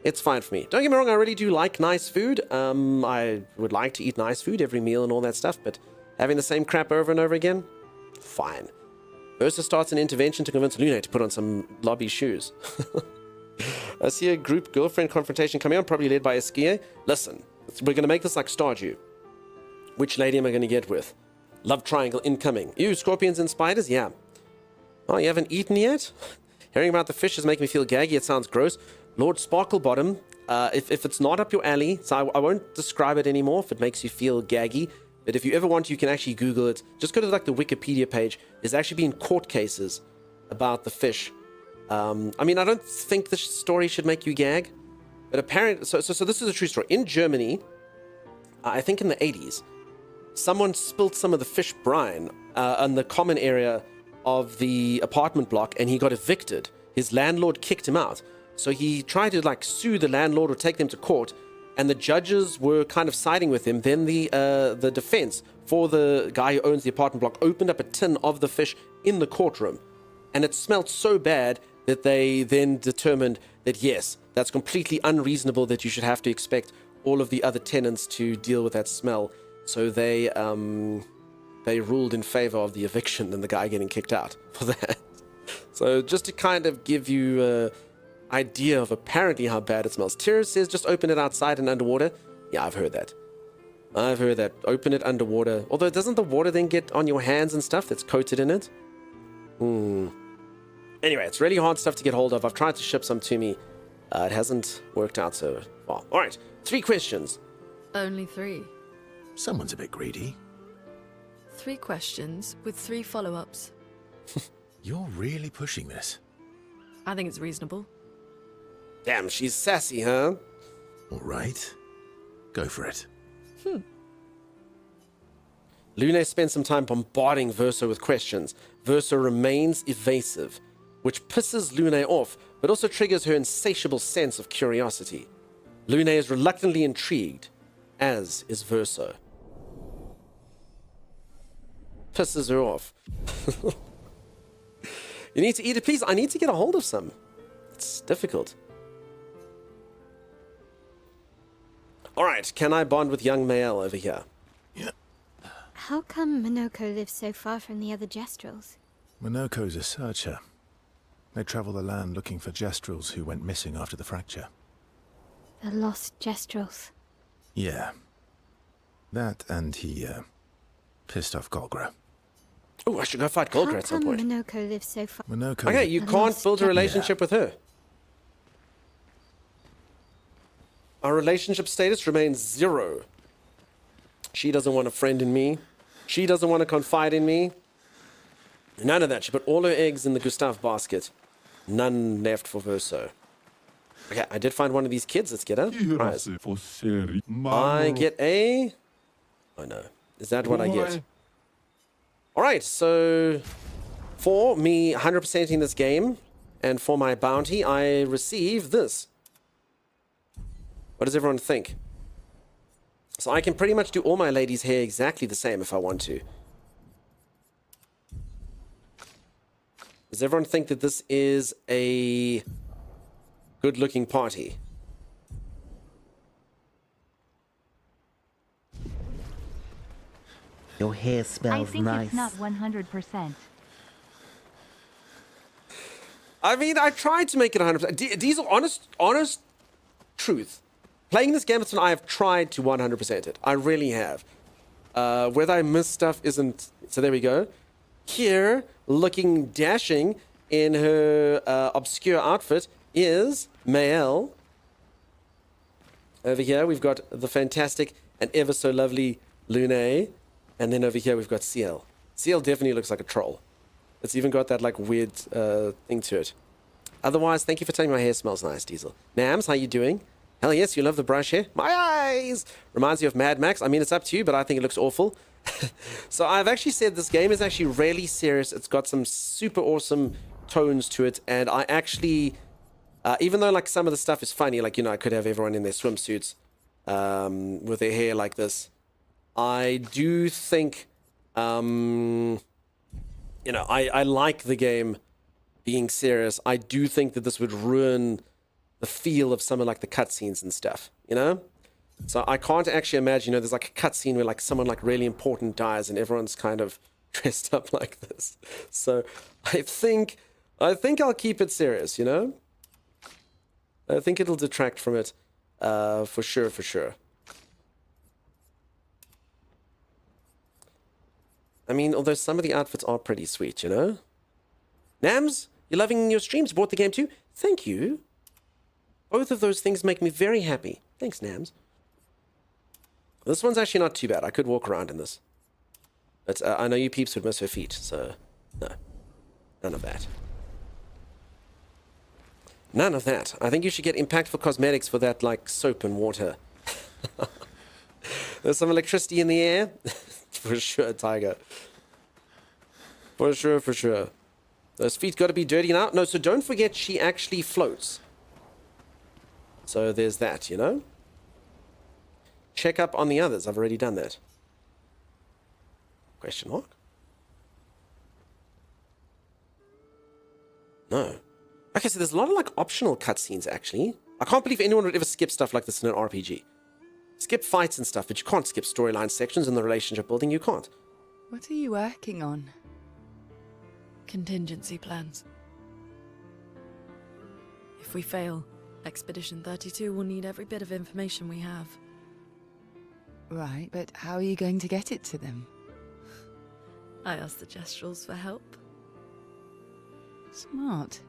it's fine for me. Don't get me wrong, I really do like nice food. I would like to eat nice food every meal and all that stuff, but having the same crap over and over again, fine. Ursa starts an intervention to convince Lune to put on some lobby shoes. I see a group girlfriend confrontation coming on, probably led by Eskia. Listen, we're going to make this like Stardew. Which lady am I going to get with? Love triangle incoming. Ew, scorpions and spiders? Yeah. Oh, you haven't eaten yet? Hearing about the fish is making me feel gaggy. It sounds gross. Lord Sparklebottom, if it's not up your alley, so I won't describe it anymore if it makes you feel gaggy. But if you ever want, you can actually Google it. Just go to like the Wikipedia page. There's actually been court cases about the fish. I mean, I don't think this story should make you gag, but apparently, so this is a true story. In Germany, I think in the 80s, someone spilled some of the fish brine on the common area of the apartment block, and he got evicted. His landlord kicked him out. So he tried to like sue the landlord or take them to court, and the judges were kind of siding with him, then the defense for the guy who owns the apartment block opened up a tin of the fish in the courtroom, and it smelled so bad that they then determined that yes, that's completely unreasonable, that you should have to expect all of the other tenants to deal with that smell. So they ruled in favor of the eviction and the guy getting kicked out for that. So just to kind of give you an idea of apparently how bad it smells. Tira says just open it outside and underwater. Yeah, I've heard that. I've heard that. Open it underwater. Although doesn't the water then get on your hands and stuff that's coated in it? Anyway, it's really hard stuff to get hold of. I've tried to ship some to me. It hasn't worked out so far. All right, 3 questions. Only 3. Someone's a bit greedy. 3 questions with 3 follow-ups. You're really pushing this. I think it's reasonable. Damn, she's sassy, huh? All right. Go for it. Lune spends some time bombarding Verso with questions. Verso remains evasive, which pisses Lune off, but also triggers her insatiable sense of curiosity. Lune is reluctantly intrigued, as is Verso. Pisses her off. You need to eat it, please. I need to get a hold of some. It's difficult. All right, can I bond with young Mael over here? How come Minoko lives so far from the other Jestrels? Minoko's a searcher. They travel the land looking for Jestrels who went missing after the fracture. The lost Jestrels. Yeah. That and he, pissed off Golgra. Oh, I should go fight Golgra at some point. Minoko lives so far. Minoko... Okay, you can't build a relationship with her. Our relationship status remains 0. She doesn't want a friend in me. She doesn't want to confide in me. None of that. She put all her eggs in the Gustav basket. None left for Verso. Okay, I did find one of these kids. Let's get a prize. I get a... Oh no. Is that what I get? Alright, so... For me 100%ing this game, and for my bounty, I receive this. What does everyone think? So I can pretty much do all my ladies' hair exactly the same if I want to. Does everyone think that this is a good-looking party? Your hair I smells think nice. it's not 100%. I mean, I tried to make it 100%. Diesel, honest truth. Playing this game, I have tried to 100% it. I really have. Whether I miss stuff isn't... So there we go. Here, looking dashing in her obscure outfit, is Mael. Over here, we've got the fantastic and ever so lovely Lune. And then over here, we've got Ciel. Ciel definitely looks like a troll. It's even got that like weird thing to it. Otherwise, thank you for telling me my hair smells nice, Diesel. Nams, how you doing? Hell yes, you love the brush hair. My eyes! Reminds you of Mad Max. I mean, it's up to you, but I think it looks awful. So I've actually said this game is actually really serious. It's got some super awesome tones to it. And I actually, even though like some of the stuff is funny, like, you know, I could have everyone in their swimsuits with their hair like this. I do think, you know, I like the game being serious. I do think that this would ruin the feel of some of like the cutscenes and stuff, you know? So I can't actually imagine, you know, there's like a cutscene where like someone like really important dies and everyone's kind of dressed up like this. So I think I'll keep it serious, you know? I think it'll detract from it, for sure, for sure. I mean, although some of the outfits are pretty sweet, you know? Nams, you're loving your streams, bought the game too? Thank you. Both of those things make me very happy. Thanks, Nams. This one's actually not too bad. I could walk around in this. But I know you peeps would miss her feet, so no. None of that. None of that. I think you should get Impactful Cosmetics for that, like, soap and water. There's some electricity in the air. For sure, Tiger. For sure, for sure. Those feet got to be dirty now. No, so don't forget she actually floats. So there's that, you know? check up on the others. I've already done that. Question mark? No. Okay, so there's a lot of like optional cutscenes actually. I can't believe anyone would ever skip stuff like this in an RPG. Skip fights and stuff, but you can't skip storyline sections and the relationship building. You can't. What are you working on? Contingency plans. If we fail, Expedition 32 will need every bit of information we have. Right, but how are you going to get it to them? I asked the Gestrals for help. Smart.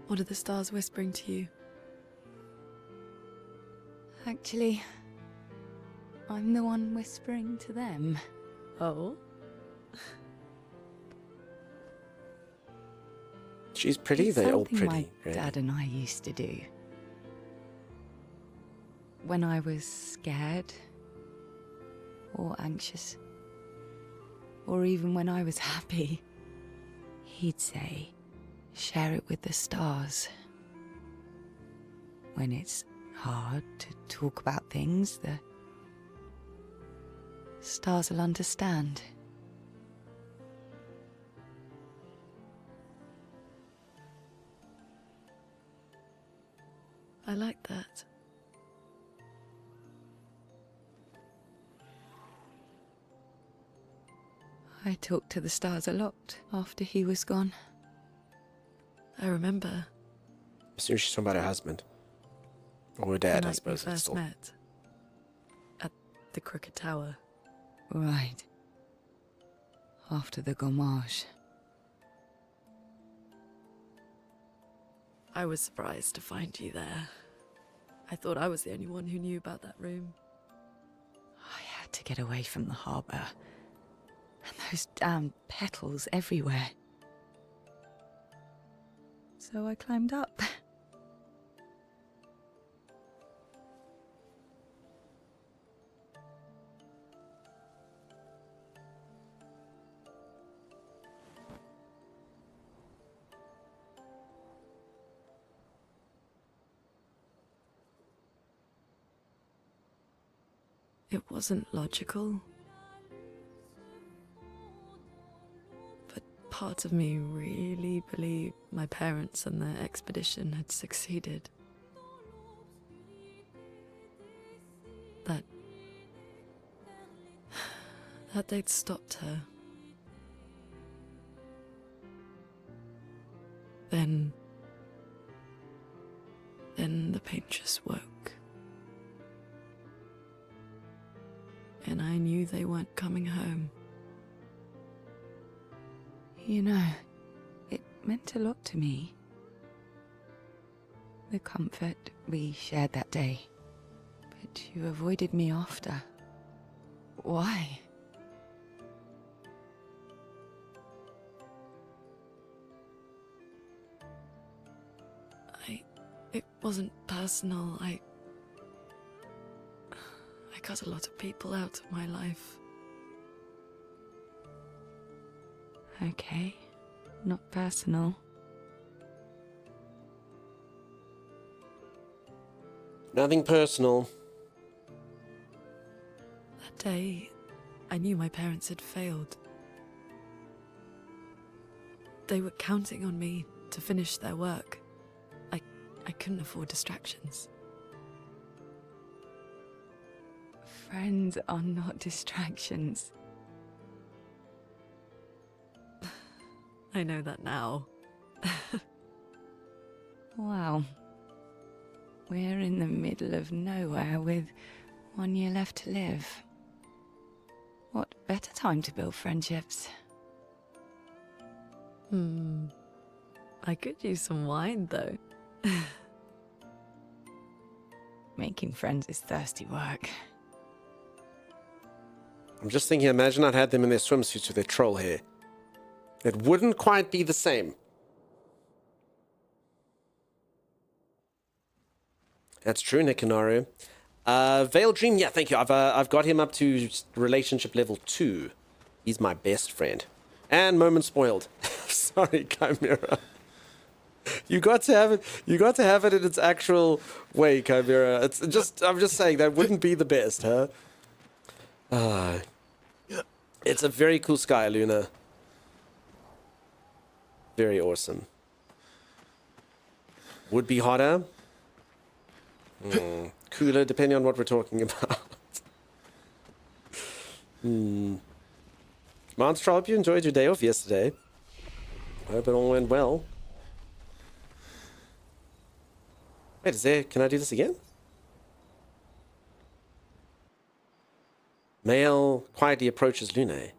What are the stars whispering to you? Actually, I'm the one whispering to them. Oh? She's pretty, It's they're all something pretty. my really. dad and I used to do. When I was scared, or anxious, or even when I was happy, he'd say, share it with the stars. When it's hard to talk about things, the stars will understand. I like that. I talked to the stars a lot after he was gone. I remember. As soon as she's talking about her husband. Or her dad, the I night suppose. we it's first still- met. At the Crooked Tower. Right. After the gommage. I was surprised to find you there. I thought I was the only one who knew about that room. I had to get away from the harbour. And those damn petals everywhere. So I climbed up. It wasn't logical. But part of me really believed my parents and their expedition had succeeded. That they'd stopped her. Then the pain just woke. And I knew they weren't coming home. You know, it meant a lot to me. The comfort we shared that day. But you avoided me after. Why? It wasn't personal. I cut a lot of people out of my life. Okay, not personal. Nothing personal. That day, I knew my parents had failed. They were counting on me to finish their work. I couldn't afford distractions. Friends are not distractions. I know that now. Wow. We're in the middle of nowhere with 1 year left to live. What better time to build friendships? I could use some wine, though. Making friends is thirsty work. I'm just thinking, imagine I'd had them in their swimsuits with their troll hair. It wouldn't quite be the same. That's true, Nikinaru. Veil Dream, yeah, thank you. I've got him up to relationship level 2. He's my best friend. And moment spoiled. Sorry, Chimera. You got to have it. You got to have it in its actual way, Chimera. It's just. I'm just saying that wouldn't be the best, huh? It's a very cool sky, Luna. Very awesome. Would be hotter. Cooler, depending on what we're talking about. Monster, I hope you enjoyed your day off yesterday. I hope it all went well. Wait, is there... Can I do this again? Male quietly approaches Lune,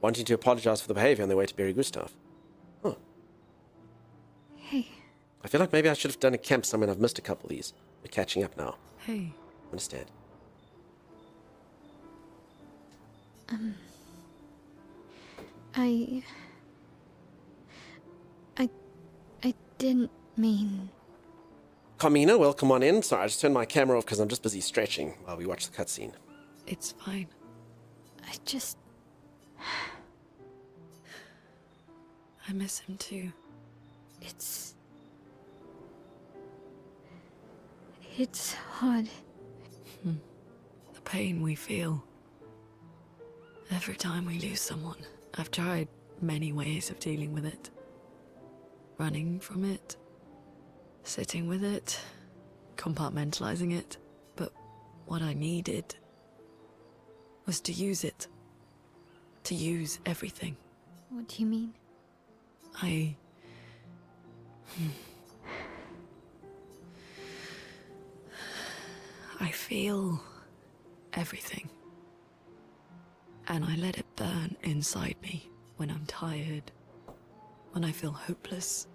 wanting to apologize for the behavior on their way to bury Gustav. Huh. Hey. I feel like maybe I should have done a camp somewhere and I've missed a couple of these. We're catching up now. Hey. Understand. I didn't mean... Carmina, welcome on in. Sorry, I just turned my camera off because I'm just busy stretching while we watch the cutscene. It's fine. I just... I miss him too. It's hard. The pain we feel every time we lose someone. I've tried many ways of dealing with it. Running from it, sitting with it, compartmentalizing it. But what I needed was to use it. To use everything. What do you mean? I feel everything. And I let it burn inside me when I'm tired, when I feel hopeless,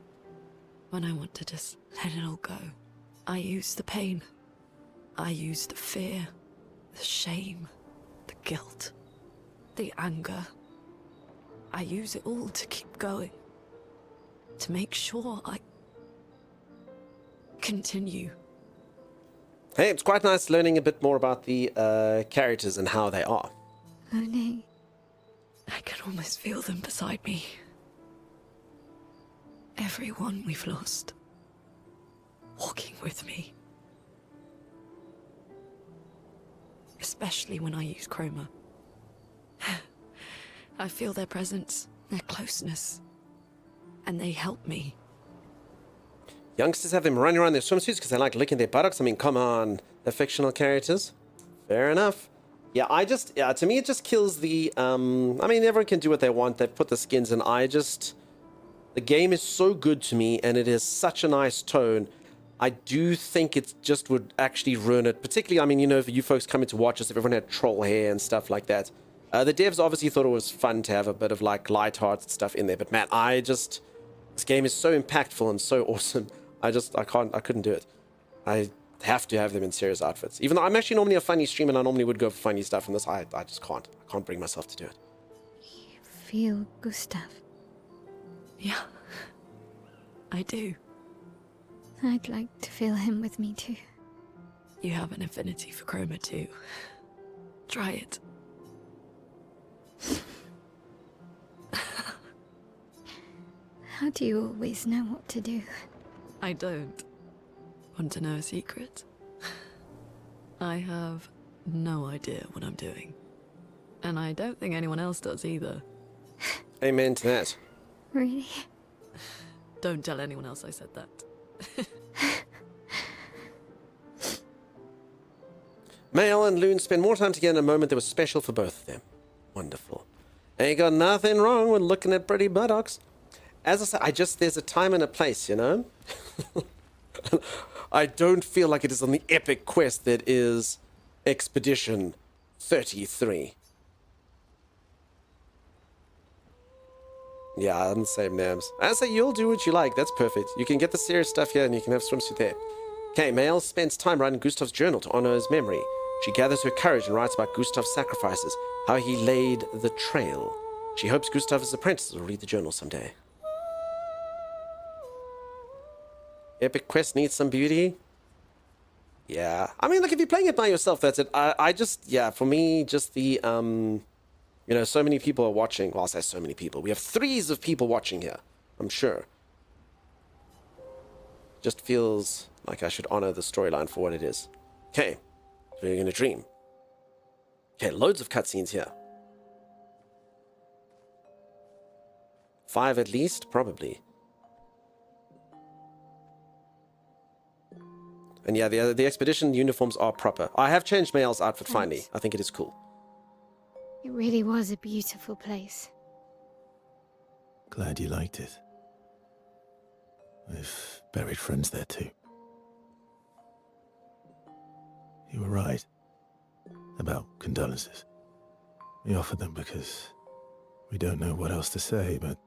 when I want to just let it all go. I use the pain. I use the fear, the shame, the guilt, the anger. I use it all to keep going. To make sure I continue. Hey, it's quite nice learning a bit more about the characters and how they are. Lune. I can almost feel them beside me. Everyone we've lost. Walking with me. Especially when I use chroma. I feel their presence, their closeness. And they help me. Youngsters have them running around their swimsuits because they like licking their buttocks. I mean, come on. They're fictional characters. Fair enough. Yeah, to me, it just kills the, I mean, everyone can do what they want. They've put the skins in. The game is so good to me, and it is such a nice tone. I do think it just would actually ruin it. Particularly, I mean, you know, if you folks coming to watch us, if everyone had troll hair and stuff like that. The devs obviously thought it was fun to have a bit of, like, light-hearted stuff in there. But, man, this game is so impactful and so awesome. I couldn't do it. I have to have them in serious outfits. Even though I'm actually normally a funny streamer and I normally would go for funny stuff in this, I just can't. I can't bring myself to do it. You feel Gustav? Yeah, I do. I'd like to feel him with me too. You have an affinity for chroma too. Try it. How do you always know what to do? I don't. Want to know a secret? I have no idea what I'm doing. And I don't think anyone else does either. Amen to that. Really? Don't tell anyone else I said that. Mael and Loon spend more time together in a moment that was special for both of them. Wonderful. Ain't got nothing wrong with looking at pretty buttocks. As I said, there's a time and a place, you know? I don't feel like it is on the epic quest that is Expedition 33. Yeah, I'm the same names. I say you'll do what you like. That's perfect. You can get the serious stuff here and you can have swimsuit there. Okay, Mael spends time writing Gustav's journal to honor his memory. She gathers her courage and writes about Gustav's sacrifices, how he laid the trail. She hopes Gustav's apprentices will read the journal someday. Epic quest needs some beauty. Yeah. I mean, look, if you're playing it by yourself, that's it. For me, just the, you know, so many people are watching. Well, I say so many people. We have threes of people watching here, I'm sure. Just feels like I should honor the storyline for what it is. Okay, we're gonna dream. Okay, loads of cutscenes here. 5 at least, probably. And yeah, the expedition uniforms are proper. I have changed Mael's outfit finally. I think it is cool. It really was a beautiful place. Glad you liked it. I've buried friends there too. You were right about condolences. We offered them because we don't know what else to say, but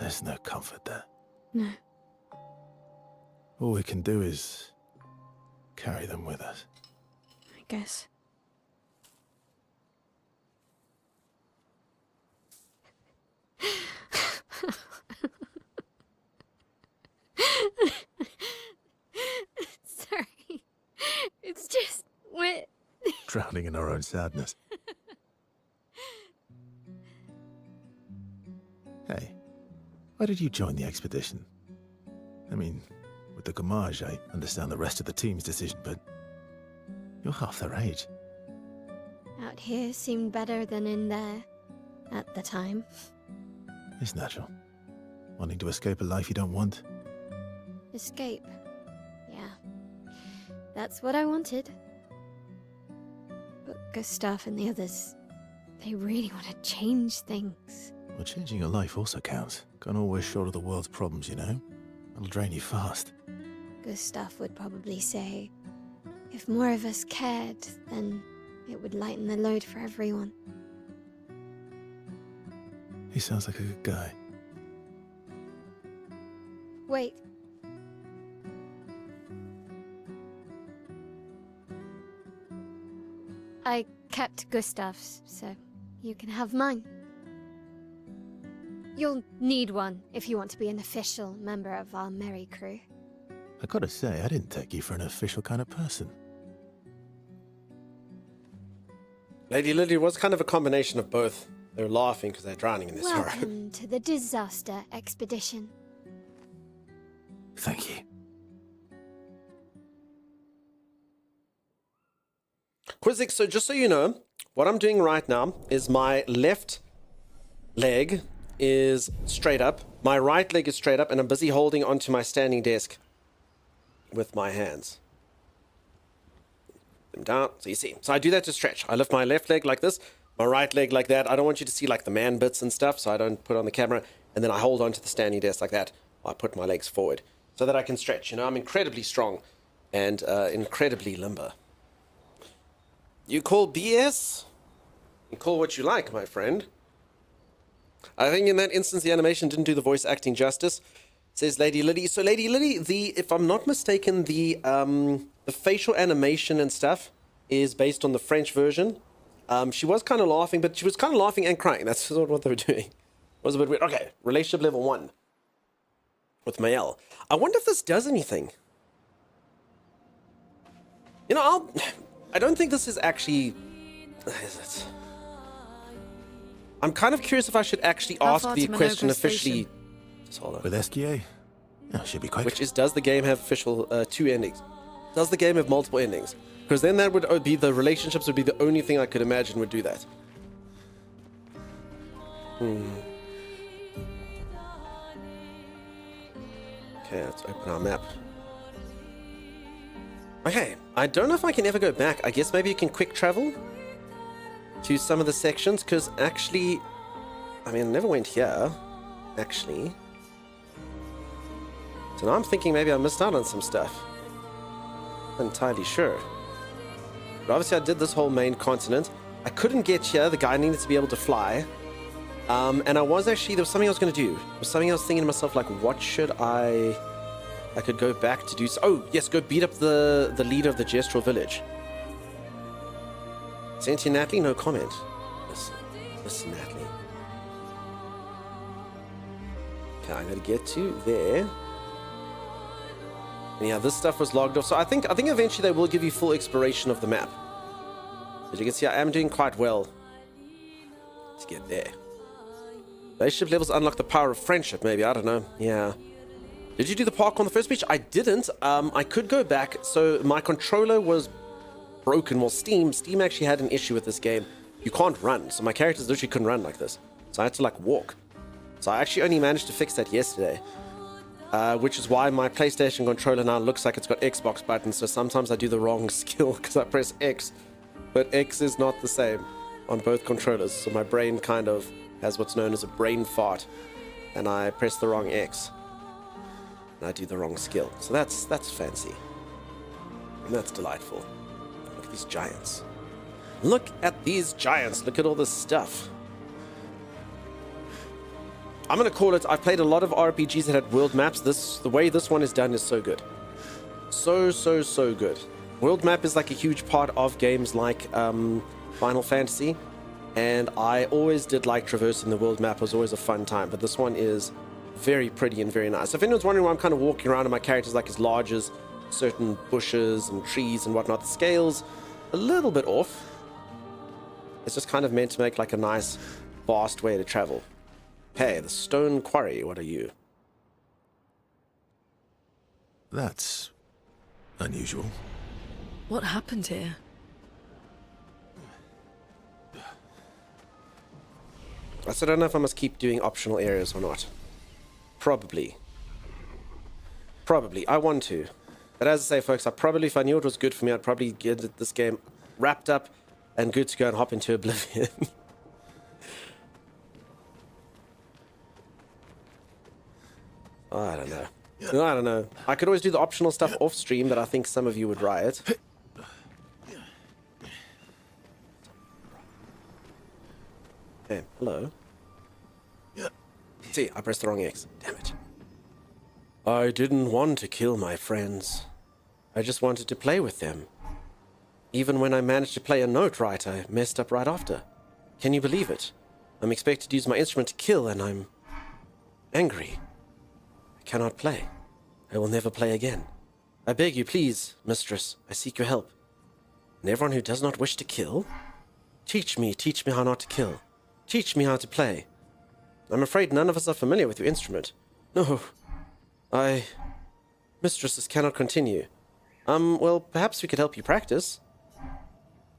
there's no comfort there. No. All we can do is carry them with us. I guess. Sorry. It's just what. Drowning in our own sadness. Hey, why did you join the expedition? I mean, with the Gamage, I understand the rest of the team's decision, but you're half their age. Out here seemed better than in there at the time. It's natural. Wanting to escape a life you don't want. Escape. Yeah. That's what I wanted. But Gustav and the others, they really want to change things. Well, changing your life also counts. Can't always shoulder the world's problems, you know? It'll drain you fast. Gustav would probably say, if more of us cared, then it would lighten the load for everyone. He sounds like a good guy. Wait. I kept Gustav's, so you can have mine. You'll need one if you want to be an official member of our merry crew. I gotta say, I didn't take you for an official kind of person. Lady Lily was kind of a combination of both. They're laughing because they're drowning in their sorrow. Welcome to the disaster expedition. Thank you. Quizzic, so just so you know, what I'm doing right now is my left leg is straight up, my right leg is straight up, and I'm busy holding onto my standing desk with my hands. Them down, so you see. So I do that to stretch. I lift my left leg like this, my right leg like that. I don't want you to see like the man bits and stuff, so I don't put on the camera. And then I hold onto the standing desk like that. I put my legs forward so that I can stretch. You know, I'm incredibly strong and incredibly limber. You call BS? You call what you like, my friend. I think in that instance, the animation didn't do the voice acting justice, says Lady Lily. So Lady Lily, if I'm not mistaken, the facial animation and stuff is based on the French version. She was kind of laughing, but she was kind of laughing and crying. That's sort of what they were doing. It was a bit weird. Okay, relationship level 1 with Mael. I wonder if this does anything. You know, I don't think this is actually... Is it? I'm kind of curious if I should actually ask the question officially. Just hold on. With SGA? Yeah, should be quick. Which is, does the game have official 2 endings? Does the game have multiple endings? Because then that would be, the relationships would be the only thing I could imagine would do that. Okay, let's open our map. Okay, I don't know if I can ever go back. I guess maybe you can quick travel to some of the sections, because actually, I mean, I never went here, actually. So now I'm thinking maybe I missed out on some stuff. Not entirely sure. But obviously I did this whole main continent. I couldn't get here. The guy needed to be able to fly. And I was actually, there was something I was going to do. There was something I was thinking to myself, like, what should I could go back to do. Oh, yes, go beat up the leader of the Gestural village. Sentient Natalie, no comment. Listen, Natalie. Okay, I gotta get to there. And yeah, this stuff was logged off. So I think eventually they will give you full exploration of the map. As you can see, I am doing quite well to get there. Relationship levels unlock the power of friendship, maybe. I don't know. Yeah. Did you do the park on the first beach? I didn't. I could go back. So my controller was broken. Well, Steam actually had an issue with this game. You can't run. So my characters literally couldn't run like this. So I had to like walk. So I actually only managed to fix that yesterday. Which is why my PlayStation controller now looks like it's got Xbox buttons. So sometimes I do the wrong skill because I press X. But X is not the same on both controllers. So my brain kind of has what's known as a brain fart. And I press the wrong X. I do the wrong skill. So that's fancy. And that's delightful. Look at these giants. Look at these giants. Look at all this stuff. I'm going to call it, I've played a lot of RPGs that had world maps. The way this one is done is so good. So good. World map is like a huge part of games like Final Fantasy. And I always did like traversing the world map. It was always a fun time. But this one is very pretty and very nice. If anyone's wondering why I'm kind of walking around and my character's like as large as certain bushes and trees and whatnot, the scale's a little bit off. It's just kind of meant to make like a nice, vast way to travel. Hey, the stone quarry, what are you? That's unusual. What happened here? I still don't know if I must keep doing optional areas or not. Probably. I want to. But as I say, folks, if I knew it was good for me, I'd probably get this game wrapped up and good to go and hop into oblivion. I don't know. I could always do the optional stuff off stream, but I think some of you would riot. Hey, hello. See, I pressed the wrong X. Damn it. I didn't want to kill my friends. I just wanted to play with them. Even when I managed to play a note right, I messed up right after. Can you believe it? I'm expected to use my instrument to kill, and I'm angry. I cannot play. I will never play again. I beg you, please, mistress, I seek your help. And everyone who does not wish to kill? Teach me how not to kill. Teach me how to play. I'm afraid none of us are familiar with your instrument. No. Mistresses cannot continue. Well, perhaps we could help you practice.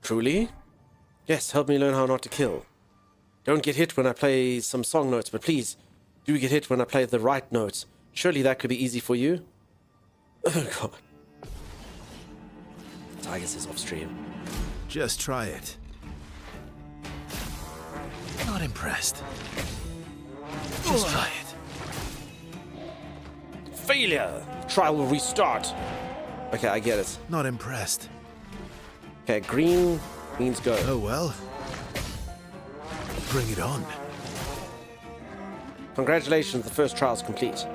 Truly? Yes, help me learn how not to kill. Don't get hit when I play some song notes, but please, do get hit when I play the right notes. Surely that could be easy for you? Oh, God. Tiger says off stream. Just try it. Not impressed. Just try it. Failure! Trial will restart. Okay, I get it. Not impressed. Okay, green means go. Oh well. Bring it on. Congratulations, the first trial's complete.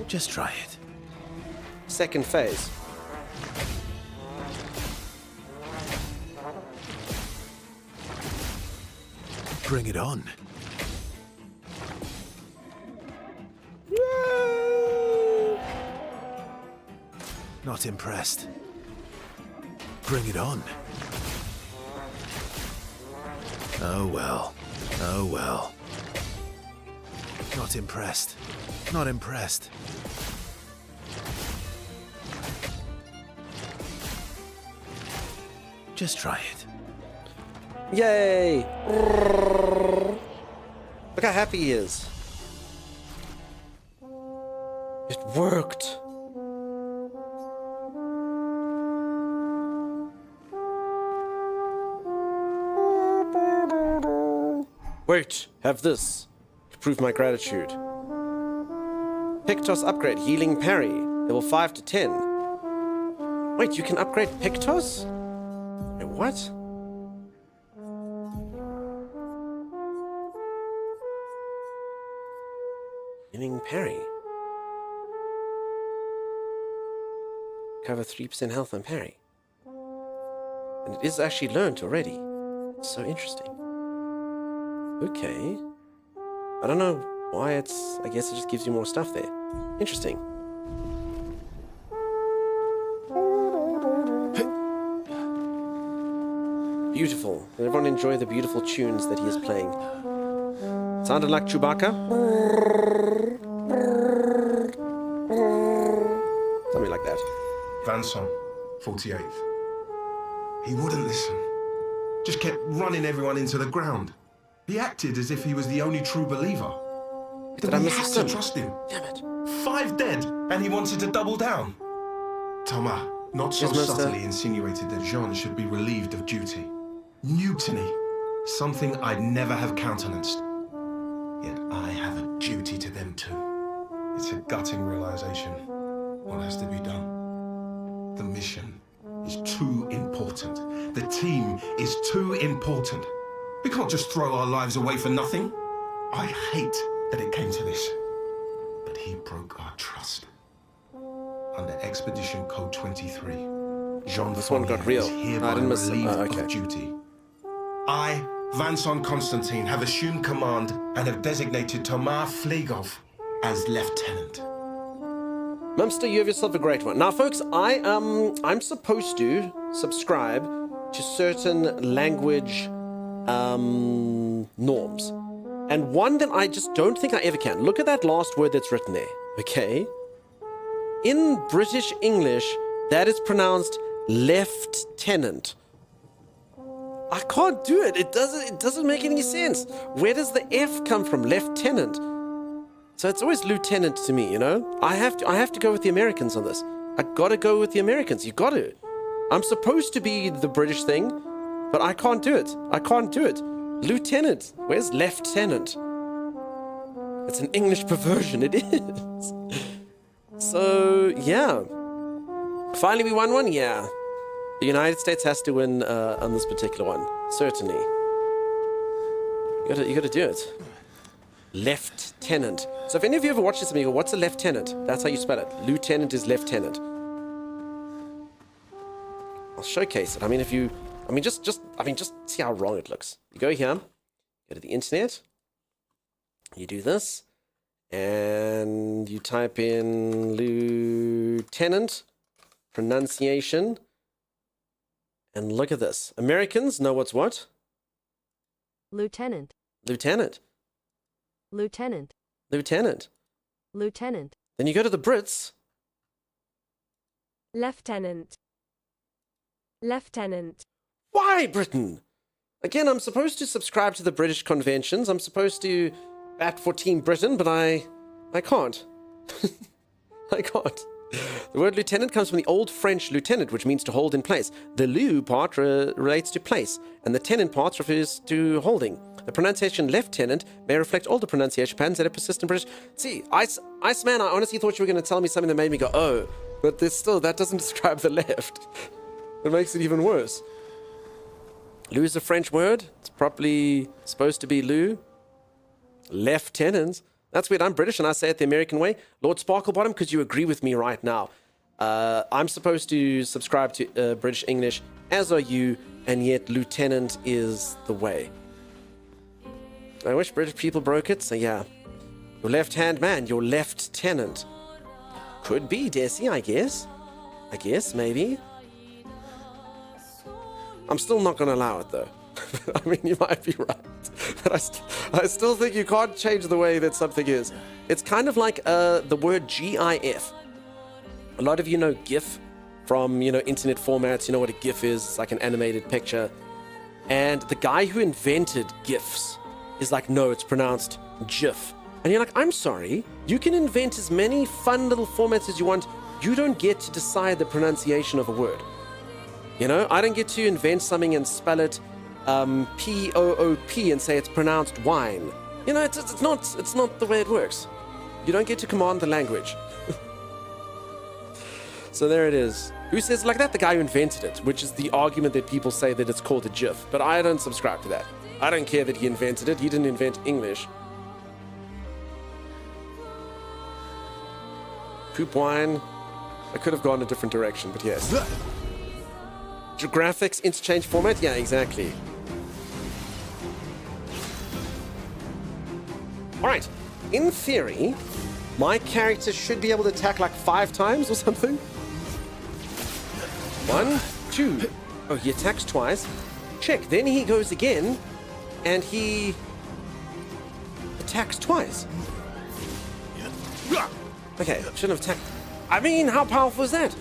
Just try it. Second phase. Bring it on. Not impressed. Bring it on. Oh well. Oh well. Not impressed. Not impressed. Just try it. Yay! Look how happy he is. It worked. Wait, have this to prove my gratitude. Pictos upgrade, healing parry, level 5 to 10. Wait, you can upgrade Pictos? Wait, what? Healing parry. Cover 3% health and parry. And it is actually learned already. It's so interesting. Okay. I don't know why it's... I guess it just gives you more stuff there. Interesting. Beautiful. Did everyone enjoy the beautiful tunes that he is playing? Sounded like Chewbacca? Something like that. Vanson, 48th. He wouldn't listen. Just kept running everyone into the ground. He acted as if he was the only true believer. Did I miss had a to sim? trust him. Damn it. 5 dead, and he wanted to double down. Thomas, not so Yes, master. subtly insinuated that Jean should be relieved of duty. Mutiny. Something I'd never have countenanced. Yet I have a duty to them too. It's a gutting realization. What has to be done? The mission is too important. The team is too important. We can't just throw our lives away for nothing. I hate that it came to this. But he broke our trust. Under Expedition Code 23, Jean This one got Fournier real. is hereby I didn't miss it. relieved Oh, okay. of duty. I, Vanson Constantine, have assumed command and have designated Thomas Flegov as lieutenant. Mumster, you have yourself a great one. Now, folks, I'm supposed to subscribe to certain language norms. And one that I just don't think I ever can. Look at that last word that's written there, okay? In British English, that is pronounced lieutenant. I can't do it. It doesn't make any sense. Where does the F come from? Lieutenant. So it's always lieutenant to me, you know? I have to go with the Americans on this. I gotta go with the Americans. You got to. I'm supposed to be the British thing, but I can't do it. I can't do it. Lieutenant. Where's lieutenant? It's an English perversion. It is. So, yeah. Finally, we won one? Yeah. The United States has to win on this particular one. Certainly. You gotta do it. Lieutenant. So if any of you ever watched this and you go, what's a lieutenant? That's how you spell it. Lieutenant is lieutenant. I'll showcase it. I mean, just see how wrong it looks. You go here, go to the internet, you do this, and you type in lieutenant, pronunciation, and look at this. Americans know what's what? Lieutenant. Lieutenant. Lieutenant. Lieutenant. Lieutenant. Then you go to the Brits. Lieutenant. Lieutenant. Why, Britain? Again, I'm supposed to subscribe to the British conventions. I'm supposed to bat for Team Britain, but I can't. I can't. The word lieutenant comes from the Old French lieutenant, which means to hold in place. The lieu part relates to place, and the tenant part refers to holding. The pronunciation lieutenant may reflect older pronunciation patterns that have persisted in British. See, Iceman, I honestly thought you were going to tell me something that made me go, oh, but that doesn't describe the left. It makes it even worse. Lieu is a French word. It's probably supposed to be lieu. Lieutenant. That's weird. I'm British and I say it the American way. Lord Sparklebottom, because you agree with me right now. I'm supposed to subscribe to British English, as are you, and yet lieutenant is the way. I wish British people broke it, so yeah. Your left-hand man, your lieutenant. Could be Desi, I guess. Maybe. I'm still not going to allow it, though. I mean, you might be right. But I still think you can't change the way that something is. It's kind of like the word GIF. A lot of you know GIF from, internet formats. You know what a GIF is. It's like an animated picture. And the guy who invented GIFs is like, no, it's pronounced GIF. And you're like, I'm sorry. You can invent as many fun little formats as you want. You don't get to decide the pronunciation of a word. I don't get to invent something and spell it P-O-O-P and say it's pronounced wine. It's not the way it works. You don't get to command the language. So there it is. Who says it like that? The guy who invented it, which is the argument that people say that it's called a GIF. But I don't subscribe to that. I don't care that he invented it. He didn't invent English. Poop wine. I could have gone a different direction, but yes. Graphics interchange format? Yeah, exactly. Alright, in theory, my character should be able to attack like 5 times or something. 1, 2. Oh, he attacks twice. Check, then he goes again, and he attacks twice. Okay, shouldn't have attacked. I mean, how powerful is that?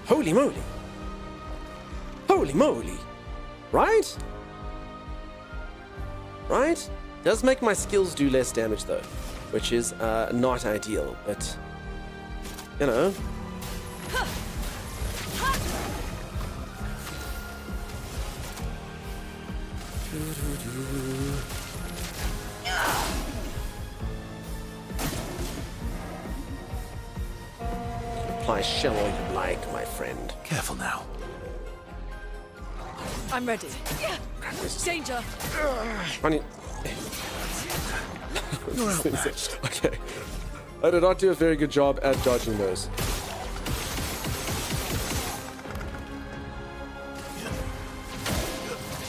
Holy moly. Holy moly. Right? Right? Does make my skills do less damage though, which is not ideal, but you know. Apply shell all you like, my friend. Careful now. I'm ready. Danger. Funny. You're outmatched. Okay. I did not do a very good job at dodging those.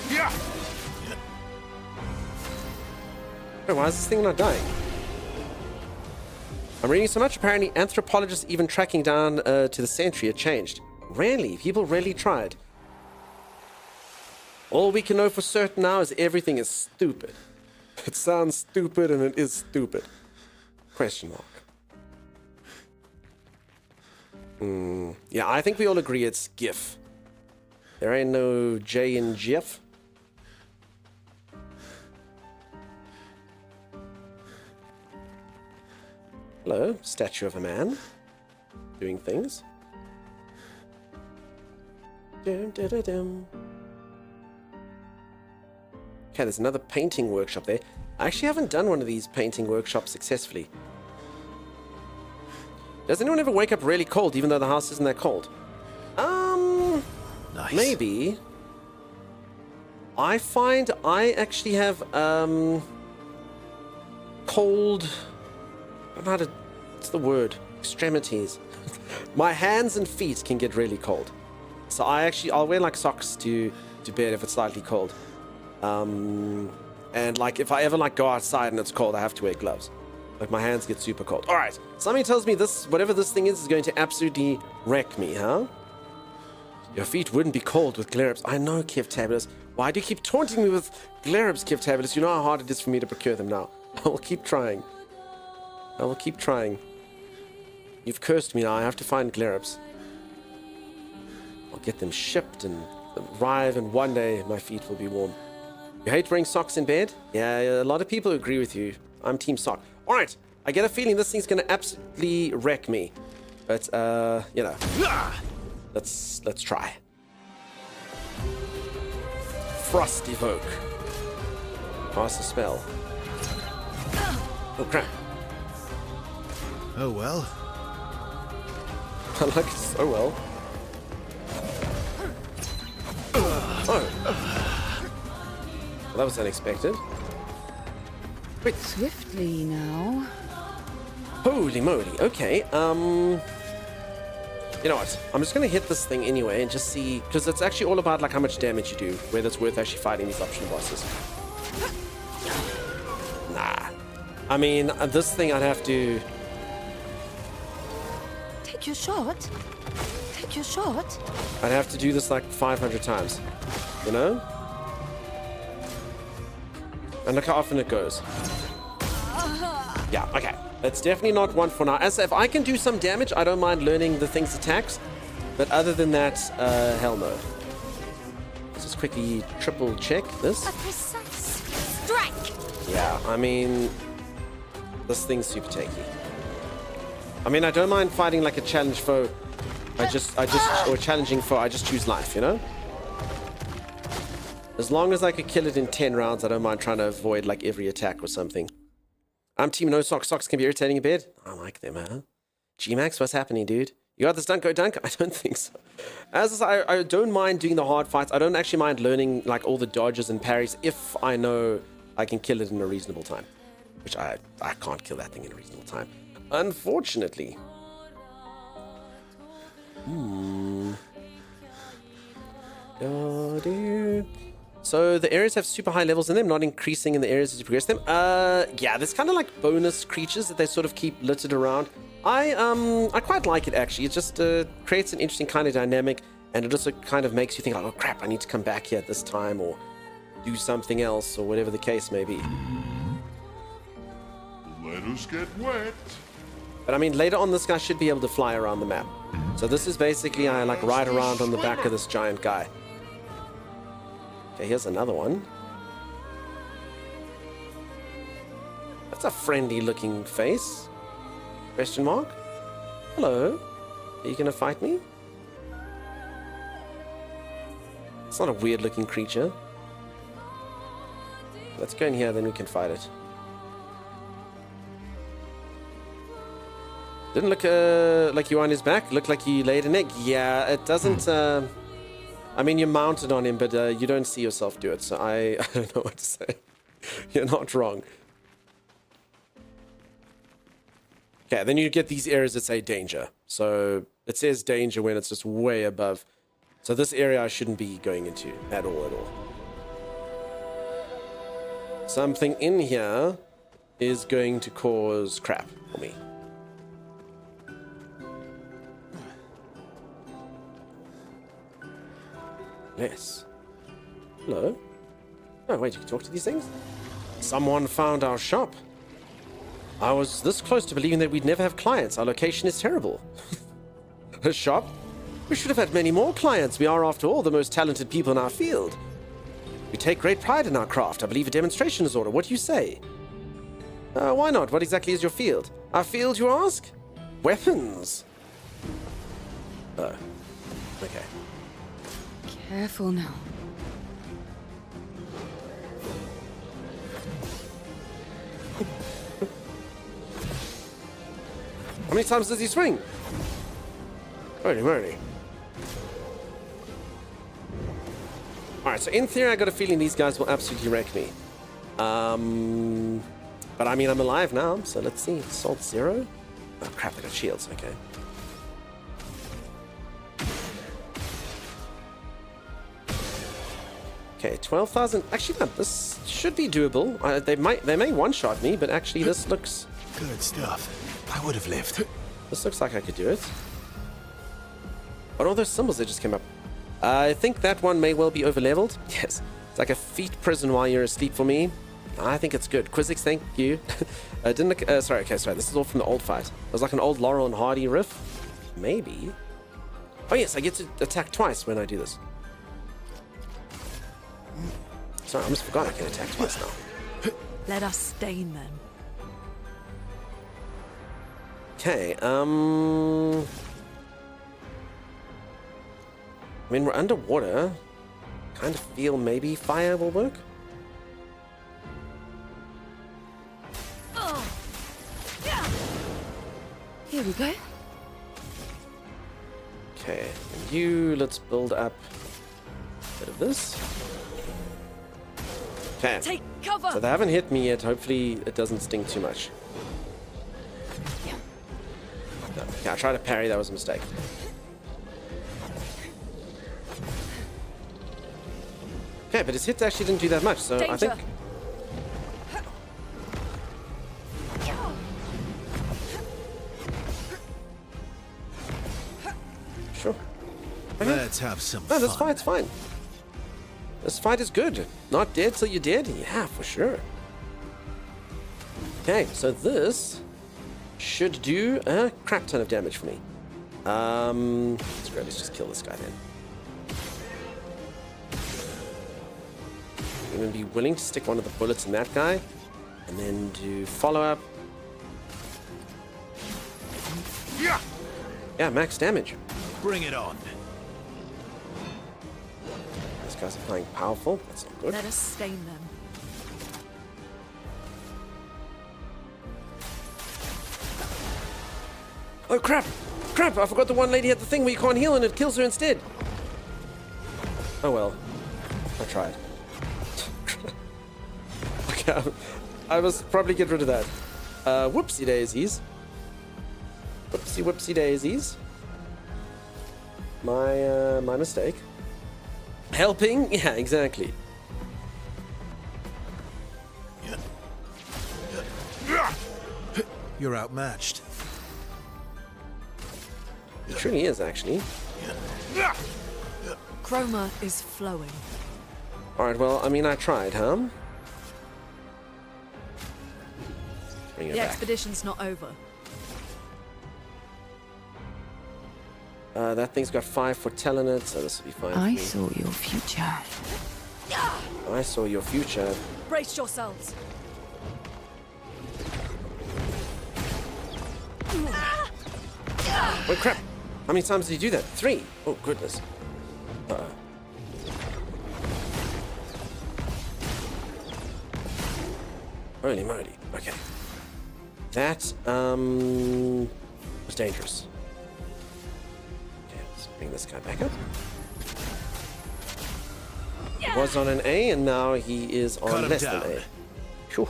Yeah. Wait, why is this thing not dying? I'm reading so much. Apparently, anthropologists even tracking down to the century had changed. Really? People really tried. All we can know for certain now is everything is stupid. It sounds stupid and it is stupid. Question mark. Yeah, I think we all agree it's GIF. There ain't no J in GIF. Hello, statue of a man. Doing things. Dum, da, da, dum. Okay, there's another painting workshop there. I actually haven't done one of these painting workshops successfully. Does anyone ever wake up really cold even though the house isn't that cold? Nice. Maybe. I find I actually have cold, I don't know how to, what's the word? Extremities. My hands and feet can get really cold. So I'll wear like socks to bed if it's slightly cold. And like if I ever like go outside and it's cold, I have to wear gloves. Like my hands get super cold. All right, something tells me this, whatever this thing is going to absolutely wreck me, huh? Your feet wouldn't be cold with glare ups. I know, Kevtabulous. Why do you keep taunting me with glare ups, Kevtabulous? You know how hard it is for me to procure them now. I will keep trying. I will keep trying. You've cursed me now. I have to find glare ups. I'll get them shipped and arrive, and one day my feet will be warm. You hate wearing socks in bed? Yeah, a lot of people agree with you. I'm team sock. All right, I get a feeling this thing's gonna absolutely wreck me. But you know, let's try. Frost Evoke. Cast a spell. Oh crap! Oh well. I like it so well. Oh. Well, that was unexpected. Wait. Swiftly now. Holy moly. Okay. You know what? I'm just gonna hit this thing anyway and just see, because it's actually all about like how much damage you do, whether it's worth actually fighting these optional bosses. Nah. I mean, this thing I'd have to. Take your shot. Take your shot. I'd have to do this like 500 times. You know? And look how often it goes. Yeah, okay. That's definitely not one for now. As if I can do some damage, I don't mind learning the thing's attacks. But other than that, hell no. Let's just quickly triple check this. A precise strike. Yeah, I mean, this thing's super tanky. I mean, I don't mind fighting like a challenge foe. Or a challenging foe, I just choose life, you know? As long as I could kill it in 10 rounds, I don't mind trying to avoid like every attack or something. I'm team no socks. Socks can be irritating in bed. I like them, huh? G-Max, what's happening, dude? You got this dunk, go dunk? I don't think so. As I don't mind doing the hard fights. I don't actually mind learning like all the dodges and parries if I know I can kill it in a reasonable time. Which I can't kill that thing in a reasonable time. Unfortunately. So the areas have super high levels in them, not increasing in the areas as you progress them. Yeah, there's kind of like bonus creatures that they sort of keep littered around. I quite like it actually. It just creates an interesting kind of dynamic, and it also kind of makes you think like, oh crap, I need to come back here at this time or do something else or whatever the case may be. Let us get wet. But I mean, later on, this guy should be able to fly around the map. So this is basically, I like ride around on the back of this giant guy. Okay, here's another one. That's a friendly looking face. Question mark? Hello? Are you gonna fight me? It's not a weird looking creature. Let's go in here, then we can fight it. Didn't look like you were on his back. Looked like you laid an egg. Yeah, it doesn't... I mean, you're mounted on him, but you don't see yourself do it, so I don't know what to say. You're not wrong. Okay, then you get these areas that say danger. So it says danger when it's just way above. So this area I shouldn't be going into at all, Something in here is going to cause crap for me. Yes. Hello? Oh, wait, you can talk to these things? Someone found our shop. I was this close to believing that we'd never have clients. Our location is terrible. A shop? We should have had many more clients. We are, after all, the most talented people in our field. We take great pride in our craft. I believe a demonstration is ordered. What do you say? Why not? What exactly is your field? Our field, you ask? Weapons. Oh. Okay. Careful now. How many times does he swing? Holy moly. Alright, so in theory I got a feeling these guys will absolutely wreck me. But I mean, I'm alive now, so let's see. Salt 0? Oh crap, they got shields, okay. Okay, 12,000. Actually, no, this should be doable. They may one-shot me, but actually this looks... Good stuff. I would have lived. This looks like I could do it. What are all those symbols that just came up? I think that one may well be over-leveled. Yes. It's like a feet prison while you're asleep for me. I think it's good. Quizix, thank you. Sorry, this is all from the old fight. It was like an old Laurel and Hardy riff. Maybe. Oh yes, I get to attack twice when I do this. Sorry, I almost forgot I can attack twice now. Let us stain them. Okay, I mean, we're underwater. Kind of feel maybe fire will work. Here we go. Okay, and you, let's build up a bit of this. Okay. Take cover. So they haven't hit me yet. Hopefully it doesn't sting too much. No, okay, I tried to parry. That was a mistake. Okay, but his hits actually didn't do that much, so I think... Sure. Okay. Let's have some No, this fun. fight's fine. This fight is good. Not dead till you're dead? Yeah, for sure. Okay, so this should do a crap ton of damage for me. Screw it, let's just kill this guy then. I'm going to be willing to stick one of the bullets in that guy, and then do follow-up. Yeah, max damage. Bring it on. These guys are playing powerful. That's not good. Let us stain them. Oh crap! Crap! I forgot the one lady had the thing where you can't heal and it kills her instead. Oh well. I tried. Okay, I must probably get rid of that. Whoopsie daisies. Whoopsie daisies. My mistake. Helping? Yeah, exactly. You're outmatched. It truly is, actually. Chroma is flowing. Alright, well, I mean, I tried, huh? Bring it The back. expedition's not over. That thing's got 5 for telling it, so this will be fine. I for me. saw your future. I saw your future. Brace yourselves. Wait, crap! How many times did you do that? 3! Oh, goodness. Uh-oh. Holy moly. Okay. That, was dangerous. Okay, let's bring this guy back up. He was on an A, and now he is on less than A. Phew.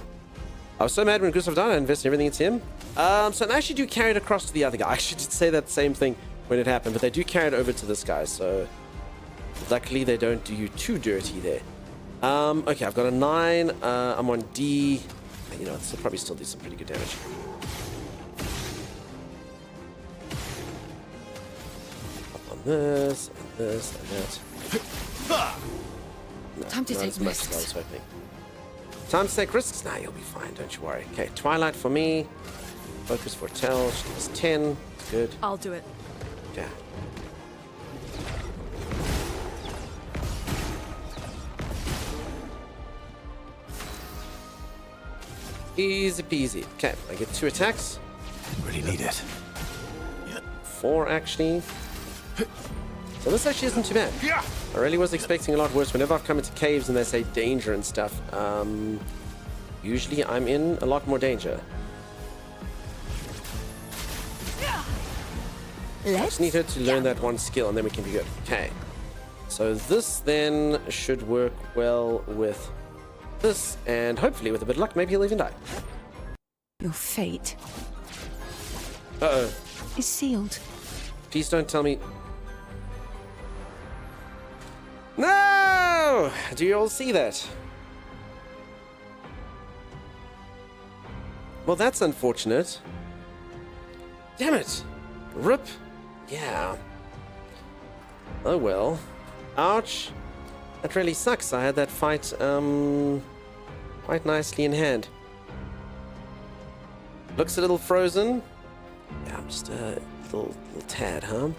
I was so mad when Gustav died, I invested everything into him. So I actually do carry it across to the other guy. I actually did say that same thing when it happened, but they do carry it over to this guy, so luckily they don't do you too dirty there. Okay, I've got a 9. I'm on D. You know, this will probably still do some pretty good damage. Up on this, and this, and that. No, Time to not take as much as I risks. was hoping. Time to take risks? Nah, you'll be fine, don't you worry. Okay, Twilight for me. Focus for Tell. She does 10. Good. I'll do it. Yeah. Easy peasy. Okay, I get 2 attacks. Really need it. 4 actually. So this actually isn't too bad. I really was expecting a lot worse. Whenever I've come into caves and they say danger and stuff, usually I'm in a lot more danger. I just need her to learn that one skill and then we can be good. Okay. So this then should work well with this, and hopefully with a bit of luck, maybe he'll even die. Your fate Uh-oh. is sealed. Please don't tell me... No! Do you all see that? Well, that's unfortunate. Damn it! Rip. Yeah. Oh well. Ouch. That really sucks. I had that fight, quite nicely in hand. Looks a little frozen. Yeah, I'm just a little tad, huh?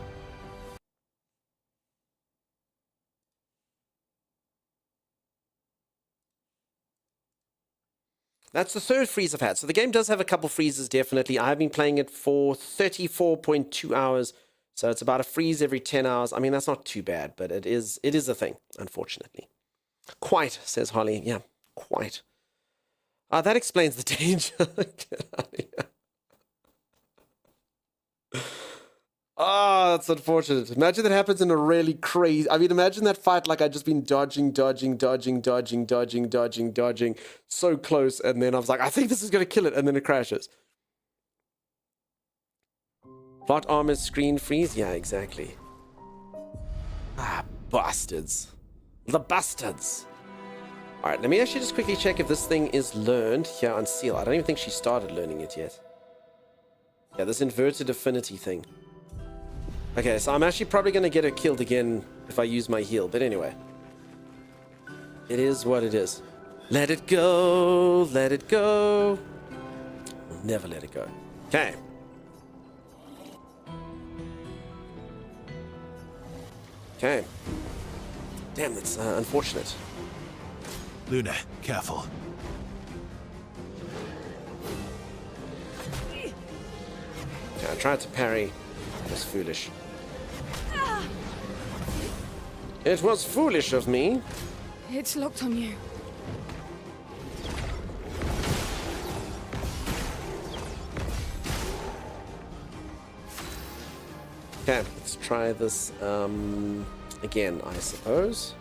That's the 3rd freeze I've had. So the game does have a couple freezes, definitely. I've been playing it for 34.2 hours. So it's about a freeze every 10 hours. I mean, that's not too bad, but it is a thing, unfortunately. Quite, says Holly. Yeah, quite. That explains the danger. Get out of here. Oh, that's unfortunate. Imagine that happens in a really crazy... I mean, imagine that fight like I'd just been dodging so close, and then I was like, I think this is going to kill it, and then it crashes. Plot armor screen freeze? Yeah, exactly. Ah, bastards. The bastards. Alright, let me actually just quickly check if this thing is learned here on Seal. I don't even think she started learning it yet. Yeah, this inverted affinity thing. Okay, so I'm actually probably going to get her killed again if I use my heal. But anyway. It is what it is. Let it go. Let it go. We'll never let it go. Okay. Okay. Damn, that's unfortunate. Luna, careful. Okay, I tried to parry. It was foolish. It was foolish of me. It's locked on you. Okay, let's try this again, I suppose.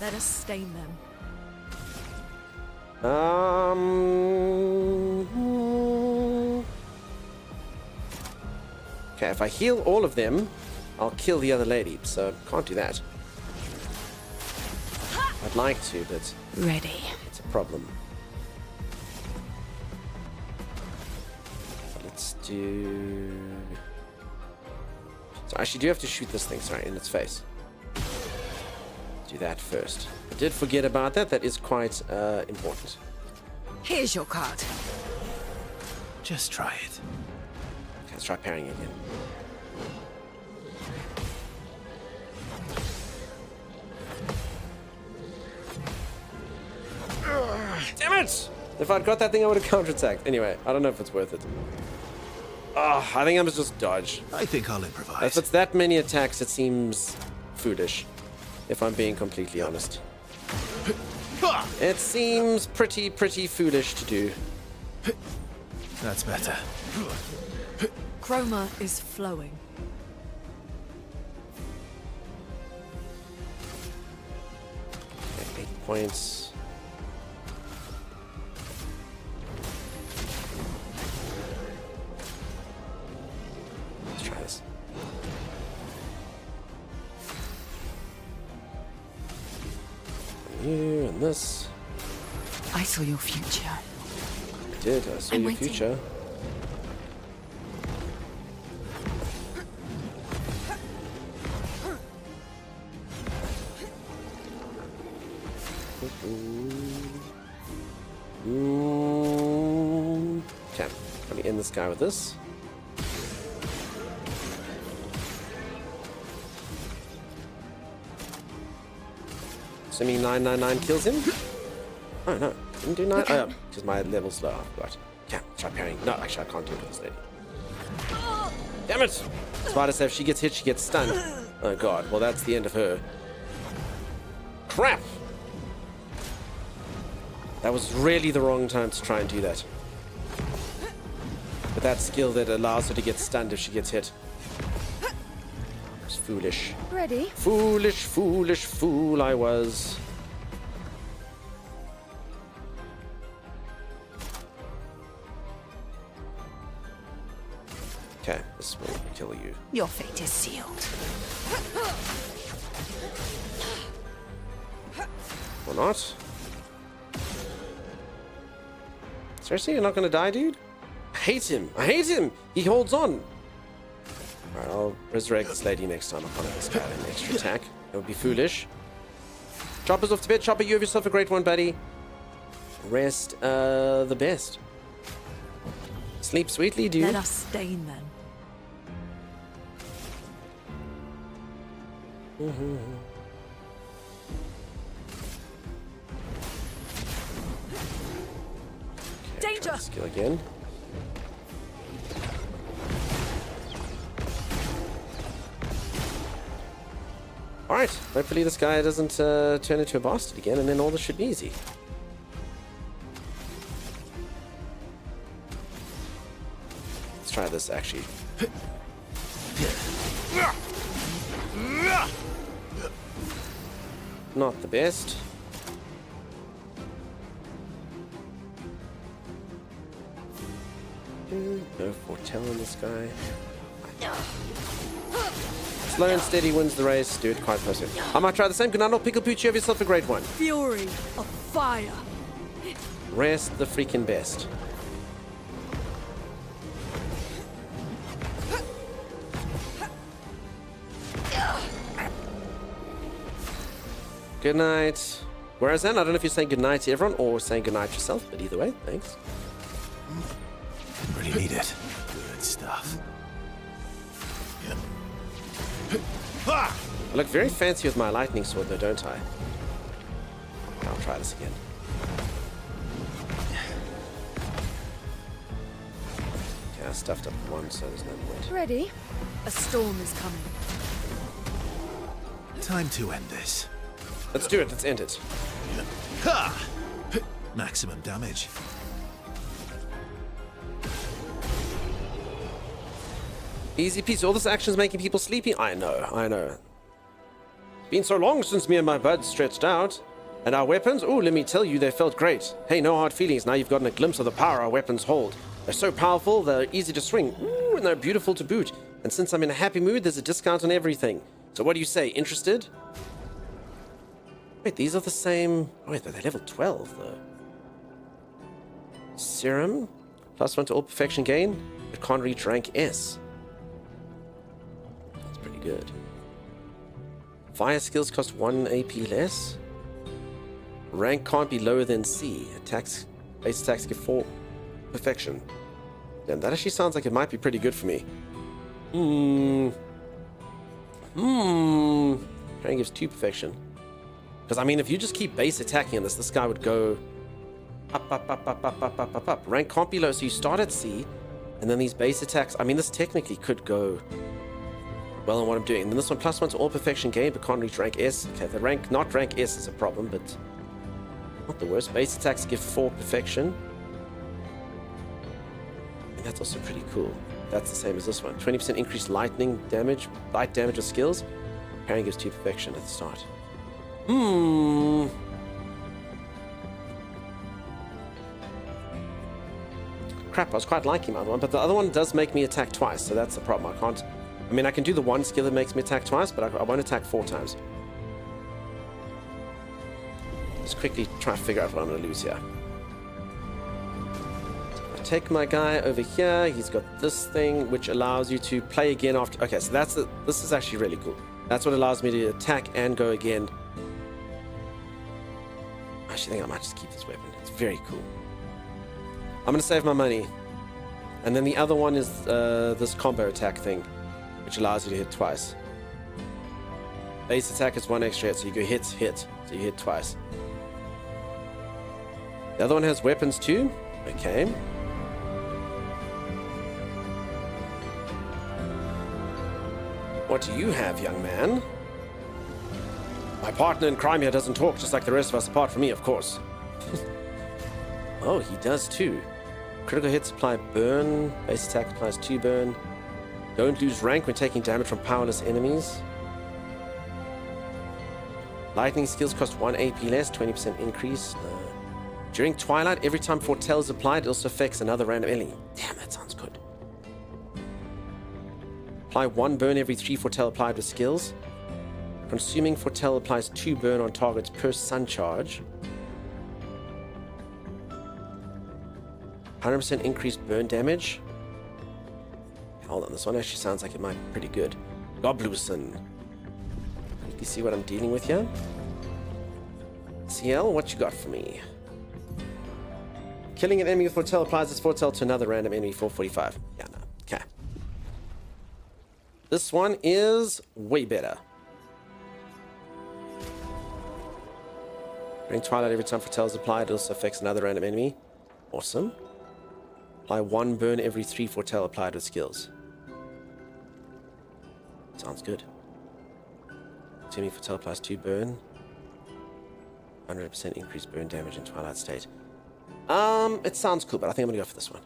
Let us stain them. Okay, if I heal all of them, I'll kill the other lady, so can't do that. I'd like to, but... Ready. It's a problem. Let's do... So I actually do have to shoot this thing, sorry, in its face. Do that first. I did forget about that. That is quite important. Here's your card. Just try it. Okay, let's try parrying again. Damn it! If I'd got that thing, I would have counterattacked. Anyway, I don't know if it's worth it. Oh, I think I'm just dodge. I think I'll improvise. If it's that many attacks, it seems foolish. If I'm being completely honest. It seems pretty foolish to do. That's better. Chroma is flowing. 8 points. Let's try this. You and this. I saw your future. I did. I saw I'm your waiting. future. Okay, let me end this guy with this. Assuming 999 kills him. Oh no, didn't do 9. Oh, because my level's low. Right. Yeah, try parrying. No, actually, I can't do it with this lady. Damn it! Spider says if she gets hit, she gets stunned. Oh god, well that's the end of her. Crap! That was really the wrong time to try and do that. But that skill that allows her to get stunned if she gets hit. It's foolish. Ready? Foolish fool I was. Okay, this will kill you. Your fate is sealed. Or not. Seriously, you're not gonna die, dude? I hate him. I hate him. He holds on. Alright, I'll resurrect this lady next time. I can't have this guy an extra attack. That would be foolish. Chopper's off to bed. Chopper, you have yourself a great one, buddy. Rest the best. Sleep sweetly, dude. Let us stain then. Okay, Danger! Skill again. Alright, hopefully this guy doesn't turn into a bastard again, and then all this should be easy. Let's try this, actually. Not the best. No foretell on this guy. Slow and steady wins the race. Do it quite perfect. I might try the same. Ganano, Pickle Pooch, you have yourself a great one. Fury of fire. Rest the freaking best. Good night. Whereas then, I don't know if you're saying good night to everyone or saying good night yourself, but either way, thanks. Didn't really need it. Good stuff. I look very fancy with my lightning sword, though, don't I? I'll try this again. Okay, I stuffed up one, so there's no point. Ready? A storm is coming. Time to end this. Let's do it. Let's end it. Ha! Maximum damage. Easy peasy. All this action's making people sleepy. I know. Been so long since me and my buds stretched out. And our weapons? Oh, let me tell you, they felt great. Hey, no hard feelings. Now you've gotten a glimpse of the power our weapons hold. They're so powerful, they're easy to swing. Ooh, and they're beautiful to boot. And since I'm in a happy mood, there's a discount on everything. So what do you say? Interested? Wait, these are the same... Oh, wait, they're level 12, though. Serum? +1 to all perfection gain. It can't reach rank S. That's pretty good. Fire skills cost 1 AP less. Rank can't be lower than C. Attacks, base attacks give 4 perfection. Damn, that actually sounds like it might be pretty good for me. Parrying gives 2 perfection. Because, I mean, if you just keep base attacking on this guy would go up. Rank can't be low, so you start at C, and then these base attacks, I mean, this technically could go well on what I'm doing. And then this one, +1 to all perfection gain, but can't reach rank S. Okay, the rank, not rank S is a problem, but not the worst. Base attacks give 4 perfection. And that's also pretty cool. That's the same as this one. 20% increased light damage with skills. Parrying gives 2 perfection at the start. Crap, I was quite liking my other one, but the other one does make me attack twice, so that's the problem. I mean, I can do the one skill that makes me attack twice, but I won't attack 4 times. Let's quickly try to figure out what I'm going to lose here. Take my guy over here. He's got this thing which allows you to play again after. Okay, so this is actually really cool. That's what allows me to attack and go again. I actually think I might just keep this weapon. It's very cool. I'm gonna save my money. And then the other one is this combo attack thing, which allows you to hit twice. Base attack is 1 extra hit, so you go hit, so you hit twice. The other one has weapons too. Okay. What do you have, young man? My partner in crime here doesn't talk just like the rest of us, apart from me, of course. Oh, he does too. Critical hits apply burn. Base attack applies 2 burn. Don't lose rank when taking damage from powerless enemies. Lightning skills cost 1 AP less, 20% increase. During Twilight, every time Foretell is applied, it also affects another random enemy. Damn, that sounds good. Apply 1 burn every 3 Foretell applied with skills. Consuming Foretell applies 2 burn on targets per sun charge. 100% increased burn damage. Hold on, this one actually sounds like it might be pretty good. Gobluson. You see what I'm dealing with here? CL, what you got for me? Killing an enemy with Foretell applies this Foretell to another random enemy, 445. Yeah, no. Okay. This one is way better. During Twilight, every time Foretell is applied, it also affects another random enemy. Awesome. Apply 1 burn every 3 Foretell applied with skills. Sounds good. Assuming Foretell applies 2 burn. 100% increased burn damage in Twilight State. It sounds cool, but I think I'm gonna go for this one.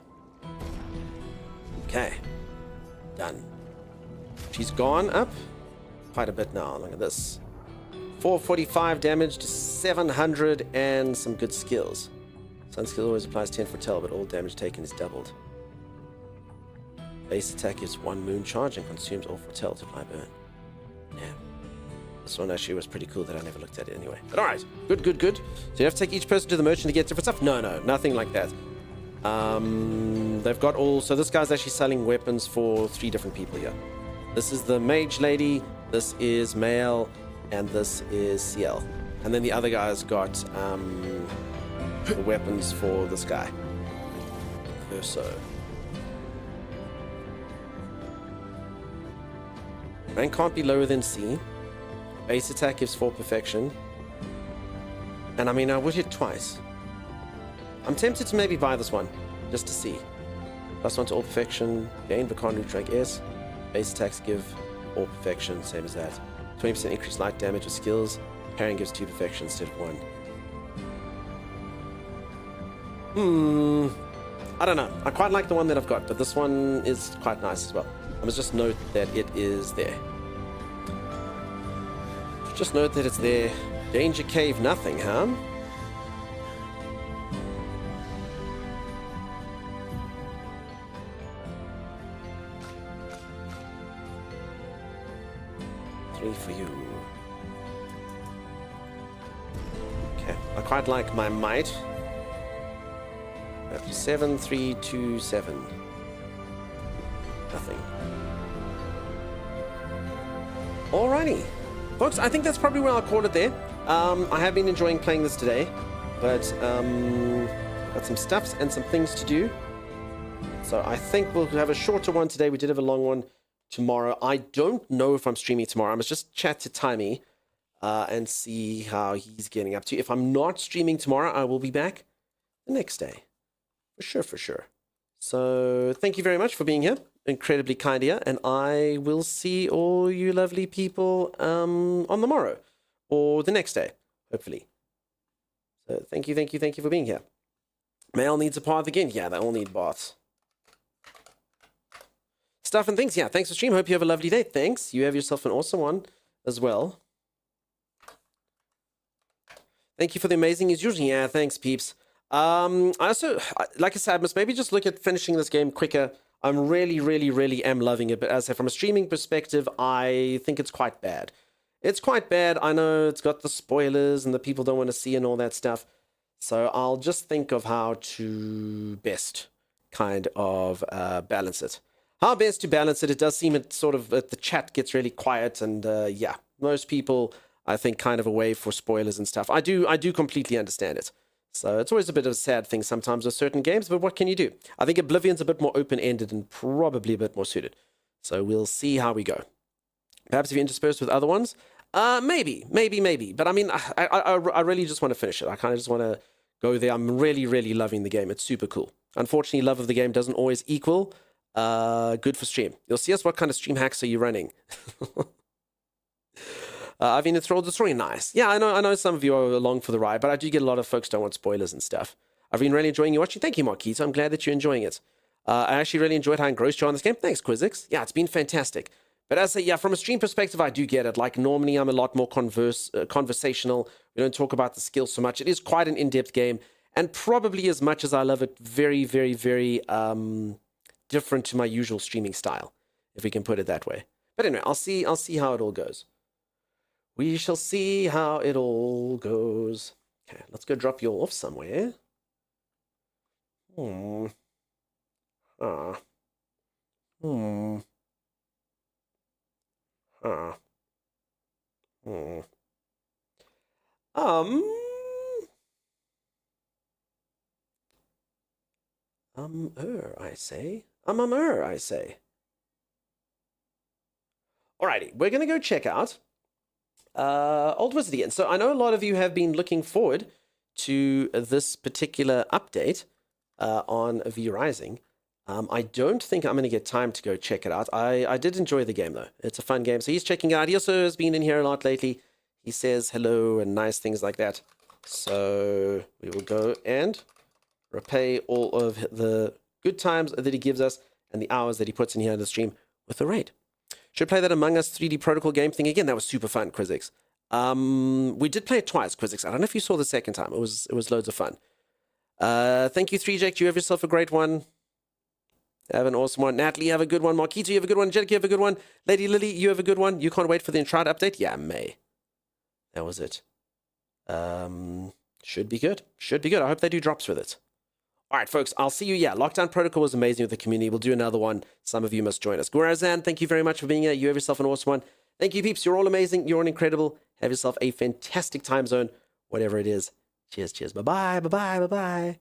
Okay. Done. She's gone up quite a bit now. Look at this. 445 damage to 700 and some good skills. Sun skill always applies 10 Foretell, but all damage taken is doubled. Base attack gives 1 moon charge and consumes all Foretell to apply burn. Yeah. This one actually was pretty cool that I never looked at it anyway. But alright, good. So you have to take each person to the merchant to get different stuff? No, nothing like that. They've got all... So this guy's actually selling weapons for 3 different people here. This is the mage lady, this is male, and this is CL. And then the other guy's got the weapons for this guy. So. Rank can't be lower than C. Base attack gives 4 perfection. And I mean, I would hit twice. I'm tempted to maybe buy this one, just to see. +1 to all perfection, gain but can't reach rank S. Base attacks give all perfection, same as that. 20% increased light damage with skills. Parrying gives 2 perfection instead of 1. I don't know. I quite like the one that I've got, but this one is quite nice as well. I must just note that it is there. Just note that it's there. Danger Cave, nothing, huh? For you. Okay, I quite like my might. 7, 3, 2, 7. Nothing. Alrighty. Folks, I think that's probably where I'll call it there. I have been enjoying playing this today, but got some stuffs and some things to do. So I think we'll have a shorter one today. We did have a long one tomorrow. I don't know if I'm streaming tomorrow. I must just chat to Timey and see how he's getting up to. If I'm not streaming tomorrow, I will be back the next day. For sure, for sure. So thank you very much for being here. Incredibly kind here. And I will see all you lovely people on the morrow or the next day, hopefully. So thank you for being here. Male needs a bath again. Yeah, they all need baths. Stuff and things. Yeah, thanks for stream. Hope you have a lovely day. Thanks. You have yourself an awesome one as well. Thank you for the amazing as usual. Yeah, thanks, peeps. I also, like I said, I must maybe just look at finishing this game quicker. I'm really am loving it. But as I said, from a streaming perspective, I think it's quite bad. It's quite bad. I know it's got the spoilers and the people don't want to see and all that stuff. So I'll just think of how to best kind of balance it. How best to balance it? It does seem it sort of the chat gets really quiet, and yeah, most people I think kind of away for spoilers and stuff. I do completely understand it. So it's always a bit of a sad thing sometimes with certain games, but what can you do? I think Oblivion's a bit more open-ended and probably a bit more suited. So we'll see how we go. Perhaps if you're interspersed with other ones, maybe. But I mean, I really just want to finish it. I kind of just want to go there. I'm really loving the game. It's super cool. Unfortunately, love of the game doesn't always equal good for stream. You'll see us what kind of stream hacks are you running. I've been enthralled with the story. Nice. Yeah, I know some of you are along for the ride, but I do get a lot of folks don't want spoilers and stuff. I've been really enjoying you watching. Thank you, Marquise. I'm glad that you're enjoying it. I actually really enjoyed how engrossed you are in this game. Thanks, Quizix. Yeah, it's been fantastic. But as I say, yeah, from a stream perspective, I do get it. Like, normally I'm a lot more conversational. We don't talk about the skills so much. It is quite an in-depth game. And probably as much as I love it, very different to my usual streaming style, if we can put it that way. But anyway, I'll see how it all goes. We shall see how it all goes. Okay, let's go drop you off somewhere. I say. Alrighty, we're gonna go check out Old Wizard again. So I know a lot of you have been looking forward to this particular update on V Rising. I don't think I'm going to get time to go check it out. I did enjoy the game, though. It's a fun game. So he's checking it out. He also has been in here a lot lately. He says hello and nice things like that. So we will go and repay all of the good times that he gives us and the hours that he puts in here in the stream with a raid. Should play that Among Us 3D Protocol game thing again. That was super fun, Quizix. We did play it twice, Quizix. I don't know if you saw the second time. It was loads of fun. Thank you, 3Jack. You have yourself a great one. Have an awesome one. Natalie, you have a good one. Marquito, you have a good one. Angelica, you have a good one. Lady Lily, you have a good one. You can't wait for the Enshroud update? Yeah, May. That was it. Should be good. Should be good. I hope they do drops with it. All right, folks, I'll see you. Yeah, Lockdown Protocol was amazing with the community. We'll do another one. Some of you must join us. Gurazan, thank you very much for being here. You have yourself an awesome one. Thank you, peeps. You're all amazing. You're all incredible. Have yourself a fantastic time zone, whatever it is. Cheers. Bye-bye.